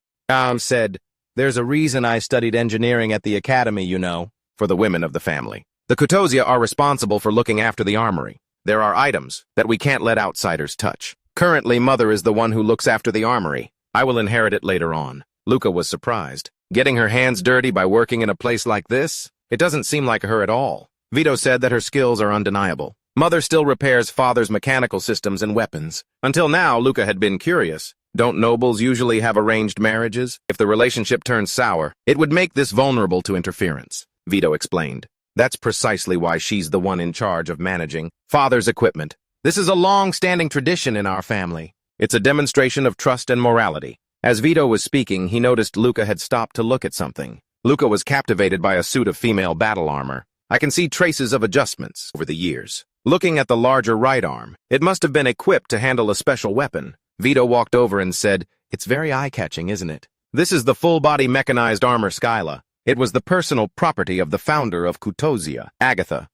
said, "There's a reason I studied engineering at the academy, you know," for the women of the family. The Kutozia are responsible for looking after the armory. There are items that we can't let outsiders touch. Currently, Mother is the one who looks after the armory. I will inherit it later on. Luca was surprised. Getting her hands dirty by working in a place like this? It doesn't seem like her at all. Vito said that her skills are undeniable. Mother still repairs Father's mechanical systems and weapons. Until now, Luca had been curious. Don't nobles usually have arranged marriages? If the relationship turns sour, it would make this vulnerable to interference, Vito explained. That's precisely why she's the one in charge of managing Father's equipment. This is a long-standing tradition in our family. It's a demonstration of trust and morality. As Vito was speaking, he noticed Luca had stopped to look at something. Luca was captivated by a suit of female battle armor. I can see traces of adjustments over the years. Looking at the larger right arm, it must have been equipped to handle a special weapon. Vito walked over and said, "It's very eye-catching, isn't it? This is the full-body mechanized armor Skyla. It was the personal property of the founder of Kutozia, Agatha.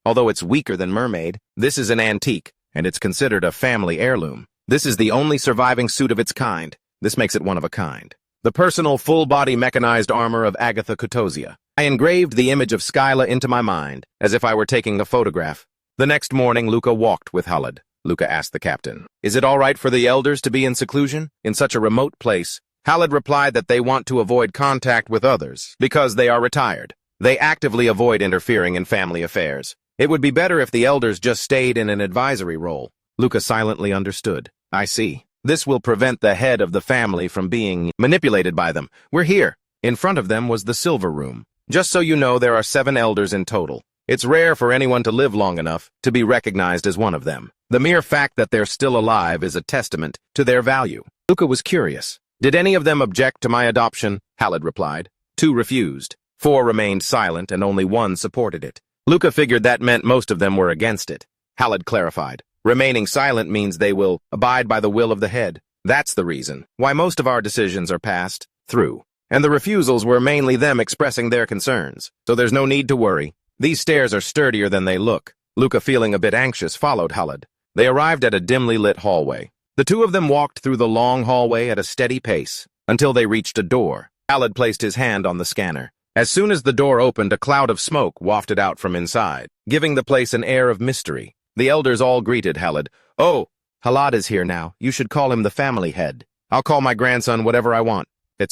Although it's weaker than Mermaid, this is an antique, and it's considered a family heirloom. This is the only surviving suit of its kind. This makes it one of a kind. The personal full-body mechanized armor of Agatha Kutozia. I engraved the image of Skyla into my mind, as if I were taking a photograph. The next morning, Luca walked with Halid. Luca asked the captain, "Is it all right for the elders to be in seclusion, in such a remote place?" Halid replied that they want to avoid contact with others, because they are retired. They actively avoid interfering in family affairs. It would be better if the elders just stayed in an advisory role. Luca silently understood. "I see. This will prevent the head of the family from being manipulated by them. We're here." In front of them was the silver room. Just so you know, there are 7 elders in total. It's rare for anyone to live long enough to be recognized as one of them. The mere fact that they're still alive is a testament to their value. Luca was curious. "Did any of them object to my adoption?" Halid replied. 2 refused. 4 remained silent, and only 1 supported it. Luca figured that meant most of them were against it. Halid clarified. "Remaining silent means they will abide by the will of the head. That's the reason why most of our decisions are passed through. And the refusals were mainly them expressing their concerns. So there's no need to worry. These stairs are sturdier than they look." Luca, feeling a bit anxious, followed Halid. They arrived at a dimly lit hallway. The 2 of them walked through the long hallway at a steady pace until they reached a door. Halid placed his hand on the scanner. As soon as the door opened, a cloud of smoke wafted out from inside, giving the place an air of mystery. The elders all greeted Halid. "Oh, Halid is here now. You should call him the family head. I'll call my grandson whatever I want.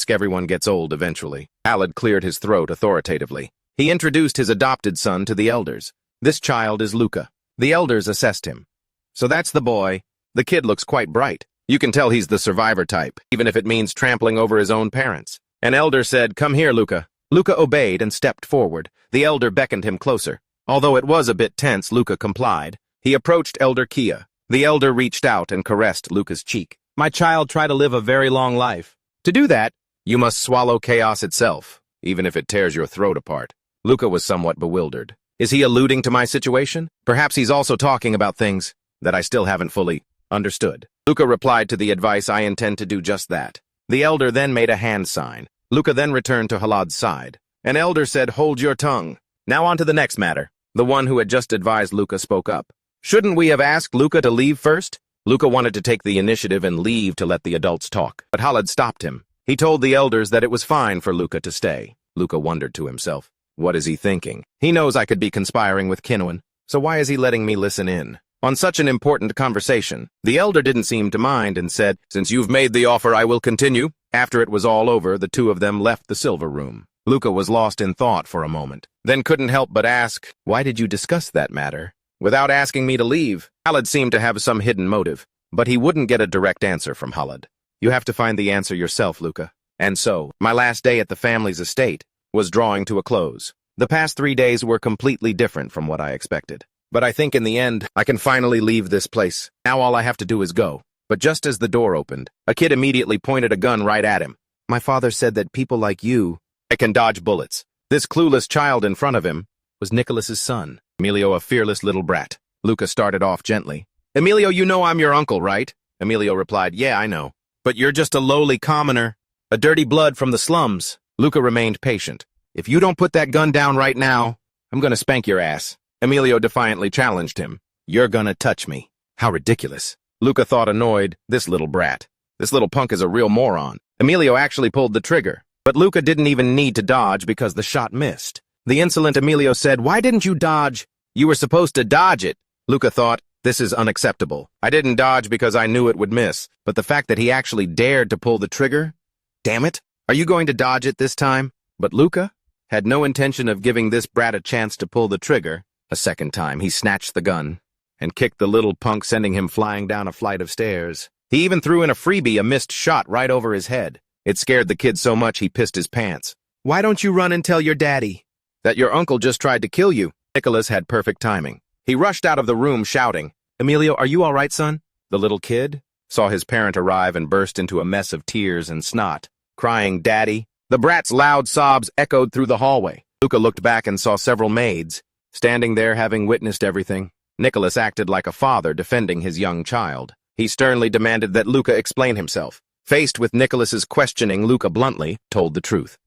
Everyone gets old eventually." Halid cleared his throat authoritatively. He introduced his adopted son to the elders. "This child is Luca." The elders assessed him. "So that's the boy. The kid looks quite bright. You can tell he's the survivor type, even if it means trampling over his own parents." An elder said, "Come here, Luca." Luca obeyed and stepped forward. The elder beckoned him closer. Although it was a bit tense, Luca complied. He approached Elder Kia. The elder reached out and caressed Luca's cheek. "My child, try to live a very long life. To do that, you must swallow chaos itself, even if it tears your throat apart." Luca was somewhat bewildered. Is he alluding to my situation? Perhaps he's also talking about things that I still haven't fully understood. Luca replied to the advice, "I intend to do just that." The elder then made a hand sign. Luca then returned to Halid's side. An elder said, "Hold your tongue. Now on to the next matter." The one who had just advised Luca spoke up. "Shouldn't we have asked Luca to leave first?" Luca wanted to take the initiative and leave to let the adults talk, but Halid stopped him. He told the elders that it was fine for Luca to stay. Luca wondered to himself, what is he thinking? He knows I could be conspiring with Kinuan, so why is he letting me listen in on such an important conversation? The elder didn't seem to mind and said, "Since you've made the offer, I will continue." After it was all over, the 2 of them left the silver room. Luca was lost in thought for a moment, then couldn't help but ask, "Why did you discuss that matter without asking me to leave?" Halid seemed to have some hidden motive, but he wouldn't get a direct answer from Halid. You have to find the answer yourself, Luca. And so, my last day at the family's estate was drawing to a close. The past 3 days were completely different from what I expected. But I think in the end, I can finally leave this place. Now all I have to do is go. But just as the door opened, a kid immediately pointed a gun right at him. My father said that people like you, I can dodge bullets. This clueless child in front of him was Nicholas's son, Emilio, a fearless little brat. Luca started off gently. Emilio, you know I'm your uncle, right? Emilio replied, yeah, I know. But you're just a lowly commoner, a dirty blood from the slums. Luca remained patient. If you don't put that gun down right now, I'm gonna spank your ass. Emilio defiantly challenged him. You're gonna touch me. How ridiculous. Luca thought annoyed, this little brat. This little punk is a real moron. Emilio actually pulled the trigger, but Luca didn't even need to dodge because the shot missed. The insolent Emilio said, why didn't you dodge? You were supposed to dodge it. Luca thought, this is unacceptable. I didn't dodge because I knew it would miss, but the fact that he actually dared to pull the trigger? Damn it. Are you going to dodge it this time? But Luca had no intention of giving this brat a chance to pull the trigger. A second time, he snatched the gun and kicked the little punk, sending him flying down a flight of stairs. He even threw in a freebie, a missed shot right over his head. It scared the kid so much he pissed his pants. Why don't you run and tell your daddy that your uncle just tried to kill you? Nicholas had perfect timing. He rushed out of the room shouting, Emilio, are you all right, son? The little kid saw his parent arrive and burst into a mess of tears and snot, crying, Daddy. The brat's loud sobs echoed through the hallway. Luca looked back and saw several maids standing there having witnessed everything. Nicholas acted like a father defending his young child. He sternly demanded that Luca explain himself. Faced with Nicholas's questioning, Luca bluntly told the truth.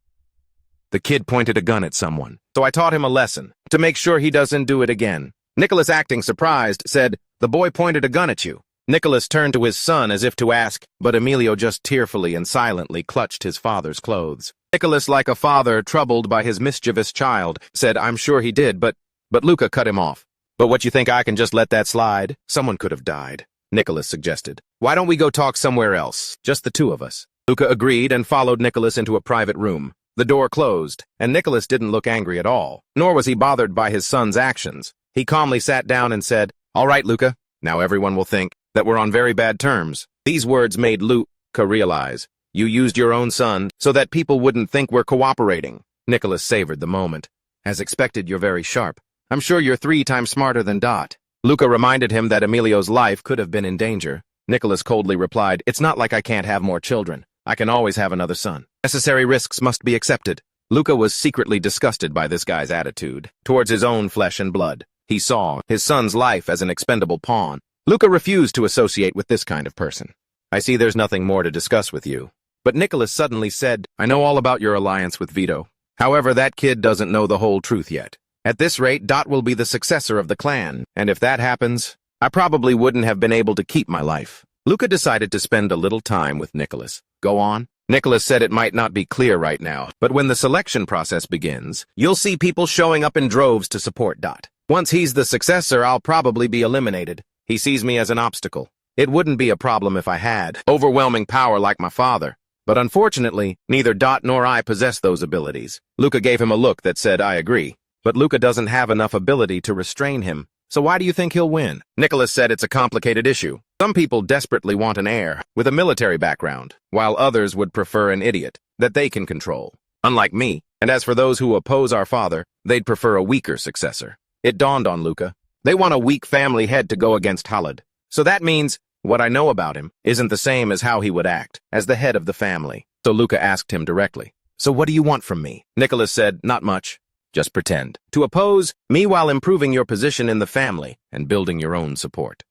The kid pointed a gun at someone, so I taught him a lesson, to make sure he doesn't do it again. Nicholas, acting surprised, said, the boy pointed a gun at you. Nicholas turned to his son as if to ask, but Emilio just tearfully and silently clutched his father's clothes. Nicholas, like a father troubled by his mischievous child, said, I'm sure he did, but Luca cut him off. But what, you think I can just let that slide? Someone could have died, Nicholas suggested. Why don't we go talk somewhere else, just the two of us? Luca agreed and followed Nicholas into a private room. The door closed, and Nicholas didn't look angry at all, nor was he bothered by his son's actions. He calmly sat down and said, all right, Luca, now everyone will think that we're on very bad terms. These words made Luca realize, you used your own son so that people wouldn't think we're cooperating. Nicholas savored the moment. As expected, you're very sharp. I'm sure you're 3 times smarter than Dot. Luca reminded him that Emilio's life could have been in danger. Nicholas coldly replied, it's not like I can't have more children. I can always have another son. Necessary risks must be accepted. Luca was secretly disgusted by this guy's attitude towards his own flesh and blood. He saw his son's life as an expendable pawn. Luca refused to associate with this kind of person. I see there's nothing more to discuss with you. But Nicholas suddenly said, I know all about your alliance with Vito. However, that kid doesn't know the whole truth yet. At this rate, Dot will be the successor of the clan, and if that happens, I probably wouldn't have been able to keep my life. Luca decided to spend a little time with Nicholas. Go on. Nicholas said it might not be clear right now, but when the selection process begins, you'll see people showing up in droves to support Dot. Once he's the successor, I'll probably be eliminated. He sees me as an obstacle. It wouldn't be a problem if I had overwhelming power like my father. But unfortunately, neither Dot nor I possess those abilities. Luca gave him a look that said, I agree. But Luca doesn't have enough ability to restrain him. So why do you think he'll win? Nicholas said it's a complicated issue. Some people desperately want an heir with a military background, while others would prefer an idiot that they can control. Unlike me. And as for those who oppose our father, they'd prefer a weaker successor. It dawned on Luca. They want a weak family head to go against Khalid. So that means what I know about him isn't the same as how he would act as the head of the family. So Luca asked him directly, so what do you want from me? Nicholas said, not much. Just pretend to oppose me while improving your position in the family and building your own support.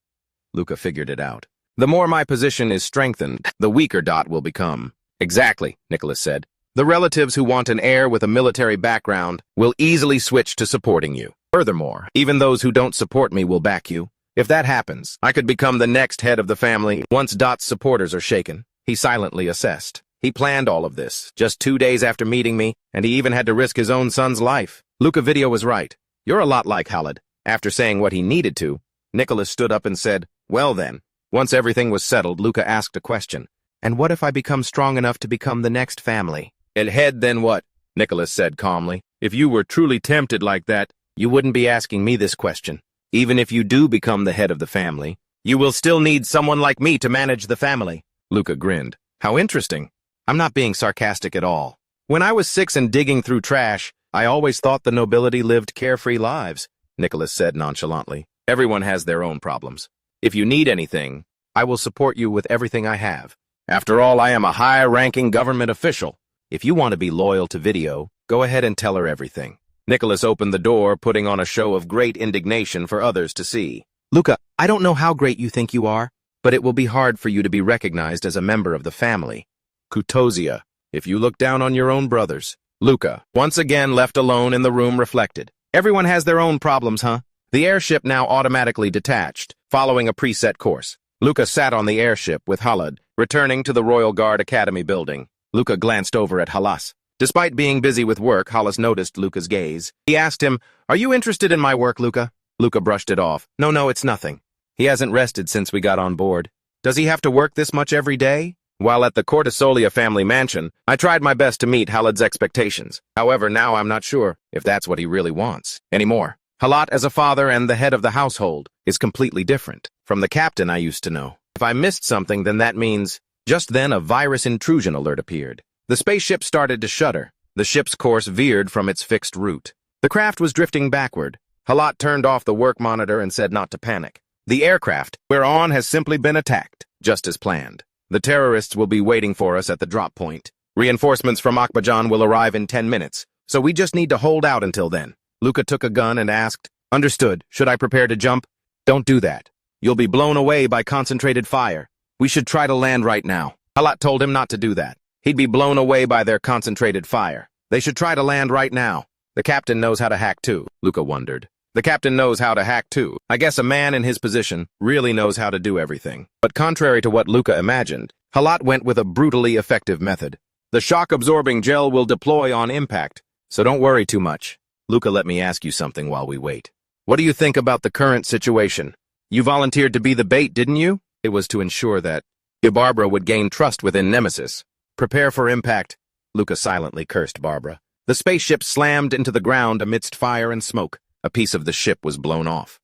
Luca figured it out. The more my position is strengthened, the weaker Dot will become. Exactly, Nicholas said. The relatives who want an heir with a military background will easily switch to supporting you. Furthermore, even those who don't support me will back you. If that happens, I could become the next head of the family once Dot's supporters are shaken. He silently assessed. He planned all of this just 2 days after meeting me, and he even had to risk his own son's life. Luca Video was right. You're a lot like Khalid. After saying what he needed to, Nicholas stood up and said, well then. Once everything was settled, Luca asked a question. And what if I become strong enough to become the next family? And head then what? Nicholas said calmly. If you were truly tempted like that, you wouldn't be asking me this question. Even if you do become the head of the family, you will still need someone like me to manage the family. Luca grinned. How interesting. I'm not being sarcastic at all. When I was 6 and digging through trash, I always thought the nobility lived carefree lives, Nicholas said nonchalantly. Everyone has their own problems. If you need anything, I will support you with everything I have. After all, I am a high-ranking government official. If you want to be loyal to Video, go ahead and tell her everything. Nicholas opened the door, putting on a show of great indignation for others to see. Luca, I don't know how great you think you are, but it will be hard for you to be recognized as a member of the family. Kutozia, if you look down on your own brothers. Luca, once again left alone in the room, reflected. Everyone has their own problems, huh? The airship now automatically detached, following a preset course. Luca sat on the airship with Khalid, returning to the Royal Guard Academy building. Luca glanced over at Halas. Despite being busy with work, Halas noticed Luca's gaze. He asked him, "Are you interested in my work, Luca?" Luca brushed it off. No, it's nothing. He hasn't rested since we got on board. Does he have to work this much every day? While at the Cortisolia family mansion, I tried my best to meet Khalid's expectations. However, now I'm not sure if that's what he really wants anymore. Khalid, as a father and the head of the household, is completely different from the captain I used to know. If I missed something, then that means... Just then, a virus intrusion alert appeared. The spaceship started to shudder. The ship's course veered from its fixed route. The craft was drifting backward. Khalid turned off the work monitor and said not to panic. The aircraft we're on has simply been attacked, just as planned. The terrorists will be waiting for us at the drop point. Reinforcements from Akbajan will arrive in 10 minutes, so we just need to hold out until then. Luca took a gun and asked, "Understood. Should I prepare to jump?" "Don't do that. You'll be blown away by concentrated fire. We should try to land right now." Khalid told him not to do that. He'd be blown away by their concentrated fire. They should try to land right now. The captain knows how to hack too, Luca wondered. The captain knows how to hack too. I guess a man in his position really knows how to do everything. But contrary to what Luca imagined, Khalid went with a brutally effective method. The shock-absorbing gel will deploy on impact, so don't worry too much. Luca, let me ask you something while we wait. What do you think about the current situation? You volunteered to be the bait, didn't you? It was to ensure that Barbara would gain trust within Nemesis. Prepare for impact. Luca silently cursed Barbara. The spaceship slammed into the ground amidst fire and smoke. A piece of the ship was blown off.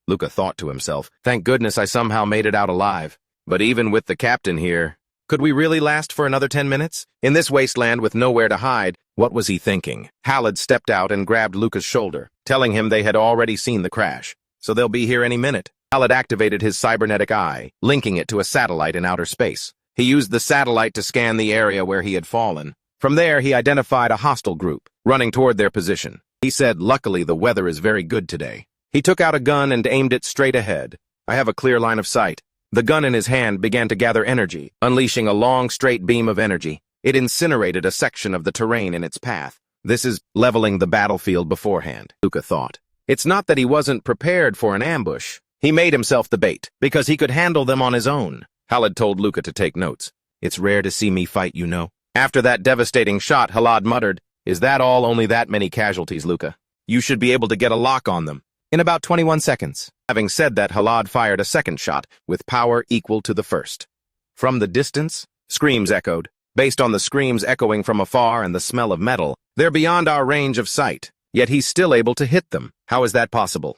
Luca thought to himself, thank goodness I somehow made it out alive. But even with the captain here, could we really last for another 10 minutes? In this wasteland with nowhere to hide, what was he thinking? Khalid stepped out and grabbed Luca's shoulder, telling him they had already seen the crash, so they'll be here any minute. Khalid activated his cybernetic eye, linking it to a satellite in outer space. He used the satellite to scan the area where he had fallen. From there, he identified a hostile group, running toward their position. He said, luckily the weather is very good today. He took out a gun and aimed it straight ahead. I have a clear line of sight. The gun in his hand began to gather energy, unleashing a long, straight beam of energy. It incinerated a section of the terrain in its path. This is leveling the battlefield beforehand, Luca thought. It's not that he wasn't prepared for an ambush. He made himself the bait, because he could handle them on his own. Khalid told Luca to take notes. It's rare to see me fight, you know. After that devastating shot, Khalid muttered, is that all? Only that many casualties, Luca. You should be able to get a lock on them in about 21 seconds. Having said that, Khalid fired a second shot with power equal to the first. From the distance, screams echoed. Based on the screams echoing from afar and the smell of metal, they're beyond our range of sight, yet he's still able to hit them. How is that possible?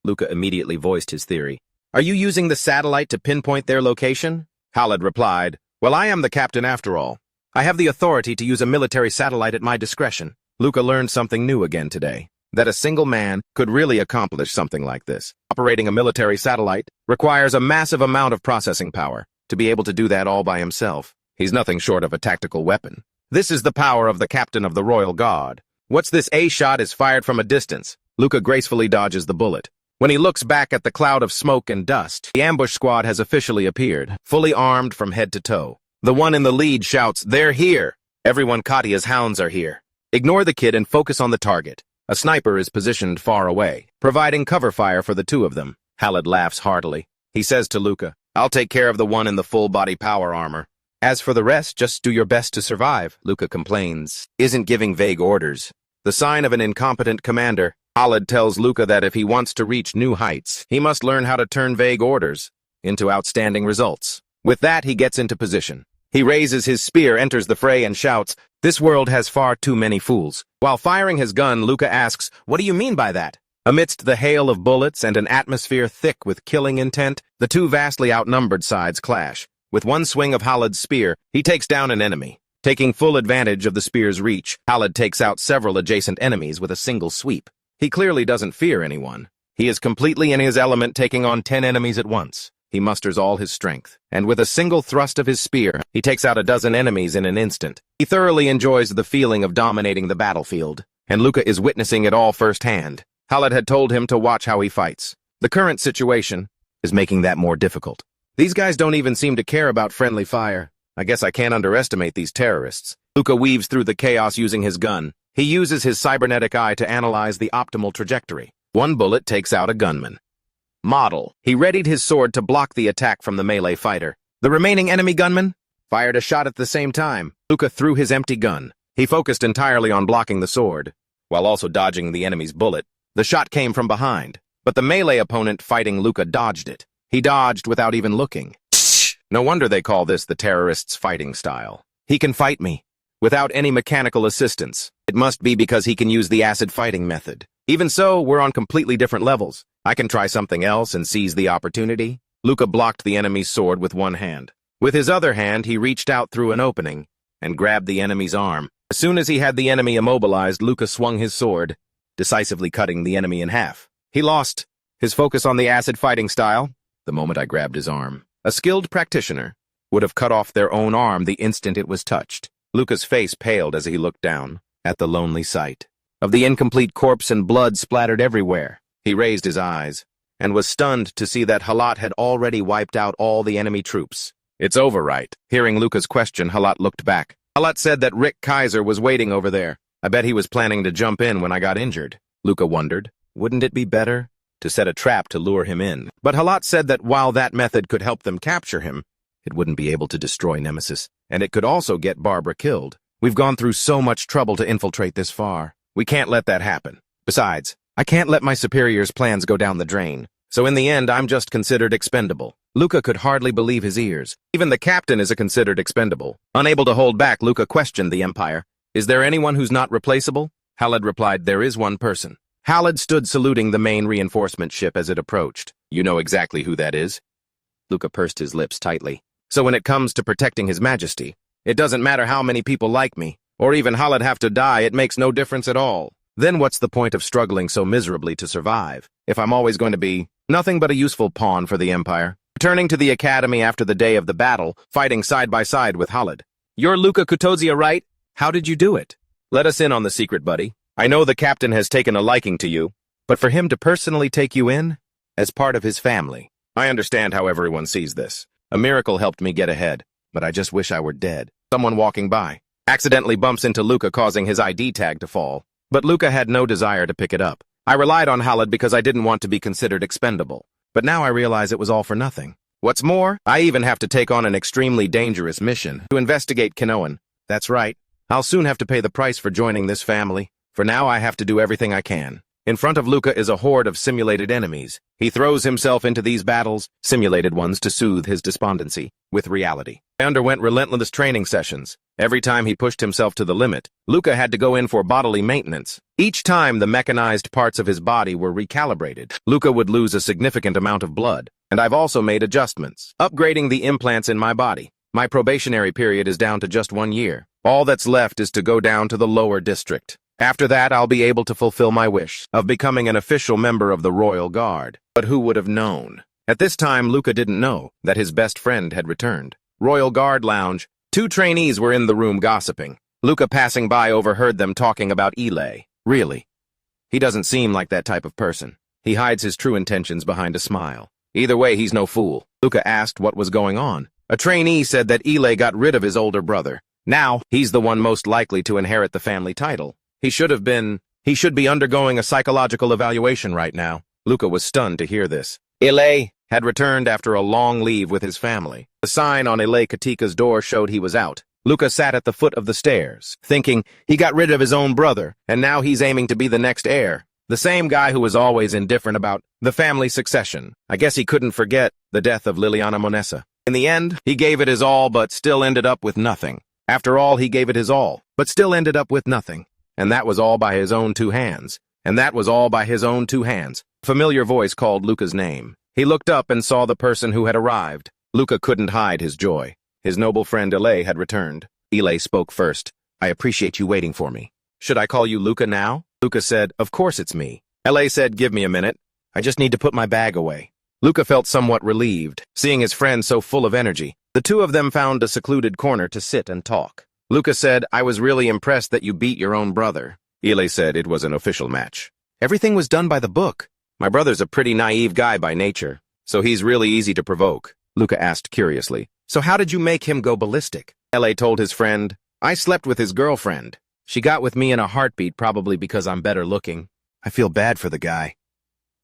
Luca immediately voiced his theory. Are you using the satellite to pinpoint their location? Khalid replied, well, I am the captain after all. I have the authority to use a military satellite at my discretion. Luca learned something new again today, that a single man could really accomplish something like this. Operating a military satellite requires a massive amount of processing power. To be able to do that all by himself, he's nothing short of a tactical weapon. This is the power of the captain of the Royal Guard. What's this? A shot is fired from a distance. Luca gracefully dodges the bullet. When he looks back at the cloud of smoke and dust, the ambush squad has officially appeared, fully armed from head to toe. The one in the lead shouts, they're here! Everyone, Katia's hounds are here. Ignore the kid and focus on the target. A sniper is positioned far away, providing cover fire for the two of them. Khalid laughs heartily. He says to Luca, I'll take care of the one in the full-body power armor. As for the rest, just do your best to survive, Luca complains. Isn't giving vague orders. The sign of an incompetent commander. Khalid tells Luca that if he wants to reach new heights, he must learn how to turn vague orders into outstanding results. With that, he gets into position. He raises his spear, enters the fray, and shouts, this world has far too many fools. While firing his gun, Luca asks, what do you mean by that? Amidst the hail of bullets and an atmosphere thick with killing intent, the two vastly outnumbered sides clash. With one swing of Khaled's spear, he takes down an enemy. Taking full advantage of the spear's reach, Khaled takes out several adjacent enemies with a single sweep. He clearly doesn't fear anyone. He is completely in his element, taking on 10 enemies at once. He musters all his strength, and with a single thrust of his spear, he takes out a dozen enemies in an instant. He thoroughly enjoys the feeling of dominating the battlefield, and Luca is witnessing it all firsthand. Khaled had told him to watch how he fights. The current situation is making that more difficult. These guys don't even seem to care about friendly fire. I guess I can't underestimate these terrorists. Luca weaves through the chaos using his gun. He uses his cybernetic eye to analyze the optimal trajectory. One bullet takes out a gunman. Model. He readied his sword to block the attack from the melee fighter. The remaining enemy gunman fired a shot at the same time. Luca threw his empty gun. He focused entirely on blocking the sword, while also dodging the enemy's bullet. The shot came from behind, but the melee opponent fighting Luca dodged it. He dodged without even looking. No wonder they call this the terrorist's fighting style. He can fight me without any mechanical assistance. It must be because he can use the acid fighting method. Even so, we're on completely different levels. I can try something else and seize the opportunity. Luca blocked the enemy's sword with one hand. With his other hand, he reached out through an opening and grabbed the enemy's arm. As soon as he had the enemy immobilized, Luca swung his sword, decisively cutting the enemy in half. He lost his focus on the acid fighting style the moment I grabbed his arm. A skilled practitioner would have cut off their own arm the instant it was touched. Luca's face paled as he looked down at the lonely sight of the incomplete corpse and blood splattered everywhere. He raised his eyes and was stunned to see that Khaled had already wiped out all the enemy troops. It's over, right? Hearing Luca's question, Khaled looked back. Khaled said that Rick Kaiser was waiting over there. I bet he was planning to jump in when I got injured. Luca wondered, wouldn't it be better to set a trap to lure him in? But Khaled said that while that method could help them capture him, it wouldn't be able to destroy Nemesis, and it could also get Barbara killed. We've gone through so much trouble to infiltrate this far. We can't let that happen. Besides, I can't let my superior's plans go down the drain. So in the end, I'm just considered expendable. Luca could hardly believe his ears. Even the captain is considered expendable. Unable to hold back, Luca questioned the Empire. Is there anyone who's not replaceable? Khaled replied, there is one person. Khaled stood saluting the main reinforcement ship as it approached. You know exactly who that is? Luca pursed his lips tightly. So when it comes to protecting His Majesty, it doesn't matter how many people like me, or even Khaled have to die, it makes no difference at all. Then what's the point of struggling so miserably to survive, if I'm always going to be nothing but a useful pawn for the Empire? Returning to the academy after the day of the battle, fighting side by side with Khaled. You're Luca Kutozia, right? How did you do it? Let us in on the secret, buddy. I know the captain has taken a liking to you, but for him to personally take you in as part of his family. I understand how everyone sees this. A miracle helped me get ahead, but I just wish I were dead. Someone walking by accidentally bumps into Luca, causing his ID tag to fall. But Luca had no desire to pick it up. I relied on Khaled because I didn't want to be considered expendable. But now I realize it was all for nothing. What's more, I even have to take on an extremely dangerous mission to investigate Kinuan. That's right. I'll soon have to pay the price for joining this family. For now, I have to do everything I can. In front of Luca is a horde of simulated enemies. He throws himself into these battles, simulated ones, to soothe his despondency with reality. He underwent relentless training sessions. Every time he pushed himself to the limit, Luca had to go in for bodily maintenance. Each time the mechanized parts of his body were recalibrated, Luca would lose a significant amount of blood. And I've also made adjustments, upgrading the implants in my body. My probationary period is down to just 1 year. All that's left is to go down to the lower district. After that, I'll be able to fulfill my wish of becoming an official member of the Royal Guard. But who would have known? At this time, Luca didn't know that his best friend had returned. Royal Guard Lounge. 2 trainees were in the room gossiping. Luca, passing by, overheard them talking about Eli. Really? He doesn't seem like that type of person. He hides his true intentions behind a smile. Either way, he's no fool. Luca asked what was going on. A trainee said that Eli got rid of his older brother. Now, he's the one most likely to inherit the family title. He should be undergoing a psychological evaluation right now. Luca was stunned to hear this. Eli had returned after a long leave with his family. The sign on Eli Katika's door showed he was out. Luca sat at the foot of the stairs, thinking he got rid of his own brother, and now he's aiming to be the next heir. The same guy who was always indifferent about the family succession. I guess he couldn't forget the death of Liliana Monessa. In the end, he gave it his all, but still ended up with nothing. After all, he gave it his all, but still ended up with nothing. And that was all by his own 2 hands. A familiar voice called Luca's name. He looked up and saw the person who had arrived. Luca couldn't hide his joy. His noble friend Ile had returned. Ile spoke first. I appreciate you waiting for me. Should I call you Luca now? Luca said, of course it's me. Ile said, give me a minute. I just need to put my bag away. Luca felt somewhat relieved, seeing his friend so full of energy. The two of them found a secluded corner to sit and talk. Luca said, I was really impressed that you beat your own brother. Ile said it was an official match. Everything was done by the book. My brother's a pretty naive guy by nature, so he's really easy to provoke. Luca asked curiously, so how did you make him go ballistic? Ile told his friend, I slept with his girlfriend. She got with me in a heartbeat probably because I'm better looking. I feel bad for the guy.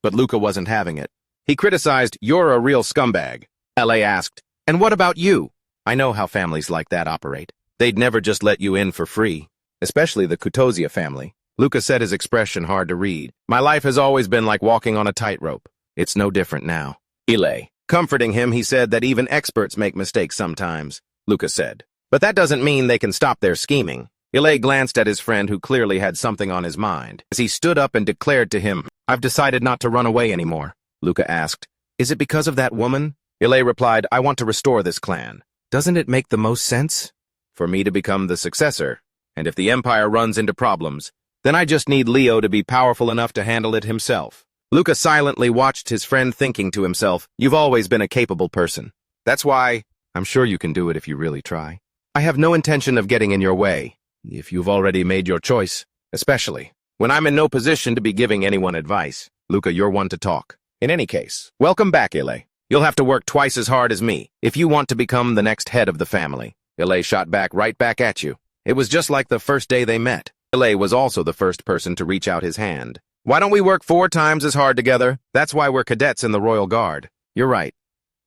But Luca wasn't having it. He criticized, you're a real scumbag. Ile asked, and what about you? I know how families like that operate. They'd never just let you in for free, especially the Kutozia family. Luca said, his expression hard to read. My life has always been like walking on a tightrope. It's no different now. Ile. Comforting him, he said that even experts make mistakes sometimes. Luca said, but that doesn't mean they can stop their scheming. Ile glanced at his friend who clearly had something on his mind. As he stood up and declared to him, I've decided not to run away anymore. Luca asked, is it because of that woman? Ile replied, I want to restore this clan. Doesn't it make the most sense for me to become the successor? And if the Empire runs into problems, then I just need Leo to be powerful enough to handle it himself. Luca silently watched his friend, thinking to himself, you've always been a capable person. That's why I'm sure you can do it if you really try. I have no intention of getting in your way, if you've already made your choice, especially when I'm in no position to be giving anyone advice. Luca, you're one to talk. In any case, welcome back, Ile. You'll have to work twice as hard as me if you want to become the next head of the family. Ile shot back right back at you. It was just like the first day they met. Ile was also the first person to reach out his hand. Why don't we work 4 times as hard together? That's why we're cadets in the Royal Guard. You're right.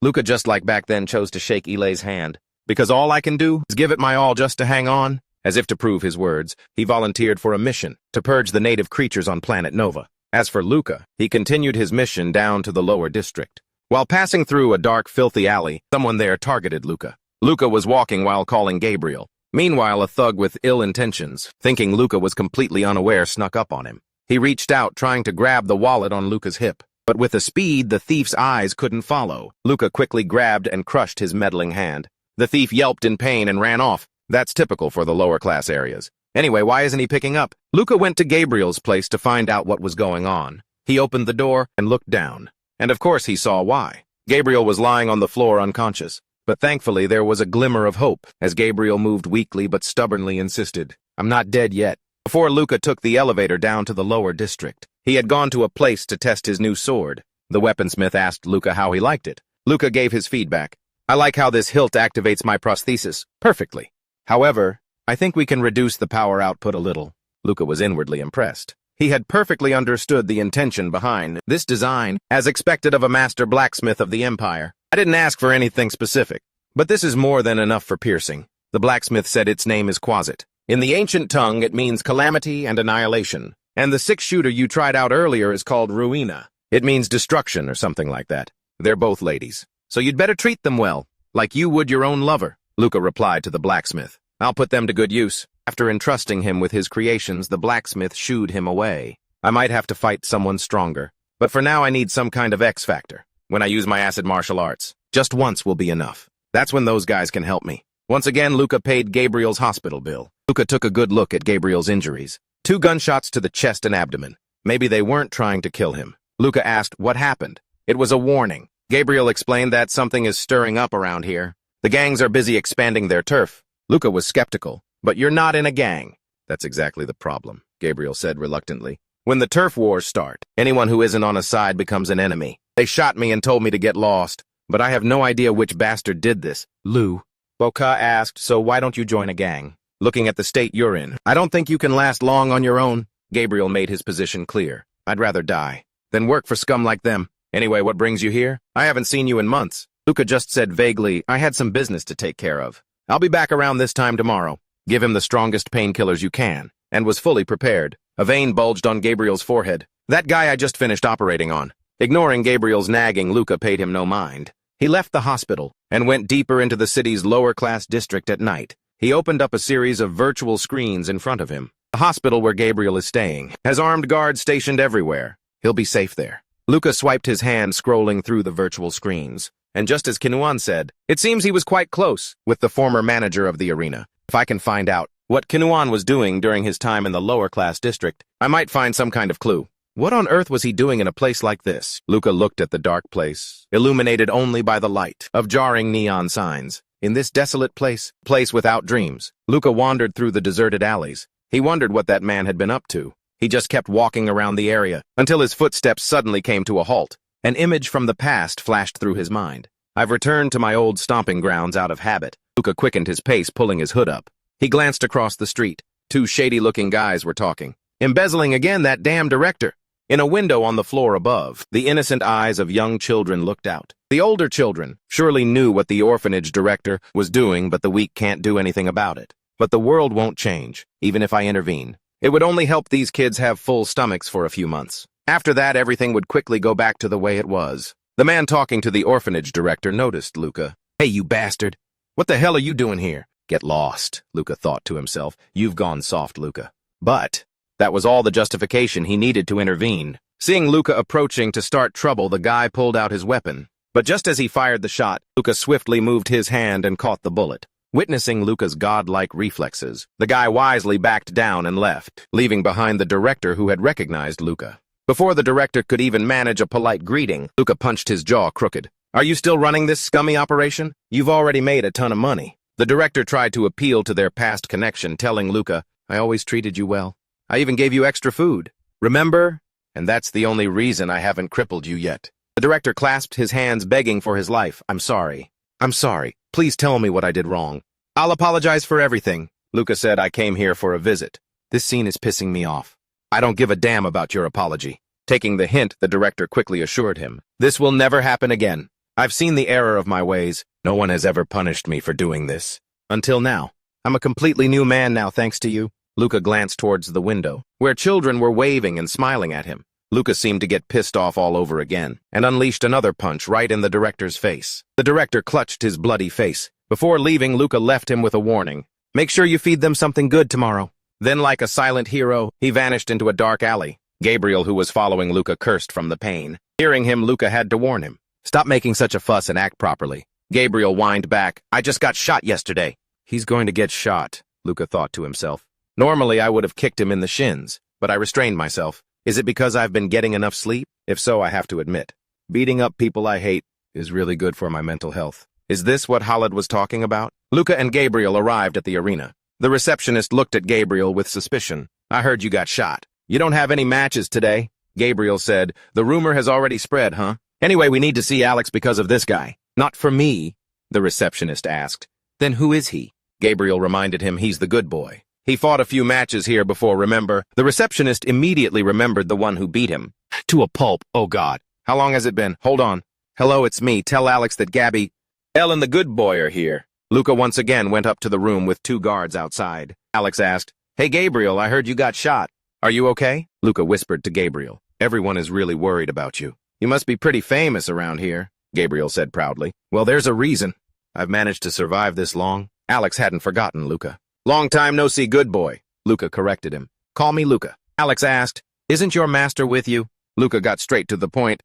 Luca, just like back then, chose to shake Ile's hand. Because all I can do is give it my all just to hang on. As if to prove his words, he volunteered for a mission to purge the native creatures on planet Nova. As for Luca, he continued his mission down to the lower district. While passing through a dark, filthy alley, someone there targeted Luca. Luca was walking while calling Gabriel. Meanwhile, a thug with ill intentions, thinking Luca was completely unaware, snuck up on him. He reached out, trying to grab the wallet on Luca's hip. But with a speed the thief's eyes couldn't follow, Luca quickly grabbed and crushed his meddling hand. The thief yelped in pain and ran off. That's typical for the lower-class areas. Anyway, why isn't he picking up? Luca went to Gabriel's place to find out what was going on. He opened the door and looked down. And of course he saw why. Gabriel was lying on the floor unconscious. But thankfully there was a glimmer of hope, as Gabriel moved weakly but stubbornly insisted, I'm not dead yet. Before Luca took the elevator down to the lower district, he had gone to a place to test his new sword. The weaponsmith asked Luca how he liked it. Luca gave his feedback. I like how this hilt activates my prosthesis perfectly. However, I think we can reduce the power output a little. Luca was inwardly impressed. He had perfectly understood the intention behind this design, as expected of a master blacksmith of the Empire. I didn't ask for anything specific, but this is more than enough for piercing. The blacksmith said its name is Quasit. In the ancient tongue, it means calamity and annihilation. And the 6-shooter you tried out earlier is called Ruina. It means destruction or something like that. They're both ladies. So you'd better treat them well, like you would your own lover. Luca replied to the blacksmith. I'll put them to good use. After entrusting him with his creations, the blacksmith shooed him away. I might have to fight someone stronger, but for now I need some kind of X factor. When I use my acid martial arts, just once will be enough. That's when those guys can help me. Once again, Luca paid Gabriel's hospital bill. Luca took a good look at Gabriel's injuries. 2 gunshots to the chest and abdomen. Maybe they weren't trying to kill him. Luca asked, what happened? It was a warning. Gabriel explained that something is stirring up around here. The gangs are busy expanding their turf. Luca was skeptical. But you're not in a gang. That's exactly the problem, Gabriel said reluctantly. When the turf wars start, anyone who isn't on a side becomes an enemy. They shot me and told me to get lost, but I have no idea which bastard did this. Lou. Boca asked, so why don't you join a gang? Looking at the state you're in, I don't think you can last long on your own. Gabriel made his position clear. I'd rather die than work for scum like them. Anyway, what brings you here? I haven't seen you in months. Luca just said vaguely, I had some business to take care of. I'll be back around this time tomorrow. Give him the strongest painkillers you can, and was fully prepared. A vein bulged on Gabriel's forehead. That guy I just finished operating on. Ignoring Gabriel's nagging, Luca paid him no mind. He left the hospital and went deeper into the city's lower-class district at night. He opened up a series of virtual screens in front of him. The hospital where Gabriel is staying has armed guards stationed everywhere. He'll be safe there. Luca swiped his hand, scrolling through the virtual screens, And just as Kinuan said, it seems he was quite close with the former manager of the arena. If I can find out what Kinuan was doing during his time in the lower-class district, I might find some kind of clue. What on earth was he doing in a place like this? Luca looked at the dark place, illuminated only by the light of jarring neon signs. In this desolate place without dreams, Luca wandered through the deserted alleys. He wondered what that man had been up to. He just kept walking around the area until his footsteps suddenly came to a halt. An image from the past flashed through his mind. I've returned to my old stomping grounds out of habit. Luca quickened his pace, pulling his hood up. He glanced across the street. Two shady-looking guys were talking. Embezzling again, that damn director. In a window on the floor above, the innocent eyes of young children looked out. The older children surely knew what the orphanage director was doing, but the weak can't do anything about it. But the world won't change, even if I intervene. It would only help these kids have full stomachs for a few months. After that, everything would quickly go back to the way it was. The man talking to the orphanage director noticed Luca. Hey, you bastard! What the hell are you doing here? Get lost, Luca thought to himself. You've gone soft, Luca. But that was all the justification he needed to intervene. Seeing Luca approaching to start trouble, the guy pulled out his weapon. But just as he fired the shot, Luca swiftly moved his hand and caught the bullet. Witnessing Luca's godlike reflexes, the guy wisely backed down and left, leaving behind the director who had recognized Luca. Before the director could even manage a polite greeting, Luca punched his jaw crooked. Are you still running this scummy operation? You've already made a ton of money. The director tried to appeal to their past connection, telling Luca, I always treated you well. I even gave you extra food. Remember? And that's the only reason I haven't crippled you yet. The director clasped his hands, begging for his life. I'm sorry. I'm sorry. Please tell me what I did wrong. I'll apologize for everything. Luca said, I came here for a visit. This scene is pissing me off. I don't give a damn about your apology. Taking the hint, the director quickly assured him. This will never happen again. I've seen the error of my ways. No one has ever punished me for doing this. Until now. I'm a completely new man now, thanks to you. Luca glanced towards the window, where children were waving and smiling at him. Luca seemed to get pissed off all over again, and unleashed another punch right in the director's face. The director clutched his bloody face. Before leaving, Luca left him with a warning. Make sure you feed them something good tomorrow. Then, like a silent hero, he vanished into a dark alley. Gabriel, who was following Luca, cursed from the pain. Hearing him, Luca had to warn him. Stop making such a fuss and act properly. Gabriel whined back. I just got shot yesterday. He's going to get shot, Luca thought to himself. Normally, I would have kicked him in the shins, but I restrained myself. Is it because I've been getting enough sleep? If so, I have to admit, beating up people I hate is really good for my mental health. Is this what Khalid was talking about? Luca and Gabriel arrived at the arena. The receptionist looked at Gabriel with suspicion. I heard you got shot. You don't have any matches today, Gabriel said. The rumor has already spread, huh? Anyway, we need to see Alex because of this guy. Not for me, the receptionist asked. Then who is he? Gabriel reminded him he's the good boy. He fought a few matches here before, remember? The receptionist immediately remembered the one who beat him. To a pulp, oh God. How long has it been? Hold on. Hello, it's me. Tell Alex that Gabby, Elle and the good boy are here. Luca once again went up to the room with two guards outside. Alex asked, Hey Gabriel, I heard you got shot. Are you okay? Luca whispered to Gabriel. Everyone is really worried about you. You must be pretty famous around here, Gabriel said proudly. Well, there's a reason. I've managed to survive this long. Alex hadn't forgotten Luca. Long time no see, good boy, Luca corrected him. Call me Luca. Alex asked, Isn't your master with you? Luca got straight to the point.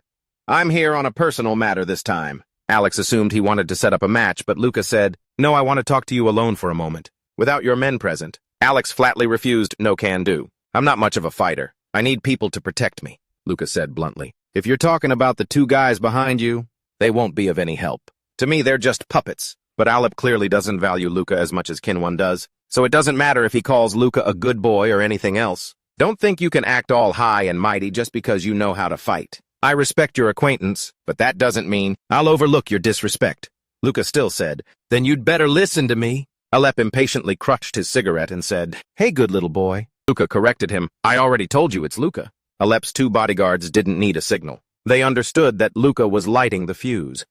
I'm here on a personal matter this time. Alex assumed he wanted to set up a match, but Luca said, No, I want to talk to you alone for a moment, without your men present. Alex flatly refused, No can do. I'm not much of a fighter. I need people to protect me, Luca said bluntly. If you're talking about the two guys behind you, they won't be of any help. To me, they're just puppets. But Alep clearly doesn't value Luca as much as Kinuan does, so it doesn't matter if he calls Luca a good boy or anything else. Don't think you can act all high and mighty just because you know how to fight. I respect your acquaintance, but that doesn't mean I'll overlook your disrespect. Luca still said, Then you'd better listen to me. Alep impatiently crushed his cigarette and said, Hey, good little boy. Luca corrected him, I already told you it's Luca. Alep's two bodyguards didn't need a signal. They understood that Luca was lighting the fuse.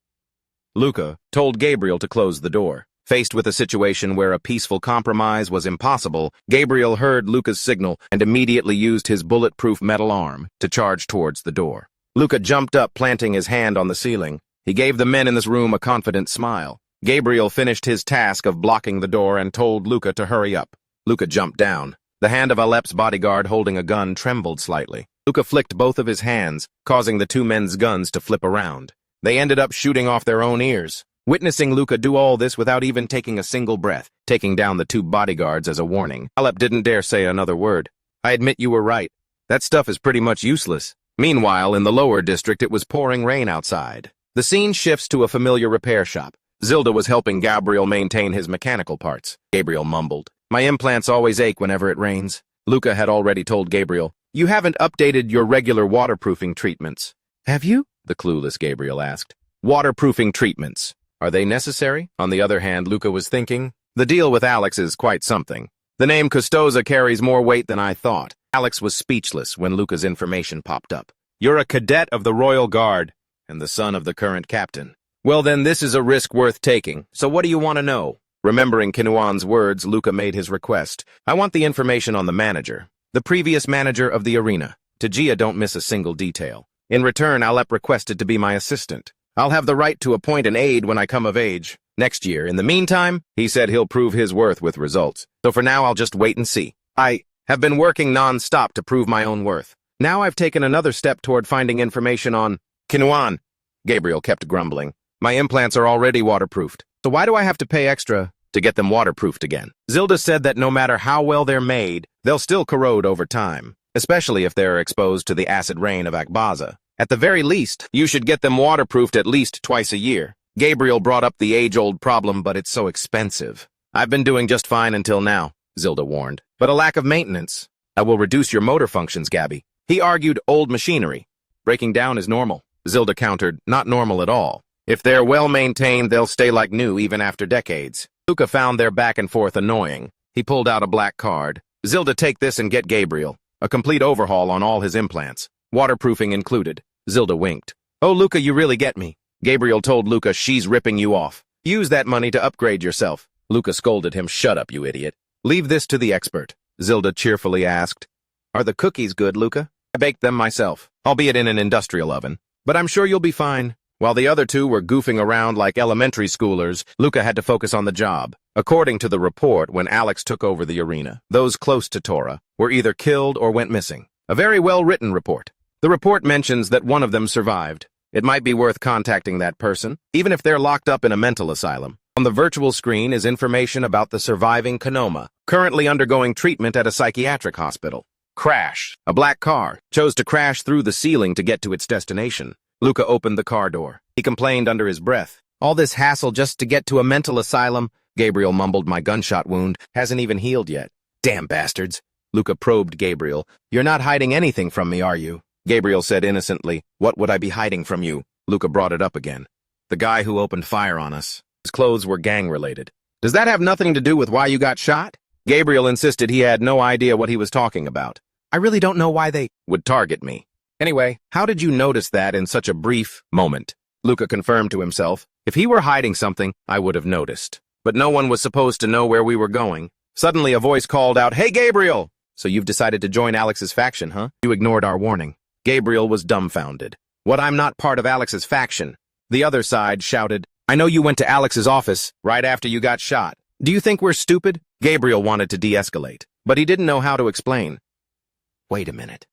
Luca told Gabriel to close the door. Faced with a situation where a peaceful compromise was impossible, Gabriel heard Luca's signal and immediately used his bulletproof metal arm to charge towards the door. Luca jumped up, planting his hand on the ceiling. He gave the men in this room a confident smile. Gabriel finished his task of blocking the door and told Luca to hurry up. Luca jumped down. The hand of Alep's bodyguard holding a gun trembled slightly. Luca flicked both of his hands, causing the two men's guns to flip around. They ended up shooting off their own ears. Witnessing Luca do all this without even taking a single breath, taking down the two bodyguards as a warning, Alep didn't dare say another word. I admit you were right. That stuff is pretty much useless. Meanwhile, in the lower district, it was pouring rain outside. The scene shifts to a familiar repair shop. Zilda was helping Gabriel maintain his mechanical parts. Gabriel mumbled. My implants always ache whenever it rains. Luca had already told Gabriel, you haven't updated your regular waterproofing treatments. Have you? The clueless Gabriel asked. Waterproofing treatments. Are they necessary? On the other hand, Luca was thinking, the deal with Alex is quite something. The name Custoza carries more weight than I thought. Alex was speechless when Luca's information popped up. You're a cadet of the Royal Guard and the son of the current captain. Well then, this is a risk worth taking. So what do you want to know? Remembering Kinuan's words, Luca made his request. I want the information on the manager, the previous manager of the arena. Tajia don't miss a single detail. In return, Alep requested to be my assistant. I'll have the right to appoint an aide when I come of age. Next year. In the meantime, he said he'll prove his worth with results. So for now, I'll just wait and see. I have been working non-stop to prove my own worth. Now I've taken another step toward finding information on Kinuan. Gabriel kept grumbling. My implants are already waterproofed. So why do I have to pay extra to get them waterproofed again? Zilda said that no matter how well they're made, they'll still corrode over time, especially if they're exposed to the acid rain of Akbaza. At the very least, you should get them waterproofed at least twice a year. Gabriel brought up the age-old problem, but it's so expensive. I've been doing just fine until now, Zilda warned. But a lack of maintenance. I will reduce your motor functions, Gabby. He argued old machinery. Breaking down is normal. Zilda countered, not normal at all. If they're well-maintained, they'll stay like new even after decades. Luca found their back and forth annoying. He pulled out a black card. Zilda, take this and get Gabriel. A complete overhaul on all his implants. Waterproofing included. Zilda winked. Oh, Luca, you really get me. Gabriel told Luca she's ripping you off. Use that money to upgrade yourself. Luca scolded him. Shut up, you idiot. Leave this to the expert. Zilda cheerfully asked. Are the cookies good, Luca? I baked them myself, albeit in an industrial oven. But I'm sure you'll be fine. While the other two were goofing around like elementary schoolers, Luca had to focus on the job. According to the report, when Alex took over the arena, those close to Tora were either killed or went missing. A very well-written report. The report mentions that one of them survived. It might be worth contacting that person, even if they're locked up in a mental asylum. On the virtual screen is information about the surviving Kanoma, currently undergoing treatment at a psychiatric hospital. Crash. A black car chose to crash through the ceiling to get to its destination. Luca opened the car door. He complained under his breath. All this hassle just to get to a mental asylum? Gabriel mumbled, my gunshot wound hasn't even healed yet. Damn bastards. Luca probed Gabriel. You're not hiding anything from me, are you? Gabriel said innocently, what would I be hiding from you? Luca brought it up again. The guy who opened fire on us. His clothes were gang-related. Does that have nothing to do with why you got shot? Gabriel insisted he had no idea what he was talking about. I really don't know why they would target me. Anyway, how did you notice that in such a brief moment? Luca confirmed to himself. If he were hiding something, I would have noticed. But no one was supposed to know where we were going. Suddenly a voice called out, Hey, Gabriel! So you've decided to join Alex's faction, huh? You ignored our warning. Gabriel was dumbfounded. What, I'm not part of Alex's faction? The other side shouted, I know you went to Alex's office right after you got shot. Do you think we're stupid? Gabriel wanted to de-escalate, but he didn't know how to explain. Wait a minute.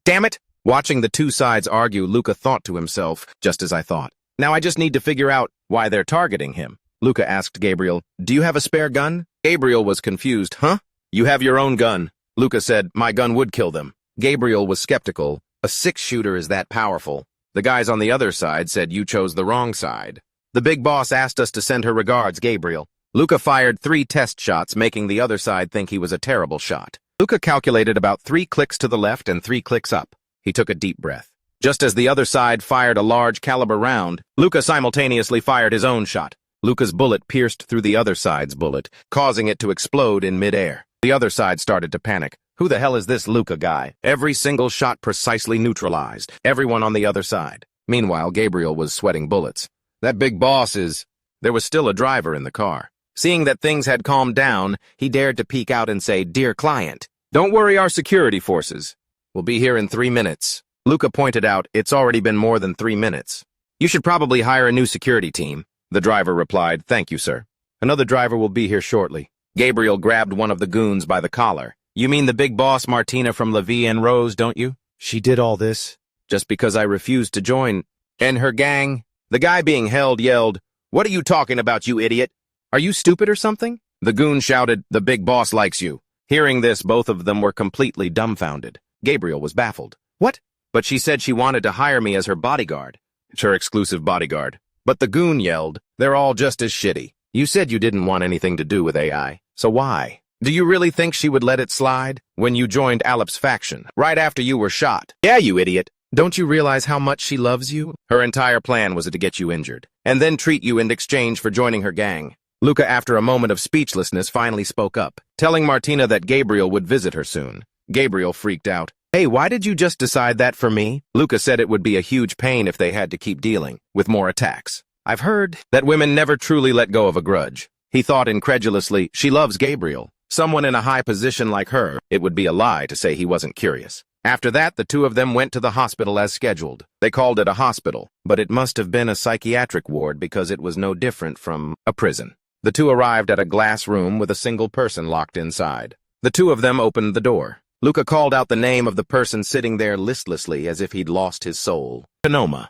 Damn it! Watching the two sides argue, Luca thought to himself, just as I thought. Now I just need to figure out why they're targeting him. Luca asked Gabriel, do you have a spare gun? Gabriel was confused. Huh? You have your own gun. Luca said, my gun would kill them. Gabriel was skeptical. A six-shooter is that powerful. The guys on the other side said you chose the wrong side. The big boss asked us to send her regards, Gabriel. Luca fired 3 test shots, making the other side think he was a terrible shot. Luca calculated about 3 clicks to the left and 3 clicks up. He took a deep breath. Just as the other side fired a large caliber round, Luca simultaneously fired his own shot. Luca's bullet pierced through the other side's bullet, causing it to explode in midair. The other side started to panic. Who the hell is this Luca guy? Every single shot precisely neutralized everyone on the other side. Meanwhile, Gabriel was sweating bullets. That big boss is... There was still a driver in the car. Seeing that things had calmed down, he dared to peek out and say, Dear client, don't worry our security forces. We'll be here in 3 minutes. Luca pointed out, it's already been more than 3 minutes. You should probably hire a new security team. The driver replied, Thank you, sir. Another driver will be here shortly. Gabriel grabbed one of the goons by the collar. You mean the big boss Martina from Levi and Rose, don't you? She did all this just because I refused to join. And her gang? The guy being held yelled, "What are you talking about, you idiot? Are you stupid or something?" The goon shouted, "The big boss likes you." Hearing this, both of them were completely dumbfounded. Gabriel was baffled. "What?" "But she said she wanted to hire me as her bodyguard." "It's her exclusive bodyguard." But the goon yelled, "They're all just as shitty. You said you didn't want anything to do with AI, so why? Do you really think she would let it slide? When you joined Alep's faction, right after you were shot." "Yeah, you idiot. Don't you realize how much she loves you? Her entire plan was to get you injured, and then treat you in exchange for joining her gang." Luca, after a moment of speechlessness, finally spoke up, telling Martina that Gabriel would visit her soon. Gabriel freaked out. "Hey, why did you just decide that for me?" Luca said it would be a huge pain if they had to keep dealing with more attacks. "I've heard that women never truly let go of a grudge." He thought incredulously, she loves Gabriel. Someone in a high position like her, it would be a lie to say he wasn't curious. After that, the two of them went to the hospital as scheduled. They called it a hospital, but it must have been a psychiatric ward because it was no different from a prison. The two arrived at a glass room with a single person locked inside. The two of them opened the door. Luca called out the name of the person sitting there listlessly as if he'd lost his soul. Kinoma.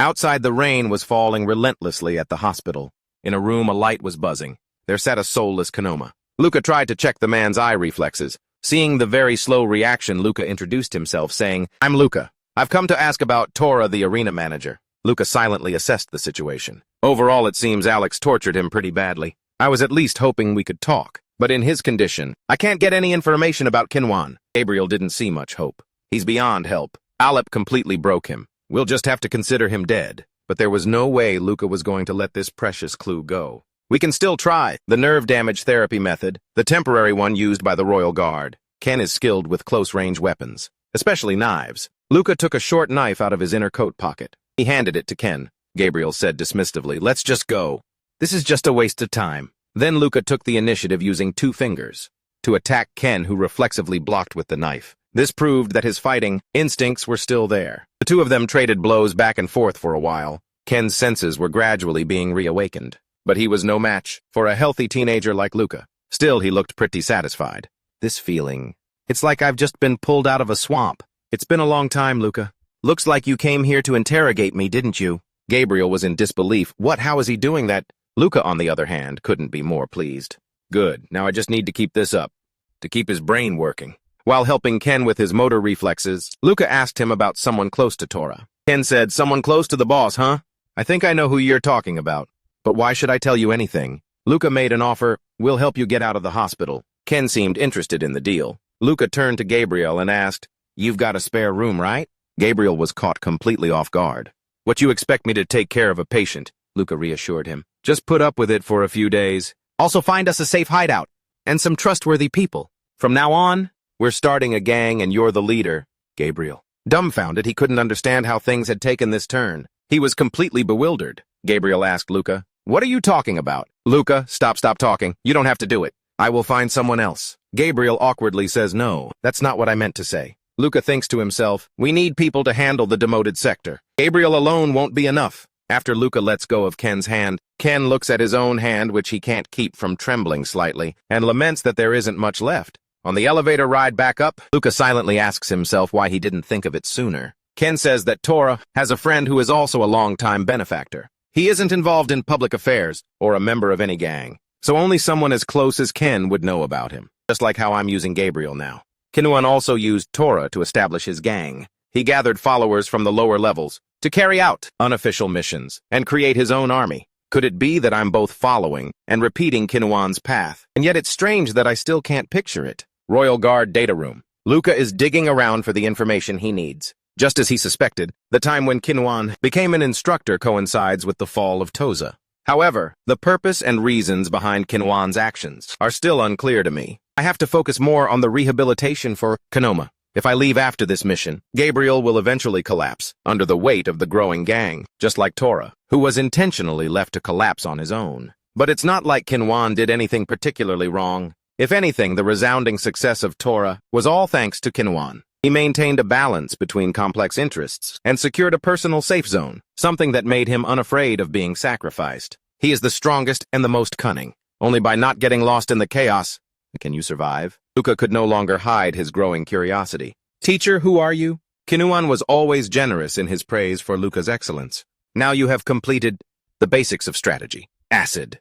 Outside, the rain was falling relentlessly at the hospital. In a room, a light was buzzing. There sat a soulless Kinoma. Luca tried to check the man's eye reflexes. Seeing the very slow reaction, Luca introduced himself, saying, "I'm Luca. I've come to ask about Tora, the arena manager." Luca silently assessed the situation. Overall, it seems Alex tortured him pretty badly. I was at least hoping we could talk. But in his condition, I can't get any information about Kinuan. Gabriel didn't see much hope. He's beyond help. Alep completely broke him. We'll just have to consider him dead. But there was no way Luca was going to let this precious clue go. We can still try the nerve damage therapy method, the temporary one used by the Royal Guard. Ken is skilled with close-range weapons, especially knives. Luca took a short knife out of his inner coat pocket. He handed it to Ken. Gabriel said dismissively, "Let's just go. This is just a waste of time." Then Luca took the initiative using 2 fingers to attack Ken, who reflexively blocked with the knife. This proved that his fighting instincts were still there. The two of them traded blows back and forth for a while. Ken's senses were gradually being reawakened. But he was no match for a healthy teenager like Luca. Still, he looked pretty satisfied. "This feeling, it's like I've just been pulled out of a swamp. It's been a long time, Luca. Looks like you came here to interrogate me, didn't you?" Gabriel was in disbelief. "What? How is he doing that?" Luca, on the other hand, couldn't be more pleased. "Good. Now I just need to keep this up, to keep his brain working." While helping Ken with his motor reflexes, Luca asked him about someone close to Tora. Ken said, "Someone close to the boss, huh? I think I know who you're talking about. But why should I tell you anything?" Luca made an offer. "We'll help you get out of the hospital." Ken seemed interested in the deal. Luca turned to Gabriel and asked, "You've got a spare room, right?" Gabriel was caught completely off guard. "What, you expect me to take care of a patient?" Luca reassured him. "Just put up with it for a few days. Also find us a safe hideout and some trustworthy people. From now on, we're starting a gang and you're the leader." Gabriel, dumbfounded, he couldn't understand how things had taken this turn. He was completely bewildered. Gabriel asked Luca, "What are you talking about?" "Luca, stop talking. You don't have to do it. I will find someone else." Gabriel awkwardly says, "No, that's not what I meant to say." Luca thinks to himself, "We need people to handle the demoted sector. Gabriel alone won't be enough." After Luca lets go of Ken's hand, Ken looks at his own hand, which he can't keep from trembling slightly, and laments that there isn't much left. On the elevator ride back up, Luca silently asks himself why he didn't think of it sooner. Ken says that Tora has a friend who is also a long-time benefactor. He isn't involved in public affairs or a member of any gang, so only someone as close as Ken would know about him, just like how I'm using Gabriel now. Kinuan also used Tora to establish his gang. He gathered followers from the lower levels to carry out unofficial missions and create his own army. Could it be that I'm both following and repeating Kinuan's path? And yet it's strange that I still can't picture it. Royal Guard data room. Luca is digging around for the information he needs. Just as he suspected, the time when Kinuan became an instructor coincides with the fall of Toza. However, the purpose and reasons behind Kinuan's actions are still unclear to me. I have to focus more on the rehabilitation for Kinoma. If I leave after this mission, Gabriel will eventually collapse under the weight of the growing gang, just like Tora, who was intentionally left to collapse on his own. But it's not like Kinuan did anything particularly wrong. If anything, the resounding success of Tora was all thanks to Kinuan. He maintained a balance between complex interests and secured a personal safe zone, something that made him unafraid of being sacrificed. He is the strongest and the most cunning. Only by not getting lost in the chaos can you survive. Luca could no longer hide his growing curiosity. "Teacher, who are you?" Kinuan was always generous in his praise for Luca's excellence. Now you have completed the basics of strategy. Acid.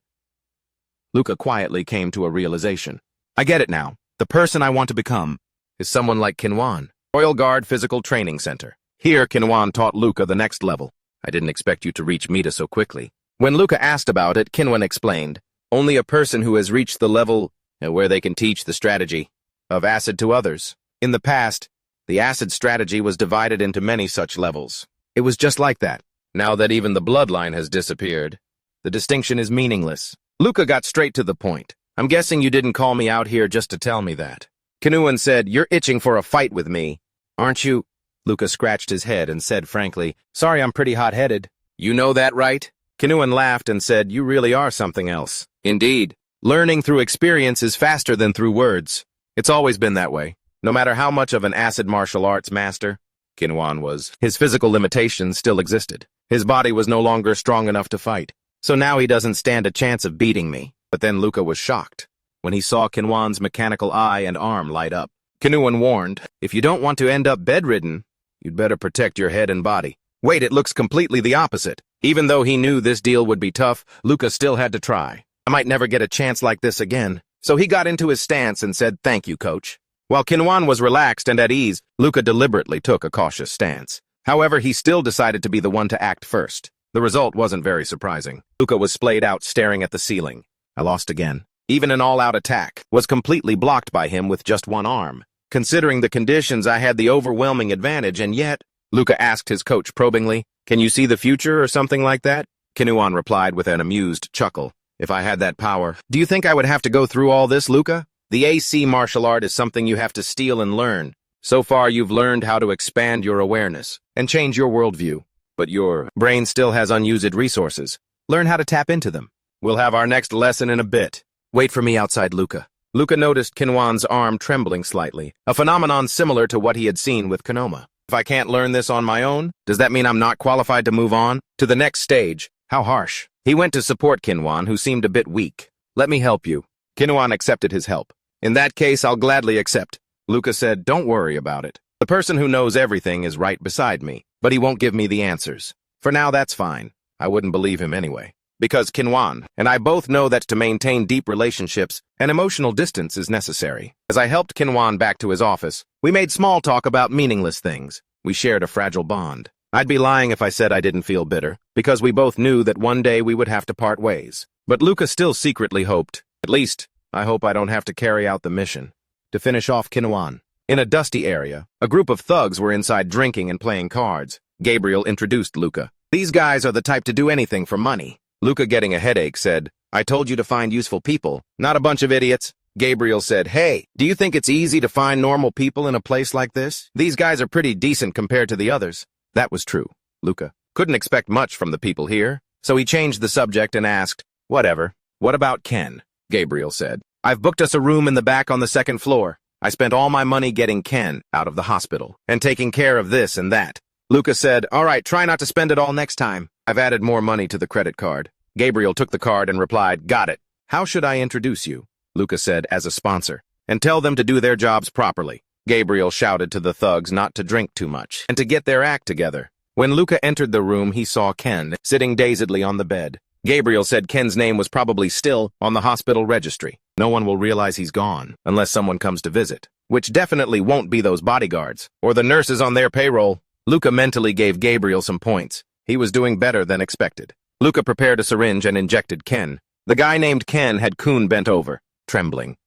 Luca quietly came to a realization. I get it now. The person I want to become is someone like Kinuan. Royal Guard Physical Training Center. Here, Kinuan taught Luca the next level. I didn't expect you to reach Mita so quickly. When Luca asked about it, Kinuan explained, only a person who has reached the level where they can teach the strategy of acid to others. In the past, the acid strategy was divided into many such levels. It was just like that. Now that even the bloodline has disappeared, the distinction is meaningless. Luca got straight to the point. I'm guessing you didn't call me out here just to tell me that. Kinuan said, you're itching for a fight with me, aren't you? Luca scratched his head and said frankly, sorry, I'm pretty hot-headed. You know that, right? Kinuan laughed and said, you really are something else. Indeed. Learning through experience is faster than through words. It's always been that way. No matter how much of an acid martial arts master Kinuan was, his physical limitations still existed. His body was no longer strong enough to fight. So now he doesn't stand a chance of beating me. But then Luca was shocked when he saw Kinuan's mechanical eye and arm light up. Kinuan warned, if you don't want to end up bedridden, you'd better protect your head and body. Wait, it looks completely the opposite. Even though he knew this deal would be tough, Luca still had to try. I might never get a chance like this again. So he got into his stance and said, thank you, coach. While Kinuan was relaxed and at ease, Luca deliberately took a cautious stance. However, he still decided to be the one to act first. The result wasn't very surprising. Luca was splayed out, staring at the ceiling. I lost again. Even an all-out attack was completely blocked by him with just one arm. Considering the conditions, I had the overwhelming advantage, and yet, Luca asked his coach probingly, can you see the future or something like that? Kinuan replied with an amused chuckle. If I had that power, do you think I would have to go through all this, Luca? The AC martial art is something you have to steal and learn. So far, you've learned how to expand your awareness and change your worldview. But your brain still has unused resources. Learn how to tap into them. We'll have our next lesson in a bit. Wait for me outside, Luca. Luca noticed Kinuan's arm trembling slightly, a phenomenon similar to what he had seen with Konoma. If I can't learn this on my own, does that mean I'm not qualified to move on to the next stage? How harsh. He went to support Kinuan, who seemed a bit weak. Let me help you. Kinuan accepted his help. In that case, I'll gladly accept. Luca said, don't worry about it. The person who knows everything is right beside me, but he won't give me the answers. For now, that's fine. I wouldn't believe him anyway. Because Kinuan and I both know that to maintain deep relationships, an emotional distance is necessary. As I helped Kinuan back to his office, we made small talk about meaningless things. We shared a fragile bond. I'd be lying if I said I didn't feel bitter, because we both knew that one day we would have to part ways. But Luca still secretly hoped, at least, I hope I don't have to carry out the mission, to finish off Kinuan. In a dusty area, a group of thugs were inside drinking and playing cards. Gabriel introduced Luca. These guys are the type to do anything for money. Luca, getting a headache, said, I told you to find useful people, not a bunch of idiots. Gabriel said, hey, do you think it's easy to find normal people in a place like this? These guys are pretty decent compared to the others. That was true. Luca couldn't expect much from the people here, so he changed the subject and asked, whatever. What about Ken? Gabriel said, I've booked us a room in the back on the second floor. I spent all my money getting Ken out of the hospital and taking care of this and that. Luca said, all right, try not to spend it all next time. I've added more money to the credit card. Gabriel took the card and replied, got it. How should I introduce you? Luca said, as a sponsor. And tell them to do their jobs properly. Gabriel shouted to the thugs not to drink too much and to get their act together. When Luca entered the room, he saw Ken sitting dazedly on the bed. Gabriel said Ken's name was probably still on the hospital registry. No one will realize he's gone unless someone comes to visit, which definitely won't be those bodyguards or the nurses on their payroll. Luca mentally gave Gabriel some points. He was doing better than expected. Luca prepared a syringe and injected Ken. The guy named Ken had Kun bent over, trembling.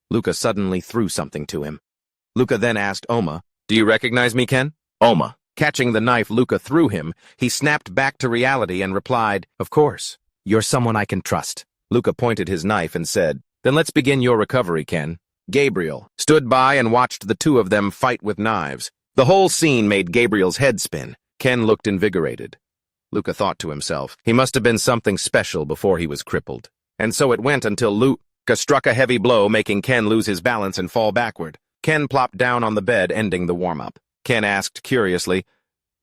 Luca suddenly threw something to him. Luca then asked Oma, do you recognize me, Ken? Oma. Catching the knife Luca threw him, he snapped back to reality and replied, of course. You're someone I can trust. Luca pointed his knife and said, then let's begin your recovery, Ken. Gabriel stood by and watched the two of them fight with knives. The whole scene made Gabriel's head spin. Ken looked invigorated. Luca thought to himself, he must have been something special before he was crippled. And so it went until Luca struck a heavy blow, making Ken lose his balance and fall backward. Ken plopped down on the bed, ending the warm-up. Ken asked curiously,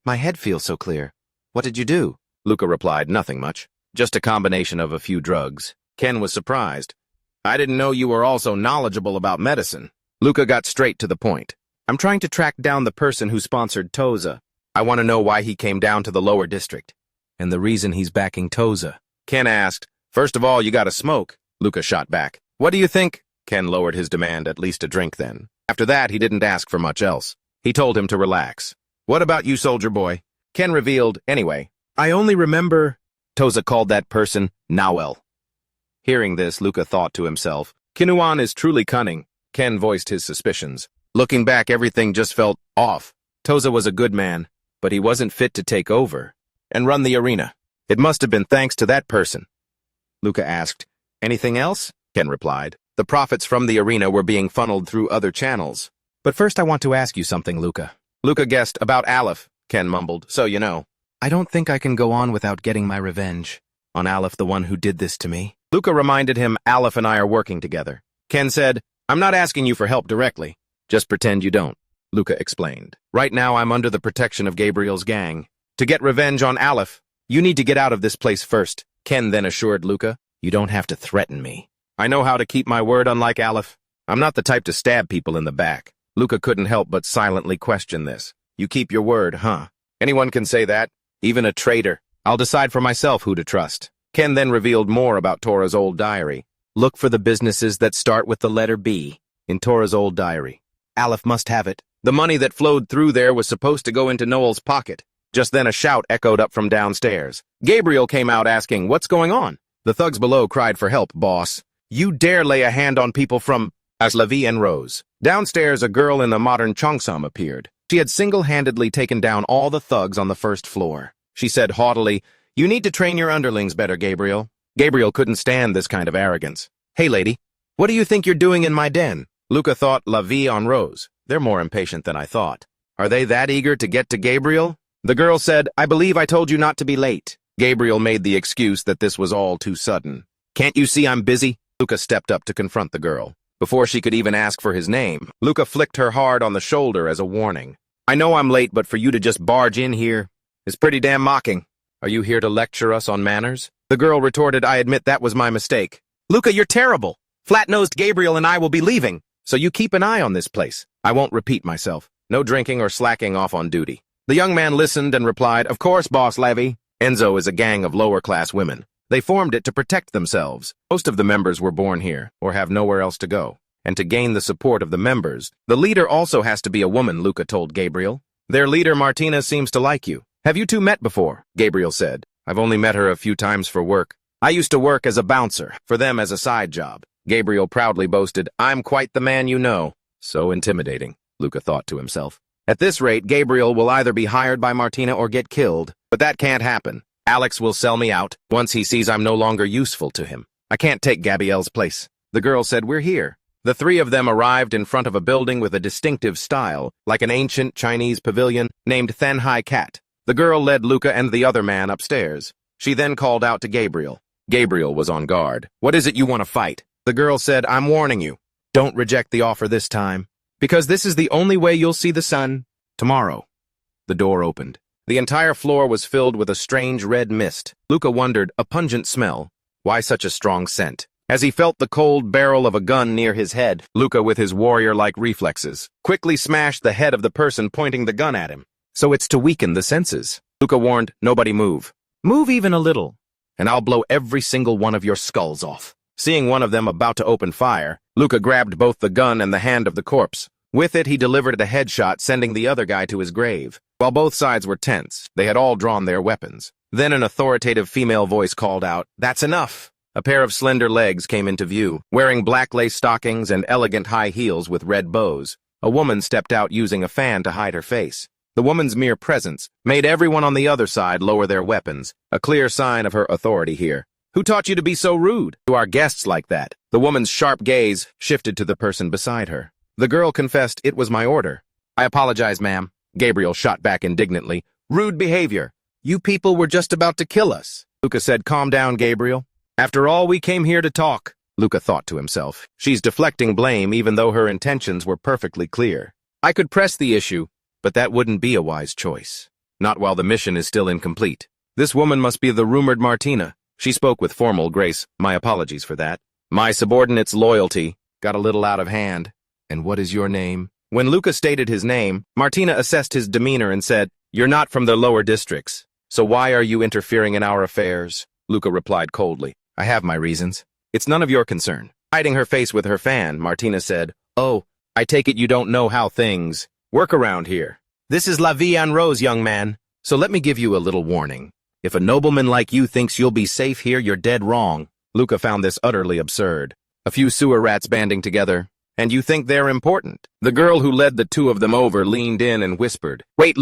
my head feels so clear. What did you do? Luca replied, nothing much. Just a combination of a few drugs. Ken was surprised. I didn't know you were also knowledgeable about medicine. Luca got straight to the point. I'm trying to track down the person who sponsored Toza. I want to know why he came down to the lower district. and the reason he's backing Toza. Ken asked, "First of all, you gotta smoke," Luca shot back. "What do you think?" Ken lowered his demand, "At least a drink then." After that, he didn't ask for much else. He told him to relax. "What about you, soldier boy?" Ken revealed, "Anyway, I only remember—" Toza called that person Nawel. Hearing this, Luca thought to himself, "Kinuan is truly cunning." Ken voiced his suspicions. Looking back, everything just felt off. Toza was a good man, but he wasn't fit to take over and run the arena. It must have been thanks to that person. Luca asked, "Anything else?" Ken replied. The profits from the arena were being funneled through other channels. "But first I want to ask you something, Luca." Luca guessed, "About Aleph," Ken mumbled, "so you know." "I don't think I can go on without getting my revenge on Aleph, the one who did this to me." Luca reminded him, "Aleph and I are working together." Ken said, "I'm not asking you for help directly. Just pretend you don't." Luca explained, "Right now I'm under the protection of Gabriel's gang. To get revenge on Aleph, you need to get out of this place first." Ken then assured Luca, "You don't have to threaten me. I know how to keep my word, unlike Aleph. I'm not the type to stab people in the back." Luca couldn't help but silently question this. "You keep your word, huh? Anyone can say that, even a traitor. I'll decide for myself who to trust." Ken then revealed more about Tora's old diary. Look for the businesses that start with the letter B in Tora's old diary. Aleph must have it. The money that flowed through there was supposed to go into Noel's pocket. Just then a shout echoed up from downstairs. Gabriel came out asking, "What's going on?" The thugs below cried for help. "Boss, you dare lay a hand on people from—" As Levi and rose. Downstairs, a girl in the modern cheongsam appeared. She had single-handedly taken down all the thugs on the first floor. She said haughtily, "You need to train your underlings better, Gabriel." Gabriel couldn't stand this kind of arrogance. "Hey, lady, what do you think you're doing in my den?" Luca thought Levi on Rose. They're more impatient than I thought. Are they that eager to get to Gabriel? The girl said, "I believe I told you not to be late." Gabriel made the excuse that this was all too sudden. "Can't you see I'm busy?" Luca stepped up to confront the girl. Before she could even ask for his name, Luca flicked her hard on the shoulder as a warning. "I know I'm late, but for you to just barge in here is pretty damn mocking. Are you here to lecture us on manners?" The girl retorted, "I admit that was my mistake." "Luca, you're terrible. Flat-nosed Gabriel and I will be leaving, so you keep an eye on this place. I won't repeat myself. No drinking or slacking off on duty." The young man listened and replied, "Of course, Boss Levi." Enzo is a gang of lower-class women. They formed it to protect themselves. Most of the members were born here, or have nowhere else to go. And to gain the support of the members, the leader also has to be a woman, Luca told Gabriel. "Their leader, Martina, seems to like you. Have you two met before?" Gabriel said. "I've only met her a few times for work. I used to work as a bouncer, for them as a side job." Gabriel proudly boasted, "I'm quite the man you know." So intimidating, Luca thought to himself. At this rate, Gabriel will either be hired by Martina or get killed. But that can't happen. Alex will sell me out once he sees I'm no longer useful to him. I can't take Gabriel's place. The girl said, "We're here." The three of them arrived in front of a building with a distinctive style, like an ancient Chinese pavilion named Thanhai Cat. The girl led Luca and the other man upstairs. She then called out to Gabriel. Gabriel was on guard. "What is it you want to fight?" The girl said, "I'm warning you. Don't reject the offer this time, because this is the only way you'll see the sun tomorrow." The door opened. The entire floor was filled with a strange red mist. Luca wondered, a pungent smell. Why such a strong scent? As he felt the cold barrel of a gun near his head, Luca, with his warrior-like reflexes, quickly smashed the head of the person pointing the gun at him. "So it's to weaken the senses." Luca warned, "Nobody move. Move even a little, and I'll blow every single one of your skulls off." Seeing one of them about to open fire, Luca grabbed both the gun and the hand of the corpse. With it, he delivered a headshot, sending the other guy to his grave. While both sides were tense, they had all drawn their weapons. Then an authoritative female voice called out, "That's enough!" A pair of slender legs came into view, wearing black lace stockings and elegant high heels with red bows. A woman stepped out using a fan to hide her face. The woman's mere presence made everyone on the other side lower their weapons, a clear sign of her authority here. "Who taught you to be so rude to our guests like that?" The woman's sharp gaze shifted to the person beside her. The girl confessed, "It was my order." "I apologize, ma'am." Gabriel shot back indignantly. "Rude behavior. You people were just about to kill us." Luca said, "Calm down, Gabriel. After all, we came here to talk." Luca thought to himself. She's deflecting blame even though her intentions were perfectly clear. "I could press the issue, but that wouldn't be a wise choice. Not while the mission is still incomplete. This woman must be the rumored Martina." She spoke with formal grace. "My apologies for that. My subordinate's loyalty got a little out of hand." "And what is your name?" When Luca stated his name, Martina assessed his demeanor and said, "You're not from the lower districts, So why are you interfering in our affairs? Luca replied coldly. I have my reasons. It's none of your concern. Hiding her face with her fan, Martina said, Oh, I take it you don't know how things work around here. This is La Vie en Rose, young man. So let me give you a little warning. If a nobleman like you thinks you'll be safe here, you're dead wrong. Luca found this utterly absurd. A few sewer rats banding together. And you think they're important? The girl who led the two of them over leaned in and whispered, Wait,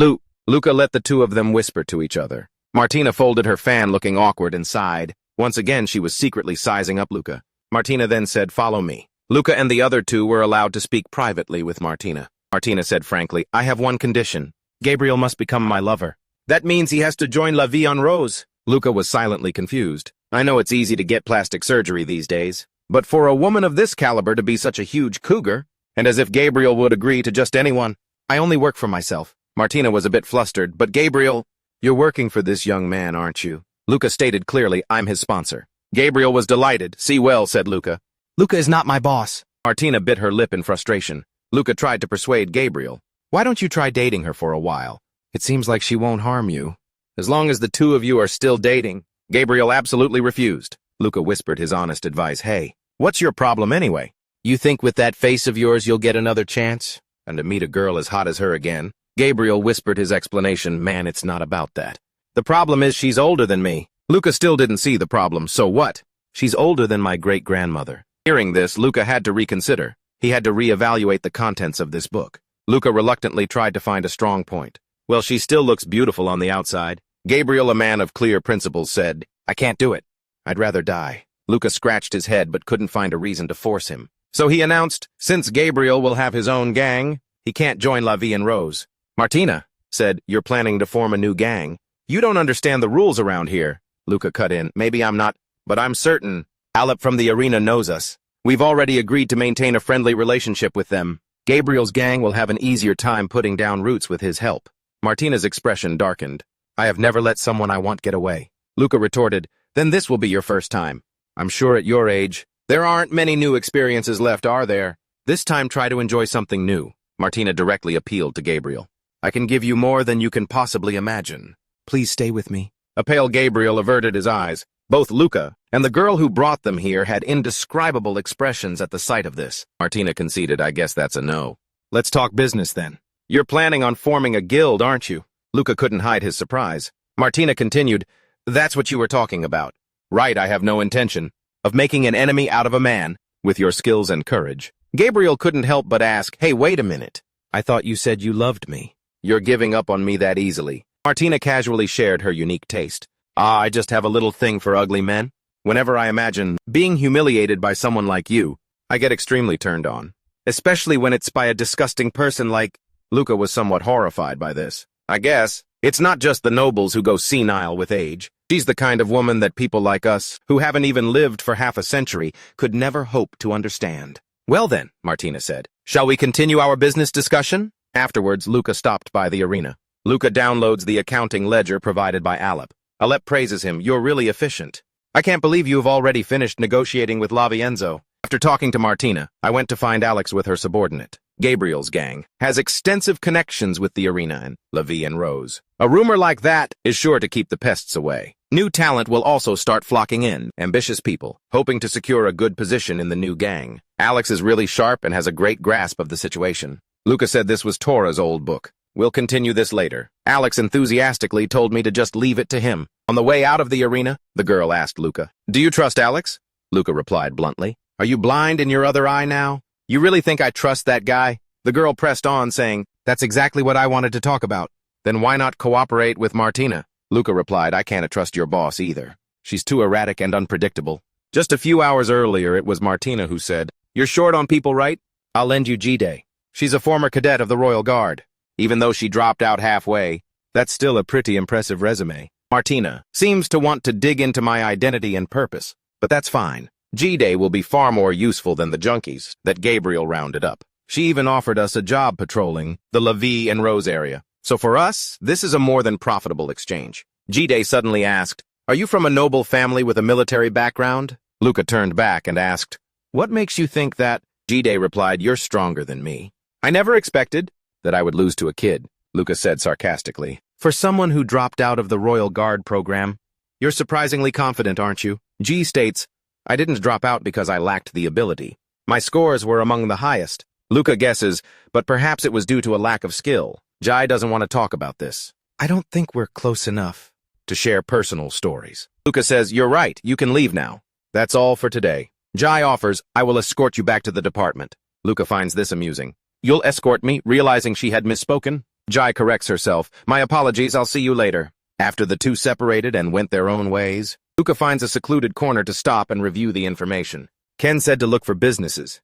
Luca let the two of them whisper to each other. Martina folded her fan, looking awkward, and sighed. Once again, she was secretly sizing up Luca. Martina then said, Follow me. Luca and the other two were allowed to speak privately with Martina. Martina said frankly, I have one condition. Gabriel must become my lover. That means he has to join La Vie en Rose. Luca was silently confused. I know it's easy to get plastic surgery these days, but for a woman of this caliber to be such a huge cougar, and as if Gabriel would agree to just anyone, I only work for myself. Martina was a bit flustered, but Gabriel, you're working for this young man, aren't you? Luca stated clearly, I'm his sponsor. Gabriel was delighted. See well, said Luca. Luca is not my boss. Martina bit her lip in frustration. Luca tried to persuade Gabriel. Why don't you try dating her for a while? It seems like she won't harm you. As long as the two of you are still dating. Gabriel absolutely refused. Luca whispered his honest advice. Hey, what's your problem anyway? You think with that face of yours you'll get another chance? And to meet a girl as hot as her again? Gabriel whispered his explanation. Man, it's not about that. The problem is she's older than me. Luca still didn't see the problem. So what? She's older than my great-grandmother. Hearing this, Luca had to reconsider. He had to reevaluate the contents of this book. Luca reluctantly tried to find a strong point. Well, she still looks beautiful on the outside. Gabriel, a man of clear principles, said, I can't do it. I'd rather die. Luca scratched his head but couldn't find a reason to force him. So he announced, since Gabriel will have his own gang, he can't join La Vie en Rose. Martina said, You're planning to form a new gang. You don't understand the rules around here. Luca cut in. Maybe I'm not, but I'm certain. Alep from the arena knows us. We've already agreed to maintain a friendly relationship with them. Gabriel's gang will have an easier time putting down roots with his help. Martina's expression darkened. I have never let someone I want get away. Luca retorted, Then this will be your first time. I'm sure at your age, there aren't many new experiences left, are there? This time try to enjoy something new. Martina directly appealed to Gabriel. I can give you more than you can possibly imagine. Please stay with me. A pale Gabriel averted his eyes. Both Luca and the girl who brought them here had indescribable expressions at the sight of this. Martina conceded, I guess that's a no. Let's talk business then. You're planning on forming a guild, aren't you? Luca couldn't hide his surprise. Martina continued, That's what you were talking about. Right, I have no intention of making an enemy out of a man with your skills and courage. Gabriel couldn't help but ask, Hey, wait a minute. I thought you said you loved me. You're giving up on me that easily. Martina casually shared her unique taste. I just have a little thing for ugly men. Whenever I imagine being humiliated by someone like you, I get extremely turned on. Especially when it's by a disgusting person like... Luca was somewhat horrified by this. I guess it's not just the nobles who go senile with age. She's the kind of woman that people like us, who haven't even lived for half a century, could never hope to understand. Well then, Martina said, shall we continue our business discussion? Afterwards, Luca stopped by the arena. Luca downloads the accounting ledger provided by Alep. Alep praises him. You're really efficient. I can't believe you have already finished negotiating with Lavienzo. After talking to Martina, I went to find Alex with her subordinate. Gabriel's gang has extensive connections with the arena and La Vie en Rose. A rumor like that is sure to keep the pests away. New talent will also start flocking in, ambitious people, hoping to secure a good position in the new gang. Alex is really sharp and has a great grasp of the situation. Luca said this was Tora's old book. We'll continue this later. Alex enthusiastically told me to just leave it to him. On the way out of the arena, the girl asked Luca, Do you trust Alex? Luca replied bluntly, Are you blind in your other eye now? You really think I trust that guy? The girl pressed on, saying, That's exactly what I wanted to talk about. Then why not cooperate with Martina? Luca replied, I can't trust your boss either. She's too erratic and unpredictable. Just a few hours earlier, it was Martina who said, You're short on people, right? I'll lend you G-Day. She's a former cadet of the Royal Guard. Even though she dropped out halfway, that's still a pretty impressive resume. Martina seems to want to dig into my identity and purpose, but that's fine. G-Day will be far more useful than the junkies that Gabriel rounded up. She even offered us a job patrolling the La Vie en Rose area. So for us, this is a more than profitable exchange. G-Day suddenly asked, Are you from a noble family with a military background? Luca turned back and asked, What makes you think that? G-Day replied, You're stronger than me. I never expected that I would lose to a kid, Luca said sarcastically. For someone who dropped out of the Royal Guard program, you're surprisingly confident, aren't you? G states, I didn't drop out because I lacked the ability. My scores were among the highest. Luca guesses, but perhaps it was due to a lack of skill. Jai doesn't want to talk about this. I don't think we're close enough to share personal stories. Luca says, you're right, you can leave now. That's all for today. Jai offers, I will escort you back to the department. Luca finds this amusing. You'll escort me, realizing she had misspoken? Jai corrects herself. My apologies, I'll see you later. After the two separated and went their own ways, Luca finds a secluded corner to stop and review the information. Ken said to look for businesses,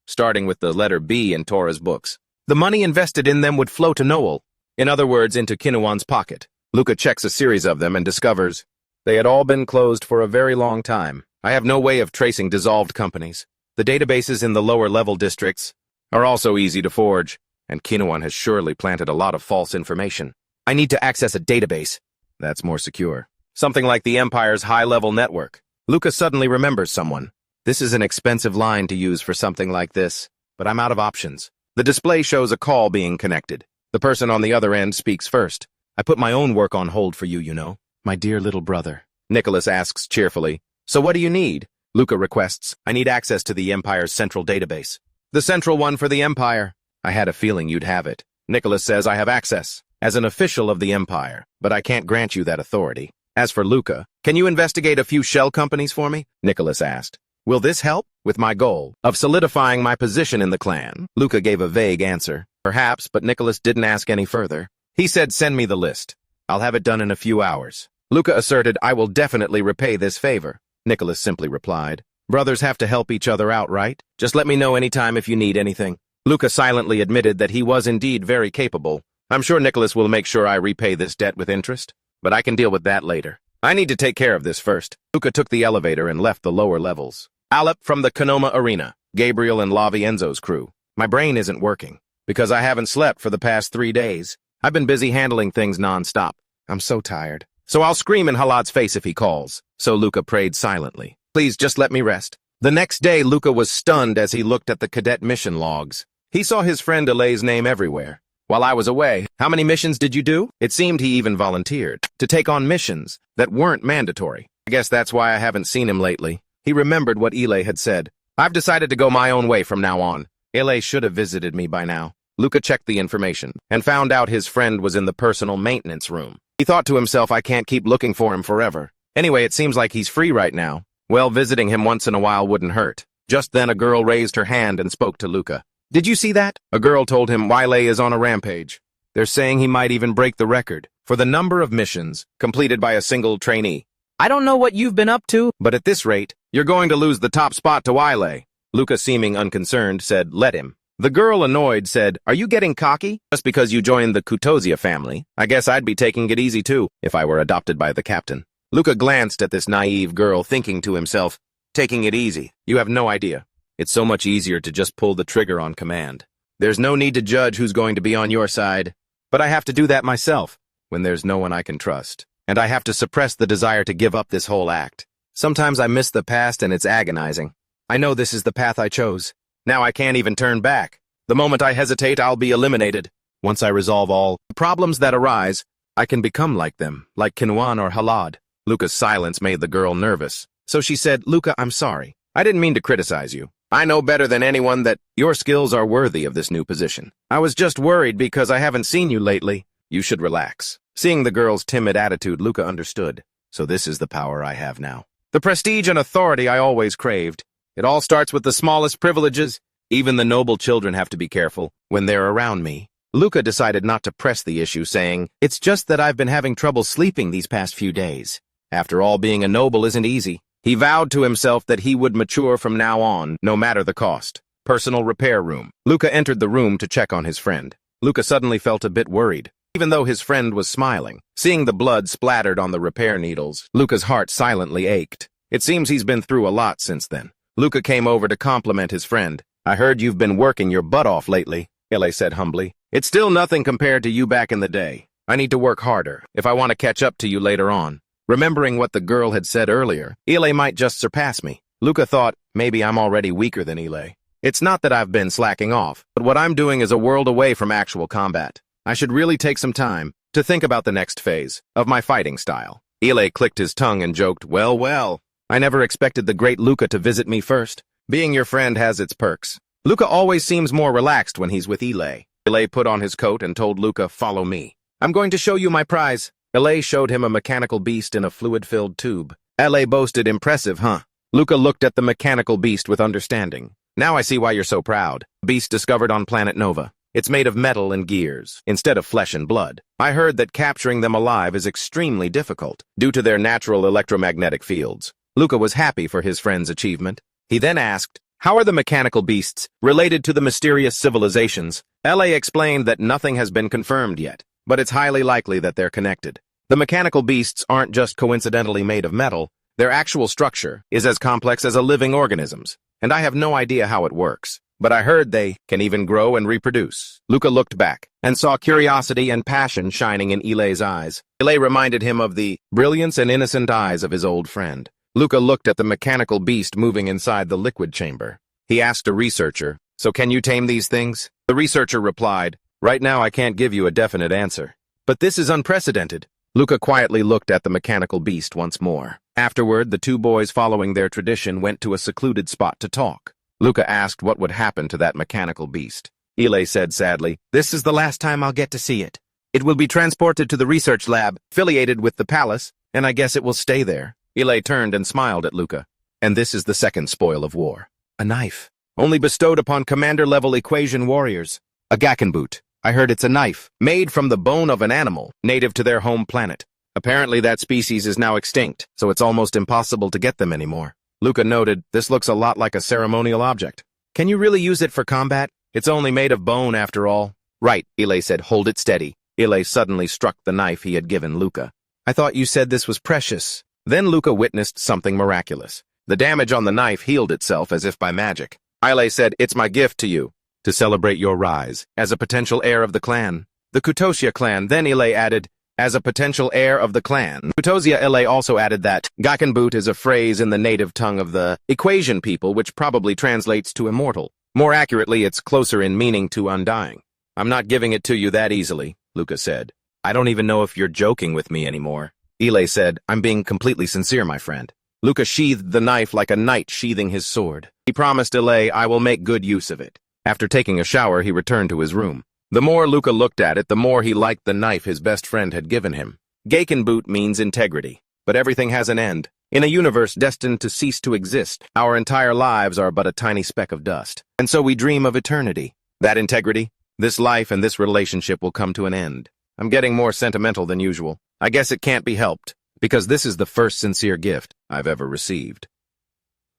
starting with the letter B in Tora's books. The money invested in them would flow to Noel, in other words, into Kinuan's pocket. Luca checks a series of them and discovers they had all been closed for a very long time. I have no way of tracing dissolved companies. The databases in the lower-level districts are also easy to forge, and Kinuan has surely planted a lot of false information. I need to access a database. That's more secure. Something like the Empire's high-level network. Luca suddenly remembers someone. This is an expensive line to use for something like this, but I'm out of options. The display shows a call being connected. The person on the other end speaks first. I put my own work on hold for you, you know. My dear little brother. Nicholas asks cheerfully. So what do you need? Luca requests. I need access to the Empire's central database. The central one for the Empire. I had a feeling you'd have it. Nicholas says I have access as an official of the Empire, but I can't grant you that authority. As for Luca, can you investigate a few shell companies for me? Nicholas asked. Will this help with my goal of solidifying my position in the clan? Luca gave a vague answer. Perhaps, but Nicholas didn't ask any further. He said, send me the list. I'll have it done in a few hours. Luca asserted, I will definitely repay this favor. Nicholas simply replied, brothers have to help each other out, right? Just let me know anytime if you need anything. Luca silently admitted that he was indeed very capable. I'm sure Nicholas will make sure I repay this debt with interest, but I can deal with that later. I need to take care of this first. Luca took the elevator and left the lower levels. Alep from the Konoma Arena, Gabriel and Lavienzo's crew. My brain isn't working, because I haven't slept for the past 3 days. I've been busy handling things non-stop. I'm so tired. So I'll scream in Halad's face if he calls. So Luca prayed silently. Please just let me rest. The next day, Luca was stunned as he looked at the cadet mission logs. He saw his friend Alay's name everywhere. While I was away, how many missions did you do? It seemed he even volunteered to take on missions that weren't mandatory. I guess that's why I haven't seen him lately. He remembered what Ile had said. I've decided to go my own way from now on. Ile should have visited me by now. Luca checked the information and found out his friend was in the personal maintenance room. He thought to himself, I can't keep looking for him forever. Anyway, it seems like he's free right now. Well, visiting him once in a while wouldn't hurt. Just then a girl raised her hand and spoke to Luca. Did you see that? A girl told him Wile is on a rampage. They're saying he might even break the record for the number of missions completed by a single trainee. I don't know what you've been up to, but at this rate, you're going to lose the top spot to Wile. Luca, seeming unconcerned, said, let him. The girl, annoyed, said, are you getting cocky? Just because you joined the Kutozia family? I guess I'd be taking it easy too, if I were adopted by the captain. Luca glanced at this naive girl, thinking to himself, taking it easy. You have no idea. It's so much easier to just pull the trigger on command. There's no need to judge who's going to be on your side. But I have to do that myself, when there's no one I can trust. And I have to suppress the desire to give up this whole act. Sometimes I miss the past and it's agonizing. I know this is the path I chose. Now I can't even turn back. The moment I hesitate, I'll be eliminated. Once I resolve all problems that arise, I can become like them, like Kinuan or Halad. Luca's silence made the girl nervous. So she said, Luca, I'm sorry. I didn't mean to criticize you. I know better than anyone that your skills are worthy of this new position. I was just worried because I haven't seen you lately. You should relax. Seeing the girl's timid attitude, Luca understood. So this is the power I have now. The prestige and authority I always craved. It all starts with the smallest privileges. Even the noble children have to be careful when they're around me. Luca decided not to press the issue, saying, it's just that I've been having trouble sleeping these past few days. After all, being a noble isn't easy. He vowed to himself that he would mature from now on, no matter the cost. Personal repair room. Luca entered the room to check on his friend. Luca suddenly felt a bit worried, even though his friend was smiling. Seeing the blood splattered on the repair needles, Luca's heart silently ached. It seems he's been through a lot since then. Luca came over to compliment his friend. I heard you've been working your butt off lately, Ile said humbly. It's still nothing compared to you back in the day. I need to work harder if I want to catch up to you later on. Remembering what the girl had said earlier, Ile might just surpass me. Luca thought, maybe I'm already weaker than Ile. It's not that I've been slacking off, but what I'm doing is a world away from actual combat. I should really take some time to think about the next phase of my fighting style. Ile clicked his tongue and joked, well, well, I never expected the great Luca to visit me first. Being your friend has its perks. Luca always seems more relaxed when he's with Ile. Ile put on his coat and told Luca, follow me. I'm going to show you my prize. Ile showed him a mechanical beast in a fluid-filled tube. Ile boasted, impressive, huh? Luca looked at the mechanical beast with understanding. Now I see why you're so proud. Beast discovered on planet Nova. It's made of metal and gears, instead of flesh and blood. I heard that capturing them alive is extremely difficult, due to their natural electromagnetic fields. Luca was happy for his friend's achievement. He then asked, how are the mechanical beasts related to the mysterious civilizations? L.A. explained that nothing has been confirmed yet, but it's highly likely that they're connected. The mechanical beasts aren't just coincidentally made of metal. Their actual structure is as complex as a living organism's, and I have no idea how it works. But I heard they can even grow and reproduce. Luca looked back and saw curiosity and passion shining in Ile's eyes. Ile reminded him of the brilliance and innocent eyes of his old friend. Luca looked at the mechanical beast moving inside the liquid chamber. He asked a researcher, so can you tame these things? The researcher replied, right now I can't give you a definite answer. But this is unprecedented. Luca quietly looked at the mechanical beast once more. Afterward, the two boys, following their tradition, went to a secluded spot to talk. Luca asked what would happen to that mechanical beast. Ile said sadly, this is the last time I'll get to see it. It will be transported to the research lab, affiliated with the palace, and I guess it will stay there. Ile turned and smiled at Luca. And this is the second spoil of war. A knife. Only bestowed upon commander-level equation warriors. A Aken boot. I heard it's a knife, made from the bone of an animal, native to their home planet. Apparently that species is now extinct, so it's almost impossible to get them anymore. Luca noted, this looks a lot like a ceremonial object. Can you really use it for combat? It's only made of bone after all. Right, Ile said, hold it steady. Ile suddenly struck the knife he had given Luca. I thought you said this was precious. Then Luca witnessed something miraculous. The damage on the knife healed itself as if by magic. Ile said, it's my gift to you, to celebrate your rise, as a potential heir of the clan. The Kutosia clan. Then Ile added, as a potential heir of the clan. Kutosia Ile also added that Gakenboot is a phrase in the native tongue of the equation people which probably translates to immortal. More accurately, it's closer in meaning to undying. I'm not giving it to you that easily, Luca said. I don't even know if you're joking with me anymore. Ile said, I'm being completely sincere, my friend. Luca sheathed the knife like a knight sheathing his sword. He promised Ile, I will make good use of it. After taking a shower, he returned to his room. The more Luca looked at it, the more he liked the knife his best friend had given him. Gakenboot means integrity, but everything has an end. In a universe destined to cease to exist, our entire lives are but a tiny speck of dust. And so we dream of eternity. That integrity, this life and this relationship will come to an end. I'm getting more sentimental than usual. I guess it can't be helped, because this is the first sincere gift I've ever received.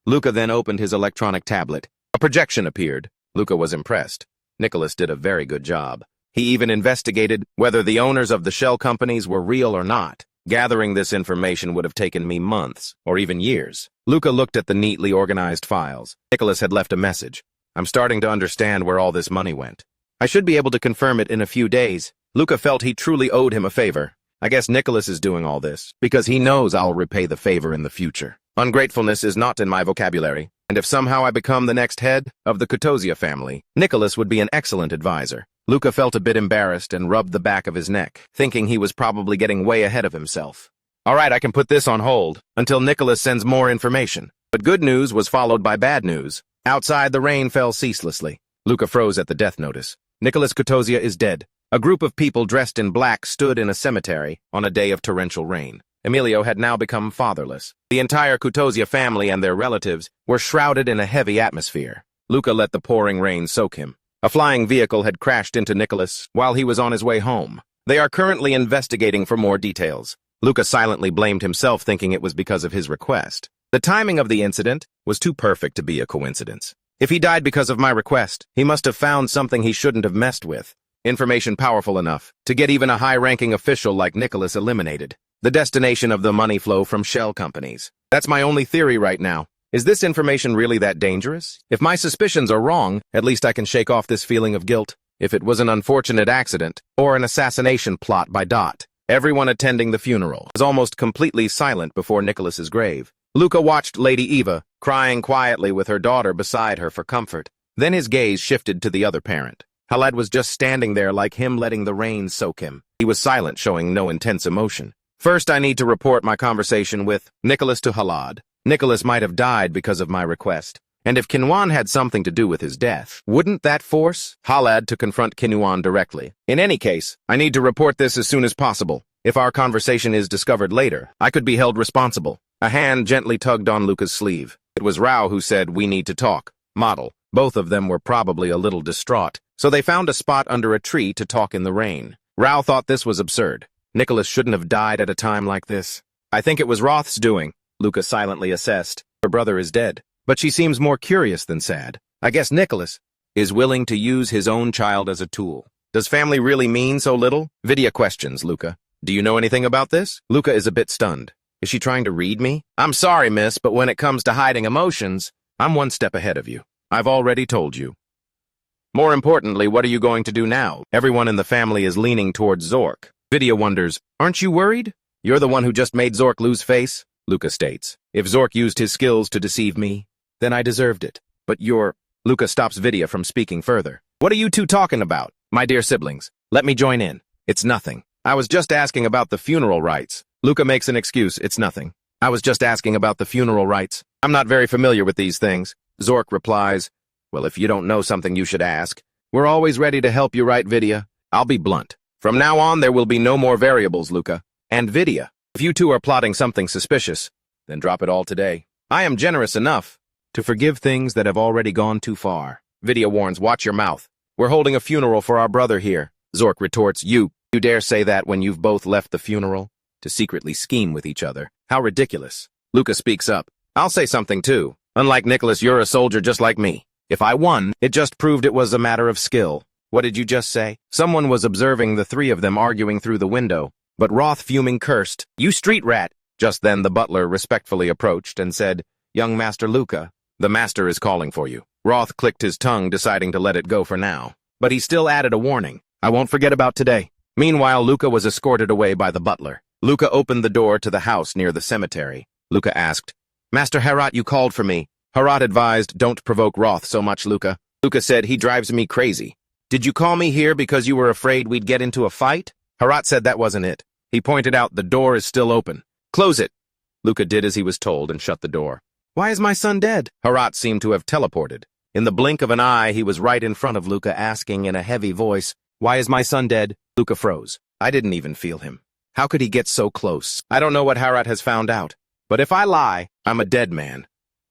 Luca then opened his electronic tablet. A projection appeared. Luca was impressed. Nicholas did a very good job. He even investigated whether the owners of the shell companies were real or not. Gathering this information would have taken me months, or even years. Luca looked at the neatly organized files. Nicholas had left a message. I'm starting to understand where all this money went. I should be able to confirm it in a few days. Luca felt he truly owed him a favor. I guess Nicholas is doing all this, because he knows I'll repay the favor in the future. Ungratefulness is not in my vocabulary, and if somehow I become the next head of the Kutosia family, Nicholas would be an excellent advisor. Luca felt a bit embarrassed and rubbed the back of his neck, thinking he was probably getting way ahead of himself. All right, I can put this on hold until Nicholas sends more information. But good news was followed by bad news. Outside, the rain fell ceaselessly. Luca froze at the death notice. Nicholas Kutosia is dead. A group of people dressed in black stood in a cemetery on a day of torrential rain. Emilio had now become fatherless. The entire Kutosia family and their relatives were shrouded in a heavy atmosphere. Luca let the pouring rain soak him. A flying vehicle had crashed into Nicholas while he was on his way home. They are currently investigating for more details. Luca silently blamed himself, thinking it was because of his request. The timing of the incident was too perfect to be a coincidence. If he died because of my request, he must have found something he shouldn't have messed with. Information powerful enough to get even a high-ranking official like Nicholas eliminated. The destination of the money flow from shell companies. That's my only theory right now. Is this information really that dangerous? If my suspicions are wrong, at least I can shake off this feeling of guilt. If it was an unfortunate accident, or an assassination plot by Dot. Everyone attending the funeral was almost completely silent before Nicholas's grave. Luca watched Lady Eva, crying quietly with her daughter beside her for comfort. Then his gaze shifted to the other parent. Khaled was just standing there like him letting the rain soak him. He was silent, showing no intense emotion. First, I need to report my conversation with Nicholas to Khaled. Nicholas might have died because of my request. And if Kinuan had something to do with his death, wouldn't that force Khaled to confront Kinuan directly? In any case, I need to report this as soon as possible. If our conversation is discovered later, I could be held responsible. A hand gently tugged on Luca's sleeve. It was Rao who said, "We need to talk." Model. Both of them were probably a little distraught, so they found a spot under a tree to talk in the rain. Rao thought this was absurd. Nicholas shouldn't have died at a time like this. "I think it was Roth's doing," Luca silently assessed. "Her brother is dead, but she seems more curious than sad. I guess Nicholas is willing to use his own child as a tool. Does family really mean so little?" Vidya questions Luca. "Do you know anything about this?" Luca is a bit stunned. "Is she trying to read me?" "I'm sorry, miss, but when it comes to hiding emotions, I'm one step ahead of you. I've already told you. More importantly, what are you going to do now?" Everyone in the family is leaning towards Zork. Vidya wonders, "Aren't you worried? You're the one who just made Zork lose face?" Luca states, "If Zork used his skills to deceive me, then I deserved it. But you're—" Luca stops Vidya from speaking further. "What are you two talking about? My dear siblings, let me join in. It's nothing. I was just asking about the funeral rites." Luca makes an excuse. "It's nothing. I was just asking about the funeral rites. I'm not very familiar with these things." Zork replies, "Well, if you don't know something, you should ask. We're always ready to help you, right, Vidya? I'll be blunt. From now on, there will be no more variables, Luca. And Vidya, if you two are plotting something suspicious, then drop it all today. I am generous enough to forgive things that have already gone too far." Vidya warns, "Watch your mouth. We're holding a funeral for our brother here." Zork retorts, You dare say that when you've both left the funeral to secretly scheme with each other? How ridiculous." Luca speaks up, "I'll say something too. Unlike Nicholas, you're a soldier just like me. If I won, it just proved it was a matter of skill." "What did you just say?" Someone was observing the three of them arguing through the window, but Roth, fuming, cursed, "You street rat!" Just then the butler respectfully approached and said, "Young Master Luca, the master is calling for you." Roth clicked his tongue, deciding to let it go for now. But he still added a warning, "I won't forget about today." Meanwhile, Luca was escorted away by the butler. Luca opened the door to the house near the cemetery. Luca asked, "Master Herat, you called for me." Herat advised, "Don't provoke Roth so much, Luca." Luca said, "He drives me crazy." "Did you call me here because you were afraid we'd get into a fight?" Herat said that wasn't it. He pointed out, "The door is still open. Close it." Luca did as he was told and shut the door. "Why is my son dead?" Herat seemed to have teleported. In the blink of an eye, he was right in front of Luca, asking in a heavy voice, "Why is my son dead?" Luca froze. I didn't even feel him. How could he get so close? I don't know what Herat has found out, but if I lie, I'm a dead man.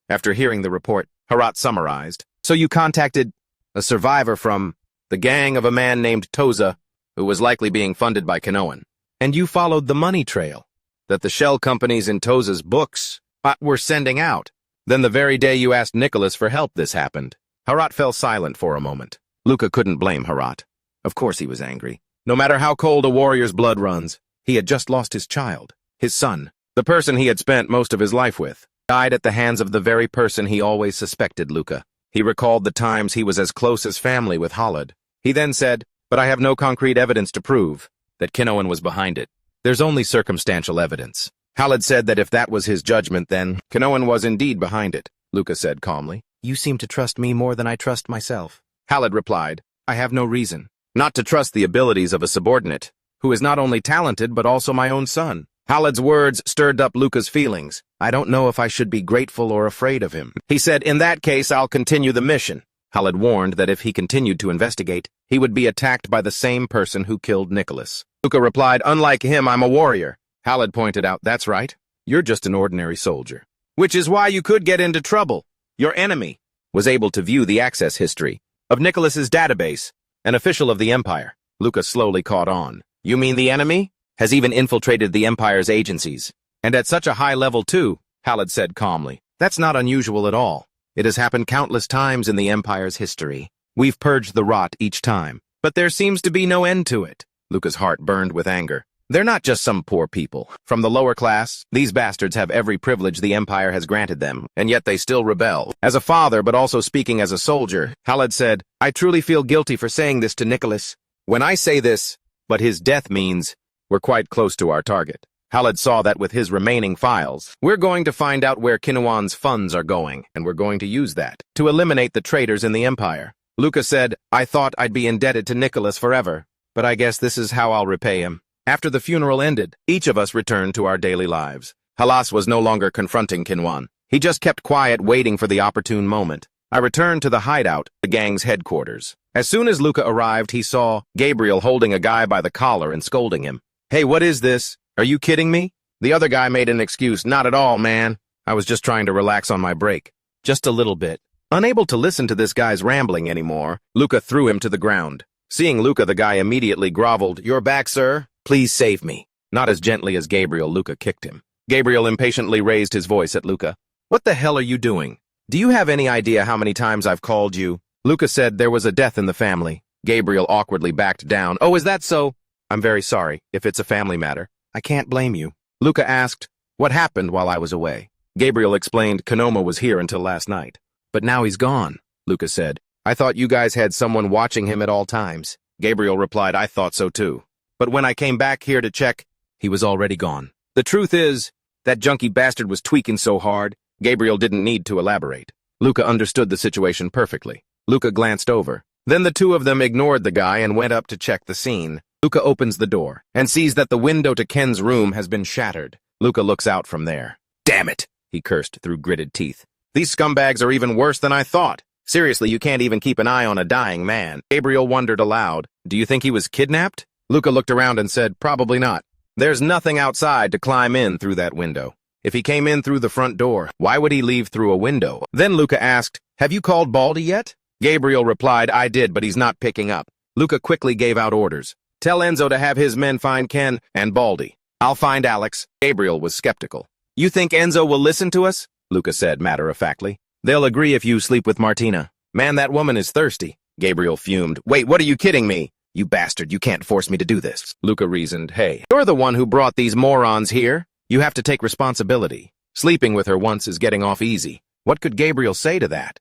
After hearing the report, Herat summarized, "So you contacted a survivor from the gang of a man named Toza, who was likely being funded by Kinuan. And you followed the money trail that the shell companies in Toza's books were sending out. Then the very day you asked Nicholas for help, this happened." Herat fell silent for a moment. Luca couldn't blame Herat. Of course he was angry. No matter how cold a warrior's blood runs, he had just lost his child, his son, the person he had spent most of his life with. Died at the hands of the very person he always suspected, Luca. He recalled the times he was as close as family with Khaled. He then said, "But I have no concrete evidence to prove that Kinuan was behind it. There's only circumstantial evidence." Khaled said that if that was his judgment, then Kinuan was indeed behind it. Luca said calmly, "You seem to trust me more than I trust myself." Khaled replied, "I have no reason not to trust the abilities of a subordinate, who is not only talented but also my own son." Khaled's words stirred up Luca's feelings. "I don't know if I should be grateful or afraid of him." He said, "In that case, I'll continue the mission." Khaled warned that if he continued to investigate, he would be attacked by the same person who killed Nicholas. Luca replied, "Unlike him, I'm a warrior." Khaled pointed out, "That's right. You're just an ordinary soldier. Which is why you could get into trouble. Your enemy was able to view the access history of Nicholas's database, an official of the Empire." Luca slowly caught on. "You mean the enemy has even infiltrated the Empire's agencies? And at such a high level, too," Khaled said calmly. "That's not unusual at all. It has happened countless times in the Empire's history. We've purged the rot each time, but there seems to be no end to it." Luca's heart burned with anger. They're not just some poor people. From the lower class, these bastards have every privilege the Empire has granted them, and yet they still rebel. As a father, but also speaking as a soldier, Khaled said, "I truly feel guilty for saying this to Nicholas. When I say this, but his death means we're quite close to our target." Khaled saw that with his remaining files, "We're going to find out where Kinuan's funds are going, and we're going to use that to eliminate the traitors in the Empire." Luca said, I thought I'd be indebted to Nicholas forever, but I guess this is how I'll repay him. After the funeral ended, each of us returned to our daily lives. Halas was no longer confronting Kinuan. He just kept quiet, waiting for the opportune moment. I returned to the hideout, the gang's headquarters. As soon as Luca arrived, he saw Gabriel holding a guy by the collar and scolding him. Hey, what is this? Are you kidding me? The other guy made an excuse. Not at all, man. I was just trying to relax on my break. Just a little bit. Unable to listen to this guy's rambling anymore, Luca threw him to the ground. Seeing Luca, the guy immediately groveled. You're back, sir. Please save me. Not as gently as Gabriel, Luca kicked him. Gabriel impatiently raised his voice at Luca. What the hell are you doing? Do you have any idea how many times I've called you? Luca said there was a death in the family. Gabriel awkwardly backed down. Oh, is that so? I'm very sorry, if it's a family matter. I can't blame you. Luca asked, what happened while I was away? Gabriel explained Konoma was here until last night. But now he's gone, Luca said. I thought you guys had someone watching him at all times. Gabriel replied, I thought so too. But when I came back here to check, he was already gone. The truth is, that junkie bastard was tweaking so hard, Gabriel didn't need to elaborate. Luca understood the situation perfectly. Luca glanced over. Then the two of them ignored the guy and went up to check the scene. Luca opens the door and sees that the window to Ken's room has been shattered. Luca looks out from there. Damn it, he cursed through gritted teeth. These scumbags are even worse than I thought. Seriously, you can't even keep an eye on a dying man. Gabriel wondered aloud. Do you think he was kidnapped? Luca looked around and said, probably not. There's nothing outside to climb in through that window. If he came in through the front door, why would he leave through a window? Then Luca asked, have you called Baldy yet? Gabriel replied, I did, but he's not picking up. Luca quickly gave out orders. Tell Enzo to have his men find Ken and Baldy. I'll find Alex. Gabriel was skeptical. You think Enzo will listen to us? Luca said matter-of-factly. They'll agree if you sleep with Martina. Man, that woman is thirsty. Gabriel fumed. Wait, what are you kidding me? You bastard, you can't force me to do this. Luca reasoned. Hey, you're the one who brought these morons here. You have to take responsibility. Sleeping with her once is getting off easy. What could Gabriel say to that?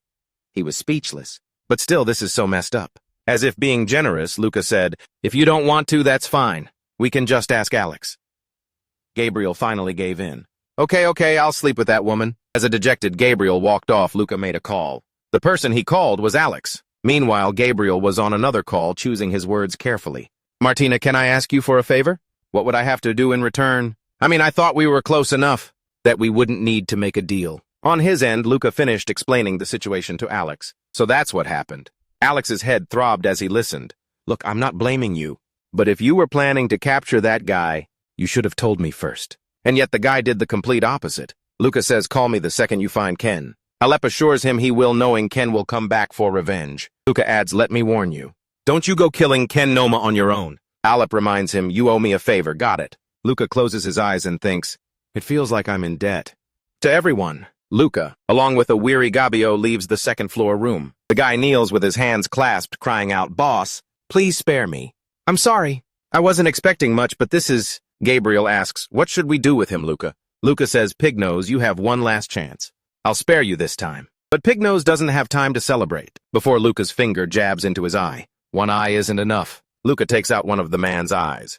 He was speechless. But still, this is so messed up. As if being generous, Luca said, if you don't want to, that's fine. We can just ask Alex. Gabriel finally gave in. Okay, I'll sleep with that woman. As a dejected Gabriel walked off, Luca made a call. The person he called was Alex. Meanwhile, Gabriel was on another call, choosing his words carefully. Martina, can I ask you for a favor? What would I have to do in return? I thought we were close enough that we wouldn't need to make a deal. On his end, Luca finished explaining the situation to Alex. So that's what happened. Alex's head throbbed as he listened. Look, I'm not blaming you, but if you were planning to capture that guy, you should have told me first. And yet the guy did the complete opposite. Luca says, call me the second you find Ken. Alep assures him he will, knowing Ken will come back for revenge. Luca adds, let me warn you. Don't you go killing Ken Noma on your own. Alep reminds him, you owe me a favor, got it. Luca closes his eyes and thinks, it feels like I'm in debt. To everyone, Luca, along with a weary Gabio, leaves the second-floor room. The guy kneels with his hands clasped, crying out, Boss, please spare me. I'm sorry. I wasn't expecting much, but this is... Gabriel asks, what should we do with him, Luca? Luca says, Pignose, you have one last chance. I'll spare you this time. But Pignose doesn't have time to celebrate. Before Luca's finger jabs into his eye. One eye isn't enough. Luca takes out one of the man's eyes.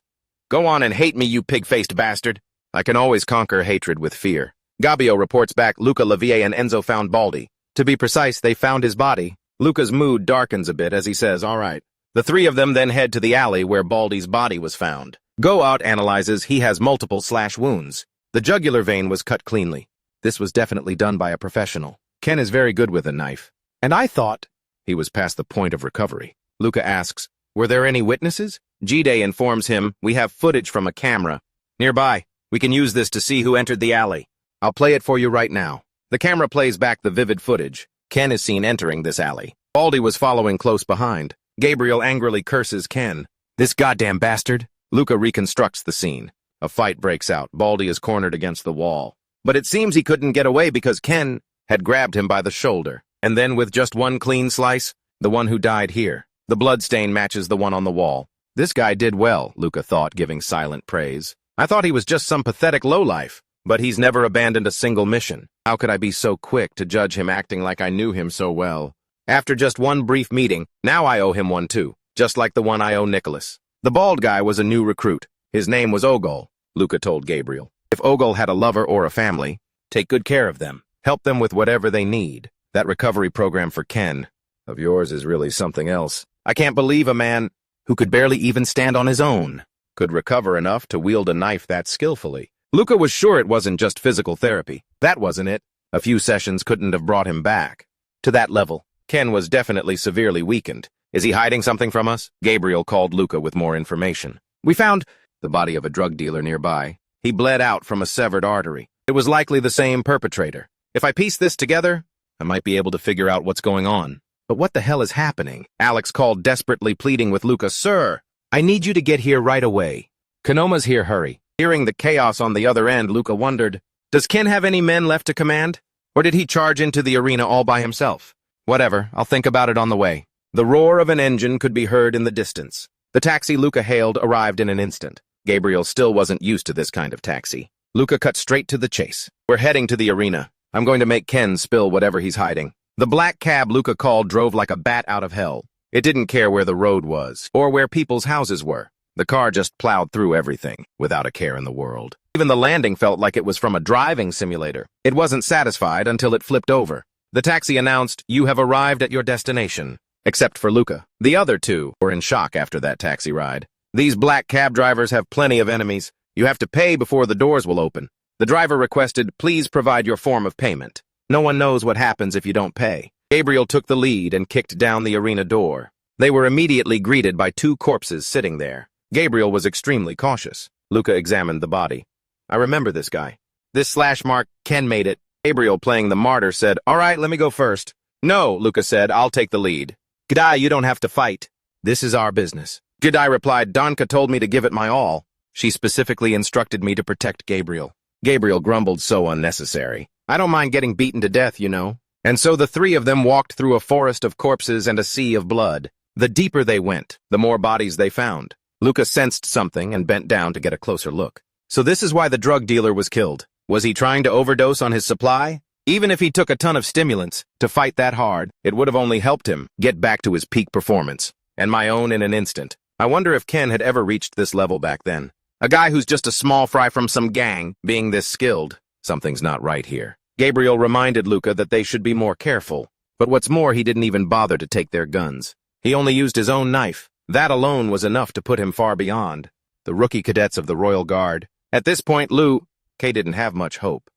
Go on and hate me, you pig-faced bastard. I can always conquer hatred with fear. Gabio reports back Luca, Lavier, and Enzo found Baldy. To be precise, they found his body. Luca's mood darkens a bit as he says, all right. The three of them then head to the alley where Baldy's body was found. Go-Out analyzes he has multiple slash wounds. The jugular vein was cut cleanly. This was definitely done by a professional. Ken is very good with a knife. And I thought he was past the point of recovery. Luca asks, were there any witnesses? G-Day informs him, we have footage from a camera. Nearby, we can use this to see who entered the alley. I'll play it for you right now. The camera plays back the vivid footage. Ken is seen entering this alley. Baldy was following close behind. Gabriel angrily curses Ken. This goddamn bastard. Luca reconstructs the scene. A fight breaks out. Baldy is cornered against the wall. But it seems he couldn't get away because Ken had grabbed him by the shoulder. And then with just one clean slice, the one who died here. The bloodstain matches the one on the wall. This guy did well, Luca thought, giving silent praise. I thought he was just some pathetic lowlife, but he's never abandoned a single mission. How could I be so quick to judge him acting like I knew him so well? After just one brief meeting, now I owe him one too, just like the one I owe Nicholas. The bald guy was a new recruit. His name was Ogol, Luca told Gabriel. If Ogol had a lover or a family, take good care of them. Help them with whatever they need. That recovery program for Ken. of yours is really something else. I can't believe a man who could barely even stand on his own could recover enough to wield a knife that skillfully. Luca was sure it wasn't just physical therapy. That wasn't it. A few sessions couldn't have brought him back to that level. Ken was definitely severely weakened. Is he hiding something from us? Gabriel called Luca with more information. We found the body of a drug dealer nearby. He bled out from a severed artery. It was likely the same perpetrator. If I piece this together, I might be able to figure out what's going on. But what the hell is happening? Alex called, desperately pleading with Luca. Sir, I need you to get here right away. Konoma's here, hurry. Hearing the chaos on the other end, Luca wondered, does Ken have any men left to command? Or did he charge into the arena all by himself? Whatever, I'll think about it on the way. The roar of an engine could be heard in the distance. The taxi Luca hailed arrived in an instant. Gabriel still wasn't used to this kind of taxi. Luca cut straight to the chase. We're heading to the arena. I'm going to make Ken spill whatever he's hiding. The black cab Luca called drove like a bat out of hell. It didn't care where the road was, or where people's houses were. The car just plowed through everything, without a care in the world. Even the landing felt like it was from a driving simulator. It wasn't satisfied until it flipped over. The taxi announced, "You have arrived at your destination." Except for Luca. The other two were in shock after that taxi ride. These black cab drivers have plenty of enemies. You have to pay before the doors will open. The driver requested, "Please provide your form of payment." No one knows what happens if you don't pay. Gabriel took the lead and kicked down the arena door. They were immediately greeted by two corpses sitting there. Gabriel was extremely cautious. Luca examined the body. I remember this guy. This slash mark, Ken made it. Gabriel, playing the martyr, said, "All right, let me go first." "No," Luca said, "I'll take the lead." "G'day, you don't have to fight. This is our business." G'day replied, "Donka told me to give it my all. She specifically instructed me to protect Gabriel." Gabriel grumbled, "So unnecessary. I don't mind getting beaten to death, you know." And so the three of them walked through a forest of corpses and a sea of blood. The deeper they went, the more bodies they found. Luca sensed something and bent down to get a closer look. So this is why the drug dealer was killed. Was he trying to overdose on his supply? Even if he took a ton of stimulants to fight that hard, it would have only helped him get back to his peak performance. And my own in an instant. I wonder if Ken had ever reached this level back then. A guy who's just a small fry from some gang being this skilled. Something's not right here. Gabriel reminded Luca that they should be more careful. But what's more, he didn't even bother to take their guns. He only used his own knife. That alone was enough to put him far beyond the rookie cadets of the Royal Guard. At this point, Luca didn't have much hope.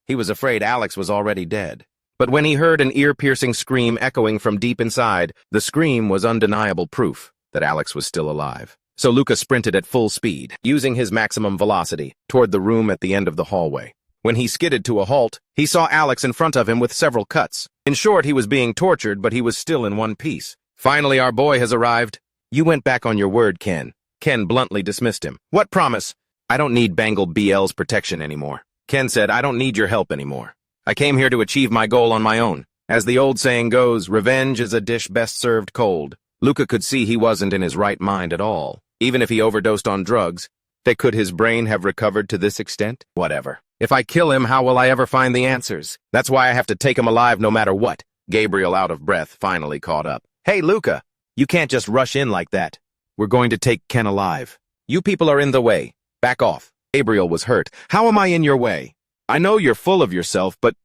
He was afraid Alex was already dead. But when he heard an ear-piercing scream echoing from deep inside, the scream was undeniable proof that Alex was still alive. So Luca sprinted at full speed, using his maximum velocity, toward the room at the end of the hallway. When he skidded to a halt, he saw Alex in front of him with several cuts. In short, he was being tortured, but he was still in one piece. "Finally, our boy has arrived." "You went back on your word, Ken." Ken bluntly dismissed him. "What promise?" "I don't need Bangle BL's protection anymore." Ken said, "I don't need your help anymore. I came here to achieve my goal on my own. As the old saying goes, revenge is a dish best served cold." Luca could see he wasn't in his right mind at all. Even if he overdosed on drugs, could his brain have recovered to this extent? Whatever. If I kill him, how will I ever find the answers? That's why I have to take him alive no matter what. Gabriel, out of breath, finally caught up. "Hey, Luca, you can't just rush in like that. We're going to take Ken alive. You people are in the way. Back off." Gabriel was hurt. "How am I in your way? I know you're full of yourself, but—"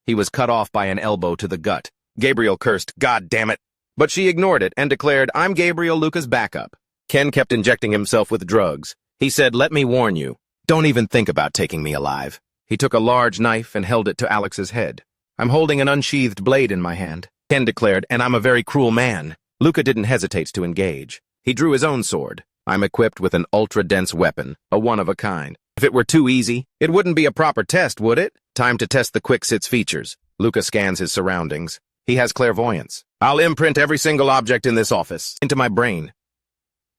He was cut off by an elbow to the gut. Gabriel cursed, "God damn it." But she ignored it and declared, "I'm Gabriel, Luca's backup." Ken kept injecting himself with drugs. He said, "Let me warn you. Don't even think about taking me alive." He took a large knife and held it to Alex's head. "I'm holding an unsheathed blade in my hand," Ken declared, "and I'm a very cruel man." Luca didn't hesitate to engage. He drew his own sword. "I'm equipped with an ultra-dense weapon, a one-of-a-kind. If it were too easy, it wouldn't be a proper test, would it? Time to test the Quicksit's features." Luca scans his surroundings. He has clairvoyance. "I'll imprint every single object in this office into my brain."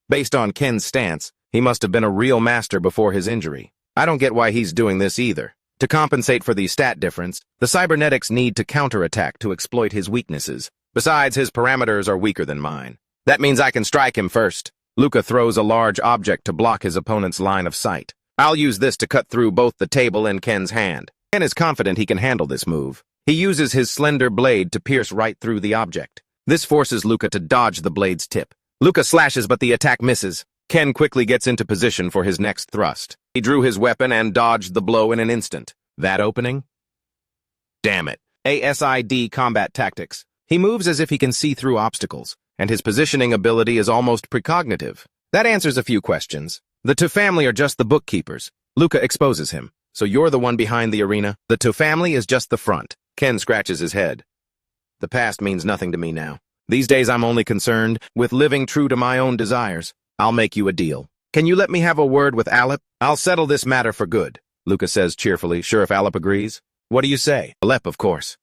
Based on Ken's stance, he must have been a real master before his injury. I don't get why he's doing this either. To compensate for the stat difference, the cybernetics need to counterattack to exploit his weaknesses. Besides, his parameters are weaker than mine. That means I can strike him first. Luca throws a large object to block his opponent's line of sight. I'll use this to cut through both the table and Ken's hand. Ken is confident he can handle this move. He uses his slender blade to pierce right through the object. This forces Luca to dodge the blade's tip. Luca slashes, but the attack misses. Ken quickly gets into position for his next thrust. He drew his weapon and dodged the blow in an instant. That opening? Damn it. ASID combat tactics. He moves as if he can see through obstacles, and his positioning ability is almost precognitive. That answers a few questions. The two family are just the bookkeepers. Luca exposes him. So you're the one behind the arena? The two family is just the front. Ken scratches his head. The past means nothing to me now. These days I'm only concerned with living true to my own desires. I'll make you a deal. Can you let me have a word with Alep? I'll settle this matter for good, Luca says cheerfully, sure if Alep agrees. What do you say? Alep, of course.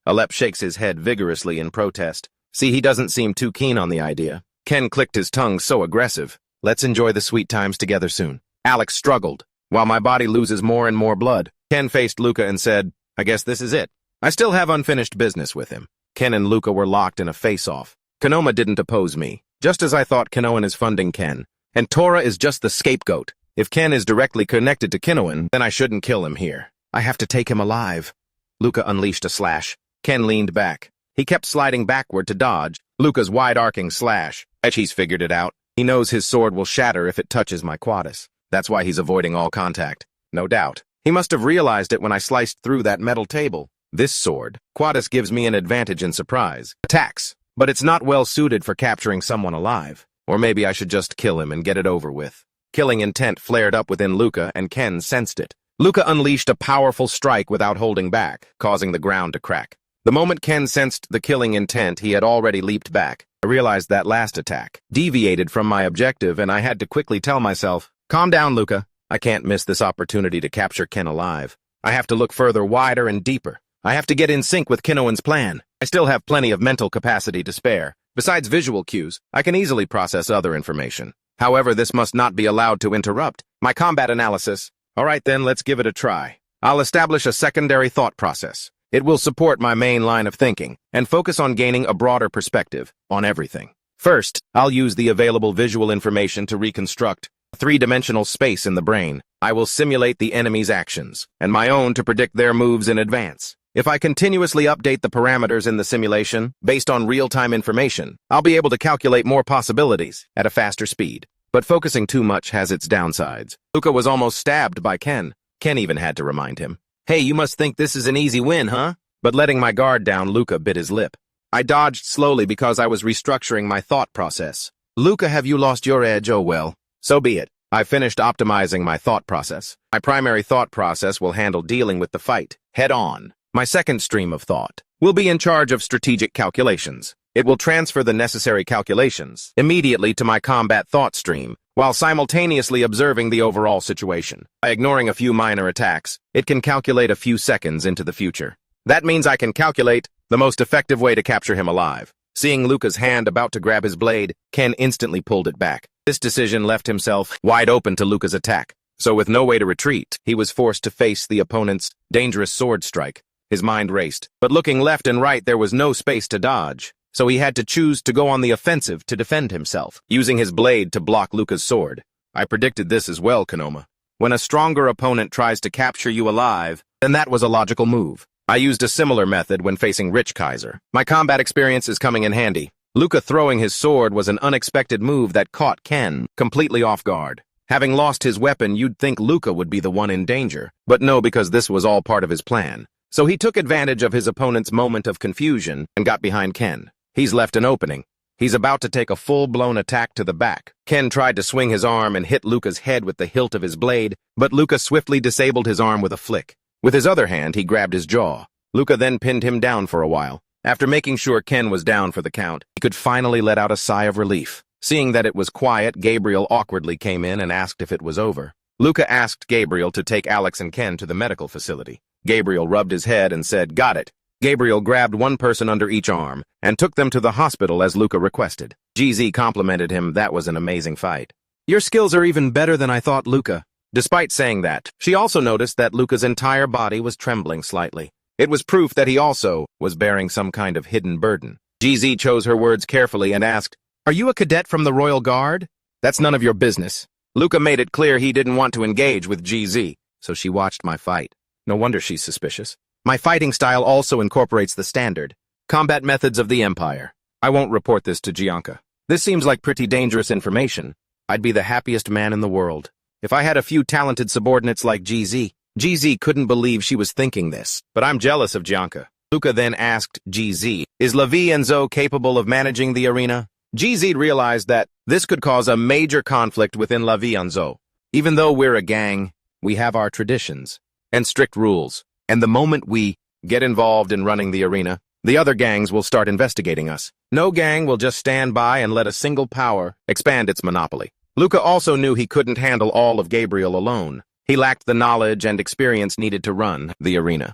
Alep shakes his head vigorously in protest. See, he doesn't seem too keen on the idea. Ken clicked his tongue so aggressive. Let's enjoy the sweet times together soon. Alex struggled. While my body loses more and more blood, Ken faced Luca and said, I guess this is it. I still have unfinished business with him. Ken and Luca were locked in a face-off. Kinoma didn't oppose me, just as I thought Kinuan is funding Ken. And Tora is just the scapegoat. If Ken is directly connected to Kinuan, then I shouldn't kill him here. I have to take him alive. Luca unleashed a slash. Ken leaned back. He kept sliding backward to dodge Luca's wide-arcing slash. He's figured it out. He knows his sword will shatter if it touches my quadus. That's why he's avoiding all contact. No doubt. He must have realized it when I sliced through that metal table. This sword, quadus, gives me an advantage in surprise attacks, but it's not well suited for capturing someone alive. Or maybe I should just kill him and get it over with. Killing intent flared up within Luca, and Ken sensed it. Luca unleashed a powerful strike without holding back, causing the ground to crack. The moment Ken sensed the killing intent, he had already leaped back. I realized that last attack deviated from my objective, and I had to quickly tell myself, calm down, Luca. I can't miss this opportunity to capture Ken alive. I have to look further, wider, and deeper. I have to get in sync with Kinuan's plan. I still have plenty of mental capacity to spare. Besides visual cues, I can easily process other information. However, this must not be allowed to interrupt my combat analysis. All right then, let's give it a try. I'll establish a secondary thought process. It will support my main line of thinking and focus on gaining a broader perspective on everything. First, I'll use the available visual information to reconstruct a three-dimensional space in the brain. I will simulate the enemy's actions and my own to predict their moves in advance. If I continuously update the parameters in the simulation based on real-time information, I'll be able to calculate more possibilities at a faster speed. But focusing too much has its downsides. Luca was almost stabbed by Ken. Ken even had to remind him. Hey, you must think this is an easy win, huh? But letting my guard down, Luca bit his lip. I dodged slowly because I was restructuring my thought process. Luca, have you lost your edge? Oh well, so be it. I finished optimizing my thought process. My primary thought process will handle dealing with the fight head on. My second stream of thought will be in charge of strategic calculations. It will transfer the necessary calculations immediately to my combat thought stream, while simultaneously observing the overall situation. By ignoring a few minor attacks, it can calculate a few seconds into the future. That means I can calculate the most effective way to capture him alive. Seeing Luca's hand about to grab his blade, Ken instantly pulled it back. This decision left himself wide open to Luca's attack. So with no way to retreat, he was forced to face the opponent's dangerous sword strike. His mind raced, but looking left and right there was no space to dodge. So he had to choose to go on the offensive to defend himself, using his blade to block Luca's sword. I predicted this as well, Kinoma. When a stronger opponent tries to capture you alive, then that was a logical move. I used a similar method when facing Rich Kaiser. My combat experience is coming in handy. Luca throwing his sword was an unexpected move that caught Ken completely off guard. Having lost his weapon, you'd think Luca would be the one in danger, but no, because this was all part of his plan. So he took advantage of his opponent's moment of confusion and got behind Ken. He's left an opening. He's about to take a full-blown attack to the back. Ken tried to swing his arm and hit Luca's head with the hilt of his blade, but Luca swiftly disabled his arm with a flick. With his other hand, he grabbed his jaw. Luca then pinned him down for a while. After making sure Ken was down for the count, he could finally let out a sigh of relief. Seeing that it was quiet, Gabriel awkwardly came in and asked if it was over. Luca asked Gabriel to take Alex and Ken to the medical facility. Gabriel rubbed his head and said, "Got it." Gabriel grabbed one person under each arm and took them to the hospital as Luca requested. GZ complimented him. That was an amazing fight. Your skills are even better than I thought, Luca. Despite saying that, she also noticed that Luca's entire body was trembling slightly. It was proof that he also was bearing some kind of hidden burden. GZ chose her words carefully and asked, "Are you a cadet from the Royal Guard?" "That's none of your business." Luca made it clear he didn't want to engage with GZ, so she watched my fight. No wonder she's suspicious. My fighting style also incorporates the standard combat methods of the Empire. I won't report this to Gianca. This seems like pretty dangerous information. I'd be the happiest man in the world if I had a few talented subordinates like GZ. GZ couldn't believe she was thinking this, but I'm jealous of Gianca. Luca then asked GZ, is Lavi and Zoe capable of managing the arena? GZ realized that this could cause a major conflict within Lavi and Zoe. Even though we're a gang, we have our traditions and strict rules. And the moment we get involved in running the arena, the other gangs will start investigating us. No gang will just stand by and let a single power expand its monopoly. Luca also knew he couldn't handle all of Gabriel alone. He lacked the knowledge and experience needed to run the arena.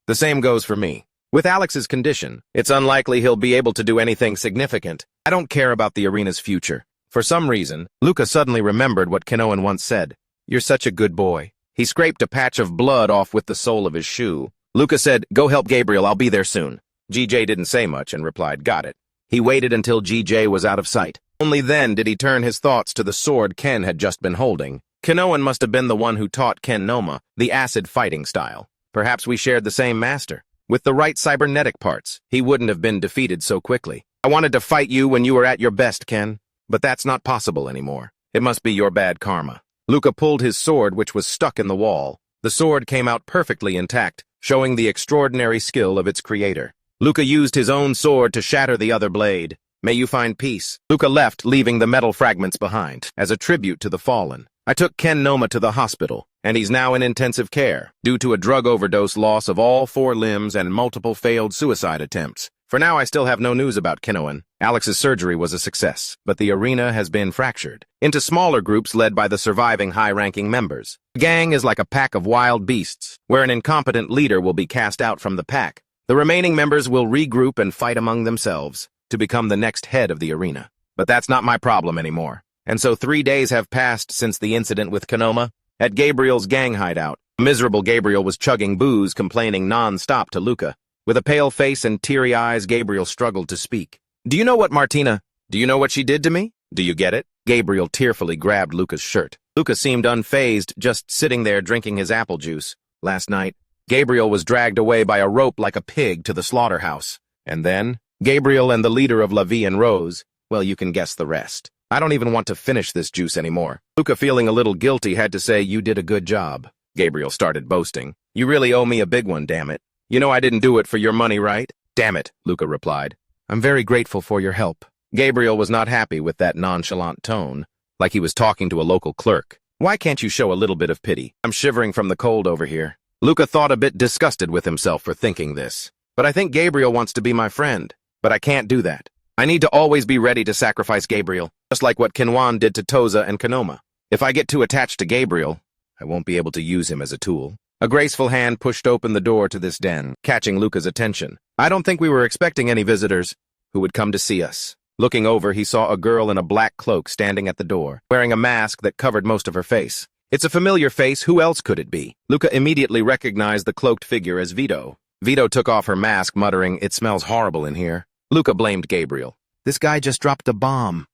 The same goes for me. With Alex's condition, it's unlikely he'll be able to do anything significant. I don't care about the arena's future. For some reason, Luca suddenly remembered what Kinuan once said. You're such a good boy. He scraped a patch of blood off with the sole of his shoe. Luca said, go help Gabriel, I'll be there soon. GJ didn't say much and replied, got it. He waited until GJ was out of sight. Only then did he turn his thoughts to the sword Ken had just been holding. Kinuan must have been the one who taught Ken Noma the acid fighting style. Perhaps we shared the same master. With the right cybernetic parts, he wouldn't have been defeated so quickly. I wanted to fight you when you were at your best, Ken. But that's not possible anymore. It must be your bad karma. Luca pulled his sword, which was stuck in the wall. The sword came out perfectly intact, showing the extraordinary skill of its creator. Luca used his own sword to shatter the other blade. May you find peace. Luca left, leaving the metal fragments behind, as a tribute to the fallen. I took Ken Noma to the hospital, and he's now in intensive care, due to a drug overdose, loss of all 4 limbs, and multiple failed suicide attempts. For now, I still have no news about Kinuan. Alex's surgery was a success, but the arena has been fractured into smaller groups led by the surviving high-ranking members. The gang is like a pack of wild beasts, where an incompetent leader will be cast out from the pack. The remaining members will regroup and fight among themselves to become the next head of the arena. But that's not my problem anymore. And so 3 days have passed since the incident with Kanoma. At Gabriel's gang hideout, miserable Gabriel was chugging booze, complaining non-stop to Luca. With a pale face and teary eyes, Gabriel struggled to speak. Do you know what she did to me? Do you get it? Gabriel tearfully grabbed Luca's shirt. Luca seemed unfazed, just sitting there drinking his apple juice. Last night, Gabriel was dragged away by a rope like a pig to the slaughterhouse. And then, Gabriel and the leader of Lavi and Rose, well, you can guess the rest. I don't even want to finish this juice anymore. Luca, feeling a little guilty, had to say, you did a good job. Gabriel started boasting. You really owe me a big one, damn it. You know I didn't do it for your money, right? Damn it, Luca replied. I'm very grateful for your help. Gabriel was not happy with that nonchalant tone, like he was talking to a local clerk. Why can't you show a little bit of pity? I'm shivering from the cold over here. Luca thought a bit disgusted with himself for thinking this. But I think Gabriel wants to be my friend. But I can't do that. I need to always be ready to sacrifice Gabriel, just like what Kinuan did to Toza and Kanoma. If I get too attached to Gabriel, I won't be able to use him as a tool. A graceful hand pushed open the door to this den, catching Luca's attention. I don't think we were expecting any visitors who would come to see us. Looking over, he saw a girl in a black cloak standing at the door, wearing a mask that covered most of her face. It's a familiar face, who else could it be? Luca immediately recognized the cloaked figure as Vito. Vito took off her mask, muttering, it smells horrible in here. Luca blamed Gabriel. This guy just dropped a bomb.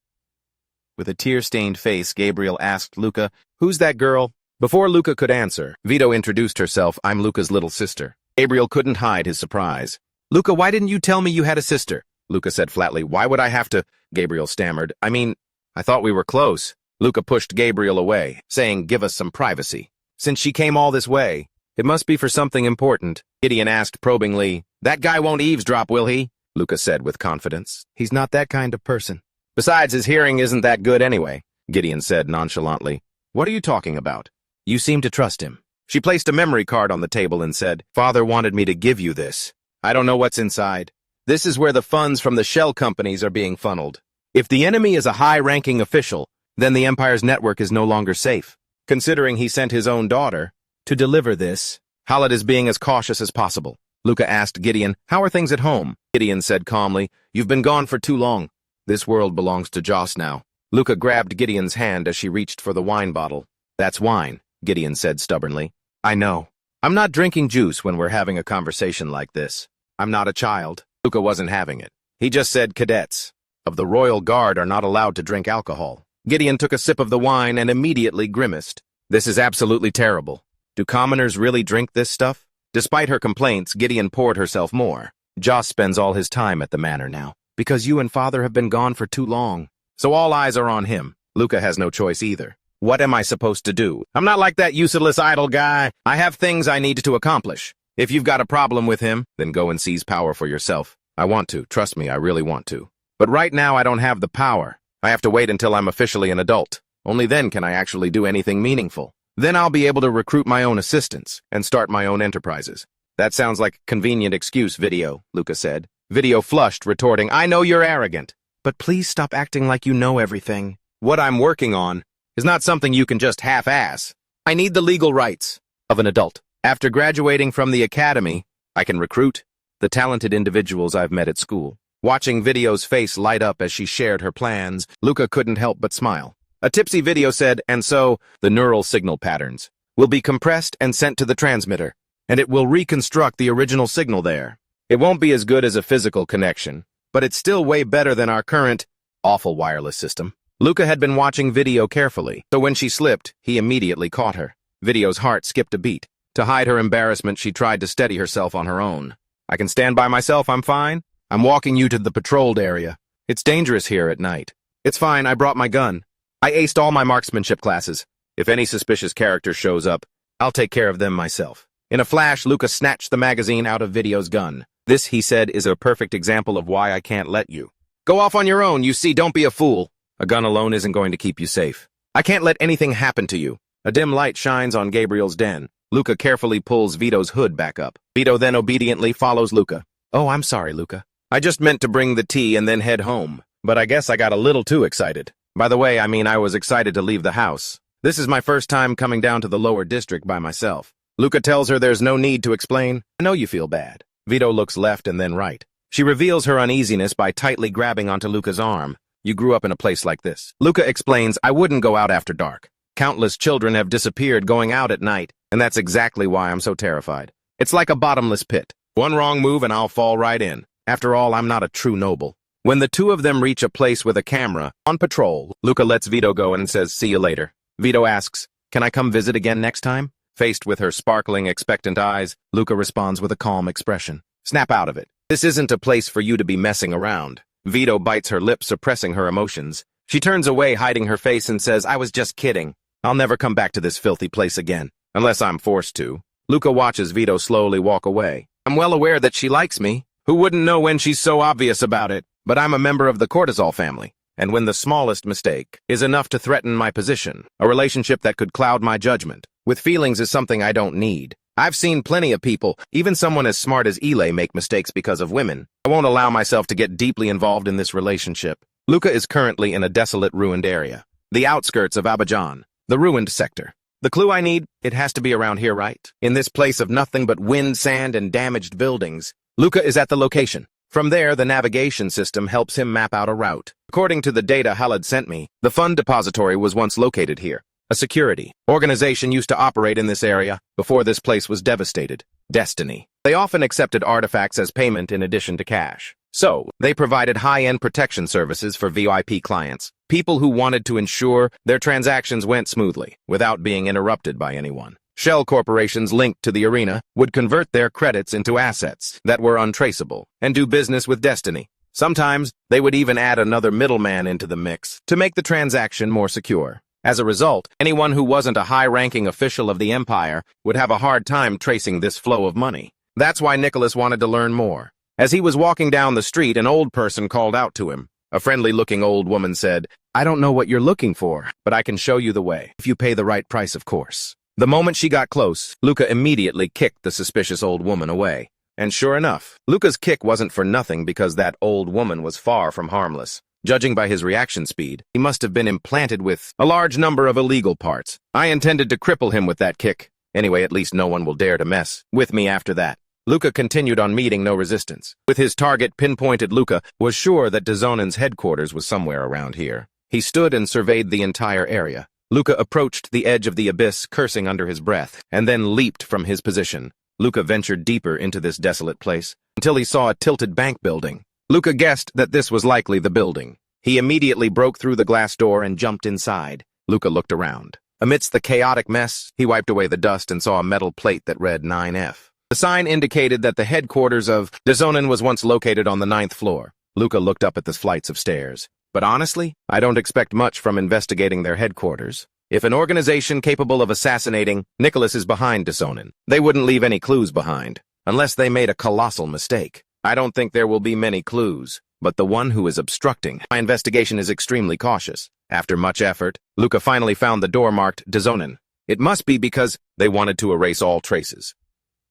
With a tear-stained face, Gabriel asked Luca, who's that girl? Before Luca could answer, Vito introduced herself, I'm Luca's little sister. Gabriel couldn't hide his surprise. Luca, why didn't you tell me you had a sister? Luca said flatly, why would I have to? Gabriel stammered, I thought we were close. Luca pushed Gabriel away, saying, give us some privacy. Since she came all this way, it must be for something important. Gideon asked probingly, that guy won't eavesdrop, will he? Luca said with confidence. He's not that kind of person. Besides, his hearing isn't that good anyway, Gideon said nonchalantly. What are you talking about? You seem to trust him. She placed a memory card on the table and said, Father wanted me to give you this. I don't know what's inside. This is where the funds from the shell companies are being funneled. If the enemy is a high-ranking official, then the Empire's network is no longer safe. Considering he sent his own daughter to deliver this, Khalid is being as cautious as possible. Luca asked Gideon, how are things at home? Gideon said calmly, you've been gone for too long. This world belongs to Joss now. Luca grabbed Gideon's hand as she reached for the wine bottle. That's wine, Gideon said stubbornly. I know. I'm not drinking juice when we're having a conversation like this. I'm not a child. Luca wasn't having it. He just said cadets of the Royal Guard are not allowed to drink alcohol. Gideon took a sip of the wine and immediately grimaced. This is absolutely terrible. Do commoners really drink this stuff? Despite her complaints, Gideon poured herself more. Joss spends all his time at the manor now, because you and Father have been gone for too long. So all eyes are on him. Luca has no choice either. What am I supposed to do? I'm not like that useless idle guy. I have things I need to accomplish. If you've got a problem with him, then go and seize power for yourself. I want to. Trust me, I really want to. But right now, I don't have the power. I have to wait until I'm officially an adult. Only then can I actually do anything meaningful. Then I'll be able to recruit my own assistants and start my own enterprises. That sounds like a convenient excuse, Video, Luca said. Video flushed, retorting, I know you're arrogant, but please stop acting like you know everything. What I'm working on is not something you can just half-ass. I need the legal rights of an adult. After graduating from the academy, I can recruit the talented individuals I've met at school. Watching Video's face light up as she shared her plans, Luca couldn't help but smile. A tipsy Video said, and so, the neural signal patterns will be compressed and sent to the transmitter, and it will reconstruct the original signal there. It won't be as good as a physical connection, but it's still way better than our current, awful wireless system. Luca had been watching Video carefully, so when she slipped, he immediately caught her. Video's heart skipped a beat. To hide her embarrassment, she tried to steady herself on her own. I can stand by myself, I'm fine. I'm walking you to the patrolled area. It's dangerous here at night. It's fine, I brought my gun. I aced all my marksmanship classes. If any suspicious character shows up, I'll take care of them myself. In a flash, Luca snatched the magazine out of Video's gun. This, he said, is a perfect example of why I can't let you. Go off on your own, you see, don't be a fool. A gun alone isn't going to keep you safe. I can't let anything happen to you. A dim light shines on Gabriel's den. Luca carefully pulls Vito's hood back up. Vito then obediently follows Luca. Oh, I'm sorry, Luca. I just meant to bring the tea and then head home. But I guess I got a little too excited. By the way, I mean I was excited to leave the house. This is my first time coming down to the lower district by myself. Luca tells her there's no need to explain. I know you feel bad. Vito looks left and then right. She reveals her uneasiness by tightly grabbing onto Luca's arm. You grew up in a place like this. Luca explains, I wouldn't go out after dark. Countless children have disappeared going out at night, and that's exactly why I'm so terrified. It's like a bottomless pit. One wrong move and I'll fall right in. After all, I'm not a true noble. When the two of them reach a place with a camera, on patrol, Luca lets Vito go and says, see you later. Vito asks, can I come visit again next time? Faced with her sparkling, expectant eyes, Luca responds with a calm expression. Snap out of it. This isn't a place for you to be messing around. Vito bites her lip, suppressing her emotions. She turns away, hiding her face, and says, I was just kidding. I'll never come back to this filthy place again, unless I'm forced to. Luca watches Vito slowly walk away. I'm well aware that she likes me. Who wouldn't know when she's so obvious about it? But I'm a member of the cortisol family, and when the smallest mistake is enough to threaten my position, a relationship that could cloud my judgment, with feelings is something I don't need. I've seen plenty of people, even someone as smart as Ile, make mistakes because of women. I won't allow myself to get deeply involved in this relationship. Luca is currently in a desolate, ruined area. The outskirts of Abidjan, the ruined sector. The clue I need, it has to be around here, right? In this place of nothing but wind, sand, and damaged buildings. Luca is at the location. From there, the navigation system helps him map out a route. According to the data Halad sent me, the fund depository was once located here. A security organization used to operate in this area before this place was devastated. Destiny. They often accepted artifacts as payment in addition to cash. So, they provided high-end protection services for VIP clients, people who wanted to ensure their transactions went smoothly, without being interrupted by anyone. Shell corporations linked to the arena would convert their credits into assets that were untraceable and do business with Destiny. Sometimes, they would even add another middleman into the mix to make the transaction more secure. As a result, anyone who wasn't a high-ranking official of the Empire would have a hard time tracing this flow of money. That's why Nicholas wanted to learn more. As he was walking down the street, an old person called out to him. A friendly-looking old woman said, I don't know what you're looking for, but I can show you the way, if you pay the right price, of course. The moment she got close, Luca immediately kicked the suspicious old woman away. And sure enough, Luca's kick wasn't for nothing because that old woman was far from harmless. Judging by his reaction speed, he must have been implanted with a large number of illegal parts. I intended to cripple him with that kick. Anyway, at least no one will dare to mess with me after that. Luca continued on, meeting no resistance. With his target pinpointed, Luca was sure that Dazonen's headquarters was somewhere around here. He stood and surveyed the entire area. Luca approached the edge of the abyss, cursing under his breath, and then leaped from his position. Luca ventured deeper into this desolate place, until he saw a tilted bank building. Luca guessed that this was likely the building. He immediately broke through the glass door and jumped inside. Luca looked around. Amidst the chaotic mess, he wiped away the dust and saw a metal plate that read 9F. The sign indicated that the headquarters of Dazonen was once located on the 9th floor. Luca looked up at the flights of stairs. But honestly, I don't expect much from investigating their headquarters. If an organization capable of assassinating Nicholas is behind Desonin, they wouldn't leave any clues behind, unless they made a colossal mistake. I don't think there will be many clues, but the one who is obstructing my investigation is extremely cautious. After much effort, Luca finally found the door marked Desonin. It must be because they wanted to erase all traces.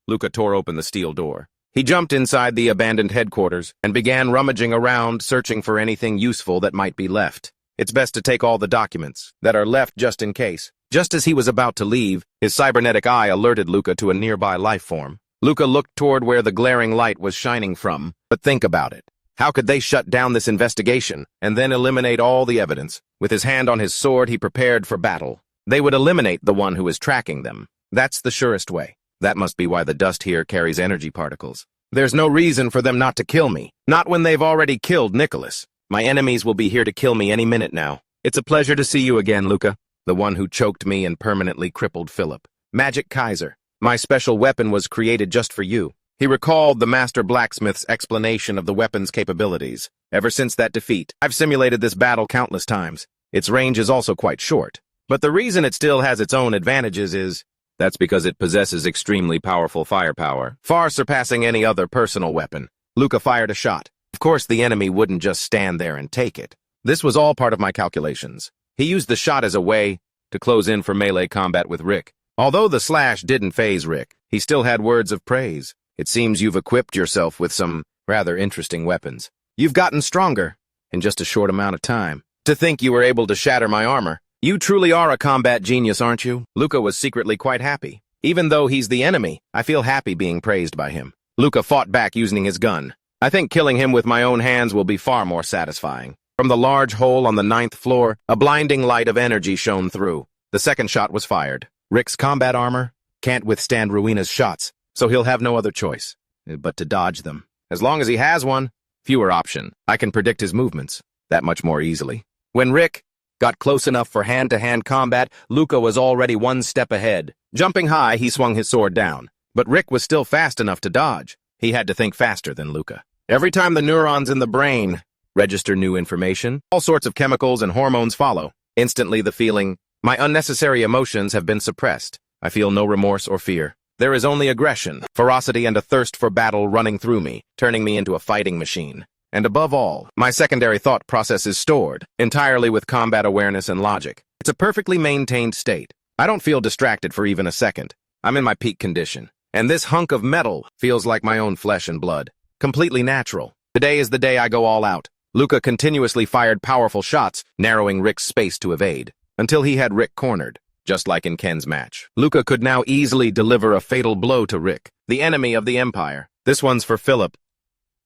Luca tore open the steel door. He jumped inside the abandoned headquarters and began rummaging around, searching for anything useful that might be left. It's best to take all the documents that are left just in case. Just as he was about to leave, his cybernetic eye alerted Luca to a nearby life form. Luca looked toward where the glaring light was shining from. But think about it. How could they shut down this investigation and then eliminate all the evidence? With his hand on his sword, he prepared for battle. They would eliminate the one who is tracking them. That's the surest way. That must be why the dust here carries energy particles. There's no reason for them not to kill me. Not when they've already killed Nicholas. My enemies will be here to kill me any minute now. It's a pleasure to see you again, Luca. The one who choked me and permanently crippled Philip. Magic Kaiser. My special weapon was created just for you. He recalled the master blacksmith's explanation of the weapon's capabilities. Ever since that defeat, I've simulated this battle countless times. Its range is also quite short. But the reason it still has its own advantages is that's because it possesses extremely powerful firepower, far surpassing any other personal weapon. Luca fired a shot. Of course, the enemy wouldn't just stand there and take it. This was all part of my calculations. He used the shot as a way to close in for melee combat with Rick. Although the slash didn't faze Rick, he still had words of praise. It seems you've equipped yourself with some rather interesting weapons. You've gotten stronger in just a short amount of time. To think you were able to shatter my armor. You truly are a combat genius, aren't you? Luca was secretly quite happy. Even though he's the enemy, I feel happy being praised by him. Luca fought back using his gun. I think killing him with my own hands will be far more satisfying. From the large hole on the 9th floor, a blinding light of energy shone through. The second shot was fired. Rick's combat armor can't withstand Ruina's shots, so he'll have no other choice but to dodge them. As long as he has one, fewer option. I can predict his movements that much more easily. When Rick got close enough for hand-to-hand combat, Luca was already one step ahead. Jumping high, he swung his sword down. But Rick was still fast enough to dodge. He had to think faster than Luca. Every time the neurons in the brain register new information, all sorts of chemicals and hormones follow. Instantly the feeling, my unnecessary emotions have been suppressed. I feel no remorse or fear. There is only aggression, ferocity, and a thirst for battle running through me, turning me into a fighting machine. And above all, my secondary thought process is stored, entirely with combat awareness and logic. It's a perfectly maintained state. I don't feel distracted for even a second. I'm in my peak condition. And this hunk of metal feels like my own flesh and blood. Completely natural. Today is the day I go all out. Luca continuously fired powerful shots, narrowing Rick's space to evade, until he had Rick cornered. Just like in Ken's match, Luca could now easily deliver a fatal blow to Rick, the enemy of the Empire. This one's for Philip.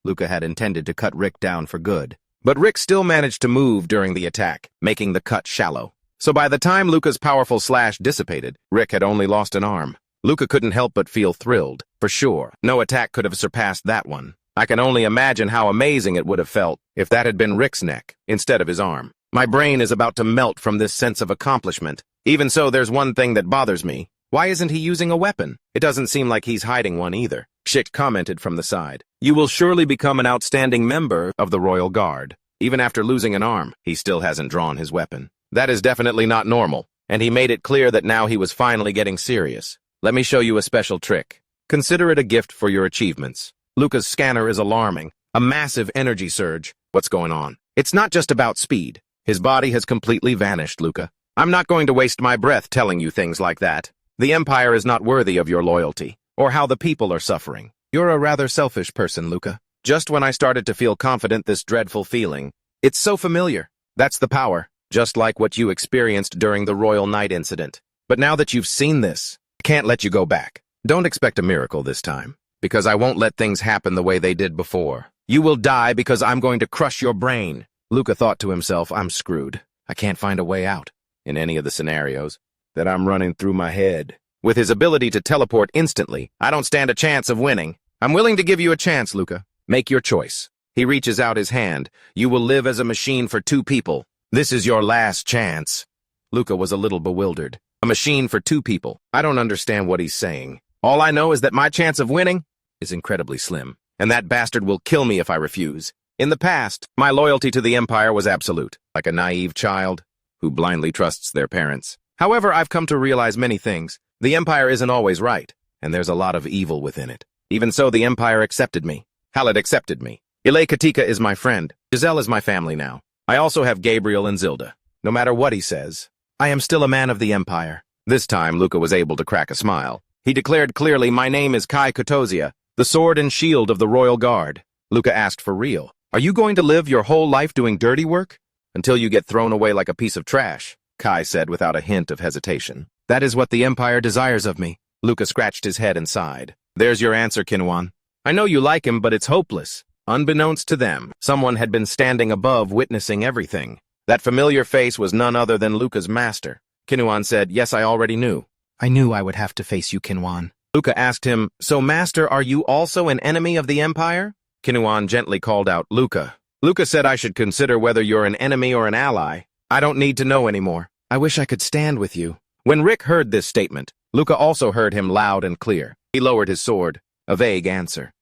Luca had intended to cut Rick down for good, but Rick still managed to move during the attack, making the cut shallow. So by the time Luca's powerful slash dissipated, Rick had only lost an arm. Luca couldn't help but feel thrilled. For sure, no attack could have surpassed that one. I can only imagine how amazing it would have felt if that had been Rick's neck, instead of his arm. My brain is about to melt from this sense of accomplishment. Even so, there's one thing that bothers me. Why isn't he using a weapon? It doesn't seem like he's hiding one either. Schick commented from the side. You will surely become an outstanding member of the Royal Guard. Even after losing an arm, he still hasn't drawn his weapon. That is definitely not normal, and he made it clear that now he was finally getting serious. Let me show you a special trick. Consider it a gift for your achievements. Luca's scanner is alarming. A massive energy surge. What's going on? It's not just about speed. His body has completely vanished, Luca. I'm not going to waste my breath telling you things like that. The Empire is not worthy of your loyalty, or how the people are suffering. You're a rather selfish person, Luca. Just when I started to feel confident, this dreadful feeling. It's so familiar. That's the power, just like what you experienced during the Royal Night incident. But now that you've seen this, I can't let you go back. Don't expect a miracle this time, because I won't let things happen the way they did before. You will die because I'm going to crush your brain. Luca thought to himself, I'm screwed. I can't find a way out, in any of the scenarios that I'm running through my head. With his ability to teleport instantly, I don't stand a chance of winning. I'm willing to give you a chance, Luca. Make your choice. He reaches out his hand. You will live as a machine for 2 people. This is your last chance. Luca was a little bewildered. A machine for 2 people. I don't understand what he's saying. All I know is that my chance of winning is incredibly slim, and that bastard will kill me if I refuse. In the past, my loyalty to the Empire was absolute, like a naive child who blindly trusts their parents. However, I've come to realize many things. The Empire isn't always right, and there's a lot of evil within it. Even so, the Empire accepted me. Halid accepted me. Ilay Katika is my friend. Giselle is my family now. I also have Gabriel and Zilda. No matter what he says, I am still a man of the Empire. This time, Luca was able to crack a smile. He declared clearly, my name is Kai Kutozia, the sword and shield of the Royal Guard. Luca asked for real. Are you going to live your whole life doing dirty work? Until you get thrown away like a piece of trash, Kai said without a hint of hesitation. That is what the Empire desires of me. Luca scratched his head and sighed. There's your answer, Kinuan. I know you like him, but it's hopeless. Unbeknownst to them, someone had been standing above witnessing everything. That familiar face was none other than Luca's master. Kinuan said, yes, I already knew. I knew I would have to face you, Kinuan. Luca asked him, so master, are you also an enemy of the Empire? Kinuan gently called out, Luca. Luca said I should consider whether you're an enemy or an ally. I don't need to know anymore. I wish I could stand with you. When Rick heard this statement, Luca also heard him loud and clear. He lowered his sword, a vague answer.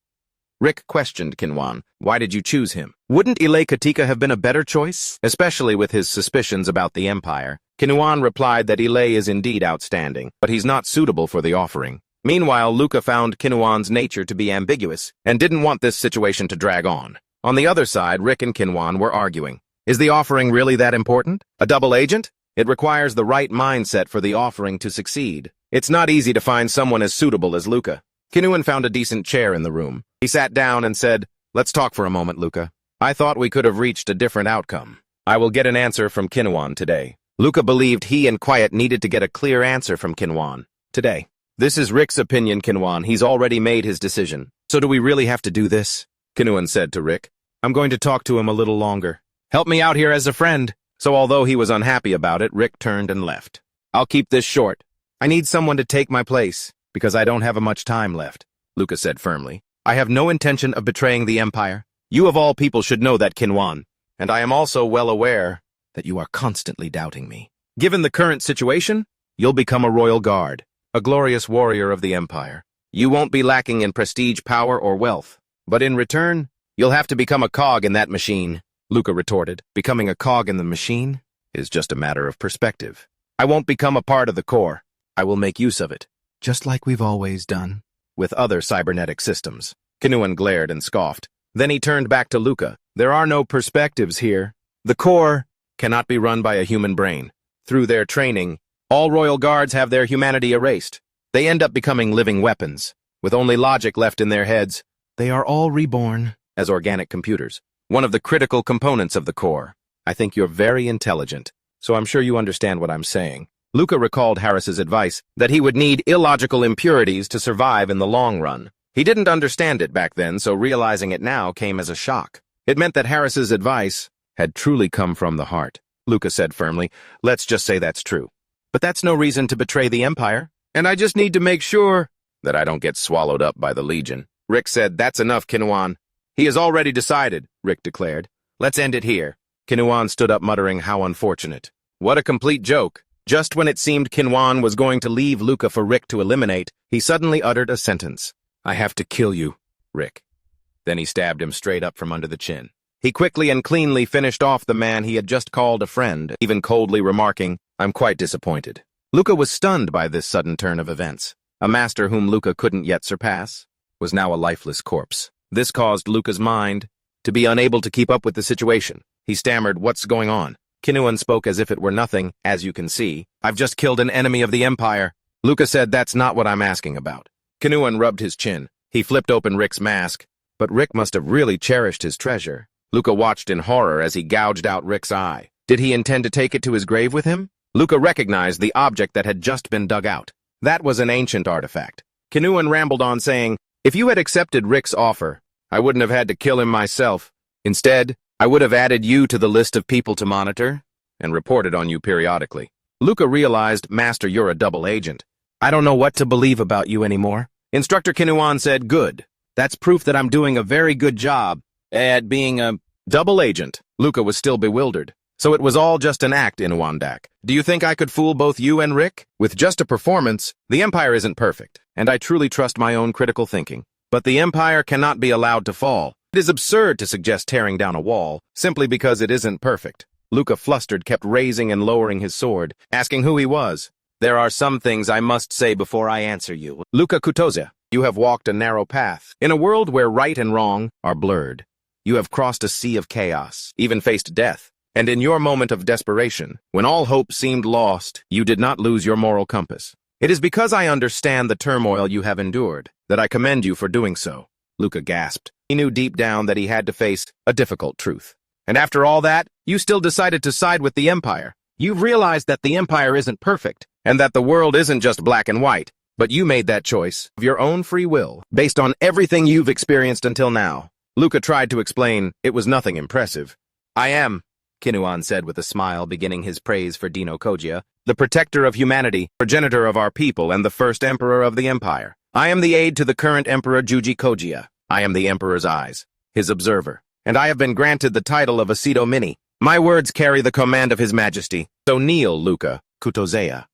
Rick questioned Kinuan, why did you choose him? Wouldn't Ilay Katika have been a better choice? Especially with his suspicions about the Empire. Kinuan replied that Ilay is indeed outstanding, but he's not suitable for the offering. Meanwhile, Luca found Kinuan's nature to be ambiguous and didn't want this situation to drag on. On the other side, Rick and Kinuan were arguing. Is the offering really that important? A double agent? It requires the right mindset for the offering to succeed. It's not easy to find someone as suitable as Luca. Kinuan found a decent chair in the room. He sat down and said, let's talk for a moment, Luca. I thought we could have reached a different outcome. I will get an answer from Kinuan today. Luca believed he and Quiet needed to get a clear answer from Kinuan today. This is Rick's opinion, Kinuan. He's already made his decision. So do we really have to do this? Kinuan said to Rick. I'm going to talk to him a little longer. Help me out here as a friend. So although he was unhappy about it, Rick turned and left. I'll keep this short. I need someone to take my place, because I don't have much time left, Luca said firmly. I have no intention of betraying the Empire. You of all people should know that, Kinuan. And I am also well aware that you are constantly doubting me. Given the current situation, you'll become a royal guard, a glorious warrior of the Empire. You won't be lacking in prestige, power, or wealth. But in return, you'll have to become a cog in that machine, Luca retorted. Becoming a cog in the machine is just a matter of perspective. I won't become a part of the core. I will make use of it, just like we've always done with other cybernetic systems. Kinuan glared and scoffed. Then he turned back to Luca. There are no perspectives here. The core cannot be run by a human brain. Through their training, all royal guards have their humanity erased. They end up becoming living weapons. With only logic left in their heads, they are all reborn as organic computers. One of the critical components of the core. I think you're very intelligent, so I'm sure you understand what I'm saying. Luca recalled Harris's advice that he would need illogical impurities to survive in the long run. He didn't understand it back then, so realizing it now came as a shock. It meant that Harris's advice had truly come from the heart. Luca said firmly, let's just say that's true. But that's no reason to betray the Empire, and I just need to make sure that I don't get swallowed up by the Legion. Rick said, that's enough, Kinuan. He has already decided, Rick declared. Let's end it here. Kinuan stood up muttering, how unfortunate. What a complete joke. Just when it seemed Kinuan was going to leave Luca for Rick to eliminate, he suddenly uttered a sentence. I have to kill you, Rick. Then he stabbed him straight up from under the chin. He quickly and cleanly finished off the man he had just called a friend, even coldly remarking, I'm quite disappointed. Luca was stunned by this sudden turn of events. A master whom Luca couldn't yet surpass was now a lifeless corpse. This caused Luca's mind to be unable to keep up with the situation. He stammered, what's going on? Kinuan spoke as if it were nothing, as you can see. I've just killed an enemy of the Empire. Luca said, that's not what I'm asking about. Kinuan rubbed his chin. He flipped open Rick's mask, but Rick must have really cherished his treasure. Luca watched in horror as he gouged out Rick's eye. Did he intend to take it to his grave with him? Luca recognized the object that had just been dug out. That was an ancient artifact. Kinuan rambled on saying, if you had accepted Rick's offer, I wouldn't have had to kill him myself. Instead, I would have added you to the list of people to monitor and reported on you periodically. Luca realized, Master, you're a double agent. I don't know what to believe about you anymore. Instructor Kinuan said, good. That's proof that I'm doing a very good job at being a double agent. Luca was still bewildered. So it was all just an act, Inuandak. Do you think I could fool both you and Rick? With just a performance, the Empire isn't perfect, and I truly trust my own critical thinking. But the Empire cannot be allowed to fall. It is absurd to suggest tearing down a wall simply because it isn't perfect. Luca, flustered, kept raising and lowering his sword, asking who he was. There are some things I must say before I answer you. Luca Kutozea, you have walked a narrow path. In a world where right and wrong are blurred, you have crossed a sea of chaos, even faced death. And in your moment of desperation, when all hope seemed lost, you did not lose your moral compass. It is because I understand the turmoil you have endured that I commend you for doing so. Luca gasped. He knew deep down that he had to face a difficult truth. And after all that, you still decided to side with the Empire. You've realized that the Empire isn't perfect, and that the world isn't just black and white. But you made that choice of your own free will, based on everything you've experienced until now. Luca tried to explain it was nothing impressive. I am, Kinuan said with a smile, beginning his praise for Dino Kojia, the protector of humanity, progenitor of our people, and the first emperor of the Empire. I am the aide to the current Emperor Juji Kojia. I am the Emperor's eyes, his observer, and I have been granted the title of Aceto Mini. My words carry the command of His Majesty, so kneel, Luca Kutozea.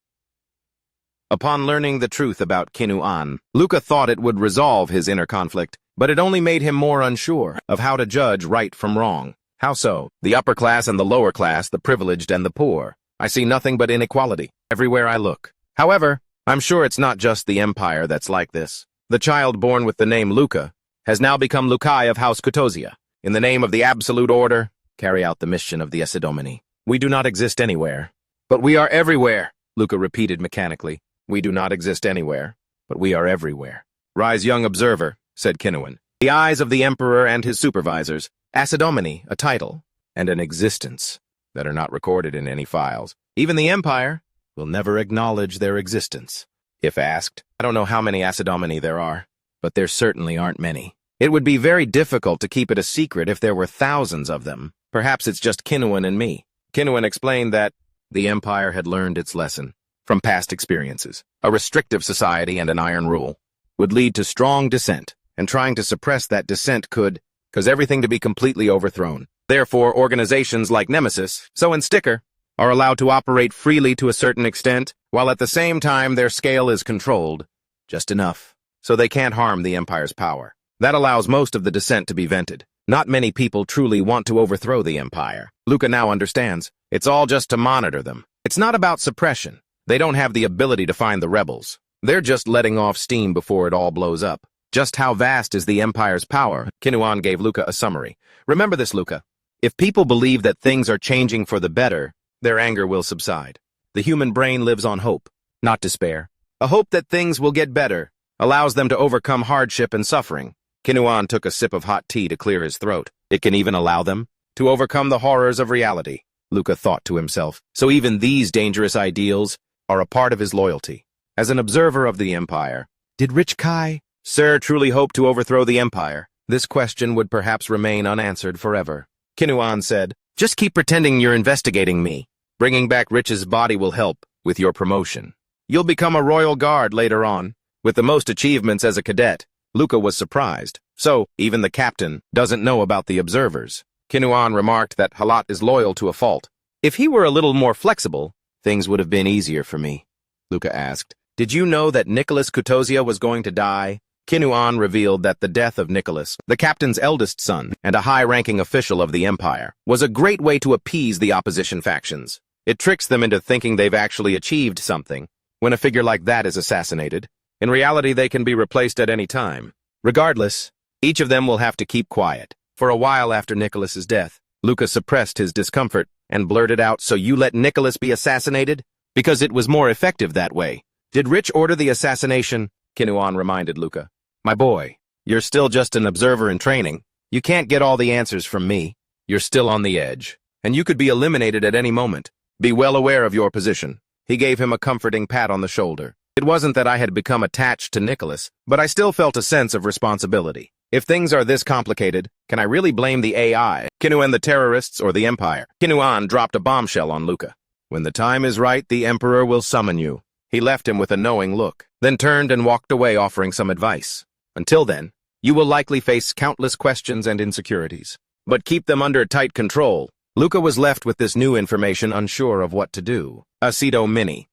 Upon learning the truth about Kinuan, Luca thought it would resolve his inner conflict, but it only made him more unsure of how to judge right from wrong. How so? The upper class and the lower class, the privileged and the poor. I see nothing but inequality everywhere I look. However, I'm sure it's not just the Empire that's like this. The child born with the name Luca has now become Lukai of House Kutozea. In the name of the absolute order, carry out the mission of the Esidomini. We do not exist anywhere, but we are everywhere, Luca repeated mechanically. We do not exist anywhere, but we are everywhere. Rise, young observer, said Kinuan. The eyes of the Emperor and his supervisors, Asidomini, a title, and an existence that are not recorded in any files. Even the Empire will never acknowledge their existence. If asked, I don't know how many Asidomini there are, but there certainly aren't many. It would be very difficult to keep it a secret if there were thousands of them. Perhaps it's just Kinuan and me. Kinuan explained that the Empire had learned its lesson from past experiences. A restrictive society and an iron rule would lead to strong dissent, and trying to suppress that dissent could cause everything to be completely overthrown. Therefore, organizations like Nemesis, So and Sticker, are allowed to operate freely to a certain extent, while at the same time their scale is controlled, just enough, so they can't harm the Empire's power. That allows most of the dissent to be vented. Not many people truly want to overthrow the Empire. Luca now understands. It's all just to monitor them. It's not about suppression. They don't have the ability to find the rebels. They're just letting off steam before it all blows up. Just how vast is the Empire's power? Kinuan gave Luca a summary. Remember this, Luca. If people believe that things are changing for the better, their anger will subside. The human brain lives on hope, not despair. A hope that things will get better allows them to overcome hardship and suffering. Kinuan took a sip of hot tea to clear his throat. It can even allow them to overcome the horrors of reality, Luca thought to himself. So even these dangerous ideals are a part of his loyalty. As an observer of the Empire, did Rich Kai, sir, truly hope to overthrow the Empire? This question would perhaps remain unanswered forever. Kinuan said, just keep pretending you're investigating me. Bringing back Rich's body will help with your promotion. You'll become a royal guard later on, with the most achievements as a cadet. Luca was surprised. So, even the captain doesn't know about the observers. Kinuan remarked that Halat is loyal to a fault. If he were a little more flexible, things would have been easier for me. Luca asked, did you know that Nicholas Kutozea was going to die? Kinuan revealed that the death of Nicholas, the captain's eldest son and a high-ranking official of the Empire, was a great way to appease the opposition factions. It tricks them into thinking they've actually achieved something. When a figure like that is assassinated, in reality they can be replaced at any time. Regardless, each of them will have to keep quiet. For a while after Nicholas's death, Luca suppressed his discomfort and blurted out, so you let Nicholas be assassinated? Because it was more effective that way. Did Rich order the assassination? Kinuan reminded Luca. My boy, you're still just an observer in training. You can't get all the answers from me. You're still on the edge, and you could be eliminated at any moment. Be well aware of your position. He gave him a comforting pat on the shoulder. It wasn't that I had become attached to Nicholas, but I still felt a sense of responsibility. If things are this complicated, can I really blame the AI, Kinuan, the terrorists, or the Empire? Kinuan dropped a bombshell on Luca. When the time is right, the Emperor will summon you. He left him with a knowing look, then turned and walked away offering some advice. Until then, you will likely face countless questions and insecurities. But keep them under tight control. Luca was left with this new information, unsure of what to do. Aceto Mini.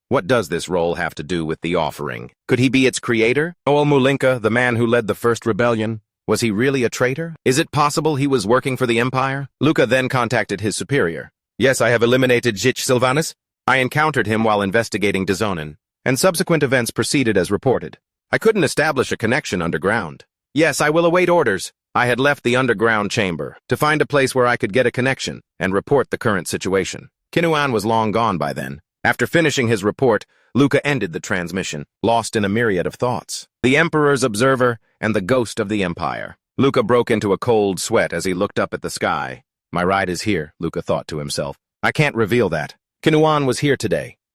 What does this role have to do with the offering? Could he be its creator? Noel Mulinka, the man who led the first rebellion? Was he really a traitor? Is it possible he was working for the Empire? Luca then contacted his superior. Yes, I have eliminated Jich Sylvanus. I encountered him while investigating Dazonin, and subsequent events proceeded as reported. I couldn't establish a connection underground. Yes, I will await orders. I had left the underground chamber to find a place where I could get a connection and report the current situation. Kinuan was long gone by then. After finishing his report, Luca ended the transmission, lost in a myriad of thoughts. The Emperor's observer and the ghost of the Empire. Luca broke into a cold sweat as he looked up at the sky. My ride is here, Luca thought to himself. I can't reveal that. Kinuan was here today,